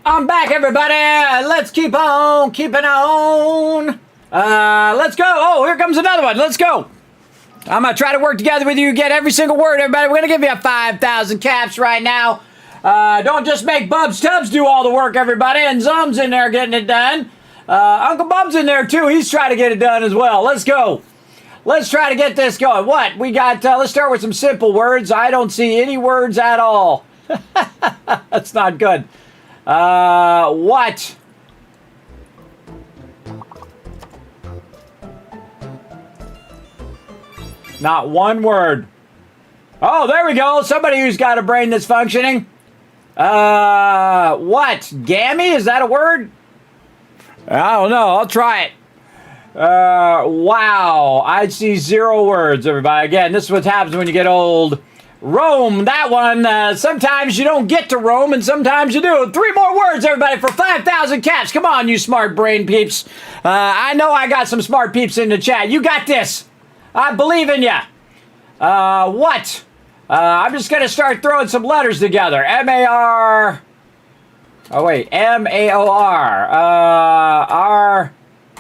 I'm back, everybody. Let's keep on keeping on. Let's go. Oh, here comes another one. Let's go. I'm going to try to work together with you, get every single word, everybody. We're going to give you 5,000 caps right now. Don't just make Bubs Tubbs do all the work, everybody. And Zum's in there getting it done. Uncle Bub's in there, too. He's trying to get it done as well. Let's go. Let's try to get this going. What? We got, let's start with some simple words. I don't see any words at all. That's not good. What? Not one word. Oh, there we go. Somebody who's got a brain that's functioning. What? Gammy? Is that a word? I don't know. I'll try it. Wow. I see 0 words, everybody. Again, this is what happens when you get old. Rome, that one. Sometimes you don't get to Rome, and sometimes you do. 3 more words, everybody, for 5,000 caps. Come on, you smart brain peeps. I know I got some smart peeps in the chat. You got this. I believe in you. What? I'm just going to start throwing some letters together. M-A-R... Oh, wait. M-A-O-R.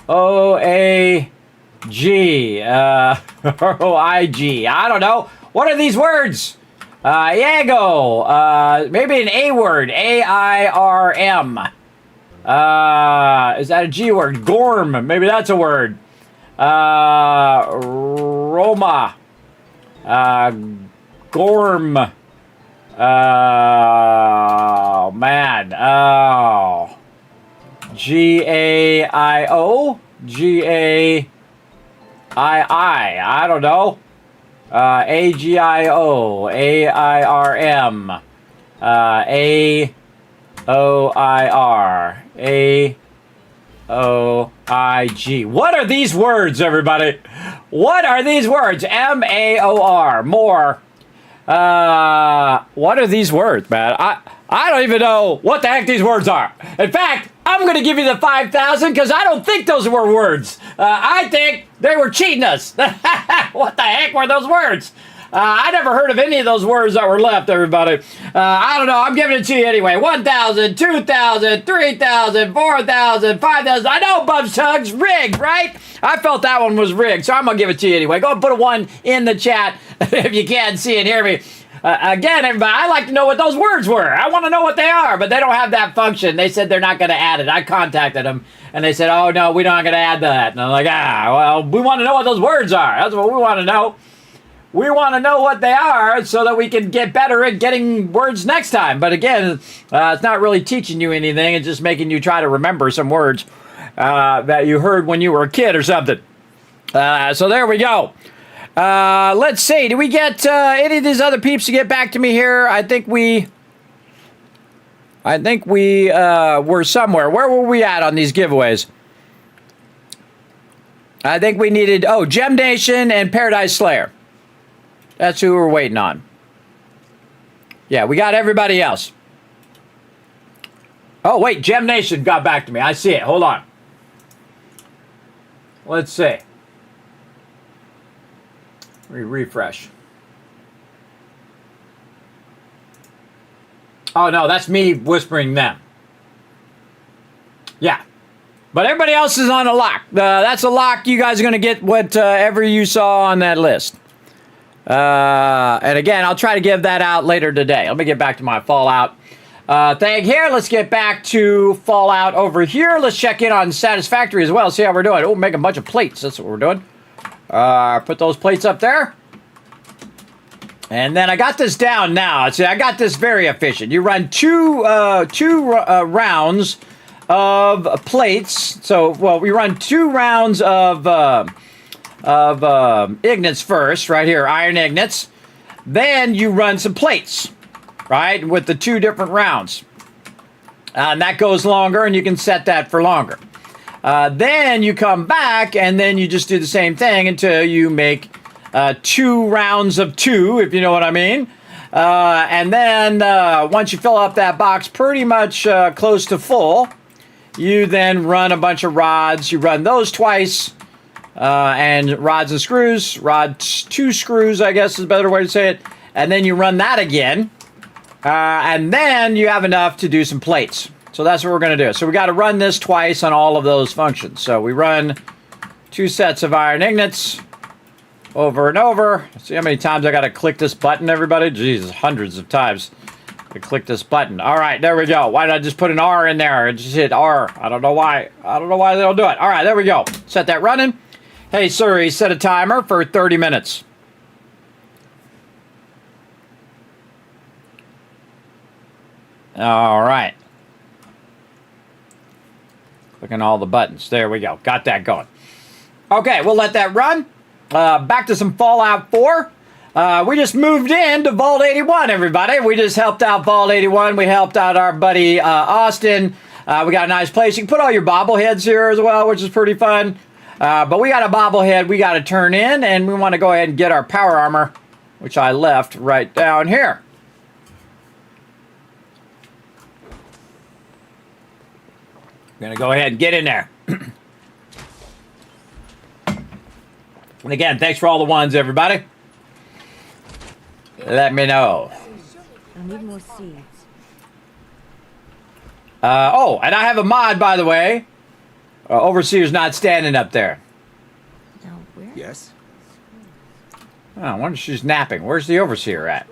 R-O-A-G. R-O-I-G. I don't know. What are these words? Iago. Maybe an A word. A-I-R-M. Is that a G word? Gorm. Maybe that's a word. Roma. Gorm. Man. Oh. G-A-I-O. G-A-I-I. I don't know. A-G-I-O. A-I-R-M. A-O-I-R. A-O-I-G. What are these words, everybody? What are these words? M-A-O-R. More. What are these words, man? I don't even know what the heck these words are. In fact, I'm going to give you the 5,000 because I don't think those were words. I think they were cheating us. What the heck were those words? I never heard of any of those words that were left, everybody. I don't know. I'm giving it to you anyway. 1,000, 2,000, 3,000, 4,000, 5,000. I know Bub's Tugs. Rigged, right? I felt that one was rigged, so I'm going to give it to you anyway. Go and put a 1 in the chat if you can't see and hear me. Again, everybody, I like to know what those words were. I want to know what they are, but they don't have that function. They said they're not going to add it. I contacted them, and they said, oh, no, we're not going to add that. And I'm like, well, we want to know what those words are. That's what we want to know. We want to know what they are so that we can get better at getting words next time. But again, it's not really teaching you anything. It's just making you try to remember some words that you heard when you were a kid or something. So there we go. Let's see. Did we get any of these other peeps to get back to me here? I think we were somewhere. Where were we at on these giveaways? I think we needed, Gem Nation and Paradise Slayer. That's who we're waiting on. Yeah, we got everybody else. Oh, wait, Gem Nation got back to me. I see it. Hold on. Let's see. Refresh. Oh, no, that's me whispering them. Yeah. But everybody else is on a lock. That's a lock. You guys are going to get whatever you saw on that list. And again, I'll try to give that out later today. Let me get back to my Fallout thing here. Let's get back to Fallout over here. Let's check in on Satisfactory as well. See how we're doing. Oh, make a bunch of plates. That's what we're doing. Put those plates up there. And then I got this down now. See, I got this very efficient. You run two rounds of plates. So, well, we run 2 rounds of ignits first, right here, iron ignits. Then you run some plates, right, with the 2 different rounds. And that goes longer, and you can set that for longer. Then you come back, and then you just do the same thing until you make 2 rounds of 2, if you know what I mean. And then once you fill up that box pretty much close to full, you then run a bunch of rods. You run those twice. And rods and screws. 2 screws, I guess is a better way to say it. And then you run that again. And then you have enough to do some plates. So that's what we're going to do. So we got to run this twice on all of those functions. So we run 2 sets of iron ignits over and over. See how many times I got to click this button, everybody? Jesus, hundreds of times. I click this button. All right, there we go. Why did I just put an R in there and just hit R? I don't know why. I don't know why they don't do it. All right, there we go. Set that running. Hey, Siri, set a timer for 30 minutes. All right. Clicking all the buttons. There we go. Got that going. Okay, we'll let that run. Back to some Fallout 4. We just moved into Vault 81, everybody. We just helped out Vault 81. We helped out our buddy Austin. We got a nice place. You can put all your bobbleheads here as well, which is pretty fun. But we got a bobblehead we got to turn in, and we want to go ahead and get our power armor, which I left right down here. We're going to go ahead and get in there. And again, thanks for all the ones, everybody. Let me know. I need more seeds. Oh, and I have a mod, by the way. Overseer's not standing up there. No, where? Yes. Oh, I wonder if she's napping. Where's the Overseer at?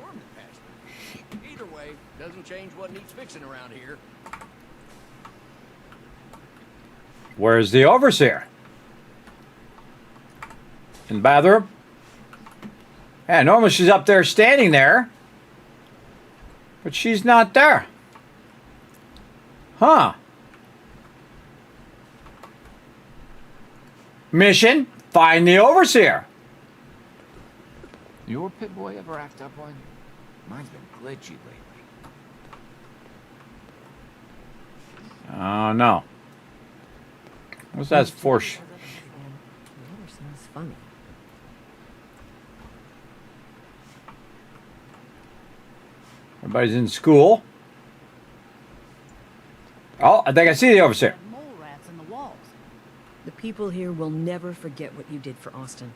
Either way, doesn't change what needs fixing around here. Where's the Overseer? In the bathroom? Yeah, normally she's up there standing there. But she's not there. Huh. mission, find the overseer. Your pit boy ever act up one? Mine's been glitchy lately. Oh, no. What's that for? The water smells funny. Everybody's in school. Oh, I think I see the overseer. Mole rats in the walls. The people here will never forget what you did for Austin.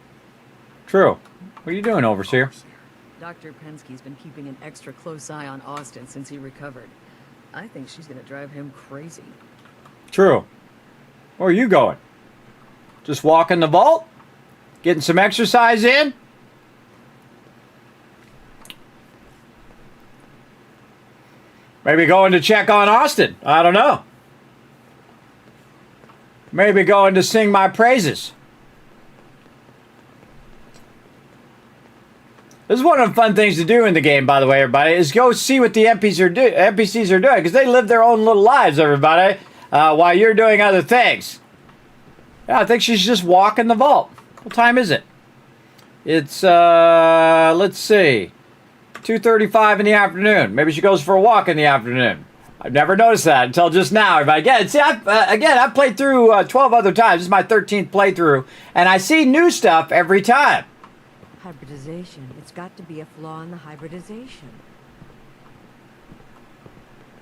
True. What are you doing, overseer? Dr. Penske's been keeping an extra close eye on Austin since he recovered. I think she's gonna drive him crazy. True. Where are you going? Just walking the vault? Getting some exercise in? Maybe going to check on Austin. I don't know. Maybe going to sing my praises. This is one of the fun things to do in the game, by the way, everybody, is go see what the NPCs are doing, because they live their own little lives, everybody, while you're doing other things. Yeah, I think she's just walking the vault. What time is it? It's, let's see, 2:35 in the afternoon. Maybe she goes for a walk in the afternoon. I've never noticed that until just now. But again, see, I've played through 12 other times. This is my 13th playthrough, and I see new stuff every time. Hybridization. It's got to be a flaw in the hybridization.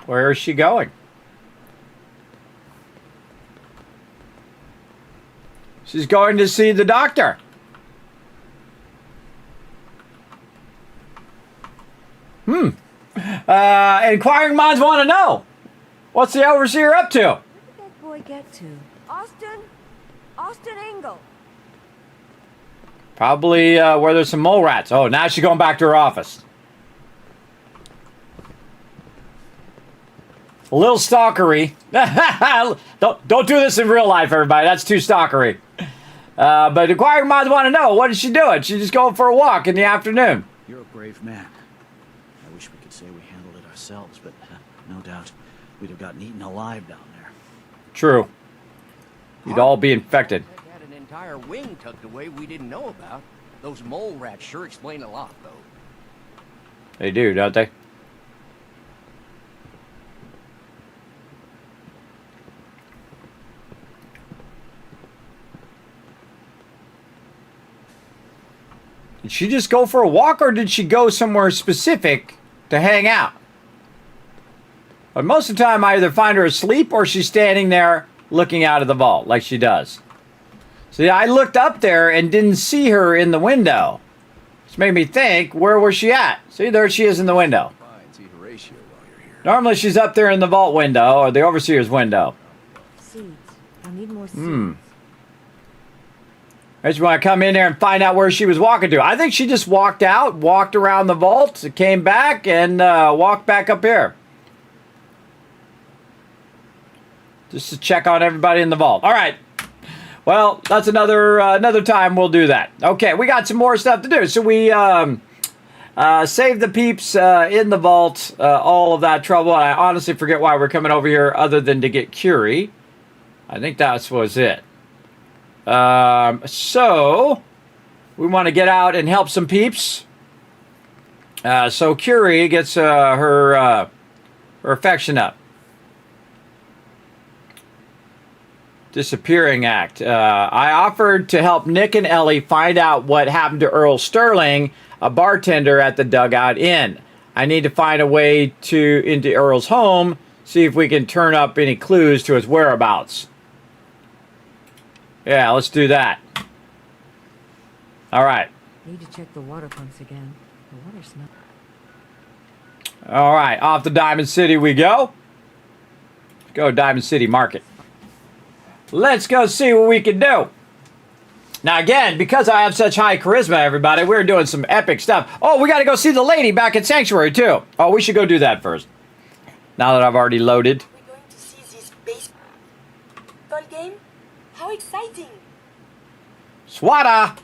Where is she going? She's going to see the doctor. Inquiring minds want to know. What's the overseer up to? Where did that boy get to? Austin? Austin Engel. Probably where there's some mole rats. Oh, now she's going back to her office. A little stalkery. Don't do this in real life, everybody. That's too stalkery. But inquiring minds want to know, what is she doing? She's just going for a walk in the afternoon. You're a brave man. I wish we could say we handled it ourselves, but no doubt we'd have gotten eaten alive down there. True. You'd all be infected. Had an entire wing tucked away we didn't know about. Those mole rats sure explain a lot, though. They do, don't they? Did she just go for a walk, or did she go somewhere specific to hang out? But most of the time, I either find her asleep or she's standing there looking out of the vault like she does. See, I looked up there and didn't see her in the window. Which made me think, where was she at? See, there she is in the window. Normally she's up there in the vault window, or the overseer's window. Seeds. I need more seeds. I just want to come in there and find out where she was walking to. I think she just walked out, walked around the vault, came back, and walked back up here. Just to check on everybody in the vault. All right. Well, that's another time we'll do that. Okay, we got some more stuff to do. So we saved the peeps in the vault, all of that trouble. And I honestly forget why we're coming over here other than to get Curie. I think that was it. So we want to get out and help some peeps. So Curie gets her affection up. Disappearing act. I offered to help Nick and Ellie find out what happened to Earl Sterling, a bartender at the Dugout Inn. I need to find a way into Earl's home, see if we can turn up any clues to his whereabouts. Yeah, let's do that. All right. Need to check the water pumps again. The water smells. All right, off to Diamond City we go. Let's go Diamond City Market. Let's go see what we can do. Now again, because I have such high charisma, everybody, we're doing some epic stuff. Oh, we got to go see the lady back at Sanctuary too. Oh, we should go do that first. Now that I've already loaded. We're going to see this baseball game? How exciting! Swata!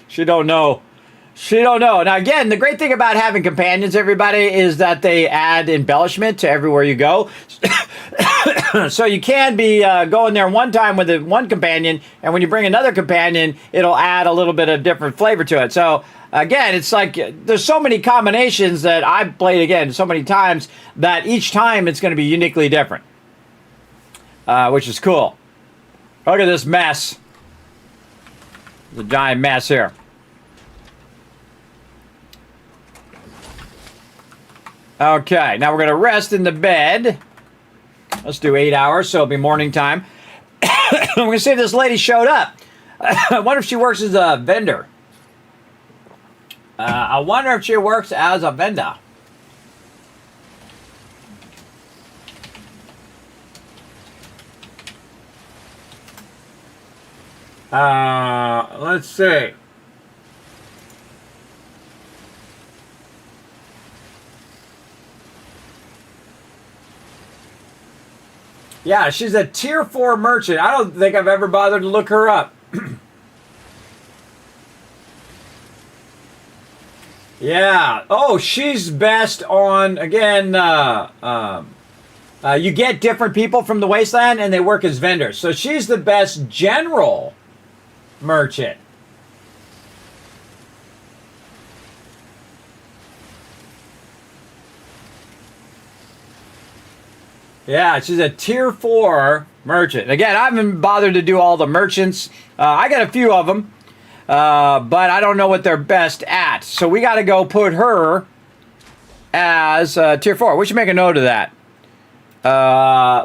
She don't know. She don't know. Now, again, the great thing about having companions, everybody, is that they add embellishment to everywhere you go. So you can be going there one time with one companion, and when you bring another companion, it'll add a little bit of different flavor to it. So, again, it's like there's so many combinations that I've played, again, so many times that each time it's going to be uniquely different, which is cool. Look at this mess. The giant mess here. Okay, now we're going to rest in the bed. Let's do 8 hours, so it'll be morning time. I'm going to see if this lady showed up. I wonder if she works as a vendor. I wonder if she works as a vendor. Let's see. Yeah, she's a tier 4 merchant. I don't think I've ever bothered to look her up. Yeah. Oh, she's best on, again, you get different people from the Wasteland and they work as vendors. So she's the best general merchant. Yeah, she's a tier 4 merchant. Again, I haven't bothered to do all the merchants. I got a few of them, but I don't know what they're best at. So we got to go put her as tier 4. We should make a note of that.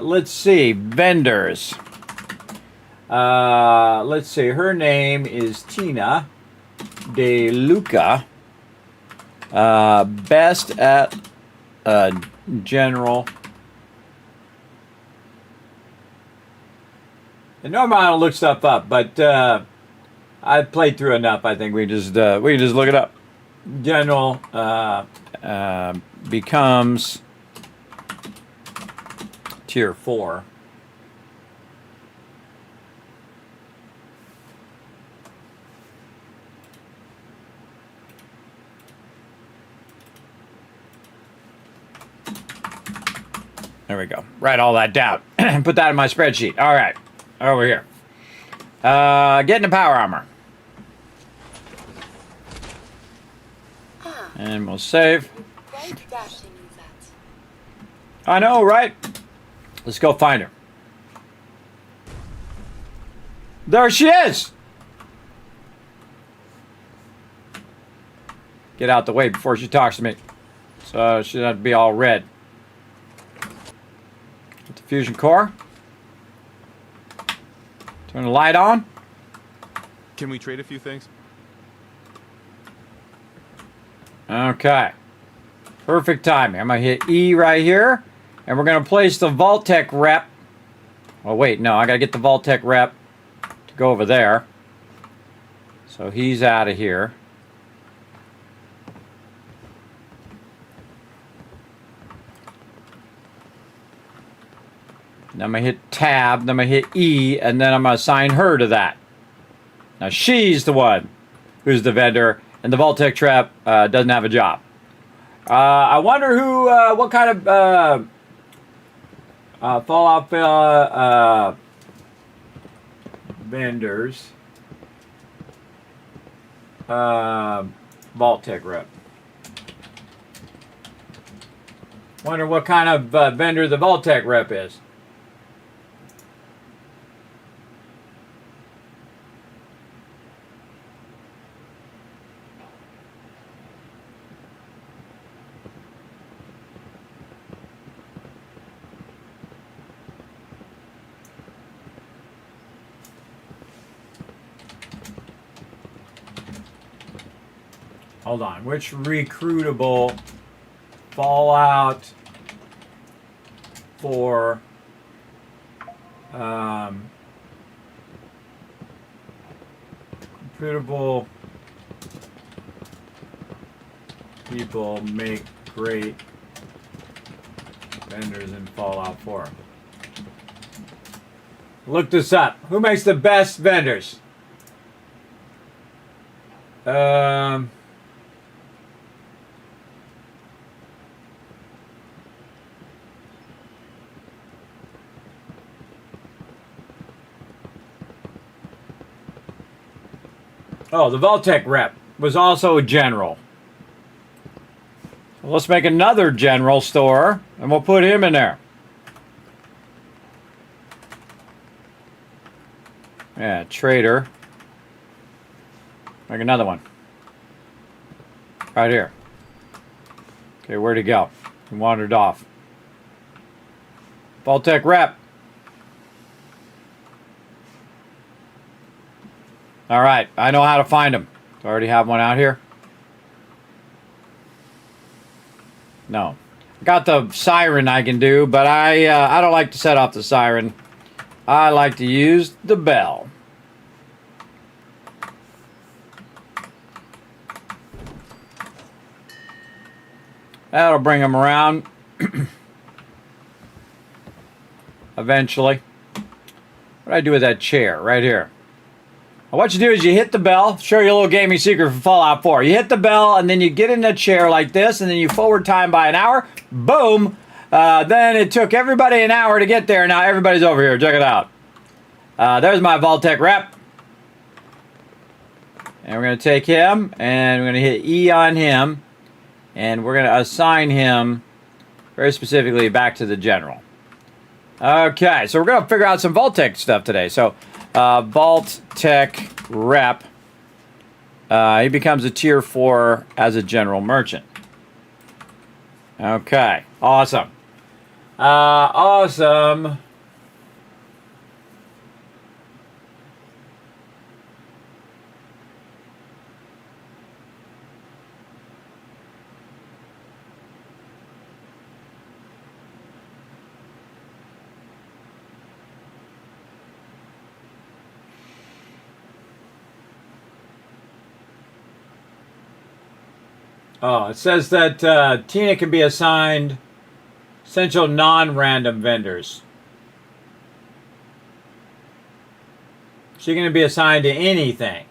Let's see. Vendors. Let's see. Her name is Tina De Luca. Best at general. And normally I don't look stuff up, but I've played through enough. I think we can just look it up. General becomes tier 4. There we go. Write all that down. Put that in my spreadsheet. All right. Over here. Getting the power armor. And we'll save. I know, right? Let's go find her. There she is! Get out the way before she talks to me. So she doesn't have to be all red. Get the fusion core. Turn the light on. Can we trade a few things? Okay. Perfect timing. I'm going to hit E right here. And we're going to place the Vault-Tec rep. Oh, wait. No, I got to get the Vault-Tec rep to go over there. So he's out of here. Then I'm going to hit tab, then I'm going to hit E, and then I'm going to assign her to that. Now she's the one who's the vendor, and the Vault-Tec trap doesn't have a job. I wonder who, what kind of Fallout vendors. Vault-Tec rep. Wonder what kind of vendor the Vault-Tec rep is. Hold on. Which recruitable Fallout 4 recruitable people make great vendors in Fallout 4? Look this up. Who makes the best vendors? Oh, the Vault-Tec rep was also a general. Well, let's make another general store, and we'll put him in there. Yeah, trader. Make another one. Right here. Okay, where'd he go? He wandered off. Vault-Tec rep. All right, I know how to find him. Do I already have one out here? No. Got the siren I can do, but I don't like to set off the siren. I like to use the bell. That'll bring him around. Eventually. What do I do with that chair? Right here. What you do is you hit the bell. Show you a little gaming secret for Fallout 4. You hit the bell, and then you get in a chair like this, and then you forward time by an hour. Boom! Then it took everybody an hour to get there. Now everybody's over here. Check it out. There's my Vault-Tec rep. And we're going to take him, and we're going to hit E on him. And we're going to assign him very specifically back to the general. Okay, so we're going to figure out some Vault-Tec stuff today. So, Vault-Tec rep. He becomes a tier 4 as a general merchant. Okay, awesome. Awesome. Oh, it says that Tina can be assigned essential non-random vendors. She's going to be assigned to anything.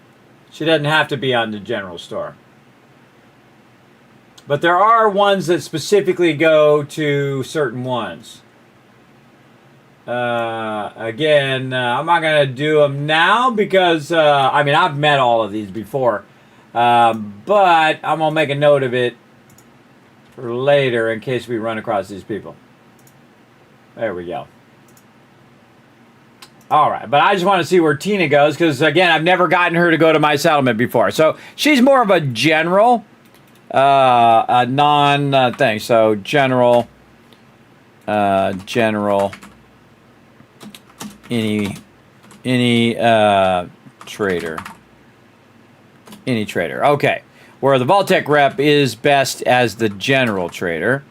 She doesn't have to be on the general store. But there are ones that specifically go to certain ones. Again, I'm not going to do them now because, I mean, I've met all of these before. But I'm going to make a note of it for later in case we run across these people. There we go. All right, but I just want to see where Tina goes because, again, I've never gotten her to go to my settlement before. So she's more of a general, a non-thing. So general, general, any trader. Any trader. Okay. Where the Vault-Tec rep is best as the general trader.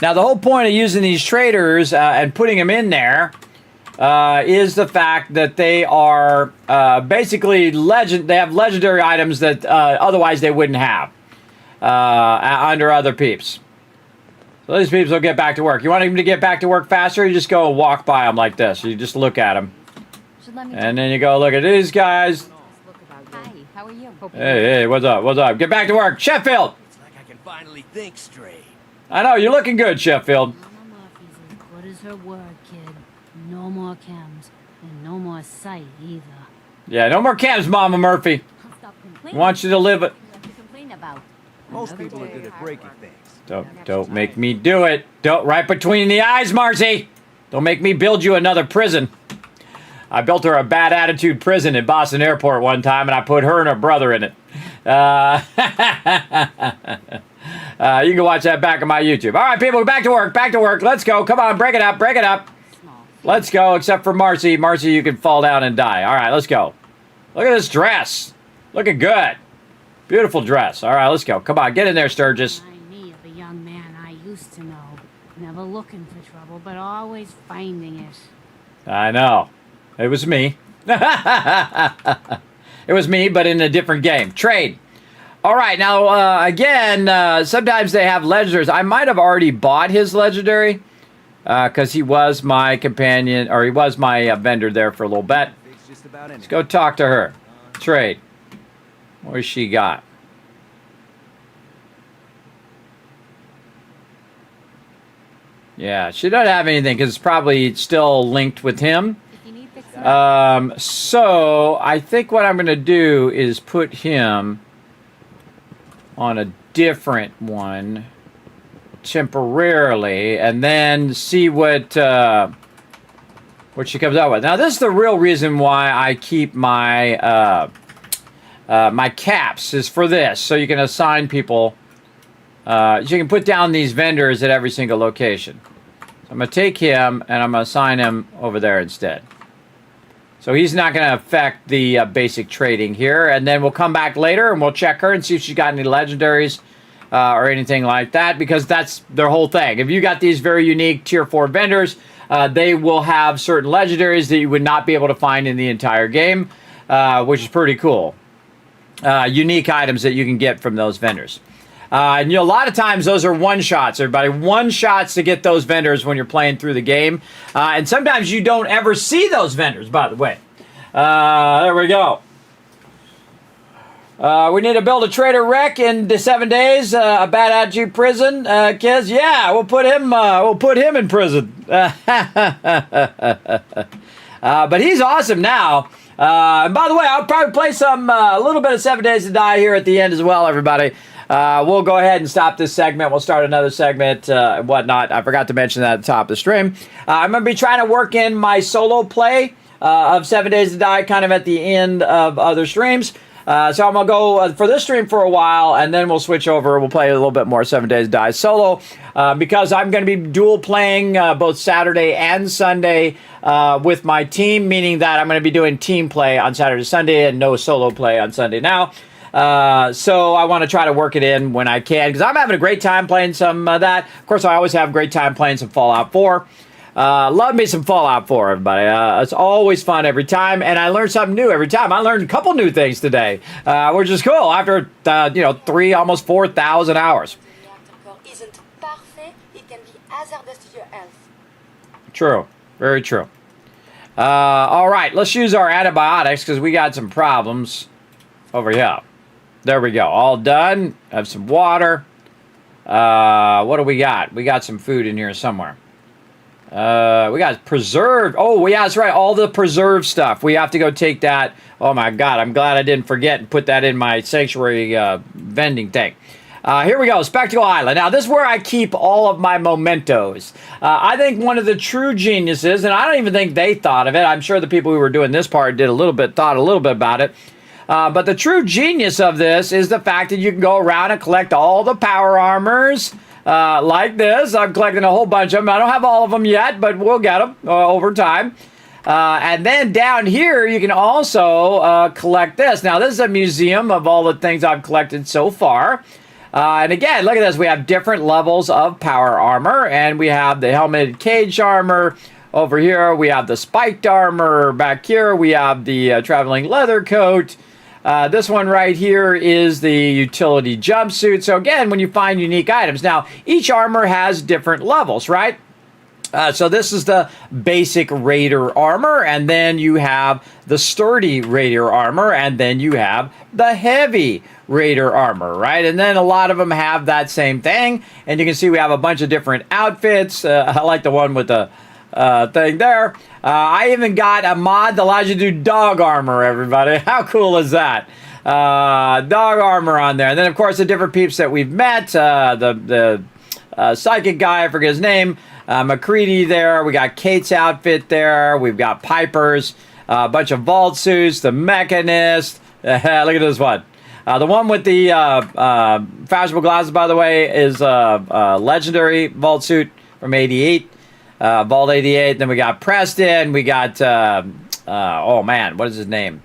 Now, the whole point of using these traders and putting them in there is the fact that they are basically they have legendary items that otherwise they wouldn't have under other peeps. So these peeps will get back to work. You want them to get back to work faster? You just go and walk by them like this. You just look at them. And then you go look at these guys. How are you? Hey, what's up? What's up? Get back to work. Sheffield! It's like I can finally think straight. I know, you're looking good, Sheffield. Mama Murphy's as good as her word, kid. No more chems, and no more sight either. Yeah, no more chems, Mama Murphy. I want you to live it. Most people are good at breaking things. Don't make me do it. Don't, right between the eyes, Marcy. Don't make me build you another prison. I built her a bad attitude prison in Boston Airport one time, and I put her and her brother in it. You can watch that back on my YouTube. All right, people, back to work. Back to work. Let's go. Come on, break it up. Break it up. Let's go, except for Marcy. Marcy, you can fall down and die. All right, let's go. Look at this dress. Looking good. Beautiful dress. All right, let's go. Come on, get in there, Sturgis. Remind me of a young man I used to know. Never looking for trouble, but always finding it. I know. It was me. It was me, but in a different game. Trade. All right, now, again, sometimes they have legendaries. I might have already bought his legendary because he was my companion, or he was my vendor there for a little bit. Let's go talk to her. Trade. What's she got? Yeah, she doesn't have anything because it's probably still linked with him. So I think what I'm going to do is put him on a different one temporarily, and then see what she comes out with. Now, this is the real reason why I keep my my caps is for this, so you can assign people. So you can put down these vendors at every single location. So I'm going to take him and I'm going to assign him over there instead. So he's not going to affect the basic trading here. And then we'll come back later and we'll check her and see if she's got any legendaries or anything like that, because that's their whole thing. If you got these very unique tier 4 vendors, they will have certain legendaries that you would not be able to find in the entire game, which is pretty cool. Unique items that you can get from those vendors. And a lot of times those are one-shots, everybody. One-shots to get those vendors when you're playing through the game. And sometimes you don't ever see those vendors, by the way. There we go. We need to build a trader wreck in the 7 days. A bad attitude prison, kids. Yeah, we'll put him in prison. But he's awesome now. And by the way, I'll probably play a little bit of 7 Days to Die here at the end as well, everybody. We'll go ahead and stop this segment. We'll start another segment and whatnot. I forgot to mention that at the top of the stream. I'm going to be trying to work in my solo play of 7 Days to Die kind of at the end of other streams. So I'm going to go for this stream for a while, and then we'll switch over. We'll play a little bit more 7 Days to Die solo because I'm going to be dual playing both Saturday and Sunday with my team, meaning that I'm going to be doing team play on Saturday, Sunday, and no solo play on Sunday now. So I want to try to work it in when I can, because I'm having a great time playing some of that. Of course, I always have a great time playing some Fallout 4. Love me some Fallout 4, everybody. It's always fun every time, and I learn something new every time. I learned a couple new things today, which is cool after, 3, almost 4,000 hours. Isn't parfait, it can be hazardous to your health. True. Very true. All right, let's use our antibiotics because we got some problems over here. There we go. All done. Have some water. What do we got? We got some food in here somewhere. We got preserved. Oh, yeah, that's right. All the preserved stuff. We have to go take that. Oh, my God. I'm glad I didn't forget and put that in my sanctuary vending tank. Here we go. Spectacle Island. Now, this is where I keep all of my mementos. I think one of the true geniuses, and I don't even think they thought of it. I'm sure the people who were doing this part thought a little bit about it. But the true genius of this is the fact that you can go around and collect all the power armors like this. I'm collecting a whole bunch of them. I don't have all of them yet, but we'll get them over time. And then down here, you can also collect this. Now, this is a museum of all the things I've collected so far. And again, look at this. We have different levels of power armor, and we have the helmeted cage armor. Over here, we have the spiked armor. Back here, we have the traveling leather coat. This one right here is the utility jumpsuit. So again, when you find unique items. Now, each armor has different levels, right? So this is the basic Raider armor, and then you have the sturdy Raider armor, and then you have the heavy Raider armor, right? And then a lot of them have that same thing, and you can see we have a bunch of different outfits. I like the one with the thing there. I even got a mod that allows you to do dog armor, everybody. How cool is that? Dog armor on there. And then, of course, the different peeps that we've met. The psychic guy, I forget his name. McCready there. We got Kate's outfit there. We've got Piper's. A bunch of vault suits. The Mechanist. Look at this one. The one with the fashionable glasses, by the way, is a legendary vault suit from 88. Vault 88. Then we got Preston. We got, oh man, what is his name?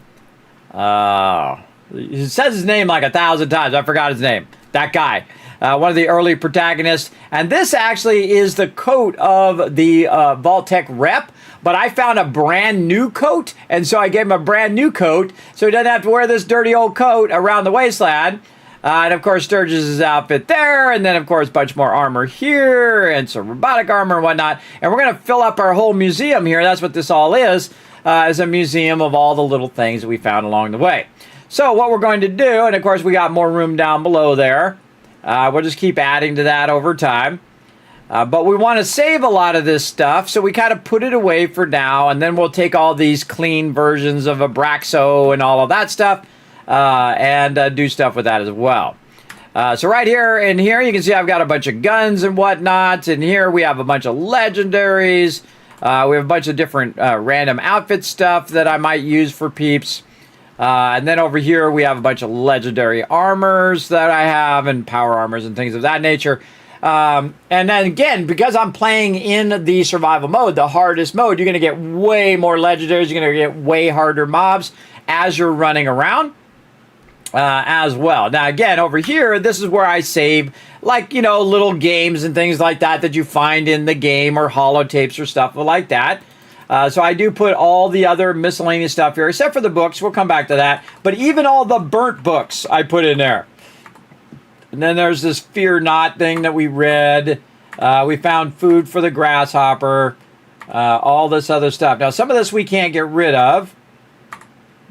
He says his name like 1,000 times. I forgot his name. That guy. One of the early protagonists. And this actually is the coat of the Vault-Tec rep. But I found a brand new coat. And so I gave him a brand new coat. So he doesn't have to wear this dirty old coat around the wasteland. And of course, Sturgis' outfit there. And then, of course, a bunch more armor here. And some robotic armor and whatnot. And we're going to fill up our whole museum here. That's what this all is a museum of all the little things that we found along the way. So what we're going to do, and of course, we got more room down below there. We'll just keep adding to that over time. But we want to save a lot of this stuff, so we kind of put it away for now, and then we'll take all these clean versions of Abraxo and all of that stuff and do stuff with that as well. So right here in here, you can see I've got a bunch of guns and whatnot. And here we have a bunch of legendaries. We have a bunch of different random outfit stuff that I might use for peeps. And then over here, we have a bunch of legendary armors that I have and power armors and things of that nature. And then again, because I'm playing in the survival mode, the hardest mode, you're going to get way more legendaries. You're going to get way harder mobs as you're running around. As well. Now, again, over here, this is where I save, like, you know, little games and things like that that you find in the game or holotapes or stuff like that. So I do put all the other miscellaneous stuff here, except for the books. We'll come back to that. But even all the burnt books I put in there. And then there's this Fear Not thing that we read. We found food for the grasshopper. All this other stuff. Now, some of this we can't get rid of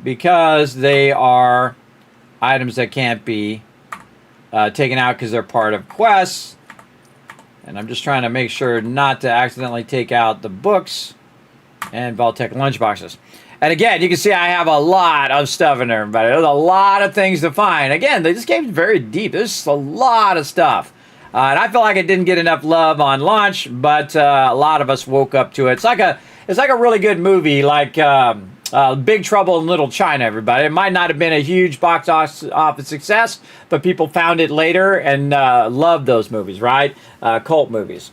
because they are items that can't be taken out because they're part of quests. And I'm just trying to make sure not to accidentally take out the books and Vault-Tec lunchboxes. And again, you can see I have a lot of stuff in there, everybody. There's a lot of things to find. Again, this game's very deep. There's a lot of stuff. And I feel like it didn't get enough love on launch, but a lot of us woke up to it. It's like a really good movie, like Big Trouble in Little China, everybody. It might not have been a huge box office success, but people found it later and loved those movies, right? Cult movies.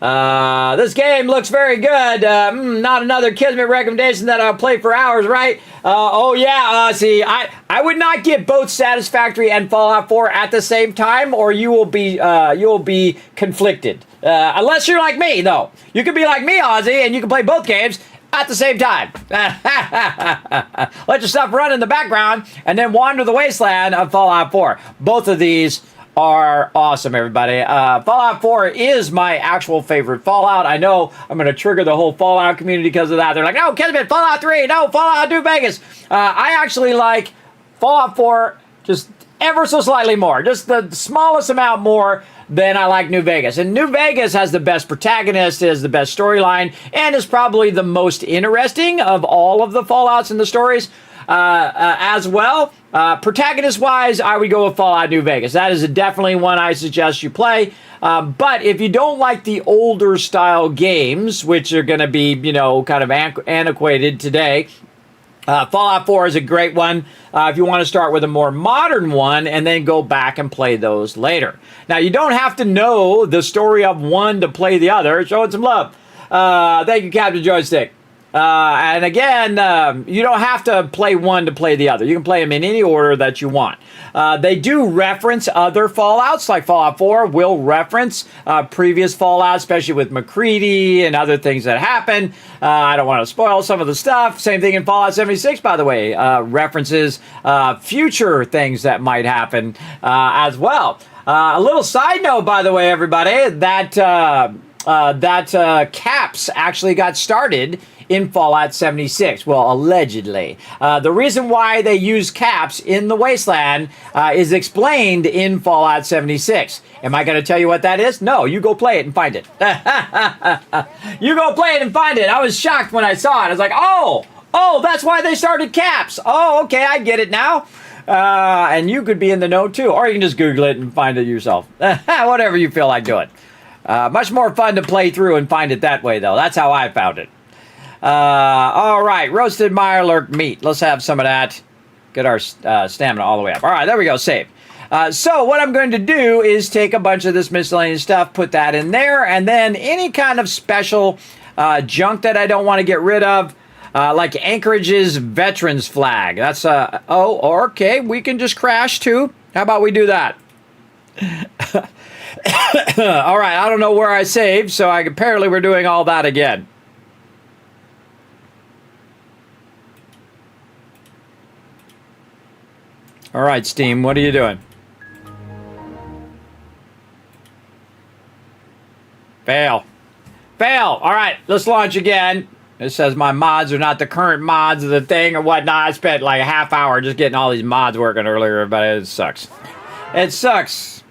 This game looks very good. Not another Kismet recommendation that I'll play for hours, right? Oh yeah, see, I would not get both Satisfactory and Fallout 4 at the same time, or you will be conflicted. Unless you're like me, though. You could be like me, Ozzy, and you can play both games at the same time. Let your stuff run in the background and then wander the wasteland of Fallout 4. Both of these are awesome, everybody. Fallout 4 is my actual favorite Fallout. I know I'm going to trigger the whole Fallout community because of that. They're like, no, Kismet, Fallout 3, no, Fallout New Vegas. I actually like Fallout 4 just ever so slightly more. Just the smallest amount more than I like New Vegas. And New Vegas has the best protagonist, has the best storyline, and is probably the most interesting of all of the Fallouts and the stories as well. Protagonist-wise, I would go with Fallout New Vegas. That is definitely one I suggest you play. But if you don't like the older style games, which are going to be, you know, kind of antiquated today, Fallout 4 is a great one if you want to start with a more modern one and then go back and play those later. Now, you don't have to know the story of one to play the other. Show it some love. Thank you, Captain Joystick. And again, you don't have to play one to play the other. You can play them in any order that you want. They do reference other Fallouts, like Fallout 4 will reference previous Fallouts, especially with McCready and other things that happen. I don't want to spoil some of the stuff. Same thing in Fallout 76, by the way, references future things that might happen as well. A little side note, by the way, everybody, that caps actually got started in Fallout 76. Well, allegedly. The reason why they use caps in the Wasteland is explained in Fallout 76. Am I going to tell you what that is? No, you go play it and find it. You go play it and find it. I was shocked when I saw it. I was like, oh, that's why they started caps. Oh, okay, I get it now. And you could be in the know too, or you can just Google it and find it yourself. Whatever you feel like doing. Much more fun to play through and find it that way, though. That's how I found it. All right, roasted Mirelurk meat. Let's have some of that. Get our stamina all the way up. All right, there we go, save. So what I'm going to do is take a bunch of this miscellaneous stuff, put that in there, and then any kind of special junk that I don't want to get rid of, like Anchorage's veterans flag. That's, okay, we can just crash too. How about we do that? All right, I don't know where I saved, so apparently we're doing all that again. All right, Steam, what are you doing? Fail. Fail. All right, let's launch again. It says my mods are not the current mods of the thing or whatnot. I spent like a half hour just getting all these mods working earlier, but it sucks. It sucks.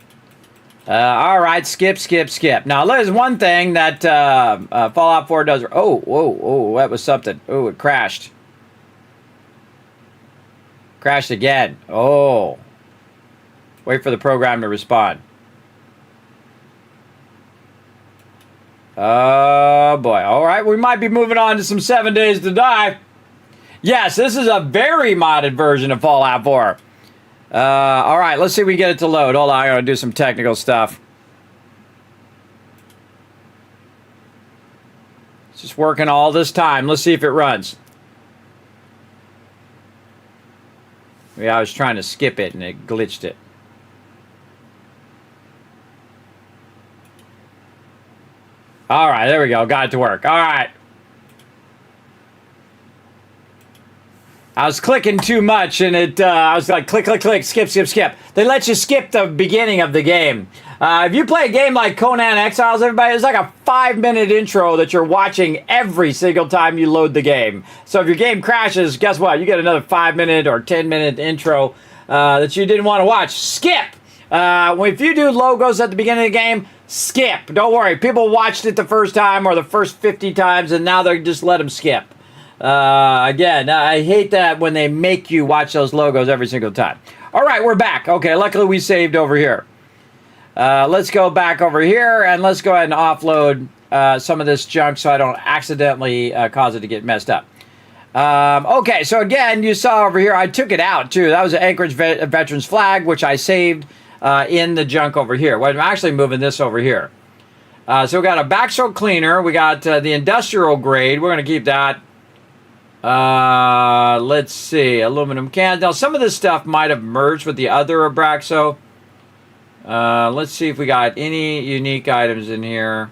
All right, skip. Now, there's one thing that Fallout 4 does. Oh, that was something. Oh, it crashed. Crashed again. Oh. Wait for the program to respond. Oh, boy. All right, we might be moving on to some 7 Days to Die. Yes, this is a very modded version of Fallout 4. All right, let's see if we can get it to load. Hold on, I'm going to do some technical stuff. It's just working all this time. Let's see if it runs. Yeah, I was trying to skip it and it glitched it. All right, there we go. Got it to work. All right. I was clicking too much, and I was like, click, skip. They let you skip the beginning of the game. If you play a game like Conan Exiles, everybody, it's like a 5-minute intro that you're watching every single time you load the game. So if your game crashes, guess what? You get another 5-minute or 10-minute intro that you didn't want to watch. Skip! If you do logos at the beginning of the game, skip. Don't worry. People watched it the first time or the first 50 times, and now they just let them skip. Again, I hate that when they make you watch those logos every single time. All right, we're back. Okay, luckily we saved over here. Let's go back over here, and let's go ahead and offload some of this junk so I don't accidentally cause it to get messed up. Okay, so again, you saw over here, I took it out, too. That was an Anchorage Veterans flag, which I saved in the junk over here. Well, I'm actually moving this over here. So we got a backstroke cleaner. We got the industrial grade. We're going to keep that. Let's see, aluminum cans. Now, some of this stuff might have merged with the other Abraxo. Let's see if we got any unique items in here.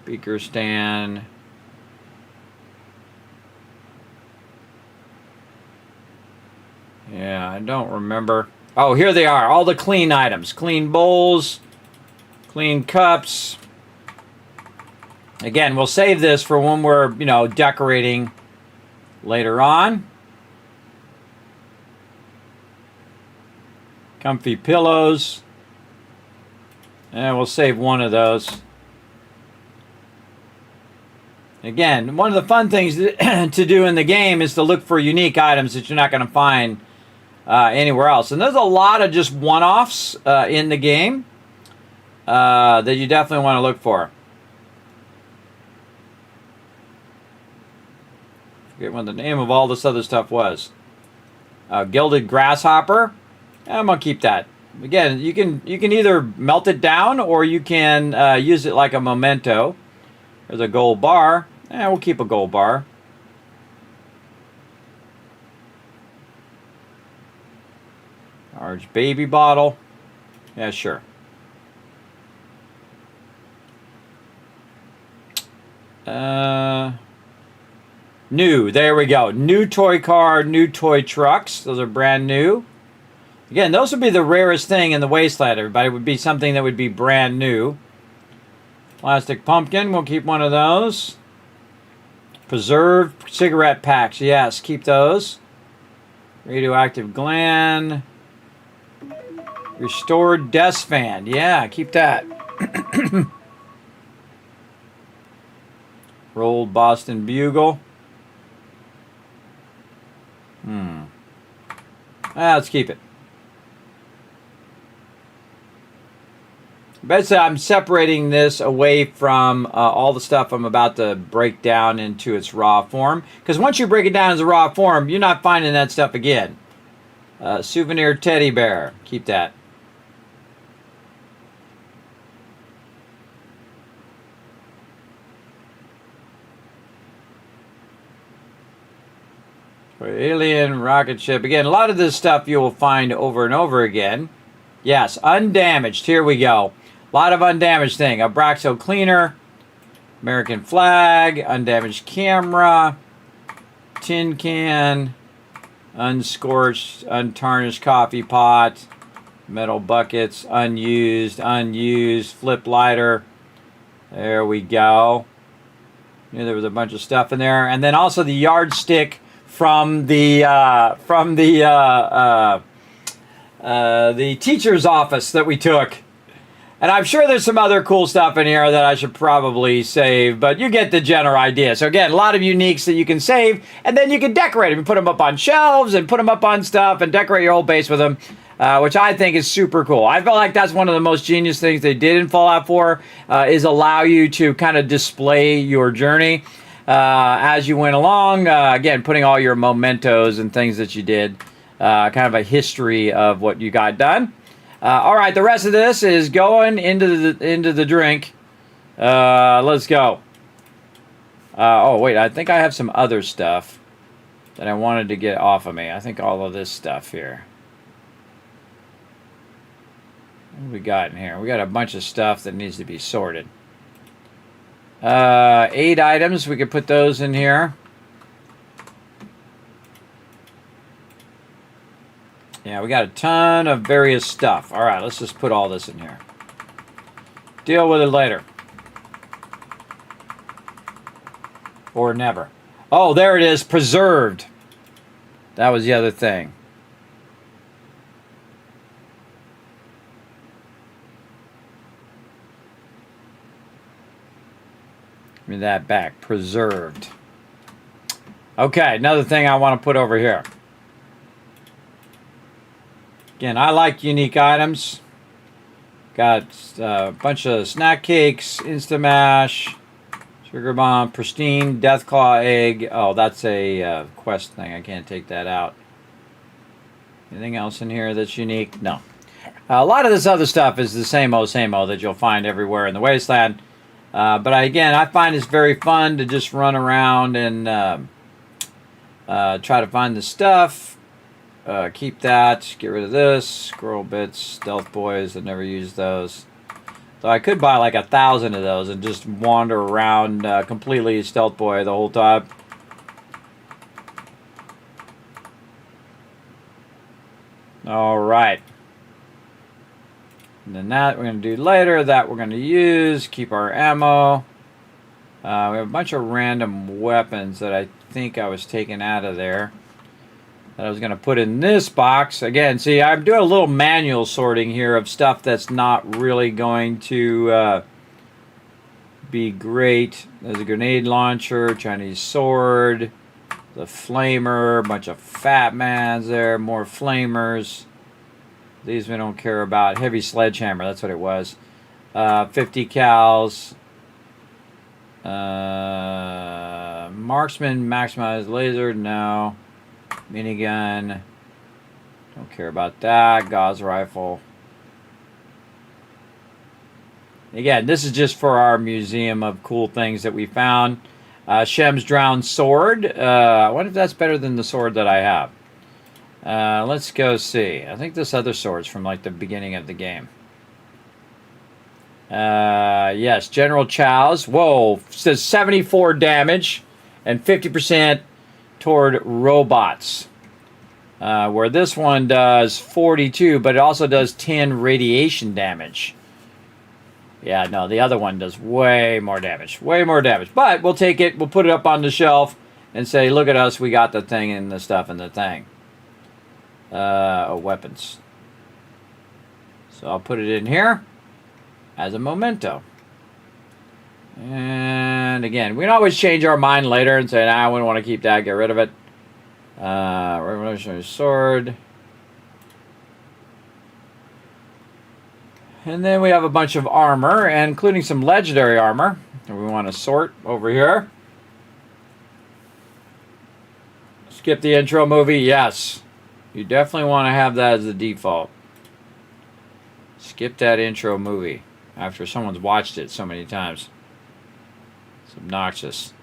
Beaker stand. Yeah, I don't remember. Oh, here they are. All the clean items. Clean bowls. Clean cups. Again, we'll save this for when we're, decorating later on. Comfy pillows. And we'll save one of those. Again, one of the fun things to do in the game is to look for unique items that you're not going to find anywhere else. And there's a lot of just one-offs in the game that you definitely want to look for. Forget what the name of all this other stuff was. Gilded grasshopper. I'm gonna keep that. Again, you can either melt it down or you can use it like a memento. There's a gold bar. We'll keep a gold bar. Large baby bottle. Yeah, sure. New, there we go. New toy car, new toy trucks. Those are brand new. Again, those would be the rarest thing in the Wasteland, everybody. It would be something that would be brand new. Plastic pumpkin, we'll keep one of those. Preserved cigarette packs, yes, keep those. Radioactive gland. Restored desk fan, yeah, keep that. Rolled Boston Bugle. Let's keep it. Basically, I'm separating this away from all the stuff I'm about to break down into its raw form. Because once you break it down as a raw form, you're not finding that stuff again. Souvenir teddy bear. Keep that. Alien rocket ship. Again, a lot of this stuff you will find over and over again. Yes, undamaged. Here we go. A lot of undamaged thing. Abraxo cleaner. American flag. Undamaged camera. Tin can. Unscorched, untarnished coffee pot. Metal buckets. Unused. Flip lighter. There we go. Yeah, there was a bunch of stuff in there. And then also the yardstick from the the teacher's office that we took. And I'm sure there's some other cool stuff in here that I should probably save, but you get the general idea. So again, a lot of uniques that you can save, and then you can decorate them and put them up on shelves and put them up on stuff and decorate your whole base with them, which I think is super cool. I feel like that's one of the most genius things they did in Fallout 4, is allow you to kind of display your journey as you went along. Again, putting all your mementos and things that you did, kind of a history of what you got done. All right, the rest of this is going into the drink. Let's go. Oh, wait, I think I have some other stuff that I wanted to get off of me. I think all of this stuff here. What do we got in here? We got a bunch of stuff that needs to be sorted. 8 items. We could put those in here. Yeah, we got a ton of various stuff. All right, let's just put all this in here. Deal with it later. Or never. Oh, there it is. Preserved. That was the other thing. Give me that back. Preserved. Okay, another thing I want to put over here. Again, I like unique items. Got a bunch of snack cakes, Instamash, Sugar Bomb, Pristine, Deathclaw Egg. Oh, that's a quest thing. I can't take that out. Anything else in here that's unique? No. A lot of this other stuff is the same old that you'll find everywhere in the Wasteland. But again, I find it's very fun to just run around and try to find the stuff. Keep that. Get rid of this. Squirrel bits, stealth boys. I never use those. So I could buy like 1,000 of those and just wander around completely stealth boy the whole time. All right. And then that we're going to do later. That we're going to use. Keep our ammo. We have a bunch of random weapons that I think I was taking out of there. That I was going to put in this box. Again, see, I'm doing a little manual sorting here of stuff that's not really going to be great. There's a grenade launcher, Chinese sword, the flamer, a bunch of fat mans there, more flamers. These we don't care about. Heavy sledgehammer, that's what it was. 50 cals. Marksman, maximized laser, no. Minigun. Don't care about that. Gauss rifle. Again, this is just for our museum of cool things that we found. Shem's drowned sword. I wonder if that's better than the sword that I have. Let's go see. I think this other sword's from like the beginning of the game. Yes, General Chow's. Whoa, says 74 damage and 50% toward robots. Where this one does 42, but it also does 10 radiation damage. Yeah, no, the other one does way more damage. Way more damage. But we'll take it, we'll put it up on the shelf and say, look at us, we got the thing and the stuff and the thing. Oh, weapons. So I'll put it in here as a memento. And again, we can always change our mind later and say, nah, we don't want to keep that, get rid of it. Revolutionary sword. And then we have a bunch of armor, including some legendary armor that we want to sort over here. Skip the intro movie, yes. You definitely want to have that as the default. Skip that intro movie after someone's watched it so many times. It's obnoxious.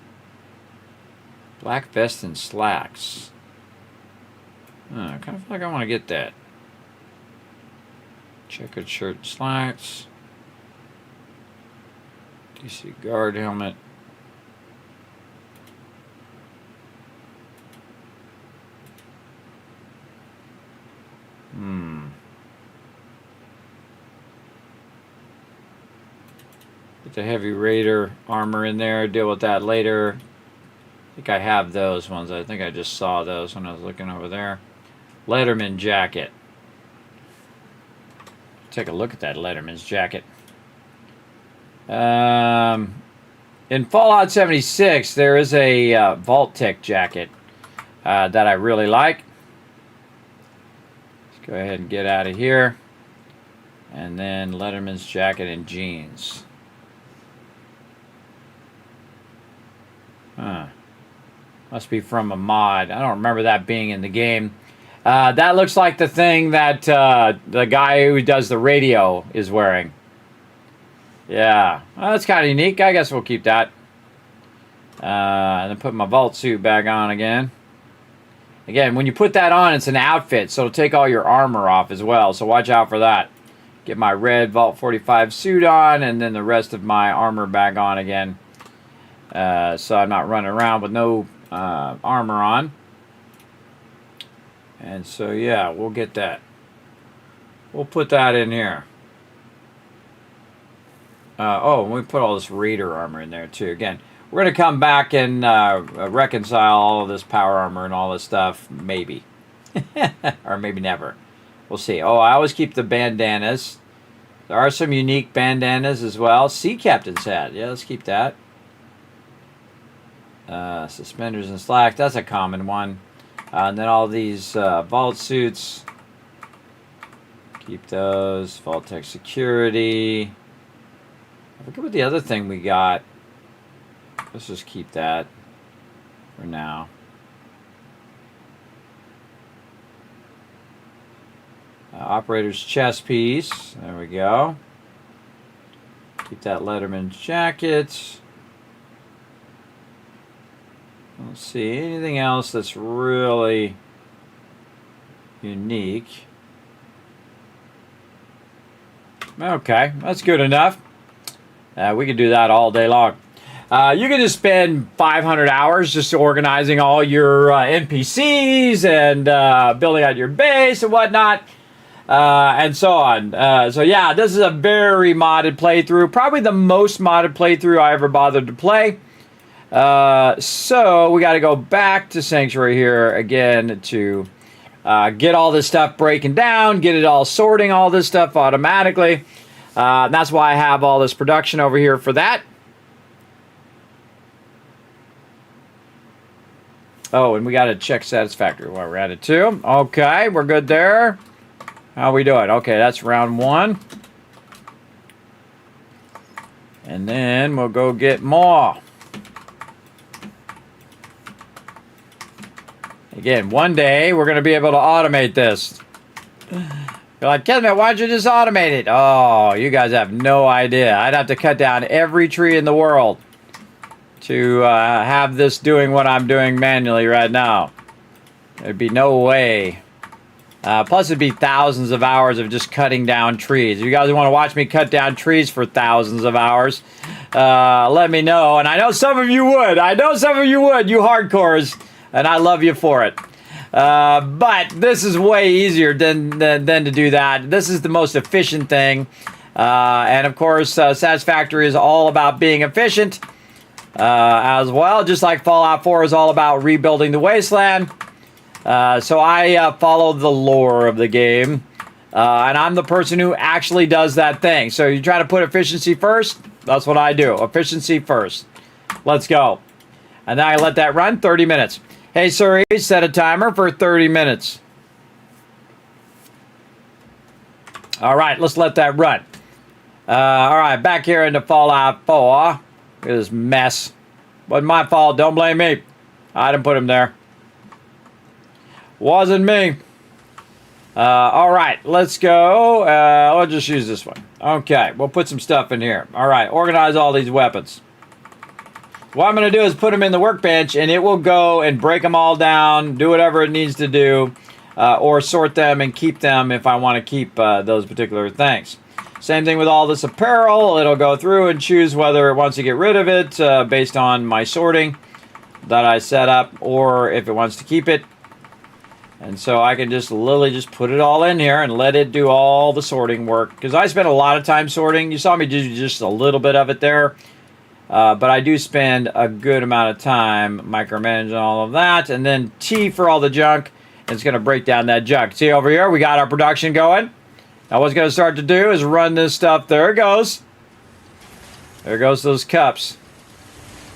Black vest and slacks. I kind of feel like I want to get that. Checkered shirt and slacks. DC guard helmet. Put the heavy raider armor in there. Deal with that later. I think I have those ones. I think I just saw those when I was looking over there. Letterman jacket. take a look at that Letterman's jacket. In Fallout 76, there is a Vault-Tec jacket that I really like. Let's go ahead and get out of here. And then Letterman's jacket and jeans. Huh. Must be from a mod. I don't remember that being in the game. That looks like the thing that the guy who does the radio is wearing. Yeah. Well, that's kind of unique. I guess we'll keep that. And then put my vault suit back on again. Again, when you put that on, it's an outfit, so it'll take all your armor off as well. So watch out for that. Get my red Vault 45 suit on, and then the rest of my armor back on again. So I'm not running around with no armor on. And so, yeah, we'll get that. We'll put that in here. Oh, and we put all this Raider armor in there, too. Again, we're going to come back and reconcile all of this power armor and all this stuff. Maybe. Or maybe never. We'll see. Oh, I always keep the bandanas. There are some unique bandanas as well. Sea Captain's hat. Yeah, let's keep that. Suspenders and slack. That's a common one. And then all these vault suits. Keep those. Vault-Tec security. I forget what the other thing we got. Let's just keep that for now. Operator's chest piece. There we go. Keep that Letterman jacket. Let's see. Anything else that's really unique? Okay, that's good enough. We can do that all day long. You can just spend 500 hours just organizing all your NPCs and building out your base and whatnot. And so on. So yeah, this is a very modded playthrough. Probably the most modded playthrough I ever bothered to play. So we got to go back to Sanctuary here again to get all this stuff breaking down, get it all sorting all this stuff automatically. And that's why I have all this production over here for that. Oh, and we got to check satisfactory while we're at it too. Okay, we're good there. How we doing? Okay, that's round one. And then we'll go get more. Again, one day we're going to be able to automate this. You're like, Kismet, why don't you just automate it? Oh, you guys have no idea. I'd have to cut down every tree in the world to have this doing what I'm doing manually right now. There'd be no way. Plus, it'd be thousands of hours of just cutting down trees. If you guys want to watch me cut down trees for thousands of hours, let me know. And I know some of you would. I know some of you would, you hardcores. And I love you for it. But this is way easier than to do that. This is the most efficient thing. And of course, Satisfactory is all about being efficient as well. Just like Fallout 4 is all about rebuilding the Wasteland. So I follow the lore of the game. And I'm the person who actually does that thing. So you try to put efficiency first. That's what I do. Efficiency first. Let's go. And then I let that run 30 minutes. Hey, Suri, set a timer for 30 minutes. All right, let's let that run. All right, back here into Fallout 4. Look at this mess. Wasn't my fault. Don't blame me. I didn't put him there. Wasn't me. All right, let's go. Let's just use this one. Okay, we'll put some stuff in here. All right, organize all these weapons. What I'm going to do is put them in the workbench, and it will go and break them all down, do whatever it needs to do, or sort them and keep them if I want to keep those particular things. Same thing with all this apparel. It'll go through and choose whether it wants to get rid of it based on my sorting that I set up, or if it wants to keep it. And so I can just literally just put it all in here and let it do all the sorting work. Because I spent a lot of time sorting. You saw me do just a little bit of it there. But I do spend a good amount of time micromanaging all of that. And then T for all the junk. And it's going to break down that junk. See over here, we got our production going. Now what's going to start to do is run this stuff. There it goes. There goes those cups.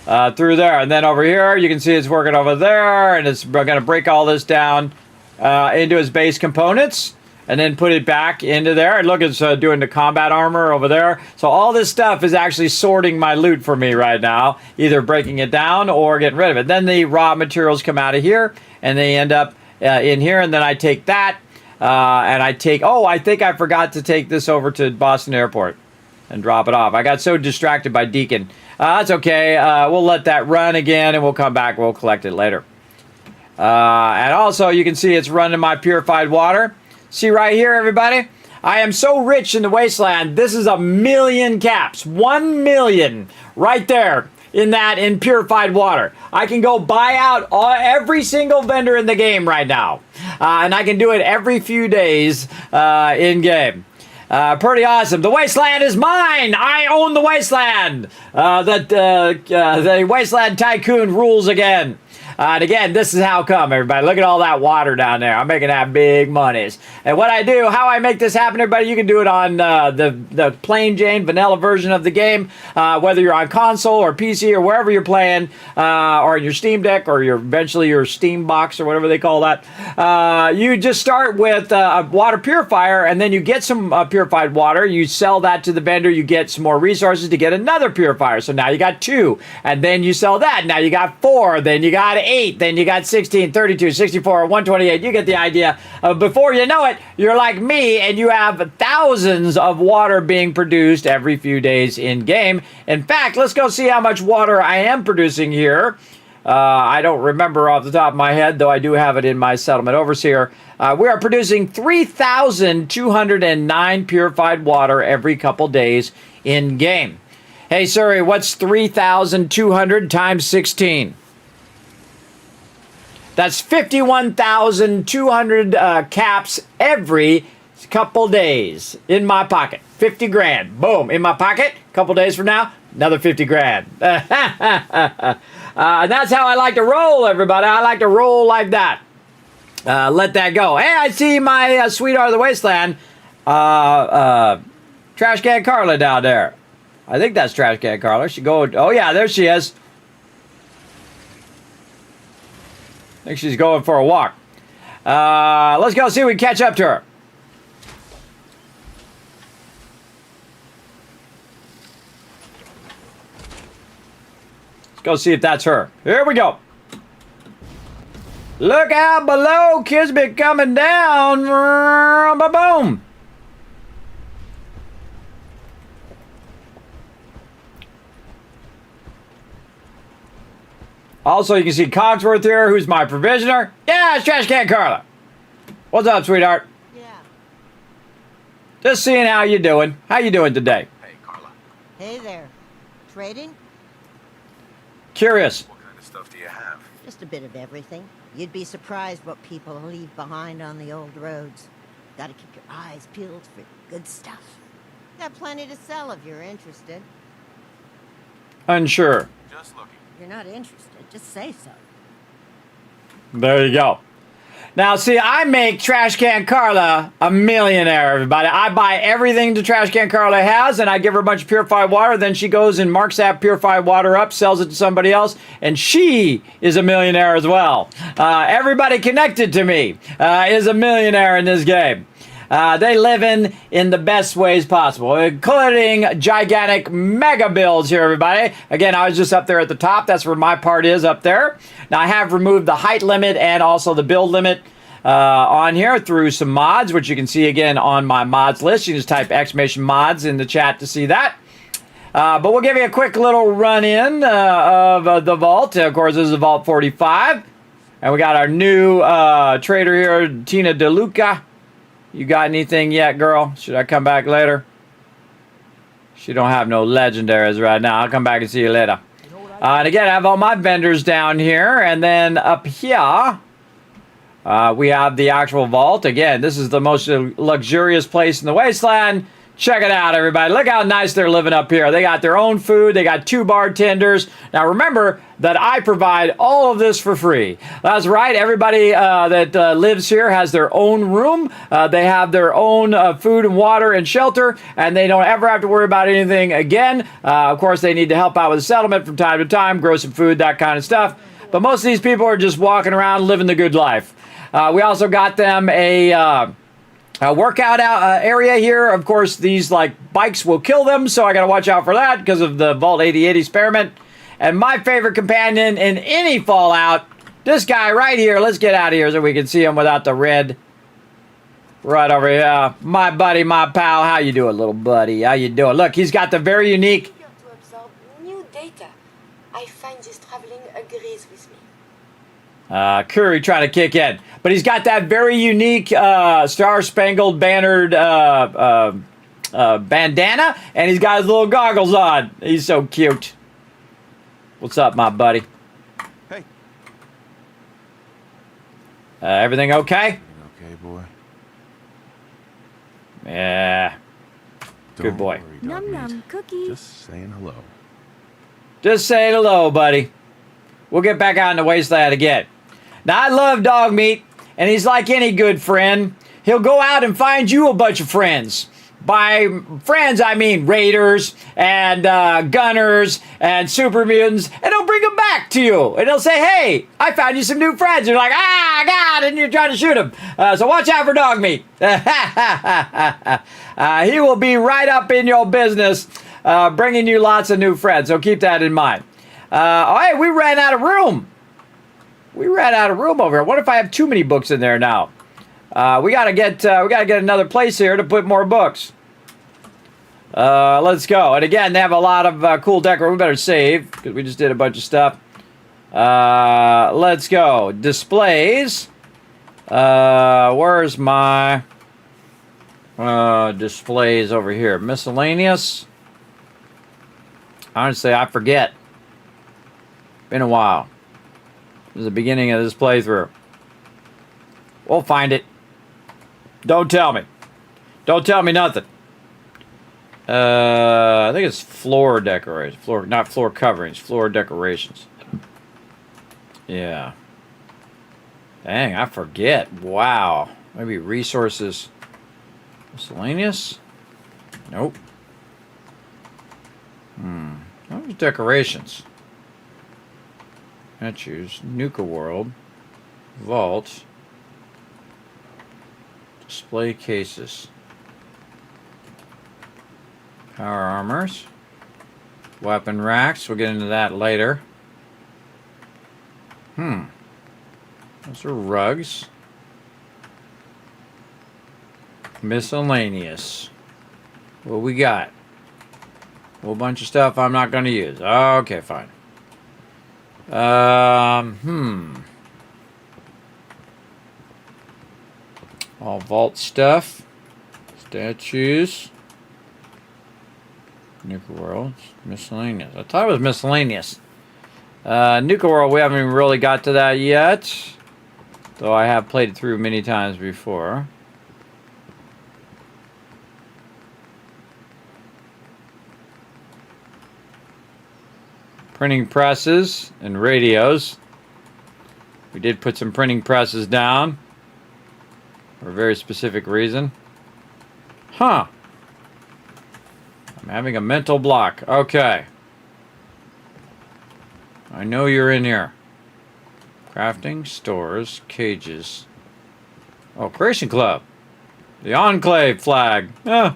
Through there. And then over here, you can see it's working over there. And it's going to break all this down into its base components. And then put it back into there. And look, it's doing the combat armor over there. So all this stuff is actually sorting my loot for me right now. Either breaking it down or getting rid of it. Then the raw materials come out of here. And they end up in here. And then I take that. And I take... Oh, I think I forgot to take this over to Boston Airport. And drop it off. I got so distracted by Deacon. That's okay. We'll let that run again. And we'll come back. We'll collect it later. And also, you can see it's running my purified water. See right here, everybody? I am so rich in the Wasteland. This is 1,000,000 caps. 1,000,000 right there in purified water. I can go buy out every single vendor in the game right now. And I can do it every few days in game. Pretty awesome. The Wasteland is mine. I own the Wasteland. The Wasteland Tycoon rules again. And again, this is how come, everybody. Look at all that water down there. I'm making that big monies. And what I do, how I make this happen, everybody, you can do it on the plain Jane vanilla version of the game, whether you're on console or PC or wherever you're playing, or your Steam Deck or eventually your Steam Box or whatever they call that. You just start with a water purifier, and then you get some purified water. You sell that to the vendor. You get some more resources to get another purifier. So now you got 2, and then you sell that. Now you got 4, then you got 8, then you got 16, 32, 64, 128. You get the idea. Before you know it, you're like me and you have thousands of water being produced every few days in game. In fact, let's go see how much water I am producing here. I don't remember off the top of my head, though I do have it in my settlement overseer. We are producing 3,209 purified water every couple days in game. Hey, Suri, what's 3,200 times 16? That's 51,200 caps every couple days in my pocket. 50 grand. Boom. In my pocket. Couple days from now, another 50 grand. That's how I like to roll, everybody. I like to roll like that. Let that go. Hey, I see my sweetheart of the Wasteland, Trash Can Carla down there. I think that's Trash Can Carla. She go. Oh, yeah, there she is. I think she's going for a walk. Let's go see if we can catch up to her. Let's go see if that's her. Here we go. Look out below. Kismet coming down. Boom. Also, you can see Cogsworth here, who's my provisioner. Yeah, it's Trash Can Carla. What's up, sweetheart? Yeah. Just seeing how you doing. How you doing today? Hey, Carla. Hey there. Trading? Curious. What kind of stuff do you have? Just a bit of everything. You'd be surprised what people leave behind on the old roads. Gotta keep your eyes peeled for good stuff. Got plenty to sell if you're interested. Unsure. Just looking. If you're not interested, just say so. There you go. Now, see, I make Trash Can Carla a millionaire, everybody. I buy everything the Trash Can Carla has, and I give her a bunch of purified water. Then she goes and marks that purified water up, sells it to somebody else, and she is a millionaire as well. Everybody connected to me is a millionaire in this game. They live in the best ways possible, including gigantic mega builds here, everybody. Again, I was just up there at the top. That's where my part is, up there. Now, I have removed the height limit and also the build limit on here through some mods, which you can see again on my mods list. You can just type !mods in the chat to see that. But we'll give you a quick little run-in of the vault. Of course, this is the Vault 45. And we got our new trader here, Tina DeLuca. You got anything yet, girl? Should I come back later? She don't have no legendaries right now. I'll come back and see you later. And again, I have all my vendors down here. And then up here, we have the actual vault. Again, this is the most luxurious place in the Wasteland. Check it out, everybody. Look how nice they're living up here. They got their own food. They got 2 bartenders. Now, remember that I provide all of this for free. That's right. Everybody that lives here has their own room. They have their own food and water and shelter, and they don't ever have to worry about anything again. Of course, they need to help out with the settlement from time to time, grow some food, that kind of stuff. But most of these people are just walking around living the good life. We also got them a workout area here. Of course, these like bikes will kill them, so I gotta watch out for that because of the Vault 8080 experiment. And my favorite companion in any Fallout, this guy right here. Let's get out of here so we can see him without the red. Right over here. My buddy, my pal. How you doing, little buddy? How you doing? Look, he's got the very unique... To absorb new data. I find this traveling agrees with me. Curry trying to kick in. But he's got that very unique Star-Spangled Bannered bandana, and he's got his little goggles on. He's so cute. What's up, my buddy? Hey. Everything okay? Okay, boy. Yeah. Good Don't boy. worry, Num dog num meat. cookie. Just saying hello. Just saying hello, buddy. We'll get back out in the Wasteland again. Now, I love dog meat, and he's like any good friend. He'll go out and find you a bunch of friends. By friends, I mean raiders and gunners and super mutants, and he'll bring them back to you. And he'll say, hey, I found you some new friends. You're like, ah, God, and you're trying to shoot him. So watch out for dog meat. He will be right up in your business, bringing you lots of new friends. So keep that in mind. Oh, hey, we ran out of room. We ran out of room over here. What if I have too many books in there now? We gotta get another place here to put more books. Let's go. And again, they have a lot of cool decor. We better save because we just did a bunch of stuff. Let's go. Displays. Where's my displays over here? Miscellaneous. Honestly, I forget. Been a while. This is the beginning of this playthrough. We'll find it. Don't tell me. Don't tell me nothing. I think it's floor decorations. Not floor coverings. Floor decorations. Yeah. Dang, I forget. Wow. Maybe resources. Miscellaneous? Nope. Those decorations. I choose Nuka World. Vault. Display cases. Power armors. Weapon racks. We'll get into that later. Those are rugs. Miscellaneous. What we got? A whole bunch of stuff I'm not going to use. Okay, fine. All vault stuff. Statues. Nuka World. Miscellaneous. I thought it was miscellaneous. Nuka World, we haven't even really got to that yet. Though I have played it through many times before. Printing presses and radios. We did put some printing presses down. For a very specific reason. Huh. I'm having a mental block. Okay. I know you're in here. Crafting, stores, cages. Oh, Creation Club. The Enclave flag. Yeah.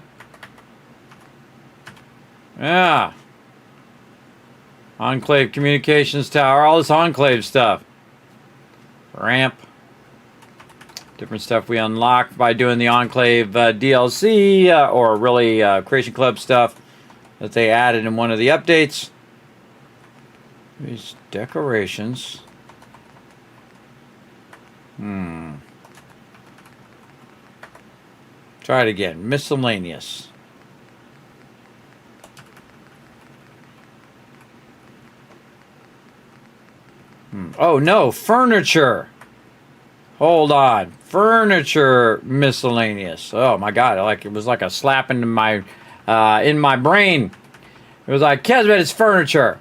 Yeah. Enclave Communications Tower. All this Enclave stuff. Ramp. Different stuff we unlock by doing the Enclave DLC, or really Creation Club stuff that they added in one of the updates. These decorations. Try it again. Miscellaneous. Oh no, furniture. Hold on. Furniture miscellaneous. Oh my god, it was like a slap in my brain. It was like, Kismet, it's furniture.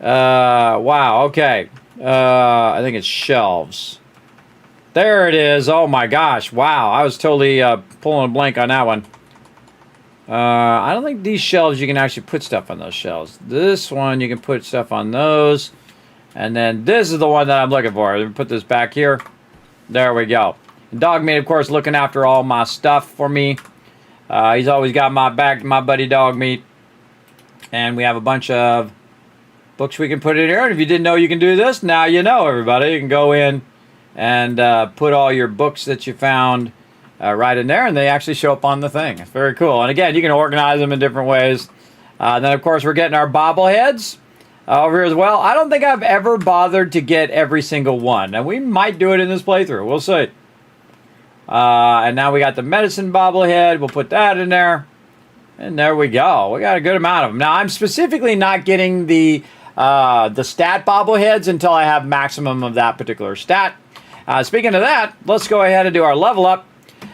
Wow, okay. I think it's shelves. There it is. Oh my gosh. Wow, I was totally pulling a blank on that one. I don't think these shelves you can actually put stuff on those shelves. This one you can put stuff on those. And then this is the one that I'm looking for. Let me put this back here. There we go. Dogmeat, of course, looking after all my stuff for me. He's always got my back, my buddy Dogmeat. And we have a bunch of books we can put in here. And if you didn't know you can do this, now you know, everybody. You can go in and put all your books that you found right in there. And they actually show up on the thing. It's very cool. And again, you can organize them in different ways. Then, of course, we're getting our bobbleheads. Over here as well. I don't think I've ever bothered to get every single one. And we might do it in this playthrough. We'll see. And now we got the medicine bobblehead. We'll put that in there. And there we go. We got a good amount of them. Now, I'm specifically not getting the stat bobbleheads until I have maximum of that particular stat. Speaking of that, let's go ahead and do our level up.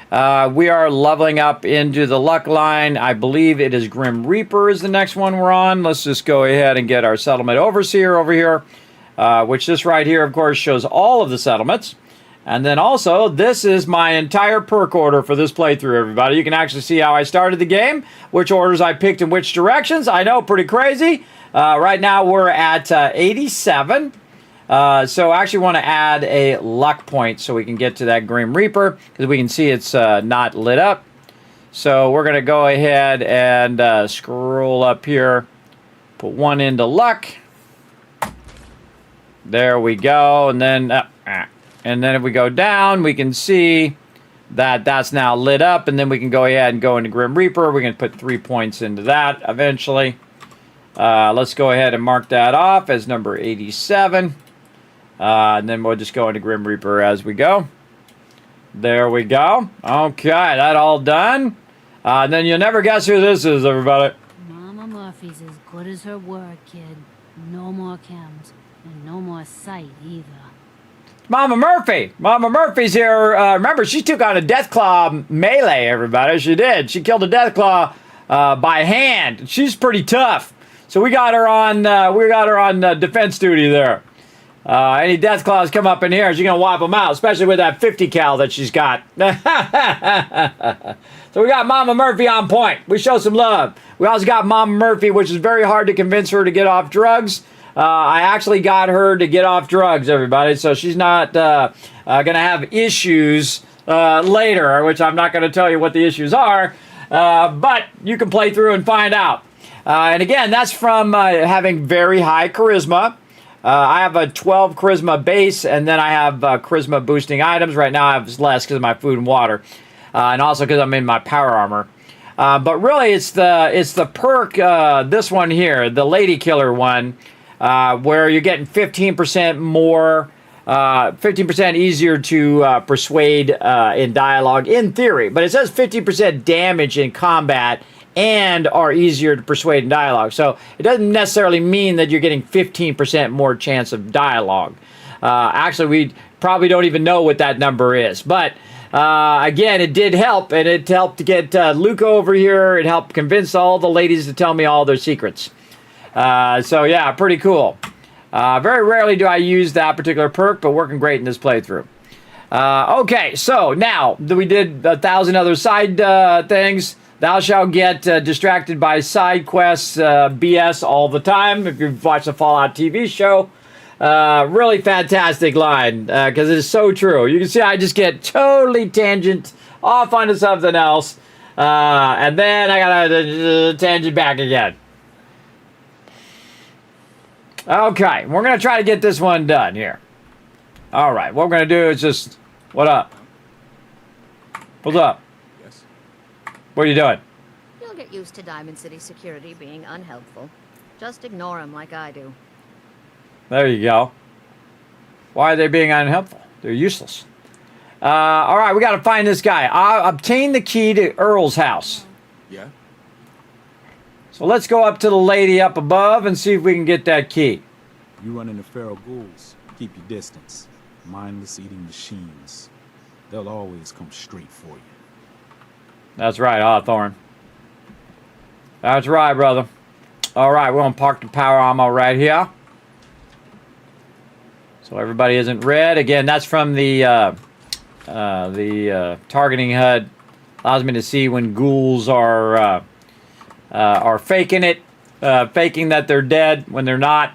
We are leveling up into the luck line. I believe it is Grim Reaper is the next one we're on. Let's just go ahead and get our settlement overseer over here, which this right here, of course, shows all of the settlements. And then also, this is my entire perk order for this playthrough, everybody. You can actually see how I started the game, which orders I picked in which directions. I know, pretty crazy. Right now, we're at 87. So I actually want to add a luck point so we can get to that Grim Reaper, because we can see it's not lit up. So we're going to go ahead and scroll up here, put one into luck. There we go. And then if we go down, we can see that that's now lit up. And then we can go ahead and go into Grim Reaper. We're going to put 3 points into that eventually. Let's go ahead and mark that off as number 87. And then we'll just go into Grim Reaper as we go. There we go. Okay, that all done. And then you'll never guess who this is, everybody. Mama Murphy's as good as her word, kid. No more chems, and no more sight either. Mama Murphy. Mama Murphy's here. Remember, she took on a Deathclaw melee, everybody. She did. She killed a Deathclaw by hand. She's pretty tough. So we got her on defense duty there. Any Deathclaws come up in here, she's gonna wipe them out, especially with that 50 cal that she's got. So we got Mama Murphy on point. We show some love. We also got Mama Murphy, which is very hard to convince her to get off drugs. I actually got her to get off drugs, everybody, so she's not gonna have issues later, which I'm not gonna tell you what the issues are, but you can play through and find out. And again, that's from having very high charisma. I have a 12 charisma base, and then I have charisma boosting items. Right now I have less because of my food and water, and also because I'm in my power armor. But really, it's the perk, this one here, the Lady Killer one, where you're getting 15% more, 15% easier to persuade in dialogue, in theory. But it says 50% damage in combat and are easier to persuade in dialogue. So it doesn't necessarily mean that you're getting 15% more chance of dialogue. Actually, we probably don't even know what that number is. But again, it did help, and it helped to get Luca over here. It helped convince all the ladies to tell me all their secrets. So yeah, pretty cool. Very rarely do I use that particular perk, but working great in this playthrough. Okay, so now that we did 1,000 other side things, thou shalt get distracted by side quests, BS all the time. If you've watched the Fallout TV show, really fantastic line, because it is so true. You can see I just get totally tangent off onto something else, and then I gotta tangent back again. Okay, we're gonna try to get this one done here. All right, what we're gonna do is just, what up? What's up? What are you doing? You'll get used to Diamond City security being unhelpful. Just ignore them like I do. There you go. Why are they being unhelpful? They're useless. All right, we got to find this guy. Obtain the key to Earl's house. Yeah? So let's go up to the lady up above and see if we can get that key. You run into feral ghouls. Keep your distance. mindless eating machines. They'll always come straight for you. That's right, Hawthorne. That's right, brother. All right, we're going to park the power ammo right here. So everybody isn't red. Again, that's from the targeting HUD. Allows me to see when ghouls are faking it, faking that they're dead when they're not.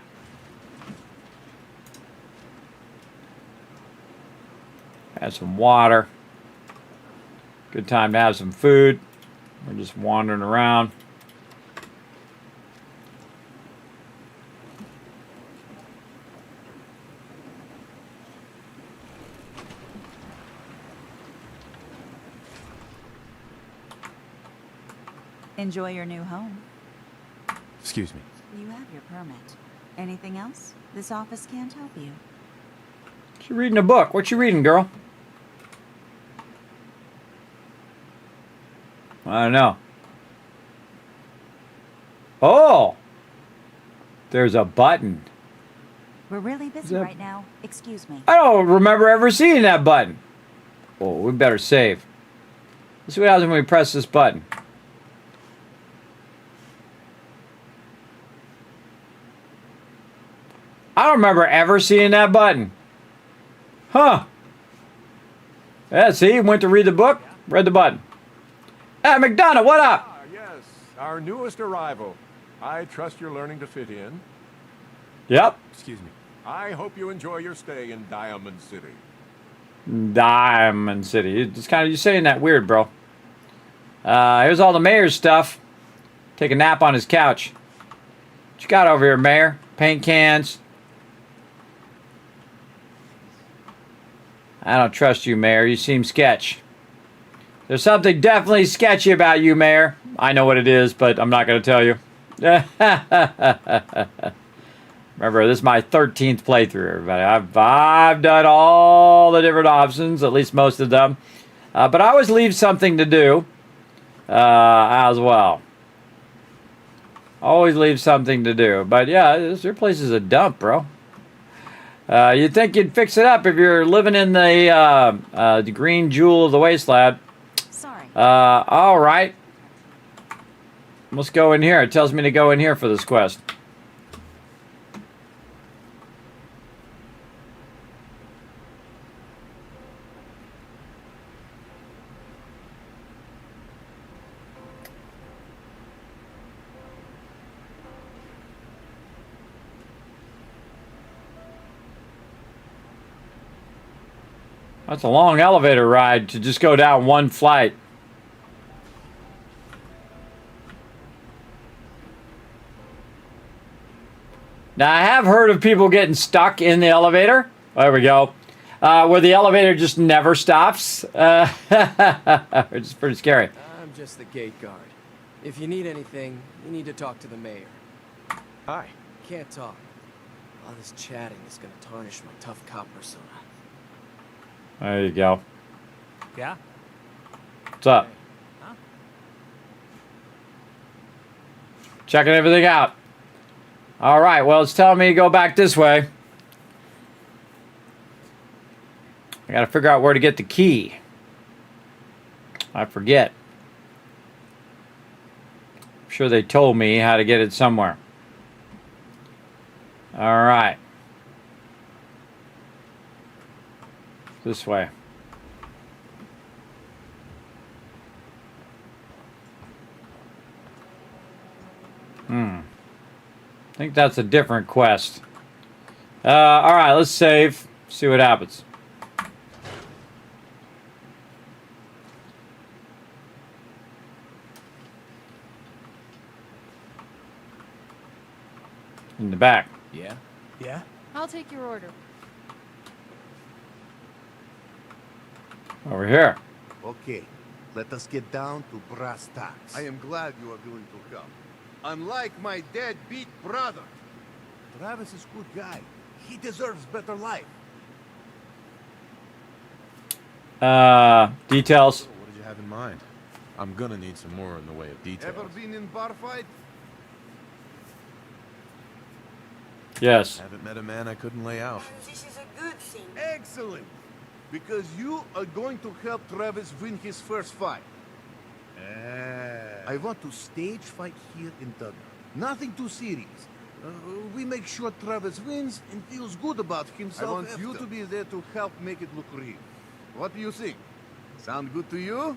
Have some water. Good time to have some food. We're just wandering around. Enjoy your new home. Excuse me. You have your permit. Anything else? This office can't help you. She's reading a book. What you reading, girl? I don't know. Oh! There's a button. We're really busy right now. Excuse me. I don't remember ever seeing that button. Oh, we better save. Let's see what happens when we press this button. I don't remember ever seeing that button. Huh. Yeah, see, went to read the book, read the button. Hey, McDonough, what up? Yes, our newest arrival. I trust you're learning to fit in. Yep. Excuse me. I hope you enjoy your stay in Diamond City. Diamond City. It's kind of, you're saying that weird, bro. Here's all the mayor's stuff. Take a nap on his couch. What you got over here, Mayor? Paint cans. I don't trust you, Mayor. You seem sketch. There's something definitely sketchy about you, Mayor. I know what it is, but I'm not going to tell you. Remember, this is my 13th playthrough, everybody. I've done all the different options, at least most of them. But I always leave something to do as well. Always leave something to do. But yeah, your place is a dump, bro. You'd think you'd fix it up if you're living in the green jewel of the Wasteland. Sorry. All right. Let's go in here. It tells me to go in here for this quest. That's a long elevator ride to just go down one flight. Now, I have heard of people getting stuck in the elevator. There we go. Where the elevator just never stops. It's pretty scary. I'm just the gate guard. If you need anything, you need to talk to the mayor. Hi. Can't talk. All this chatting is gonna tarnish my tough cop persona. There you go. Yeah? What's up? Huh? Checking everything out. All right, well, it's telling me to go back this way. I got to figure out where to get the key. I forget. I'm sure they told me how to get it somewhere. All right. This way. I think that's a different quest. All right, let's save. See what happens. In the back. Yeah? Yeah? I'll take your order. Over here. Okay, let us get down to brass tacks. I am glad you are going to come. Unlike my deadbeat brother. Travis is a good guy. He deserves better life. Details. What did you have in mind? I'm gonna need some more in the way of details. Ever been in bar fight? Yes. Haven't met a man I couldn't lay out. This is a good thing. Excellent. Because you are going to help Travis win his first fight. I want to stage fight here in Dugout. Nothing too serious. We make sure Travis wins and feels good about himself. I want you to be there to help make it look real. What do you think? Sound good to you?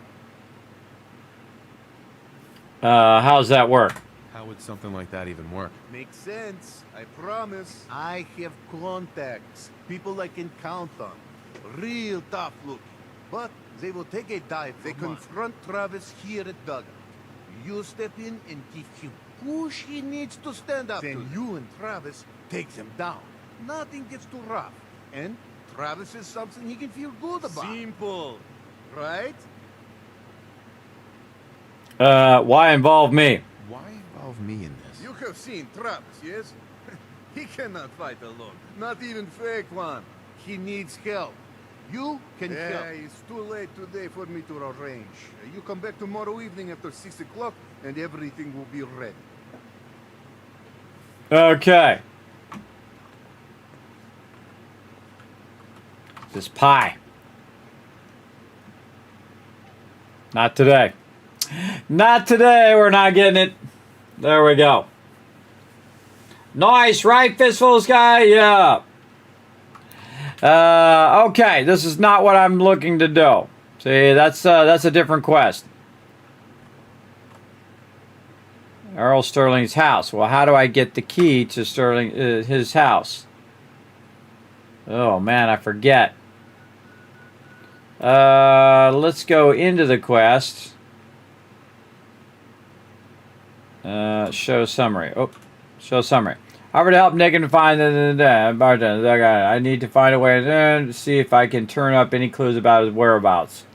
How's that work? How would something like that even work? Makes sense. I promise. I have contacts. People I can count on. Real tough looking. But they will take a dive. They confront Travis here at Dugout. You step in and give him push he needs to stand up. Then you and Travis take them down. Nothing gets too rough. And Travis is something he can feel good about. Simple. Right? Why involve me? Why involve me in this? You have seen Travis, yes? He cannot fight alone. Not even fake one. He needs help. You can help. It's too late today for me to arrange. You come back tomorrow evening after 6 o'clock and everything will be ready. Okay. This pie. Not today. Not today. We're not getting it. There we go. Nice, right, Fistfuls guy? Yeah. Okay, this is not what I'm looking to do. See, that's a different quest. Earl Sterling's house. Well, how do I get the key to Sterling his house? Oh man, I forget. Let's go into the quest. Show summary. Oh, show summary. Offer to help Nick and find the bartender. That guy. I need to find a way to see if I can turn up any clues about his whereabouts.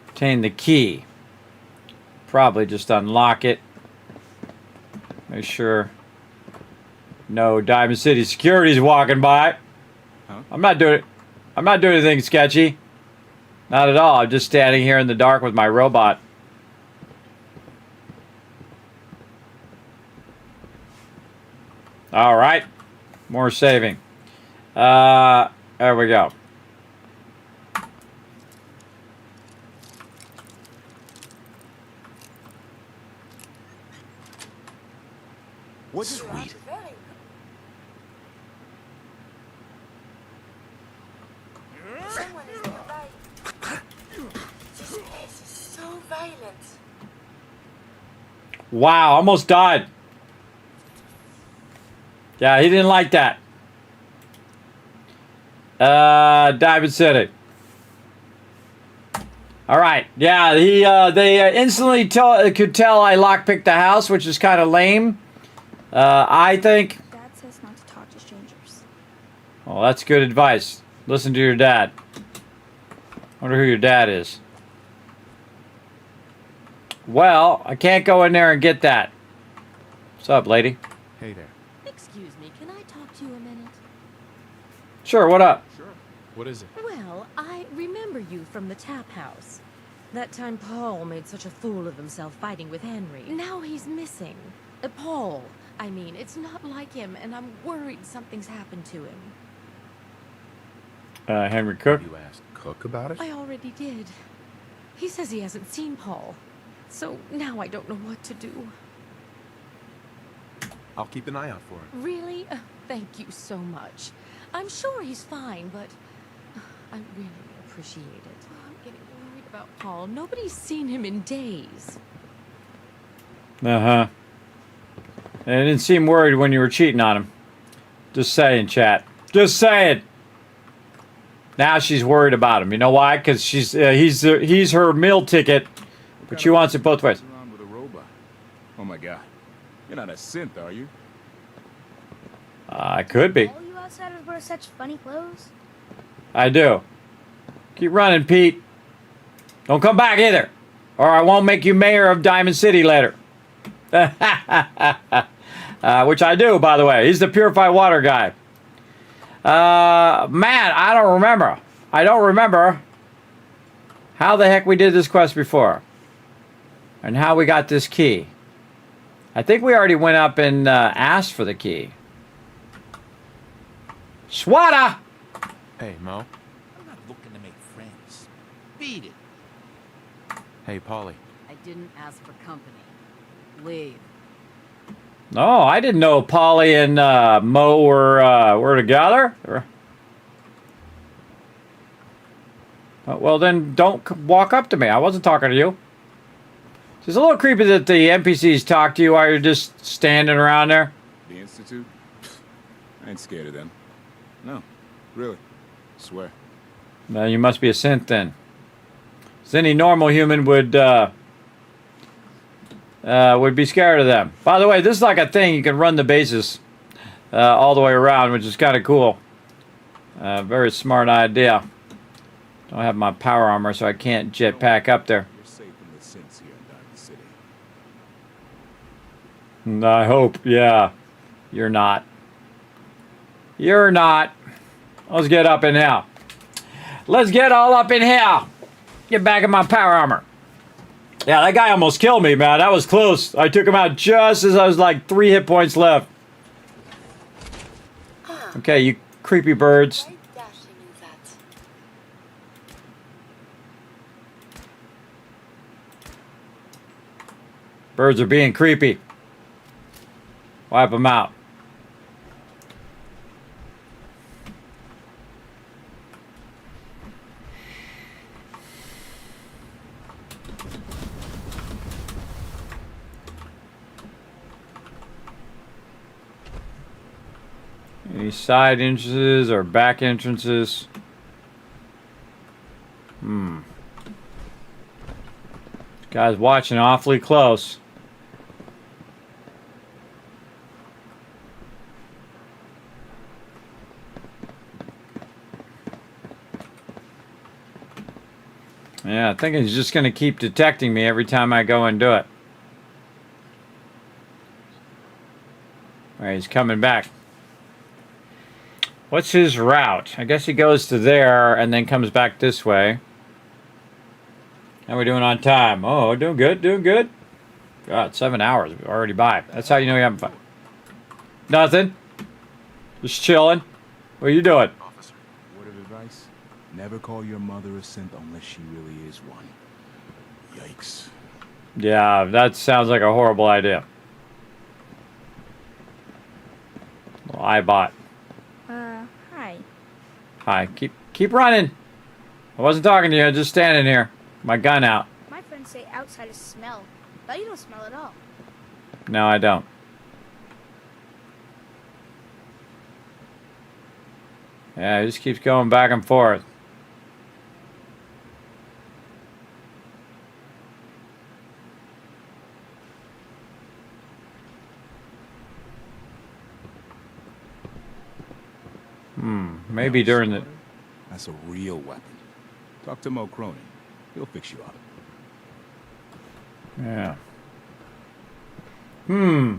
Obtain the key. Probably just unlock it. Make sure no Diamond City security's walking by. Huh? I'm not doing anything sketchy. Not at all. I'm just standing here in the dark with my robot. All right. More saving. There we go. What's sweet? Someone is nearby. This place is so violent. Wow, almost died. Yeah, he didn't like that. Diamond City. All right. Yeah, they instantly could tell I lockpicked the house, which is kind of lame. I think. Dad says not to talk to strangers. Well, that's good advice. Listen to your dad. Wonder who your dad is. Well, I can't go in there and get that. What's up, lady? Hey there. Excuse me, can I talk to you a minute? Sure, what up? Sure. What is it? Well, I remember you from the tap house. That time Paul made such a fool of himself fighting with Henry. Now he's missing. Paul, I mean, it's not like him, and I'm worried something's happened to him. Henry Cook? You asked Cook about it? I already did. He says he hasn't seen Paul. So now I don't know what to do. I'll keep an eye out for him. Really? Thank you so much. I'm sure he's fine, but I really appreciate it. I'm getting worried about Paul. Nobody's seen him in days. Uh-huh. And it didn't seem worried when you were cheating on him. Just saying, chat. Just saying. Now she's worried about him. You know why? Because he's her meal ticket, but she wants it both ways. With a robot. Oh my God. You're not a synth, are you? I could be. All you outsiders wear such funny clothes. I do. Keep running, Pete. Don't come back either, or I won't make you mayor of Diamond City later. Which I do, by the way. He's the purified water guy. Man, I don't remember. I don't remember how the heck we did this quest before. And how we got this key. I think we already went up and asked for the key. Swada! Hey, Mo. I'm not looking to make friends. Beat it. Hey, Polly. I didn't ask for company. Leave. No, I didn't know Polly and Mo were together. Well, then don't walk up to me. I wasn't talking to you. It's a little creepy that the NPCs talk to you while you're just standing around there. The Institute? I ain't scared of them. No, really. Swear. Well, you must be a synth then. So any normal human would be scared of them. By the way, this is like a thing. You can run the bases all the way around, which is kind of cool. Very smart idea. Don't have my power armor, so I can't jetpack up there. You're safe from the synths here in Dodge City. I hope, yeah. You're not. You're not. Let's get up in here. Let's get all up in here. Get back in my power armor. Yeah, that guy almost killed me, man. That was close. I took him out just as I was like 3 hit points left. Okay, you creepy birds. Birds are being creepy. Wipe them out. Any side entrances or back entrances? Guy's watching awfully close. Yeah, I think he's just going to keep detecting me every time I go and do it. All right, he's coming back. What's his route? I guess he goes to there and then comes back this way. How are we doing on time? Oh, doing good, doing good. God, 7 hours already by. That's how you know you're having fun. Nothing. Just chilling. What are you doing? Officer, word of advice? Never call your mother a synth unless she really is one. Yikes. Yeah, that sounds like a horrible idea. Well, I bought. Hi. Hi. Keep running. I wasn't talking to you. Just standing here. My gun out. My friends say outsiders smell, but you don't smell at all. No, I don't. Yeah, he just keeps going back and forth. Maybe during the... That's a real weapon. Talk to Mo Cronin. He'll fix you up. Yeah. Yeah,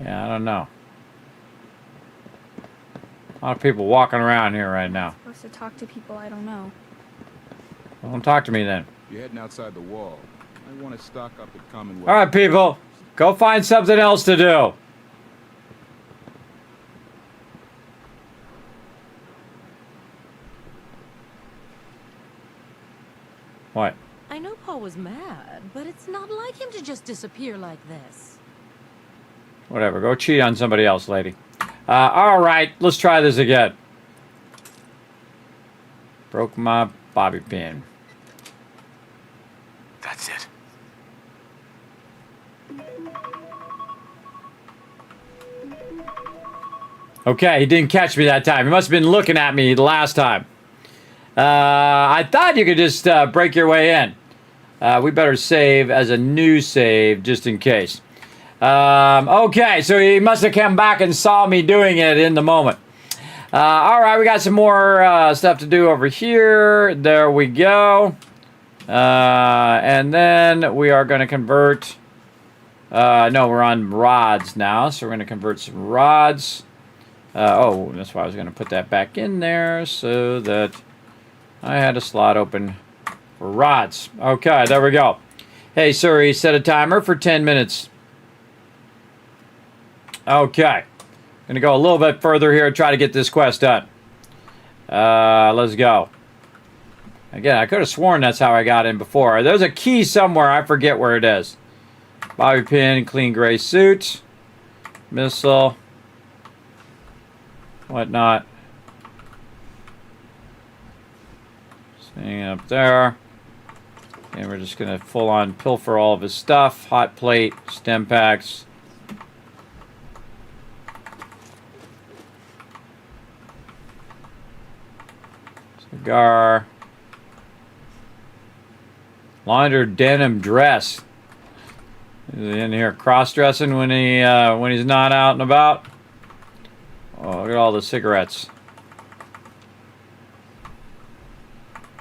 I don't know. A lot of people walking around here right now. I'm supposed to talk to people I don't know. Well, don't talk to me then. You're heading outside the wall. I want to stock up at Commonwealth. All right, people. Go find something else to do. What? I know Paul was mad, but it's not like him to just disappear like this. Whatever. Go cheat on somebody else, lady. All right. Let's try this again. Broke my bobby pin. That's it. Okay, he didn't catch me that time. He must have been looking at me the last time. I thought you could just break your way in. We better save as a new save just in case. Okay, so he must have come back and saw me doing it in the moment. All right, we got some more stuff to do over here. There we go. And then we are going to convert... no, we're on rods now, so we're going to convert some rods. Oh, that's why I was going to put that back in there so that I had a slot open for rods. Okay, there we go. Hey, Suri, set a timer for 10 minutes. Okay. Going to go a little bit further here and try to get this quest done. Let's go. Again, I could have sworn that's how I got in before. There's a key somewhere. I forget where it is. Bobby pin, clean gray suit, missile, whatnot. Staying up there. And we're just going to full on pilfer all of his stuff. Hot plate, stem packs. Cigar. Laundered denim dress. Is he in here cross-dressing when he's not out and about? Oh, look at all the cigarettes.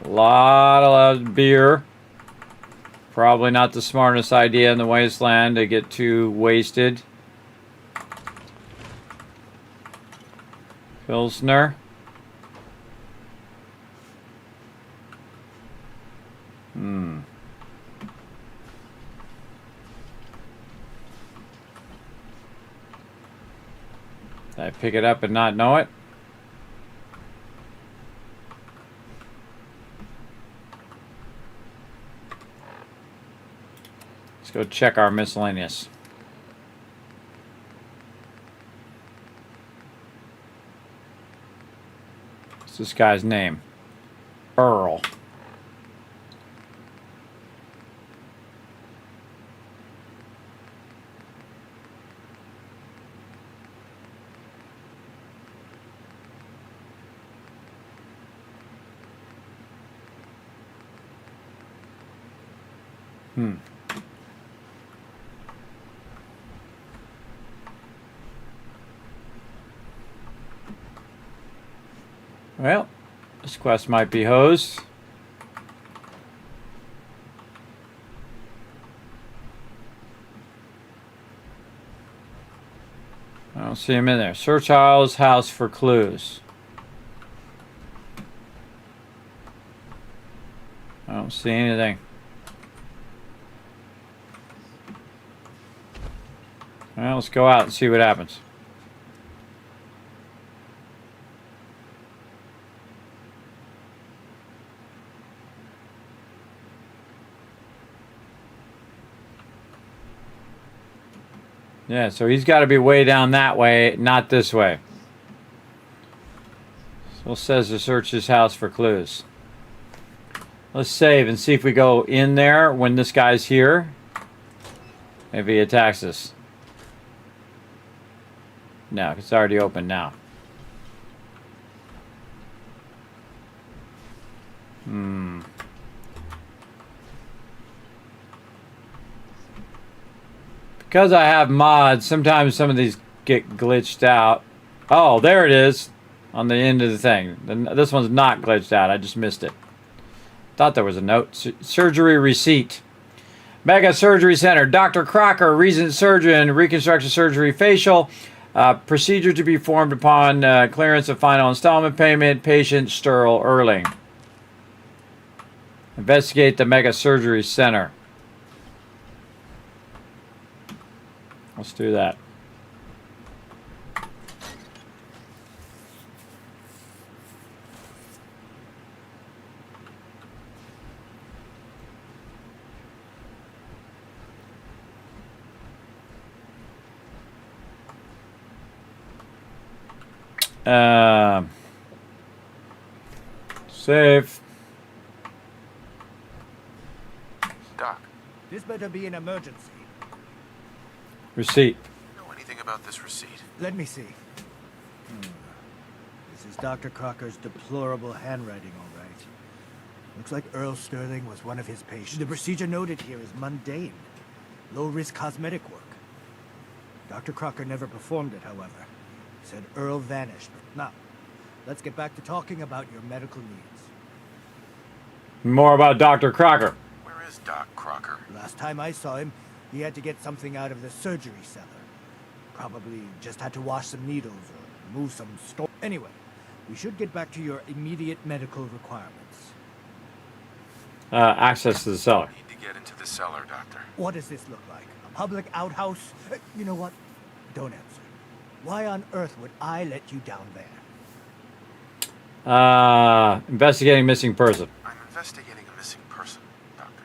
A lot of beer. Probably not the smartest idea in the Wasteland to get too wasted. Pilsner. Did I pick it up and not know it? Let's go check our miscellaneous. What's this guy's name? Earl. Well, this quest might be hosed. I don't see him in there. Search Kyle's house for clues. I don't see anything. Well, let's go out and see what happens. Yeah, so he's got to be way down that way, not this way. So it says to search his house for clues. Let's save and see if we go in there when this guy's here. If he attacks us. No, it's already open now. Because I have mods, sometimes some of these get glitched out. Oh, there it is. On the end of the thing. This one's not glitched out. I just missed it. Thought there was a note. Surgery receipt. Mega Surgery Center. Dr. Crocker, Regent Surgeon, Reconstruction Surgery Facial. Procedure to be performed upon clearance of final installment payment. Patient Sterl Erling. Investigate the Mega Surgery Center. Let's do that. Save. Doc. This better be an emergency. Receipt. Know anything about this receipt? Let me see. This is Dr. Crocker's deplorable handwriting, all right. Looks like Earl Sterling was one of his patients. The procedure noted here is mundane. Low-risk cosmetic work. Dr. Crocker never performed it, however. Said Earl vanished. Now, let's get back to talking about your medical needs. More about Dr. Crocker. Where is Doc Crocker? Last time I saw him, he had to get something out of the surgery cellar. Probably just had to wash some needles or move some store. Anyway, we should get back to your immediate medical requirements. Access to the cellar. Need to get into the cellar, Doctor. What does this look like? A public outhouse? You know what? Don't answer. Why on earth would I let you down there? Investigating missing person. I'm investigating a missing person, Doctor.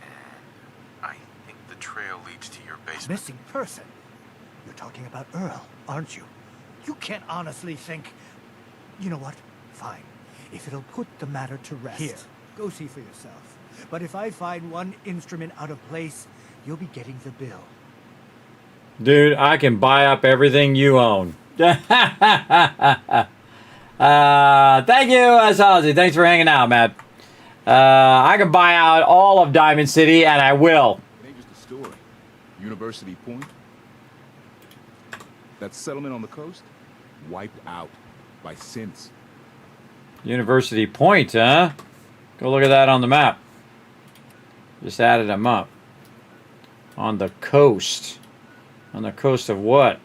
And I think the trail leads to your basement. Missing person? You're talking about Earl, aren't you? You can't honestly think... You know what? Fine. If it'll put the matter to rest. Here, go see for yourself. But if I find one instrument out of place, you'll be getting the bill. Dude, I can buy up everything you own. Thank you, Ozzy. Thanks for hanging out, Matt. I can buy out all of Diamond City, and I will. It ain't just a story. University Point. That settlement on the coast, wiped out by synths. University Point, huh? Go look at that on the map. Just added them up. On the coast. On the coast of what?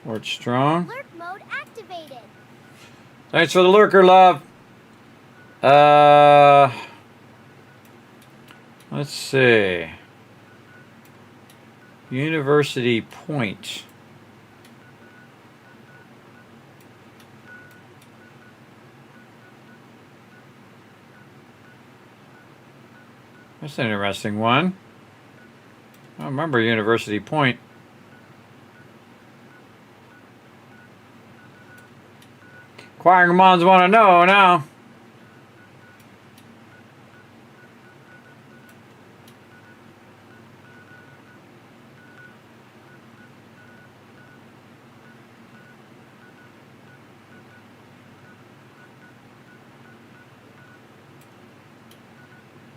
Fort Strong. Alert mode activated. Thanks for the lurker, love. Let's see. University Point. That's an interesting one. I remember University Point. Inquiring minds want to know now.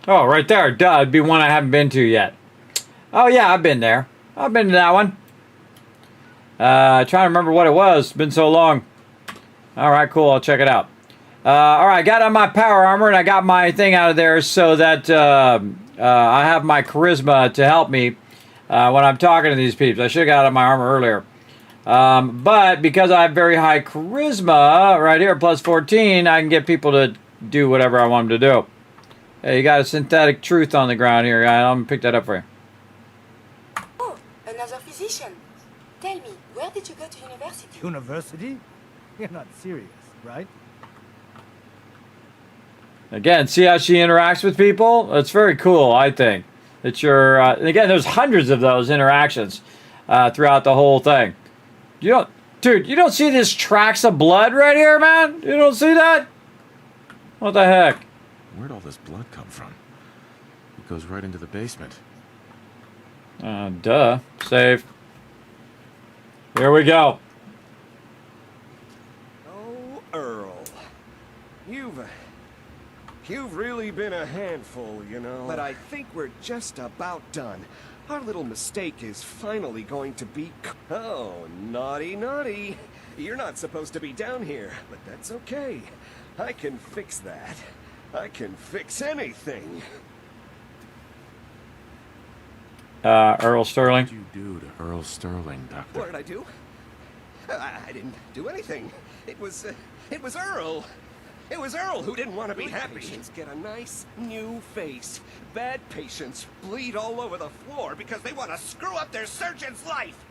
Oh, right there. Duh, it'd be one I haven't been to yet. Oh, yeah, I've been there. I've been to that one. Trying to remember what it was. It's been so long. All right, cool. I'll check it out. All right, I got on my power armor, and I got my thing out of there so that I have my charisma to help me when I'm talking to these peeps. I should have got out of my armor earlier. But because I have very high charisma right here, plus 14, I can get people to do whatever I want them to do. Hey, you got a synthetic truth on the ground here. I'm going to pick that up for you. Oh, another physician. Tell me, where did you go to university? University? You're not serious, right? Again, see how she interacts with people? It's very cool, I think. That you're, again, there's hundreds of those interactions throughout the whole thing. You don't, dude, you don't see this tracks of blood right here, man? You don't see that? What the heck? Where'd all this blood come from? It goes right into the basement. Duh. Save. Here we go. Oh, Earl. You've really been a handful, you know. But I think we're just about done. Our little mistake is finally going to be... Oh, naughty, naughty. You're not supposed to be down here, but that's okay. I can fix that. I can fix anything. Earl Sterling. What did you do to Earl Sterling, Doctor? What did I do? I didn't do anything. It was Earl. It was Earl who didn't want to be happy. Patients get a nice new face. Bad patients bleed all over the floor because they want to screw up their surgeon's life.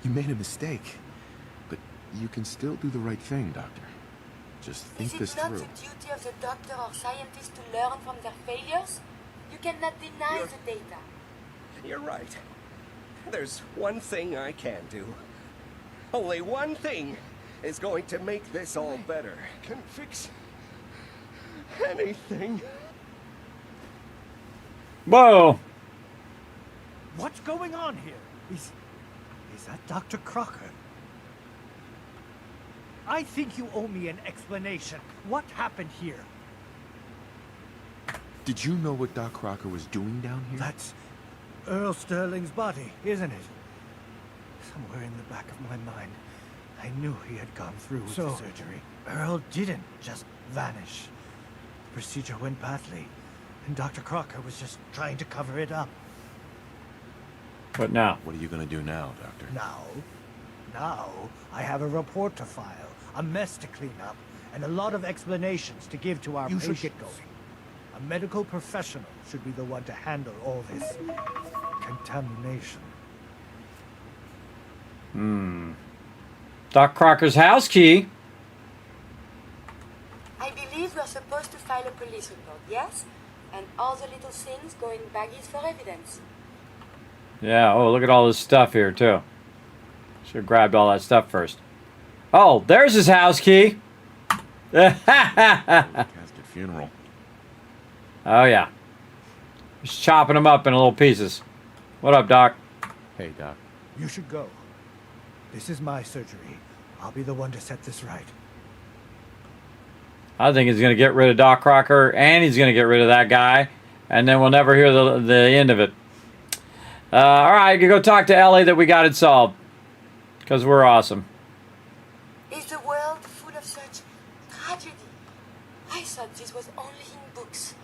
You made a mistake, but you can still do the right thing, Doctor. Just think this through. Is it not the duty of the doctor or scientist to learn from their failures? You cannot deny the data. You're right. There's one thing I can do. Only one thing is going to make this all better. Can fix anything. Whoa. What's going on here? Is that Dr. Crocker? I think you owe me an explanation. What happened here? Did you know what Doc Crocker was doing down here? That's Earl Sterling's body, isn't it? Somewhere in the back of my mind, I knew he had gone through with the surgery. Earl didn't just vanish. The procedure went badly, and Dr. Crocker was just trying to cover it up. What now? What are you gonna do now, Doctor? Now, I have a report to file, a mess to clean up, and a lot of explanations to give to our patients. You should get going. A medical professional should be the one to handle all this contamination. Doc Crocker's house key. I believe we're supposed to file a police report, yes? And all the little things go in baggies for evidence. Yeah, oh, look at all this stuff here, too. Should have grabbed all that stuff first. Oh, there's his house key. Casket funeral. Oh, yeah. Just chopping them up in little pieces. What up, Doc? Hey, Doc. You should go. This is my surgery. I'll be the one to set this right. I think he's going to get rid of Doc Crocker, and he's going to get rid of that guy, and then we'll never hear the end of it. All right, go talk to Ellie that we got it solved, because we're awesome. Is the world full of such tragedy? I thought this was only in books.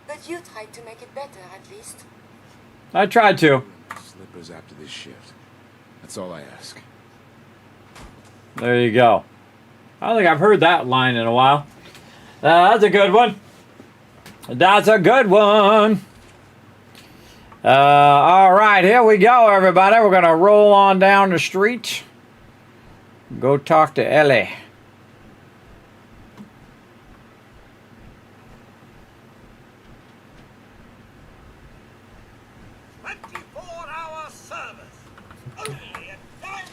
But you tried to make it better, at least. I tried to. Slippers after this shift. That's all I ask. There you go. I don't think I've heard that line in a while. That's a good one. That's a good one. All right, here we go, everybody. We're going to roll on down the street. Go talk to Ellie.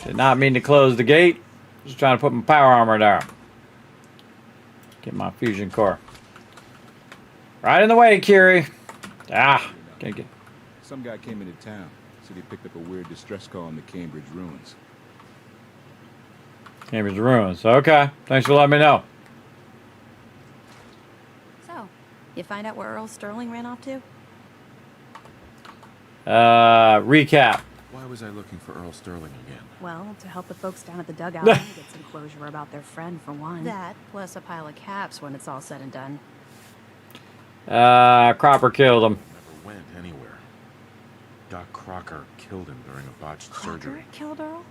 Did not mean to close the gate. Just trying to put my power armor down. Get my fusion core. Right in the way, Kiri. Can't get. Some guy came into town. Said he picked up a weird distress call in the Cambridge ruins. Cambridge ruins. Okay. Thanks for letting me know. So, you find out where Earl Sterling ran off to? Recap. Why was I looking for Earl Sterling again? Well, to help the folks down at the dugout and get some closure about their friend, for one. That, plus a pile of caps when it's all said and done. Cropper killed him. Never went anywhere. Doc Crocker killed him during a botched surgery. Killed Earl?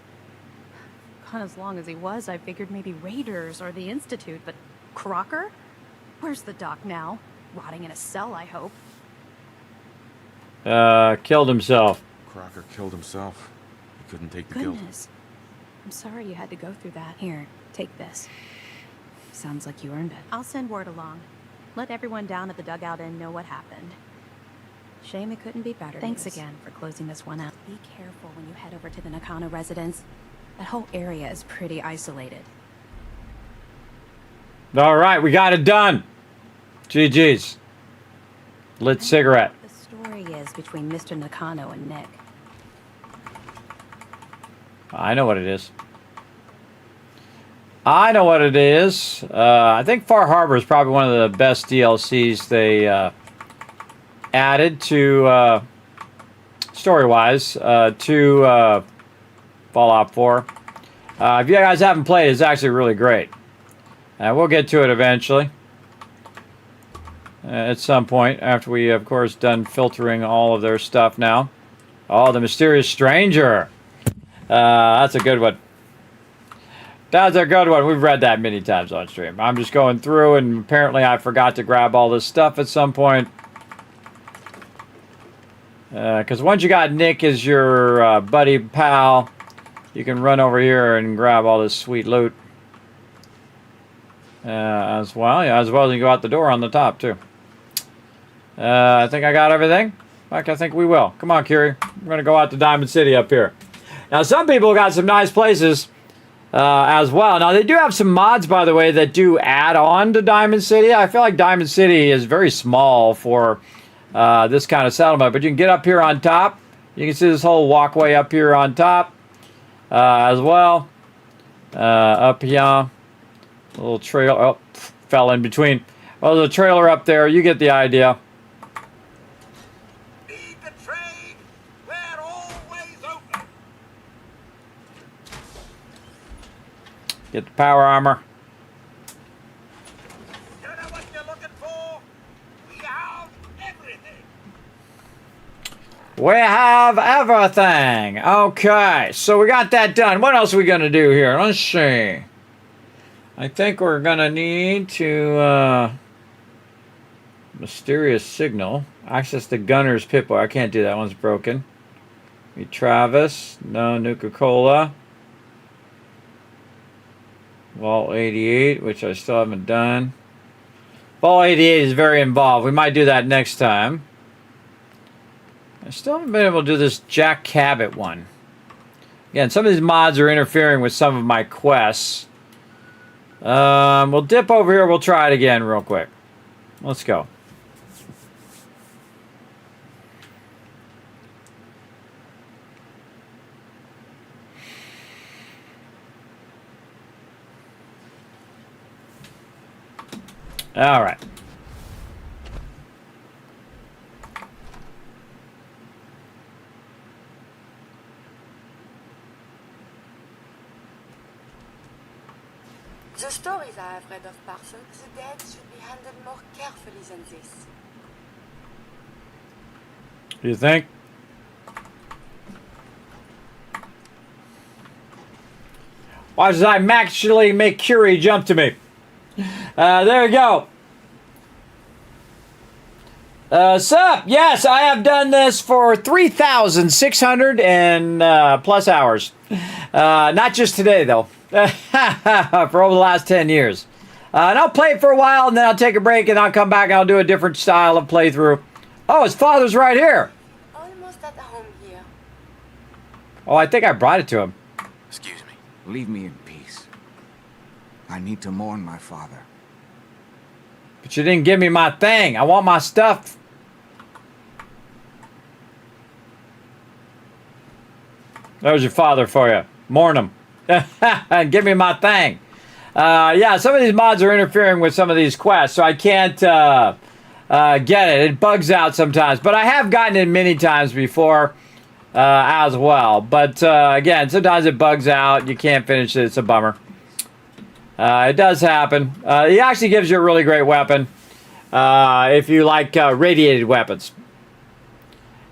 Gone as long as he was, I figured maybe Raiders or the Institute, but Crocker? Where's the doc now? Rotting in a cell, I hope. Killed himself. Crocker killed himself. He couldn't take the guilt. Goodness. I'm sorry you had to go through that. Here, take this. Sounds like you earned it. I'll send word along. Let everyone down at the dugout inn know what happened. Shame it couldn't be better. Thanks again for closing this one out. Be careful when you head over to the Nakano residence. That whole area is pretty isolated. All right, we got it done. GG's. Lit cigarette. The story is between Mr. Nakano and Nick. I know what it is. I know what it is. I think Far Harbor is probably one of the best DLCs they added to, story-wise, to Fallout 4. If you guys haven't played, it's actually really great. We'll get to it eventually. At some point, after we, of course, done filtering all of their stuff now. Oh, the Mysterious Stranger. That's a good one. That's a good one. We've read that many times on stream. I'm just going through, and apparently I forgot to grab all this stuff at some point. Because once you got Nick as your buddy pal, you can run over here and grab all this sweet loot. As well. Yeah, as well as you go out the door on the top, too. I think I got everything. In fact, I think we will. Come on, Kiri. We're going to go out to Diamond City up here. Now, some people got some nice places as well. Now, they do have some mods, by the way, that do add on to Diamond City. I feel like Diamond City is very small for this kind of settlement. But you can get up here on top. You can see this whole walkway up here on top as well. Up here. A little trail. Oh, fell in between. Well, there's a trailer up there. You get the idea. Get the power armor. You know what you're looking for? We have everything. We have everything. Okay, so we got that done. What else are we going to do here? Let's see. I think we're going to need to... mysterious signal. Access the gunner's pip-boy. I can't do that. One's broken. Meet Travis. No, Nuka-Cola. Vault 88, which I still haven't done. Vault 88 is very involved. We might do that next time. I still haven't been able to do this Jack Cabot one. Again, some of these mods are interfering with some of my quests. We'll dip over here. We'll try it again real quick. Let's go. All right. The stories I have read of Parsons, the dead should be handled more carefully than this. You think? Why does I actually make Curie jump to me? There we go. Sup? Yes, I have done this for 3,600 and plus hours. Not just today, though. For over the last 10 years. And I'll play it for a while, and then I'll take a break, and I'll come back, and I'll do a different style of playthrough. Oh, his father's right here. Almost at home here. Oh, I think I brought it to him. Excuse me. Leave me in peace. I need to mourn my father. But you didn't give me my thing. I want my stuff. There's your father for you. Mourn him. Give me my thing. Yeah, some of these mods are interfering with some of these quests, so I can't get it. It bugs out sometimes. But I have gotten it many times before as well. But again, sometimes it bugs out. You can't finish it. It's a bummer. It does happen. It actually gives you a really great weapon if you like radiated weapons.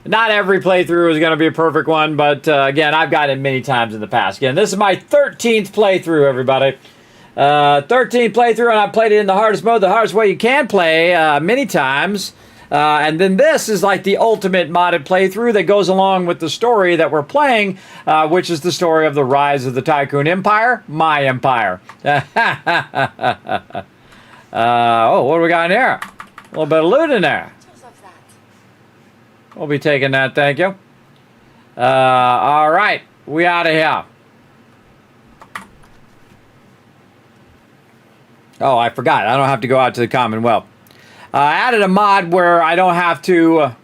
Not every playthrough is going to be a perfect one, but again, I've gotten it many times in the past. Again, this is my 13th playthrough, everybody. 13th playthrough, and I played it in the hardest mode, the hardest way you can play many times. And then this is like the ultimate modded playthrough that goes along with the story that we're playing, which is the story of the rise of the Tycoon Empire, my empire. Oh, what do we got in here? A little bit of loot in there. We'll be taking that, thank you. All right, we out of here. Oh, I forgot. I don't have to go out to the Commonwealth. I added a mod where I don't have to...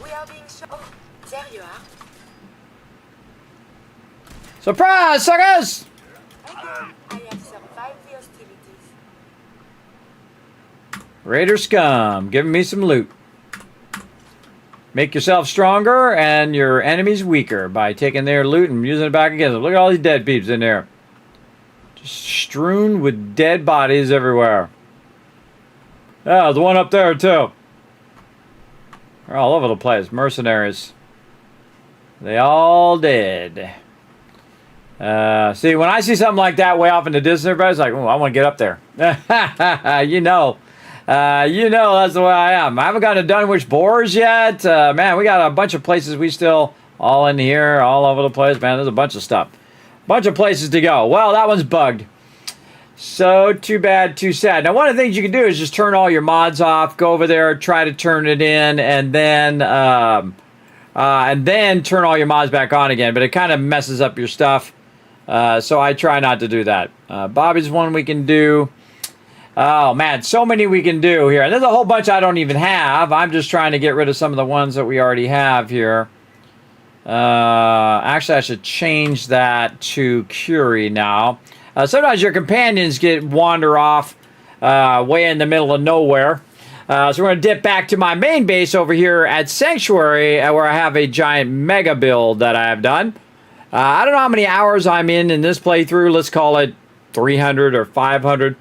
We are being shown. Oh, there you are. Surprise, suckers! I have survived the hostilities. Raider scum, giving me some loot. Make yourself stronger and your enemies weaker by taking their loot and using it back against them. Look at all these dead peeps in there. Just strewn with dead bodies everywhere. Yeah, there's one up there too. They're all over the place. Mercenaries. They all dead. See, when I see something like that way off in the distance, everybody's like, oh, I want to get up there. You know. You know that's the way I am. I haven't gotten to Dunwich Boars yet. Man, we got a bunch of places we still... All in here, all over the place. Man, there's a bunch of stuff. Bunch of places to go. Well, that one's bugged. So, too bad, too sad. Now, one of the things you can do is just turn all your mods off. Go over there, try to turn it in, and then turn all your mods back on again. But it kind of messes up your stuff. So I try not to do that. Bobby's one we can do. Oh, man, so many we can do here. And there's a whole bunch I don't even have. I'm just trying to get rid of some of the ones that we already have here. Actually, I should change that to Curie now. Sometimes your companions wander off way in the middle of nowhere. So we're going to dip back to my main base over here at Sanctuary, where I have a giant mega build that I have done. I don't know how many hours I'm in this playthrough. Let's call it 300 or 500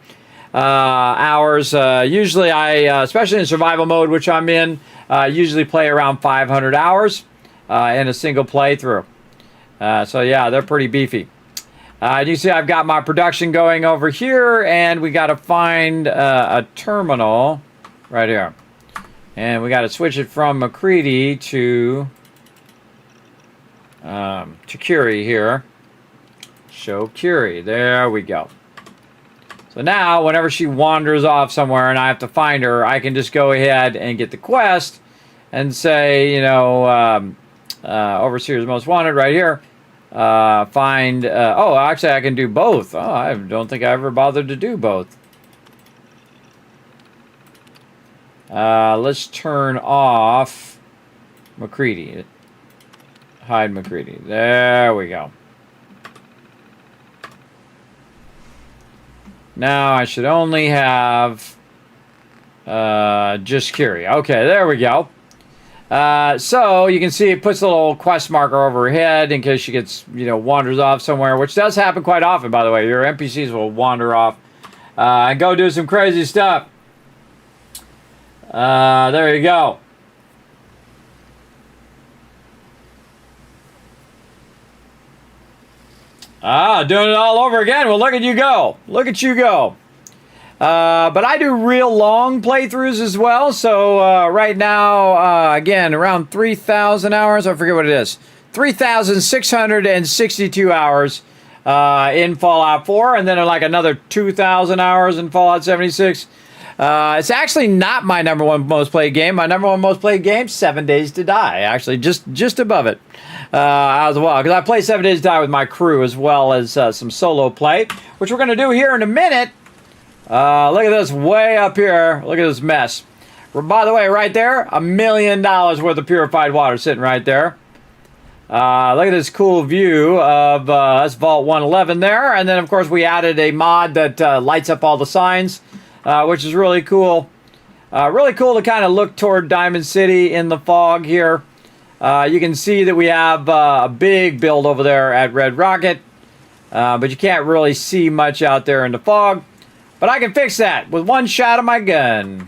hours. Usually especially in survival mode, which I'm in, Usually play around 500 hours in a single playthrough. So yeah, they're pretty beefy. You see I've got my production going over here, and we got to find a terminal right here. And we got to switch it from McCready to Curie here. Show Curie. There we go. So now, whenever she wanders off somewhere and I have to find her, I can just go ahead and get the quest and say, you know, Overseer's Most Wanted right here. Find, oh, actually I can do both. Oh, I don't think I ever bothered to do both. Let's turn off McCready. Hide McCready. There we go. Now I should only have just Curie. Okay, there we go. So you can see it puts a little quest marker over her head in case she gets, you know, wanders off somewhere, which does happen quite often, by the way. Your NPCs will wander off and go do some crazy stuff. There you go. Doing it all over again. Well, look at you go. Look at you go. But I do real long playthroughs as well. So right now, again, around 3,000 hours. I forget what it is. 3,662 hours in Fallout 4. And then like another 2,000 hours in Fallout 76. It's actually not my number one most played game. My number one most played game, 7 Days to Die. Actually, just above it as well. Because I play 7 Days to Die with my crew as well as some solo play, which we're going to do here in a minute. Look at this way up here. Look at this mess. By the way, right there, $1 million worth of purified water sitting right there. Look at this cool view of that's Vault 111 there. And then, of course, we added a mod that lights up all the signs. Which is really cool. Really cool to kind of look toward Diamond City in the fog here. You can see that we have a big build over there at Red Rocket. But you can't really see much out there in the fog. But I can fix that with one shot of my gun.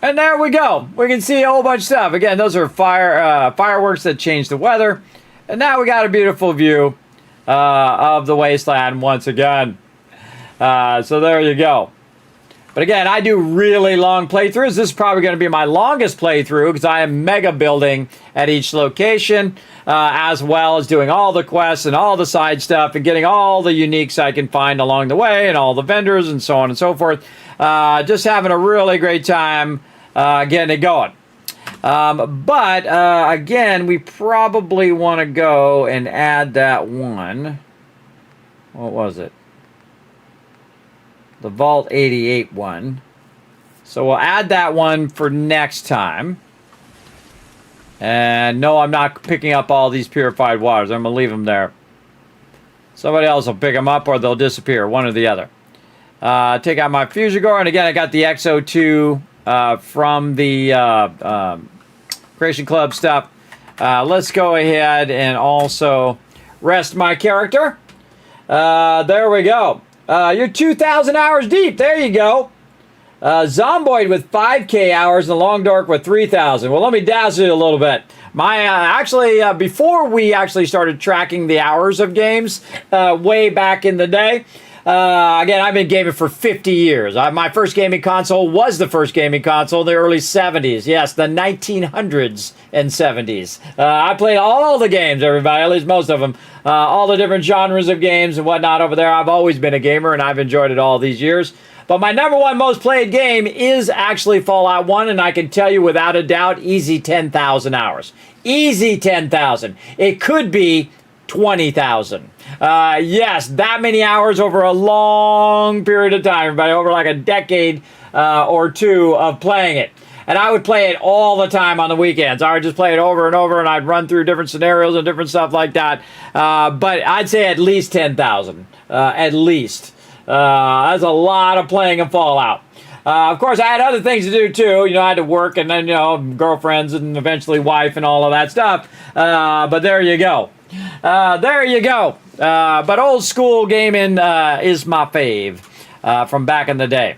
And there we go. We can see a whole bunch of stuff. Again, those are fireworks that change the weather. And now we got a beautiful view of the Wasteland once again. So there you go. But again, I do really long playthroughs. This is probably going to be my longest playthrough because I am mega building at each location, as well as doing all the quests and all the side stuff and getting all the uniques I can find along the way and all the vendors and so on and so forth. Just having a really great time getting it going. But again, we probably want to go and add that one. What was it? The Vault 88 one. So we'll add that one for next time. And no, I'm not picking up all these purified waters. I'm going to leave them there. Somebody else will pick them up or they'll disappear, one or the other. Take out my fusion core. And again, I got the XO2 from the Creation Club stuff. Let's go ahead and also rest my character. There we go. You're 2,000 hours deep. There you go. Zomboid with 5K hours and Long Dark with 3,000. Well, let me dazzle you a little bit. My before we actually started tracking the hours of games way back in the day, again, I've been gaming for 50 years. My first gaming console was the first gaming console in the early 70s. Yes, the 1900s and 70s. I played all the games, everybody, at least most of them. All the different genres of games and whatnot over there. I've always been a gamer, and I've enjoyed it all these years. But my number one most played game is actually Fallout 1, and I can tell you without a doubt, easy 10,000 hours. Easy 10,000. It could be 20,000. Yes, that many hours over a long period of time, everybody, over like a decade or two of playing it. And I would play it all the time on the weekends. I would just play it over and over, and I'd run through different scenarios and different stuff like that. But I'd say at least 10,000. At least. That's a lot of playing of Fallout. Of course, I had other things to do, too. You know, I had to work and then, you know, girlfriends and eventually wife and all of that stuff. But there you go. There you go. But old school gaming is my fave. from back in the day.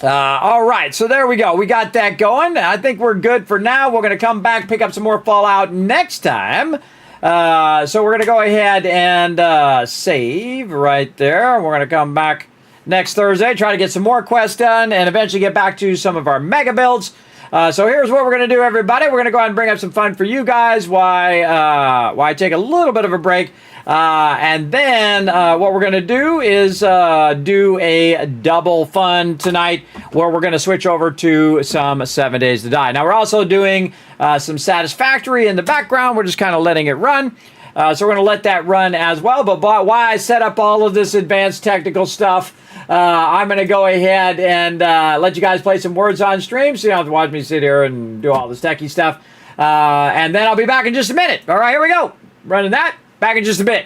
All right, so there we go. We got that going. I think we're good for now. We're going to come back, pick up some more Fallout next time. So we're going to go ahead and save right there. We're going to come back next Thursday, try to get some more quests done, and eventually get back to some of our mega builds. So here's what we're going to do, everybody. We're going to go ahead and bring up some fun for you guys while I take a little bit of a break. And then what we're going to do is do a double fun tonight where we're going to switch over to some 7 Days to Die. Now, we're also doing some Satisfactory in the background. We're just kind of letting it run. So we're going to let that run as well. But while I set up all of this advanced technical stuff, I'm going to go ahead and let you guys play some words on stream so you don't have to watch me sit here and do all this techie stuff. And then I'll be back in just a minute. All right, here we go. Running that. Back in just a bit.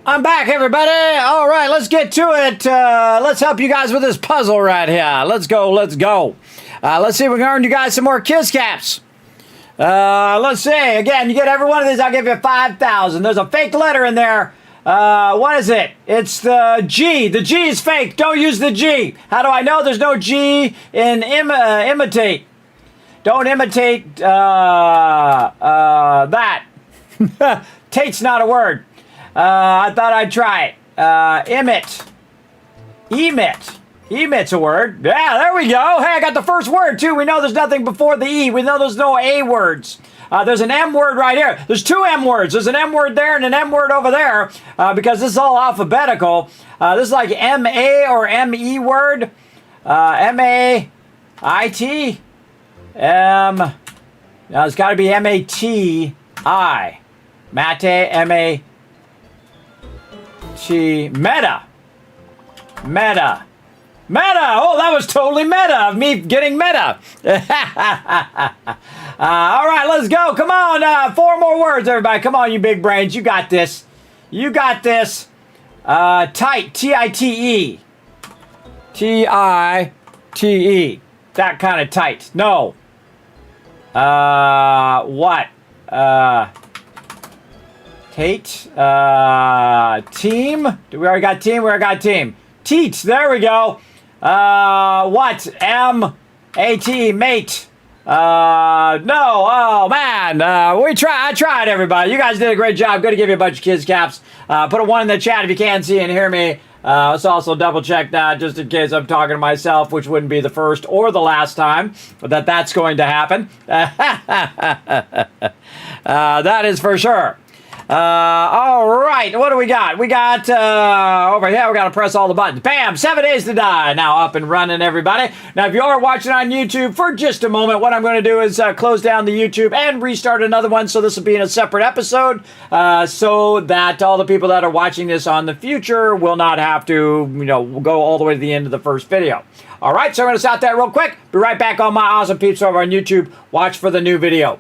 I'm back, everybody. All right, let's get to it. Let's help you guys with this puzzle right here. Let's go. Let's see if we can earn you guys some more Kiss Caps. Let's see. Again, you get every one of these, I'll give you 5,000. There's a fake letter in there. What is it? It's the G. The G is fake. Don't use the G. How do I know there's no G in imitate? Don't imitate that. Tate's not a word. I thought I'd try it. Emit. Emit's a word. Yeah, there we go. Hey, I got the first word, too. We know there's nothing before the E. We know there's no A words. There's an M word right here. There's two M words. There's an M word there and an M word over there because this is all alphabetical. This is like M-A or M-E word. M-A-I-T. Now, it's got to be M-A-T-I. Mate, M-A-T. Meta. Oh, that was totally meta of me getting meta. All right, let's go. Come on. 4 more words, everybody. Come on, you big brains. You got this. Tight. T-I-T-E. T-I-T-E. That kind of tight. No. What? Tate. Team. We already got team. Teats. There we go. What? M-A-T. Mate. No. Oh, man. I tried, everybody. You guys did a great job. Good to give you a bunch of Kids Caps. Put a 1 in the chat if you can see and hear me. Let's also double check that just in case I'm talking to myself, which wouldn't be the first or the last time that's going to happen. That is for sure. All right, what do we got? We got over here, we got to press all the buttons. Bam, 7 Days to Die. Now up and running, everybody. Now, if you are watching on YouTube for just a moment, what I'm going to do is close down the YouTube and restart another one. So this will be in a separate episode so that all the people that are watching this on the future will not have to, go all the way to the end of the first video. All right, so I'm going to stop that real quick. Be right back on my awesome peeps over on YouTube. Watch for the new video.